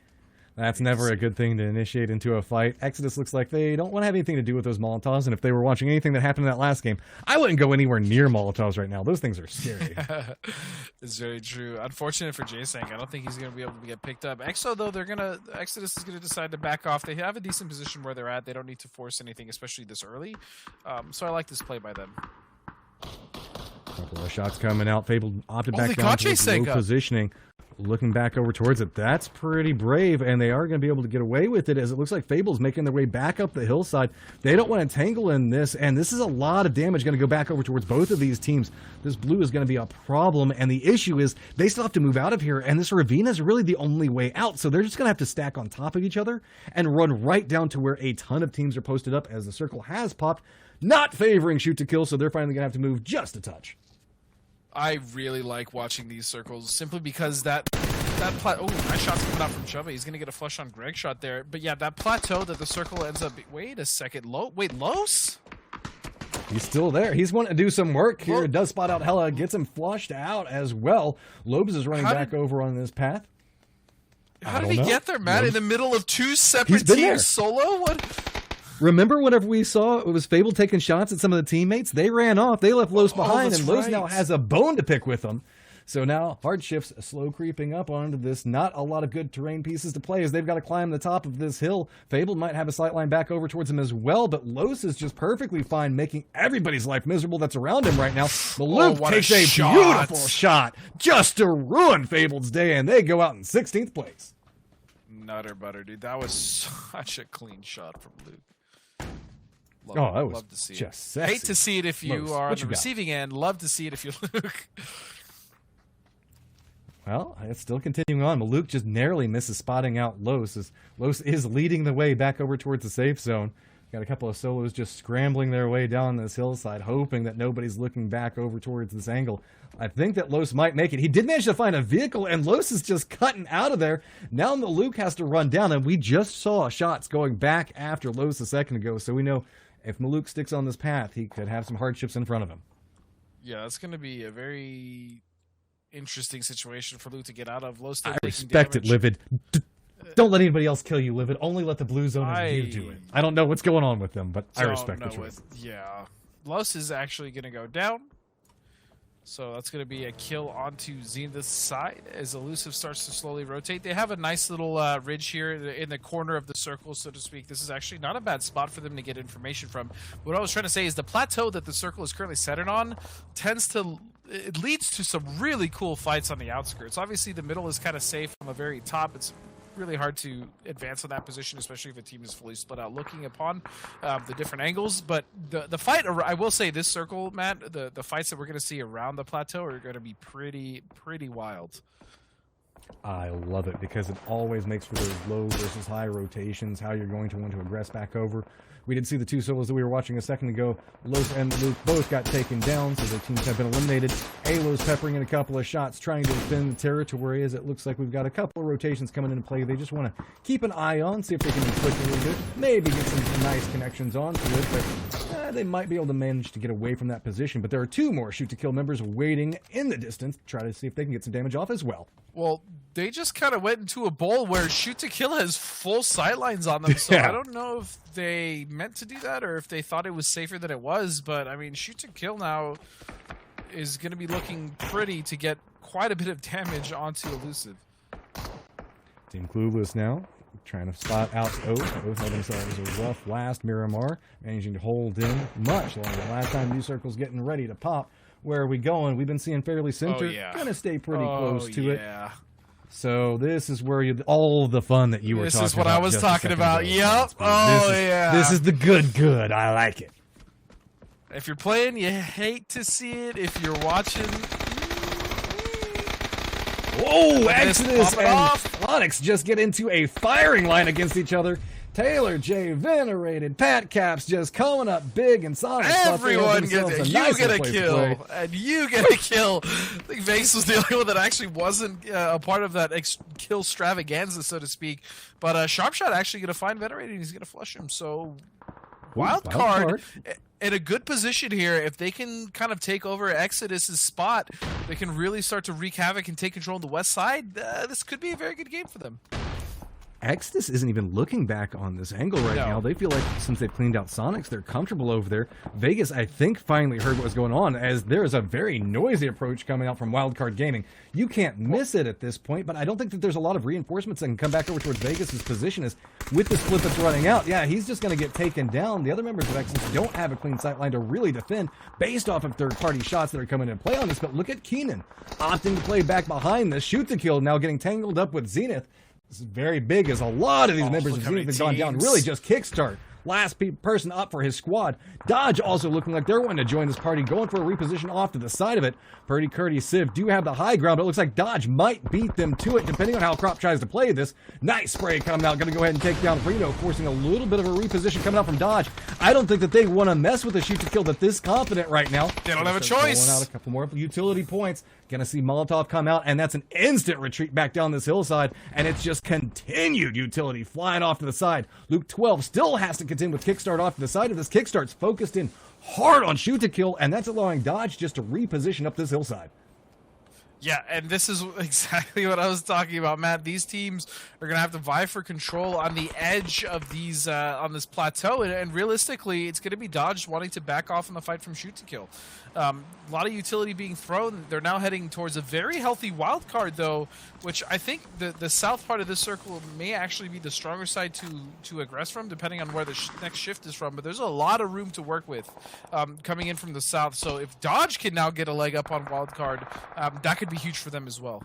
That's never a good thing to initiate into a fight. Exodus looks like they don't want to have anything to do with those Molotovs, and if they were watching anything that happened in that last game, I wouldn't go anywhere near Molotovs right now. Those things are scary. It's very true. Unfortunate for J-Sank. I don't think he's going to be able to get picked up. Exo, though, Exodus is going to decide to back off. They have a decent position where they're at. They don't need to force anything, especially this early. So I like this play by them. Couple of shots coming out. Fable opted back Holy down Conche towards low Senga. positioning. Looking back over towards it. That's pretty brave, and they are going to be able to get away with it, as it looks like Fable's making their way back up the hillside. They don't want to tangle in this, and this is a lot of damage going to go back over towards both of these teams. This blue is going to be a problem, and the issue is they still have to move out of here, and this ravine is really the only way out, so they're just going to have to stack on top of each other and run right down to where a ton of teams are posted up, as the circle has popped, not favoring shoot to kill, so they're finally going to have to move just a touch. I really like watching these circles simply because nice shots coming out from Chubba. He's gonna get a flush on Greg shot there. But yeah, that plateau that the circle ends up. Wait a second, Los? He's still there. He's wanting to do some work here. Does spot out Hella, gets him flushed out as well. Lobes is running back over on this path. How did he get there, Matt? In the middle of two separate teams there. Solo? What? Remember whenever we saw it was Fable taking shots at some of the teammates? They ran off. They left Los behind, and Los now has a bone to pick with them. So now Hardshift's slow creeping up onto this. Not a lot of good terrain pieces to play as they've got to climb the top of this hill. Fable might have a sight line back over towards him as well, but Los is just perfectly fine, making everybody's life miserable that's around him right now. Maluk takes a beautiful shot just to ruin Fable's day, and they go out in 16th place. Nutter butter, dude. That was such a clean shot from Luke. That was love to see just it. sexy. Hate to see it if you are on the receiving end. Love to see it if you're Luke. Well, it's still continuing on. Maluk just narrowly misses spotting out Los, as Los is leading the way back over towards the safe zone. Got a couple of solos just scrambling their way down this hillside, hoping that nobody's looking back over towards this angle. I think that Los might make it. He did manage to find a vehicle, and Los is just cutting out of there. Now Maluk has to run down, and we just saw shots going back after Los a second ago, so we know if Maluk sticks on this path, he could have some hardships in front of him. Yeah, that's going to be a very interesting situation for Luke to get out of. I respect it, Livid. Don't let anybody else kill you, Livid. Only let the blue zone and you do it. I don't know what's going on with them, but I respect the choice. Yeah. Los is actually going to go down. So that's going to be a kill onto Zenith's side as Elusive starts to slowly rotate. They have a nice little ridge here in the corner of the circle, so to speak. This is actually not a bad spot for them to get information from. What I was trying to say is the plateau that the circle is currently centered on it leads to some really cool fights on the outskirts. Obviously, the middle is kind of safe from the very top. It's really hard to advance on that position, especially if a team is fully split out looking upon the different angles. But the fight, I will say this circle, Matt, the fights that we're going to see around the plateau are going to be pretty wild. I love it because it always makes for those low versus high rotations, how you're going to want to aggress back over. We did see the two solos that we were watching a second ago. Los and Luke both got taken down, so their teams have been eliminated. Alo's peppering in a couple of shots, trying to defend the territory, as it looks like we've got a couple of rotations coming into play. They just want to keep an eye on, see if they can inflict a little bit, maybe get some nice connections onto it, but they might be able to manage to get away from that position. But there are two more shoot-to-kill members waiting in the distance to try to see if they can get some damage off as well. Well, they just kind of went into a bowl where shoot-to-kill has full sightlines on them, so I don't know if they meant to do that or if they thought it was safer than it was, but I mean, shoot-to-kill now is going to be looking pretty to get quite a bit of damage onto Elusive. Team Clueless now, trying to spot out Oath. Oath had themselves a rough last. Miramar managing to hold in much longer. Last time new circle's getting ready to pop. Where are we going? We've been seeing Fairly Center. Gonna stay pretty close to it. So this is where all the fun that you were talking about. This is what I was talking about. Yep. This is the good. I like it. If you're playing, you hate to see it. If you're watching... Whoa, Exodus and Onyx just get into a firing line against each other. Taylor J. Venerated, Pat Caps just coming up big, and Sonic. Everyone gets it. You get a kill, and you get a kill. I think Vase was the only one that actually wasn't a part of that kill extravaganza, so to speak. But Sharpshot actually going to find Venerated, and he's going to flush him. So, wild card. In a good position here. If they can kind of take over Exodus's spot, they can really start to wreak havoc and take control of the west side. This could be a very good game for them. Exodus isn't even looking back on this angle right now. They feel like since they've cleaned out Sonics, they're comfortable over there. Vegas, I think, finally heard what was going on, as there is a very noisy approach coming out from Wildcard Gaming. You can't miss it at this point, but I don't think that there's a lot of reinforcements that can come back over towards Vegas's position. Is with the split that's running out, yeah, he's just going to get taken down. The other members of Exodus don't have a clean sight line to really defend based off of third-party shots that are coming into play on this, but look at Keenan opting to play back behind this. Shoot to kill, now getting tangled up with Zenith. This is very big, as a lot of these members of Zenith have gone down. Really just kickstart. Last person up for his squad. Dodge also looking like they're wanting to join this party, going for a reposition off to the side of it. Purdy, Curdy, Civ do have the high ground, but it looks like Dodge might beat them to it, depending on how Crop tries to play this. Nice spray coming out. Going to go ahead and take down Reno, forcing a little bit of a reposition coming out from Dodge. I don't think that they want to mess with a shoot to kill that this confident right now. They don't have a choice. Out a couple more utility points. Gonna see Molotov come out, and that's an instant retreat back down this hillside, and it's just continued utility flying off to the side. Luke 12 still has to contend with Kickstart off to the side of this. Kickstart's focused in hard on shoot to kill, and that's allowing Dodge just to reposition up this hillside. Yeah, and this is exactly what I was talking about, Matt. These teams are going to have to vie for control on the edge of these on this plateau, and realistically, it's going to be Dodge wanting to back off in the fight from shoot to kill. A lot of utility being thrown. They're now heading towards a very healthy wild card, though, which I think the south part of this circle may actually be the stronger side to aggress from, depending on where the next shift is from. But there's a lot of room to work with coming in from the south. So if Dodge can now get a leg up on wild card, that could be huge for them as well.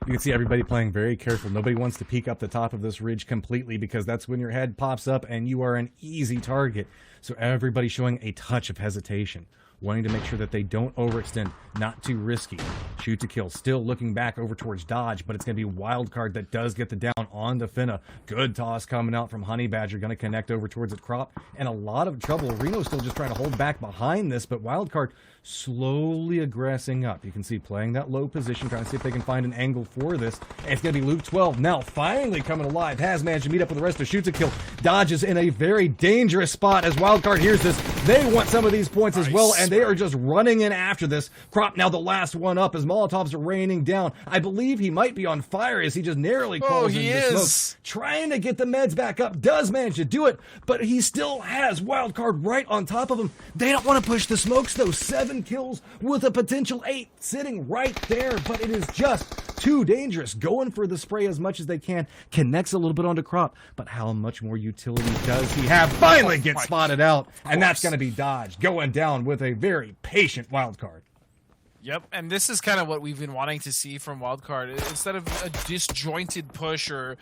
You can see everybody playing very careful. Nobody wants to peek up the top of this ridge completely, because that's when your head pops up and you are an easy target. So everybody showing a touch of hesitation, wanting to make sure that they don't overextend, not too risky. Shoot to kill, still looking back over towards Dodge, but it's going to be Wildcard that does get the down on the Finna. Good toss coming out from Honey Badger, going to connect over towards its Crop, and a lot of trouble. Reno's still just trying to hold back behind this, but Wildcard slowly aggressing up. You can see playing that low position, trying to see if they can find an angle for this. And it's going to be Luke 12 now finally coming alive. Has managed to meet up with the rest of Shoot to Kill. Dodge is in a very dangerous spot as Wildcard hears this. They want some of these points as well, and they are just running in after this. Crop now the last one up as Molotovs are raining down. I believe he might be on fire as he just narrowly calls in the smoke. Trying to get the meds back up. Does manage to do it, but he still has Wildcard right on top of him. They don't want to push the smokes though. 7 kills with a potential 8 sitting right there, but it is just too dangerous. Going for the spray as much as they can. Connects a little bit onto Crop, but how much more utility does he have? Finally gets spotted out, and that's going to be Dodge going down with a very patient Wildcard. Yep, and this is kind of what we've been wanting to see from Wildcard. Instead of a disjointed push or,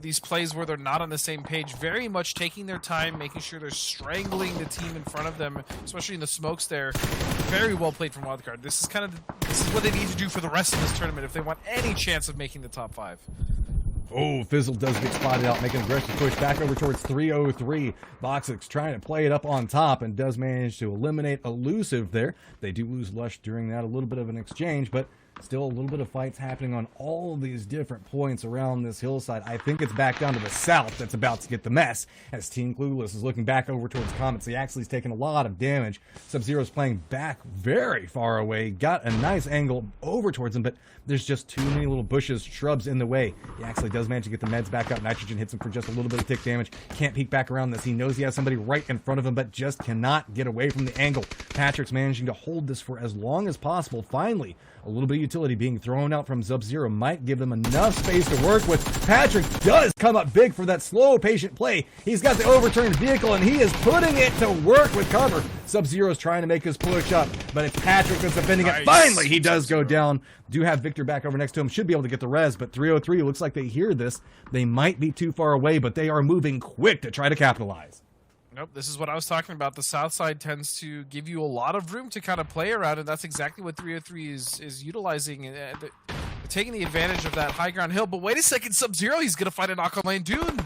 these plays where they're not on the same page, very much taking their time, making sure they're strangling the team in front of them, especially in the smokes there. Very well played from Wildcard. This is what they need to do for the rest of this tournament if they want any chance of making the top 5. Oh, Fizzle does get spotted out, making an aggressive push back over towards 303. Boxix trying to play it up on top and does manage to eliminate Elusive there. They do lose Lush during that, a little bit of an exchange, but still a little bit of fights happening on all these different points around this hillside. I think it's back down to the south that's about to get the mess, as Team Clueless is looking back over towards Comets. He actually is taking a lot of damage. Sub-Zero's playing back very far away. Got a nice angle over towards him, but there's just too many little bushes, shrubs in the way. He actually does manage to get the meds back up. Nitrogen hits him for just a little bit of tick damage. Can't peek back around this. He knows he has somebody right in front of him, but just cannot get away from the angle. Patrick's managing to hold this for as long as possible. Finally, a little bit of utility being thrown out from Sub-Zero might give them enough space to work with. Patrick does come up big for that slow, patient play. He's got the overturned vehicle, and he is putting it to work with cover. Sub-Zero's trying to make his push up, but it's Patrick that's defending it. Finally, he does go down. Do have Victor back over next to him. Should be able to get the res, but 303 looks like they hear this. They might be too far away, but they are moving quick to try to capitalize. Nope, this is what I was talking about. The south side tends to give you a lot of room to kind of play around, and that's exactly what 303 is utilizing. Taking the advantage of that high ground hill. But wait a second, Sub-Zero, he's going to find a knock on Landun.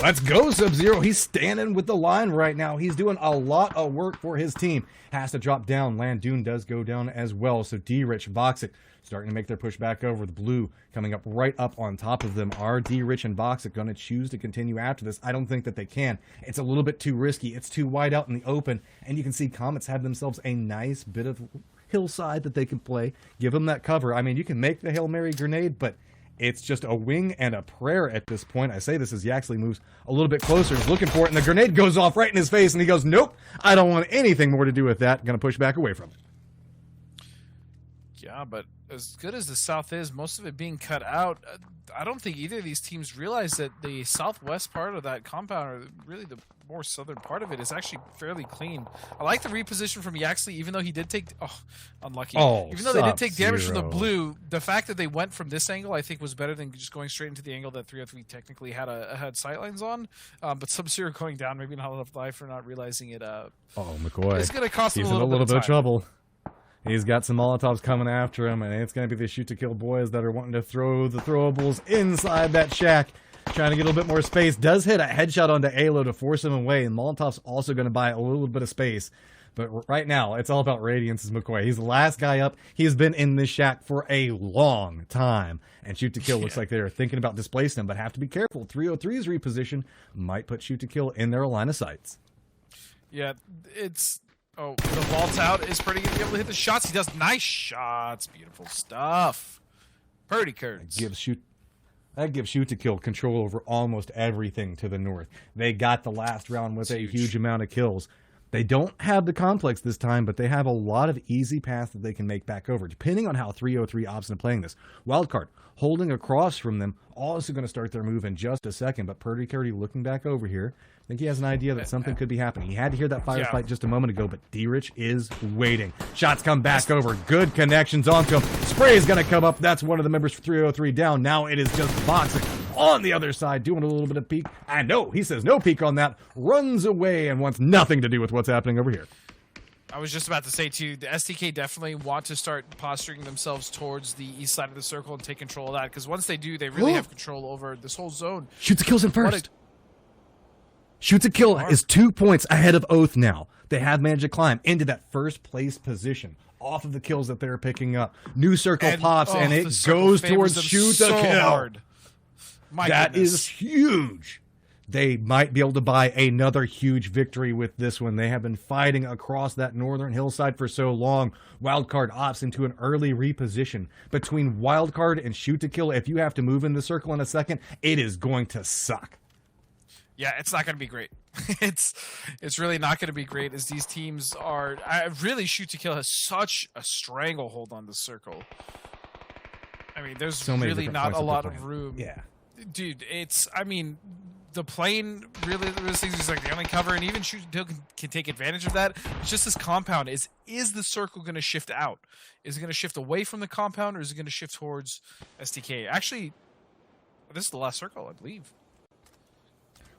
Let's go, Sub-Zero. He's standing with the line right now. He's doing a lot of work for his team. Has to drop down. Landun does go down as well. So D-Rich, Voxic starting to make their push back over. The blue coming up right up on top of them. Are D-Rich and Voxic going to choose to continue after this? I don't think that they can. It's a little bit too risky. It's too wide out in the open. And you can see Comets have themselves a nice bit of hillside that they can play. Give them that cover. I mean, you can make the Hail Mary grenade, but It's just a wing and a prayer at this point. I say this as Yaxley moves a little bit closer. He's looking for it, and the grenade goes off right in his face, and he goes, nope, I don't want anything more to do with that. Going to push back away from it. Yeah, but as good as the South is, most of it being cut out, I don't think either of these teams realize that the southwest part of that compound, or really the more southern part of it, is actually fairly clean. I like the reposition from Yaxley, even though he did take... Oh, unlucky. Oh, even though they did take damage from the Sub-Zero. blue, the fact that they went from this angle, I think, was better than just going straight into the angle that 303 technically had sightlines on. But Sub-Zero going down, maybe not enough life for not realizing it. McCoy. It's going to cost him He's a in a little bit of time. trouble. He's got some Molotovs coming after him, and it's going to be the shoot-to-kill boys that are wanting to throw the throwables inside that shack, trying to get a little bit more space. Does hit a headshot onto Alo to force him away, and Molotov's also going to buy a little bit of space. But right now, it's all about Radiance's McCoy. He's the last guy up. He's been in this shack for a long time, and shoot-to-kill looks like they're thinking about displacing him, but have to be careful. 303's reposition might put shoot-to-kill in their line of sights. Yeah, it's... Oh, the vault out is pretty good to be able to hit the shots. He does nice shots. Beautiful stuff. Purdy curds. That gives shoot-to-kill control over almost everything to the north. They got the last round with a huge amount of kills. They don't have the complex this time, but they have a lot of easy paths that they can make back over, depending on how 303 opts into playing this. Wildcard, holding across from them, also going to start their move in just a second, but Purdy Curdy looking back over here. I think he has an idea that something could be happening. He had to hear that fire fight just a moment ago, but D-Rich is waiting. Shots come back over. Good connections onto him. Spray is going to come up. That's one of the members for 303 down. Now it is just Voxic on the other side, doing a little bit of peek. And no, he says no peek on that. Runs away and wants nothing to do with what's happening over here. I was just about to say, too, the STK definitely want to start posturing themselves towards the east side of the circle and take control of that, because once they do, they really have control over this whole zone. Shoots a kills in first. Shoots a kill is 2 points ahead of Oath now. They have managed to climb into that first place position off of the kills that they're picking up. New circle pops, and it goes towards Shoot a Kill. That is huge. They might be able to buy another huge victory with this one. They have been fighting across that northern hillside for so long. Wildcard opts into an early reposition. Between Wildcard and Shoot to Kill, if you have to move in the circle in a second, it is going to suck. Yeah, it's not going to be great. It's really not going to be great, as these teams are... really, Shoot to Kill has such a stranglehold on the circle. I mean, there's really not a lot of room. Yeah. Dude, it's... I mean... The plane really is like the only cover, and even Shoot to Kill can take advantage of that. It's just this compound. Is the circle going to shift out? Is it going to shift away from the compound, or is it going to shift towards STK? Actually, this is the last circle, I believe.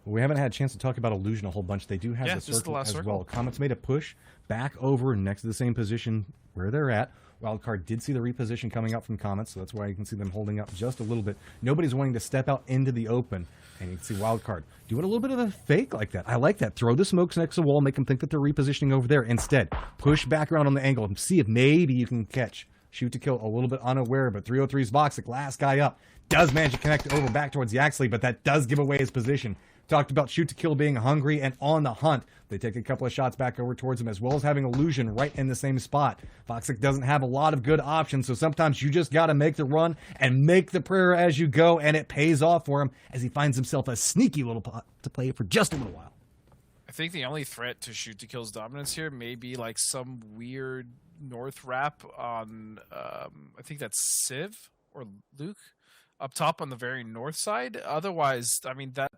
Well, we haven't had a chance to talk about Illusion a whole bunch. They do have the circle as well. Comets made a push back over next to the same position where they're at. Wildcard did see the reposition coming up from Comets, so that's why you can see them holding up just a little bit. Nobody's wanting to step out into the open, and you can see Wildcard doing a little bit of a fake like that. I like that. Throw the smokes next to the wall, make them think that they're repositioning over there. Instead, push back around on the angle and see if maybe you can catch Shoot to Kill a little bit unaware, but 303's Voxic, last guy up, does manage to connect over back towards Yaxley, but that does give away his position. Talked about Shoot to Kill being hungry and on the hunt. They take a couple of shots back over towards him, as well as having Illusion right in the same spot. Voxic doesn't have a lot of good options, so sometimes you just got to make the run and make the prayer as you go, and it pays off for him as he finds himself a sneaky little pot to play for just a little while. I think the only threat to Shoot to Kill's dominance here may be like some weird north wrap on, I think that's Civ or Luke, up top on the very north side. Otherwise, I mean, that...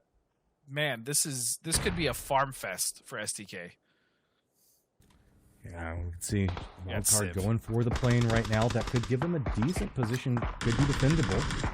Man, this could be a farm fest for STK. Yeah, we can see Wildcard going for the plane right now. That could give them a decent position. Could be defendable.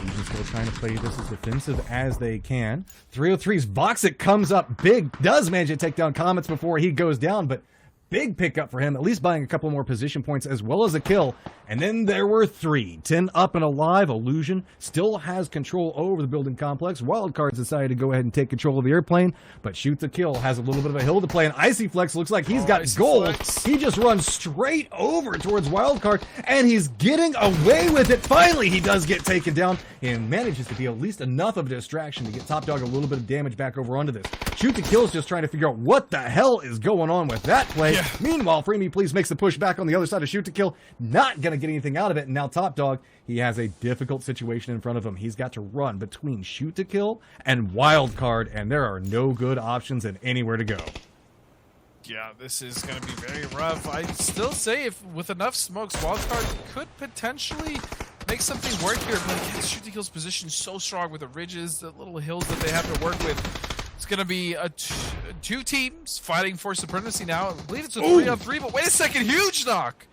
Legion's still trying to play this as defensive as they can. 303's Voxic comes up big. Does manage to take down Comets before he goes down, but big pickup for him, at least buying a couple more position points as well as a kill. And then there were 3. 10 up and alive. Illusion still has control over the building complex. Wildcard's decided to go ahead and take control of the airplane, but Shoot to Kill has a little bit of a hill to play. And Icy Flex looks like he's got gold. He just runs straight over towards Wildcard, and he's getting away with it. Finally, he does get taken down and manages to be at least enough of a distraction to get Top Dog a little bit of damage back over onto this. Shoot to Kill is just trying to figure out what the hell is going on with that play. Yeah. Meanwhile, Free Me Please makes the push back on the other side of Shoot to Kill. Not going to get anything out of it. And now Top Dog, he has a difficult situation in front of him. He's got to run between Shoot to Kill and Wildcard, and there are no good options and anywhere to go. Yeah, this is going to be very rough. I'd still say if with enough smokes, Wildcard could potentially make something work here, but again, Shoot to Kill's position so strong with the ridges, the little hills that they have to work with. It's going to be two teams fighting for supremacy now. I believe it's a 3-on-3, but wait a second, huge knock!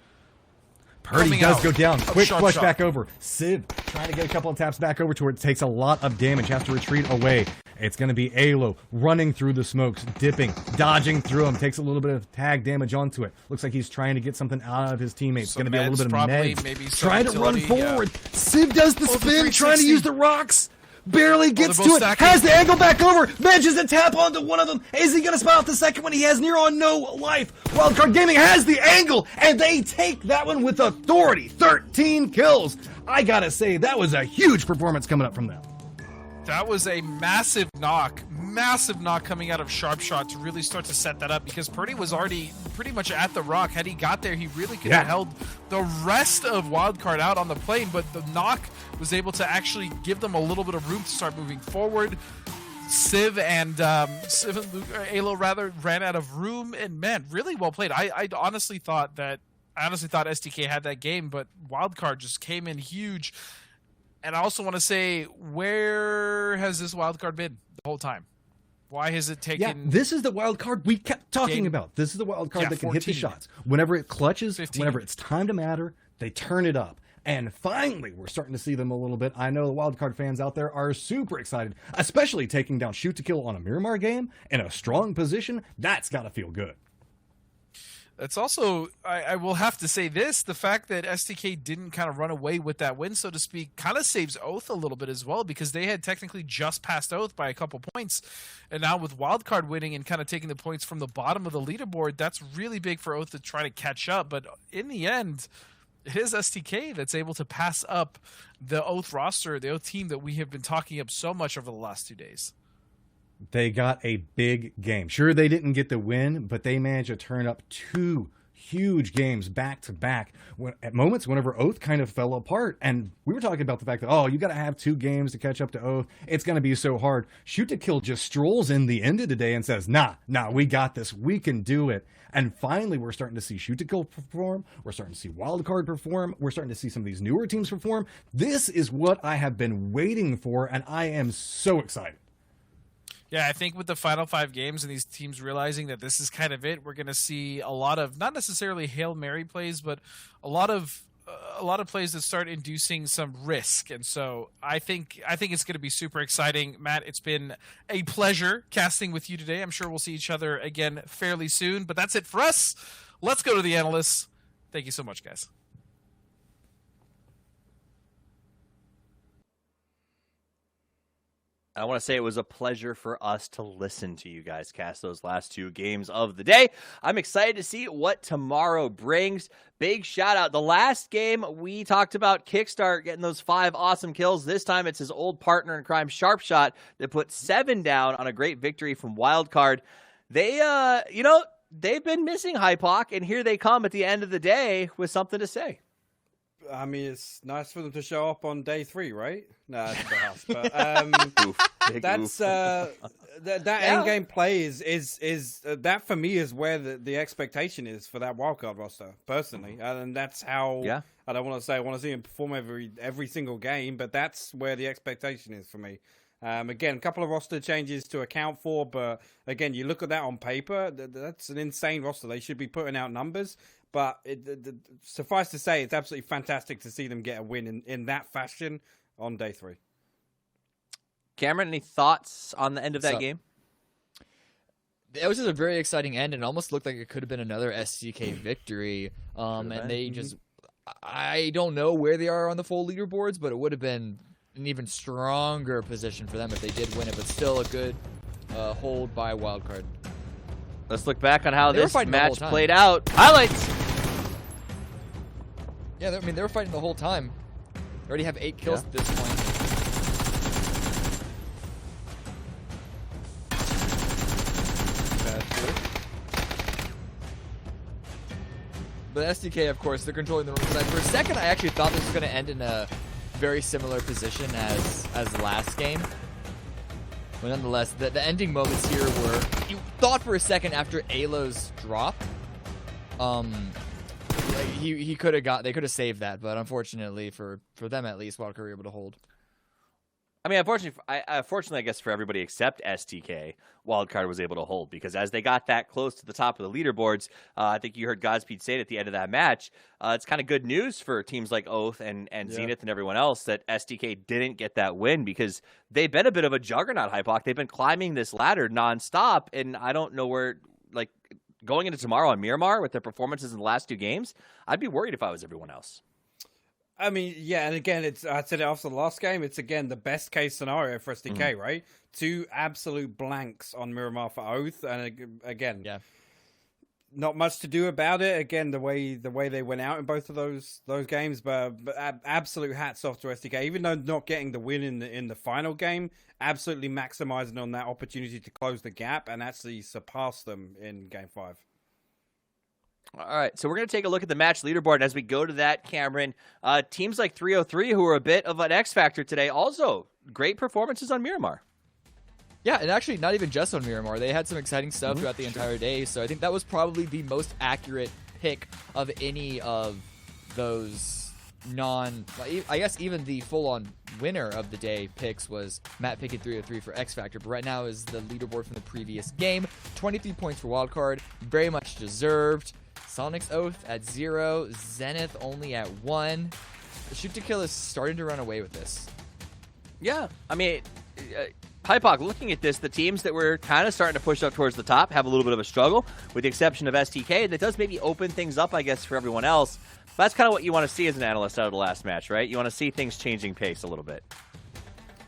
Purdy does go down. Quick sharp flush shot. back over. Civ trying to get a couple of taps back over to where it takes a lot of damage. Has to retreat away. It's going to be Alo running through the smokes, dipping, dodging through them. Takes a little bit of tag damage onto it. Looks like he's trying to get something out of his teammates. It's going to be a little bit of probably, meds. maybe Trying to run utility, forward. Civ does the spin, trying to 360. use the rocks. Barely gets they're to both it. stacking. Has the angle back over. Manages to tap onto one of them. Is he going to spot out the second one? He has near on no life. Wildcard Gaming has the angle, and they take that one with authority. 13 kills. I got to say, that was a huge performance coming up from them. That was a massive knock coming out of Sharp Shot to really start to set that up, because Purdy was already pretty much at the rock. Had he got there, he really could have held the rest of Wildcard out on the plane, but the knock was able to actually give them a little bit of room to start moving forward. Civ and Alo rather ran out of room, and man, really well played. I honestly thought STK had that game, but Wildcard just came in huge. And I also want to say, where has this Wildcard been the whole time? Why has it taken... Yeah, this is the wild card we kept talking about. This is the wild card that can hit the shots. Whenever it clutches, 15. whenever it's time to matter, they turn it up. And finally, we're starting to see them a little bit. I know the wild card fans out there are super excited, especially taking down Shoot to Kill on a Miramar game in a strong position. That's got to feel good. It's also, I will have to say this, the fact that STK didn't kind of run away with that win, so to speak, kind of saves Oath a little bit as well, because they had technically just passed Oath by a couple points. And now with Wildcard winning and kind of taking the points from the bottom of the leaderboard, that's really big for Oath to try to catch up. But in the end, it is STK that's able to pass up the Oath roster, the Oath team that we have been talking up so much over the last 2 days. They got a big game. Sure, they didn't get the win, but they managed to turn up two huge games back to back. At moments, whenever Oath kind of fell apart, and we were talking about the fact that, oh, you got to have 2 games to catch up to Oath. It's going to be so hard. Shoot to Kill just strolls in the end of the day and says, nah, we got this. We can do it. And finally, we're starting to see Shoot to Kill perform. We're starting to see Wildcard perform. We're starting to see some of these newer teams perform. This is what I have been waiting for, and I am so excited. Yeah, I think with the final 5 games and these teams realizing that this is kind of it, we're going to see a lot of, not necessarily Hail Mary plays, but a lot of plays that start inducing some risk. And so I think it's going to be super exciting. Matt, it's been a pleasure casting with you today. I'm sure we'll see each other again fairly soon, but that's it for us. Let's go to the analysts. Thank you so much, guys. I want to say it was a pleasure for us to listen to you guys cast those last 2 games of the day. I'm excited to see what tomorrow brings. Big shout out. The last game we talked about Kickstart getting those 5 awesome kills. This time it's his old partner in crime, Sharp Shot, that put 7 down on a great victory from Wildcard. They, they've been missing Hypoc, and here they come at the end of the day with something to say. I mean, it's nice for them to show up on day 3, right? No, that's the house. But that's that end game play is that for me is where the expectation is for that wildcard roster personally, and that's how. Yeah. I don't want to say I want to see him perform every single game, but that's where the expectation is for me. Again, a couple of roster changes to account for, but again, you look at that on paper, that's an insane roster. They should be putting out numbers, but suffice to say, it's absolutely fantastic to see them get a win in that fashion on day 3. Cameron, any thoughts on the end of that game? It was just a very exciting end, and it almost looked like it could have been another SCK victory. And they just, I don't know where they are on the full leaderboards, but it would have been an even stronger position for them if they did win it, but still a good hold by Wildcard. Let's look back on how this match played out. Highlights! Yeah, they were fighting the whole time. They already have 8 kills at this point. But SDK, of course, they're controlling the north side. For a second, I actually thought this was going to end in a very similar position as the last game. But nonetheless, the ending moments here were, you thought for a second after Alo's drop, he could have they could have saved that, but unfortunately for them at least, Wildcard were able to hold. I mean, unfortunately, I guess for everybody except STK, Wildcard was able to hold, because as they got that close to the top of the leaderboards, I think you heard Godspeed say it at the end of that match, it's kind of good news for teams like Oath and Zenith and everyone else that STK didn't get that win, because they've been a bit of a juggernaut, Hypoc. They've been climbing this ladder nonstop, and I don't know where, like, going into tomorrow on Miramar with their performances in the last 2 games, I'd be worried if I was everyone else. I mean, yeah, and again, I said it after the last game, it's again the best case scenario for SDK, right? 2 absolute blanks on Miramar for Oath, and again, not much to do about it. Again, the way they went out in both of those games, but absolute hats off to SDK. Even though not getting the win in the final game, absolutely maximizing on that opportunity to close the gap and actually surpass them in Game 5. All right, so we're going to take a look at the match leaderboard. And as we go to that, Cameron, teams like 303, who were a bit of an X factor today, also great performances on Miramar. Yeah, and actually not even just on Miramar. They had some exciting stuff throughout the entire day, so I think that was probably the most accurate pick of any of those I guess even the full-on winner of the day picks was Matt picking 303 for X Factor, but right now is the leaderboard from the previous game. 23 points for Wildcard, very much deserved. Sonic's Oath at 0, Zenith only at 1. The Shoot to Kill is starting to run away with this. Yeah, I mean, Hypoc, looking at this, the teams that were kind of starting to push up towards the top have a little bit of a struggle, with the exception of STK. That does maybe open things up, I guess, for everyone else. But that's kind of what you want to see as an analyst out of the last match, right? You want to see things changing pace a little bit.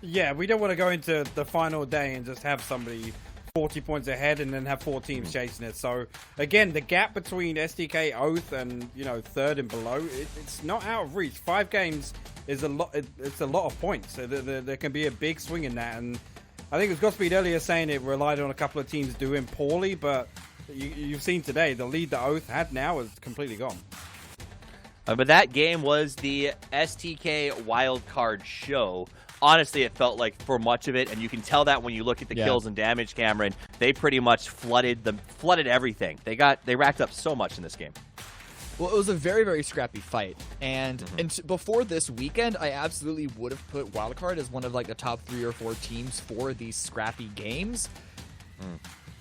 Yeah, we don't want to go into the final day and just have somebody 40 points ahead and then have 4 teams chasing it. So again, the gap between SDK, Oath, and third and below, it's not out of reach. 5 games is a lot. It's a lot of points. So there can be a big swing in that. And I think it was Godspeed earlier saying it relied on a couple of teams doing poorly, but you've seen today the lead that Oath had now is completely gone. But that game was the STK Wildcard show. Honestly, it felt like for much of it, and you can tell that when you look at the kills and damage, Cameron, they pretty much flooded everything. They racked up so much in this game. Well, it was a very, very scrappy fight, and before this weekend, I absolutely would have put Wildcard as one of like the top 3 or 4 teams for these scrappy games.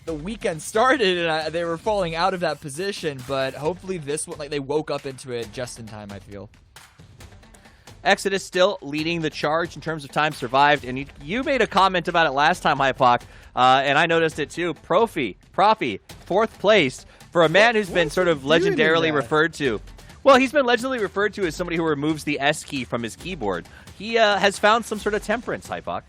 The weekend started, and they were falling out of that position, but hopefully this one, like, they woke up into it just in time, I feel. Exodus still leading the charge in terms of time survived, and you made a comment about it last time, Hypoc, and I noticed it too. Profi, 4th place for a man who's been sort of legendarily referred to. Well, he's been legendarily referred to as somebody who removes the S key from his keyboard. He has found some sort of temperance, Hypoc.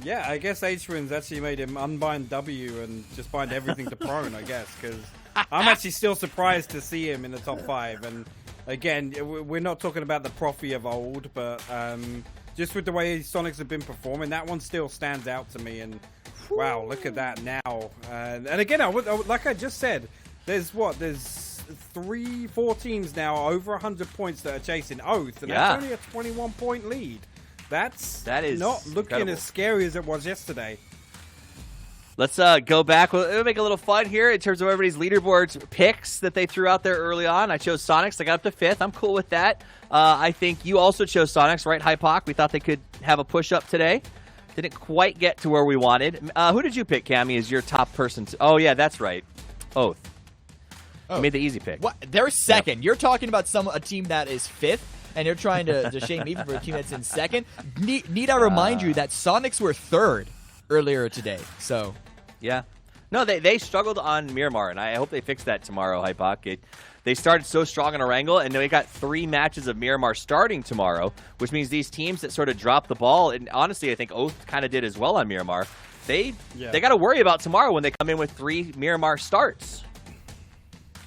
Yeah, I guess H-Win's actually made him unbind W and just bind everything to prone, I guess, because I'm actually still surprised to see him in the top 5, and again, we're not talking about the Profi of old, but just with the way Sonics have been performing, that one still stands out to me. And wow, look at that now. And again, like I just said, there's 3-4 teams now over 100 points that are chasing Oath, and that's only a 21-point lead. That is not looking incredible. As scary as it was yesterday. Let's go back. We'll make a little fun here in terms of everybody's leaderboards picks that they threw out there early on. I chose Sonics. I got up to 5th. I'm cool with that. I think you also chose Sonics, right, Hypoc? We thought they could have a push-up today. Didn't quite get to where we wanted. Who did you pick, Cammy, as your top person? Oh, yeah, that's right. Oath. You made the easy pick. What? They're second. Yep. You're talking about a team that is 5th, and you're trying to shame me for a team that's in 2nd. Need I remind you that Sonics were 3rd earlier today, so... Yeah. No, they struggled on Miramar, and I hope they fix that tomorrow, Hypoc. They started so strong in Erangel, and they got 3 matches of Miramar starting tomorrow, which means these teams that sort of dropped the ball, and honestly, I think Oath kind of did as well on Miramar, they got to worry about tomorrow when they come in with 3 Miramar starts.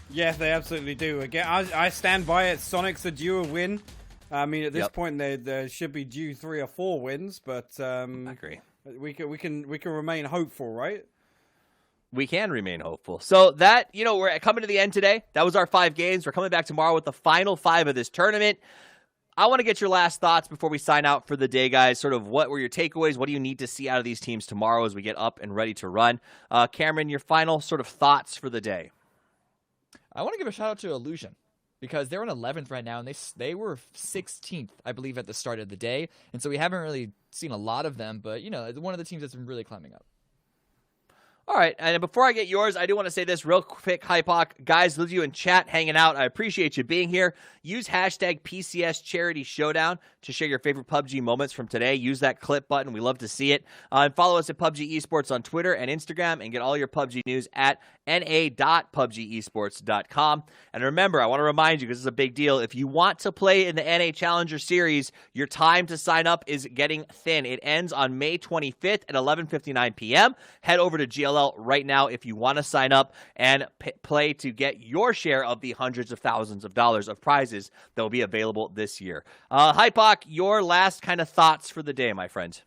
Yeah, they absolutely do. Again, I stand by it. Sonics are due a win. I mean, at this point, they should be due 3 or 4 wins, but I agree. We can remain hopeful, right? We can remain hopeful. So that, we're coming to the end today. That was our 5 games. We're coming back tomorrow with the final 5 of this tournament. I want to get your last thoughts before we sign out for the day, guys. Sort of what were your takeaways? What do you need to see out of these teams tomorrow as we get up and ready to run? Cameron, your final sort of thoughts for the day. I want to give a shout out to Illusion, because they're in 11th right now, and they were 16th, I believe, at the start of the day. And so we haven't really seen a lot of them, but, one of the teams that's been really climbing up. All right, and before I get yours, I do want to say this real quick, Hypoc. Guys, those of you in chat hanging out, I appreciate you being here. Use hashtag PCS Charity Showdown to share your favorite PUBG moments from today. Use that clip button. We love to see it. And follow us at PUBG Esports on Twitter and Instagram, and get all your PUBG news at na.pubgesports.com. And remember, I want to remind you, because this is a big deal, if you want to play in the NA Challenger Series, your time to sign up is getting thin. It ends on May 25th at 11:59 p.m. Head over to GLL right now if you want to sign up and play to get your share of the hundreds of thousands of dollars of prizes that will be available this year. Hypoc, your last kind of thoughts for the day, my friend.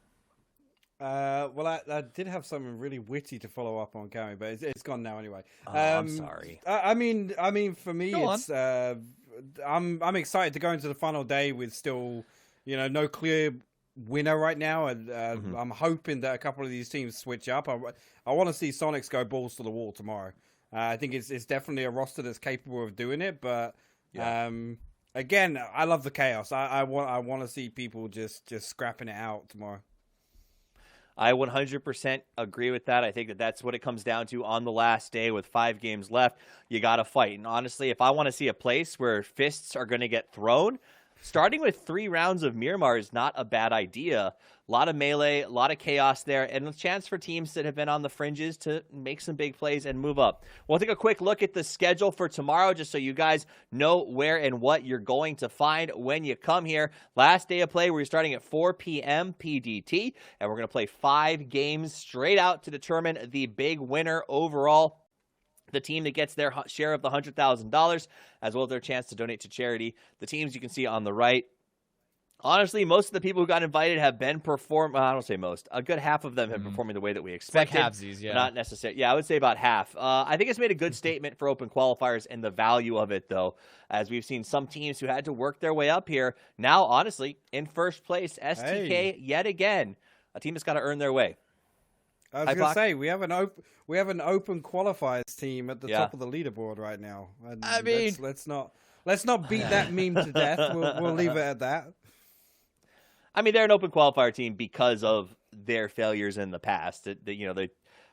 Well, I did have something really witty to follow up on, Cammy, but it's gone now anyway. I'm sorry. I mean, for me, it's I'm excited to go into the final day with still, no clear winner right now, and I'm hoping that a couple of these teams switch up. I want to see Sonics go balls to the wall tomorrow. I think it's definitely a roster that's capable of doing it, but again, I love the chaos. I want to see people just scrapping it out tomorrow. I 100% agree with that. I think that that's what it comes down to on the last day with 5 games left. You got to fight. And honestly, if I want to see a place where fists are going to get thrown, starting with 3 rounds of Miramar is not a bad idea. A lot of melee, a lot of chaos there, and a chance for teams that have been on the fringes to make some big plays and move up. We'll take a quick look at the schedule for tomorrow, just so you guys know where and what you're going to find when you come here. Last day of play, we're starting at 4 p.m. PDT, and we're going to play 5 games straight out to determine the big winner overall. The team that gets their share of the $100,000, as well as their chance to donate to charity. The teams you can see on the right. Honestly, most of the people who got invited have been performing. I don't say most. A good half of them have been performing the way that we expected. Like halvesies, yeah. Not necessarily. Yeah, I would say about half. I think it's made a good statement for open qualifiers and the value of it, though, as we've seen some teams who had to work their way up here. Now, honestly, in first place, STK yet again. A team that's got to earn their way. I was going to say, we have an open qualifiers team at the top of the leaderboard right now. And I mean, let's not beat that meme to death. We'll leave it at that. I mean, they're an open qualifier team because of their failures in the past. They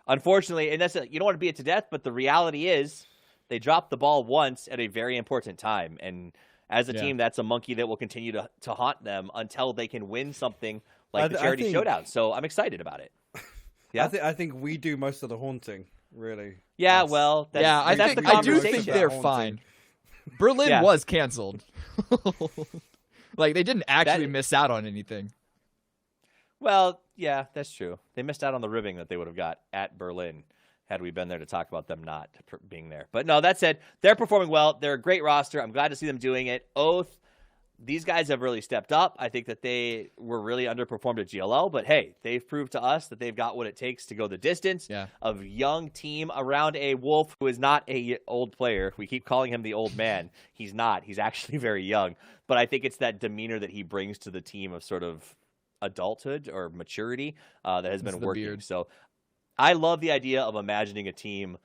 unfortunately, and you don't want to beat it to death, but the reality is they dropped the ball once at a very important time. And as a team, that's a monkey that will continue to haunt them until they can win something like the Charity Showdown. So I'm excited about it. Yeah, I think we do most of the haunting, really. Yeah, I do think they're fine. Berlin was canceled. Like, they didn't actually miss out on anything. Well, yeah, that's true. They missed out on the ribbing that they would have got at Berlin had we been there to talk about them not being there. But no, that said, they're performing well. They're a great roster. I'm glad to see them doing it. Oath, these guys have really stepped up. I think that they were really underperformed at GLL, but hey, they've proved to us that they've got what it takes to go the distance. Yeah. A young team around a Wolf who is not a old player. We keep calling him the old man. He's not. He's actually very young. But I think it's that demeanor that he brings to the team of sort of adulthood or maturity that has been working. Beard. So I love the idea of imagining a team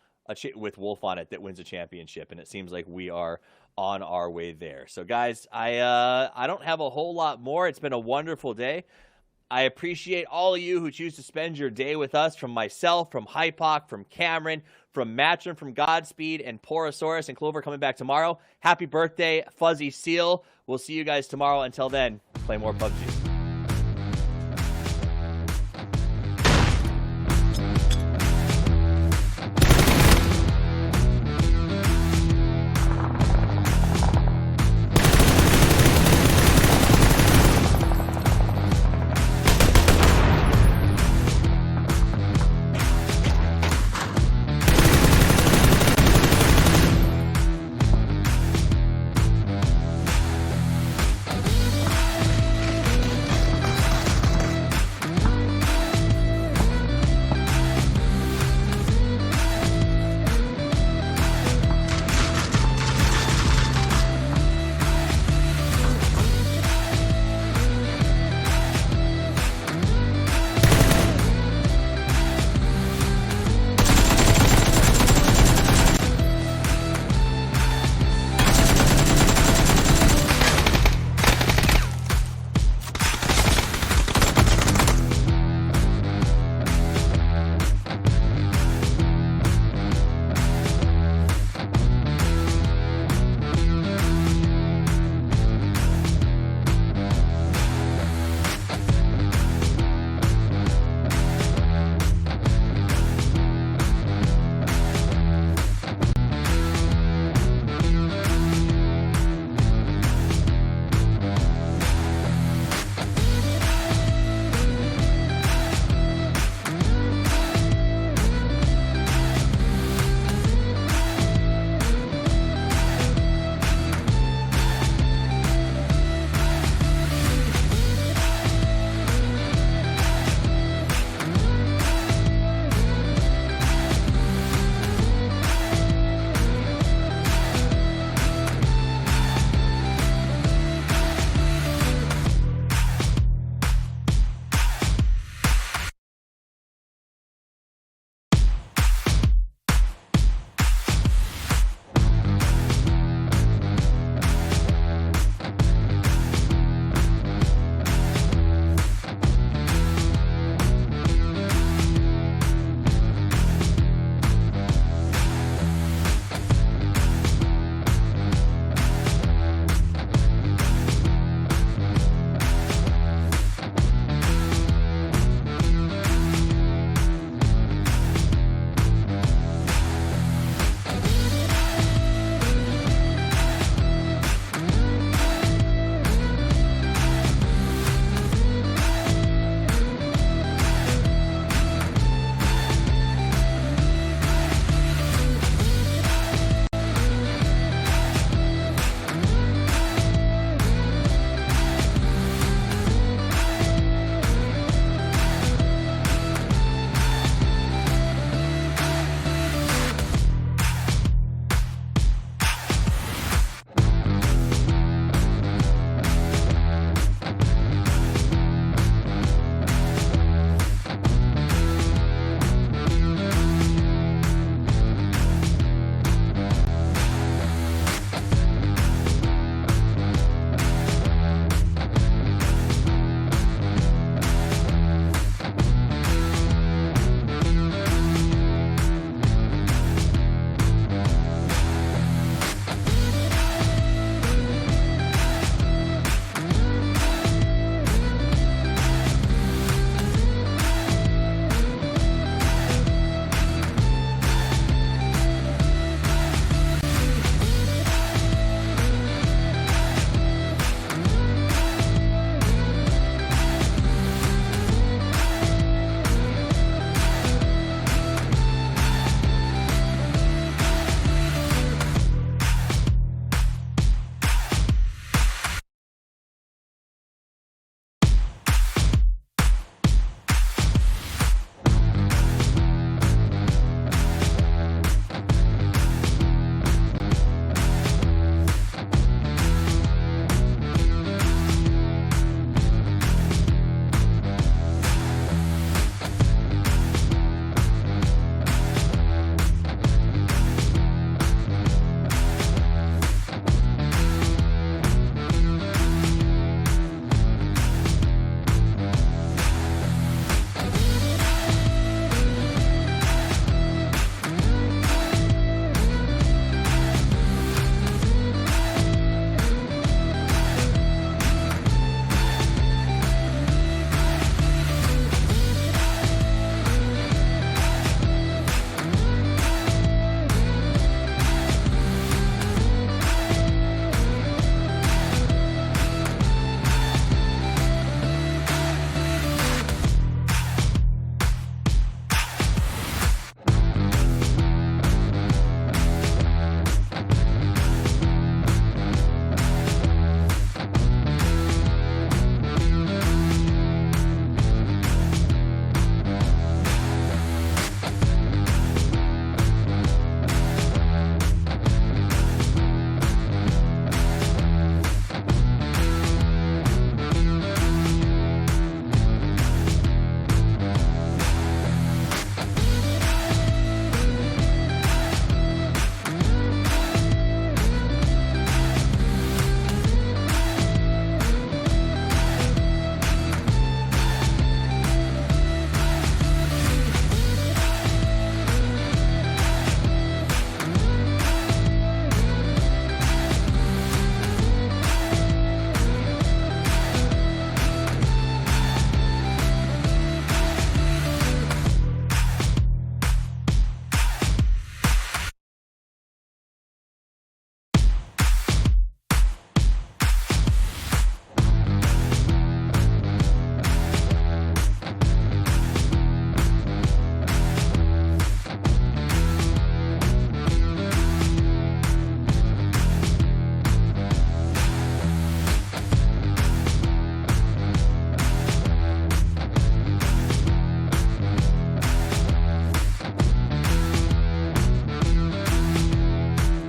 with Wolf on it that wins a championship, and it seems like we are on our way there. So guys, I don't have a whole lot more. It's been a wonderful day. I appreciate all of you who choose to spend your day with us, from myself, from Hypoc, from Cameron, from Matcham, from Godspeed, and Porosaurus and Clover coming back tomorrow. Happy birthday, Fuzzy Seal. We'll see you guys tomorrow. Until then, play more PUBG.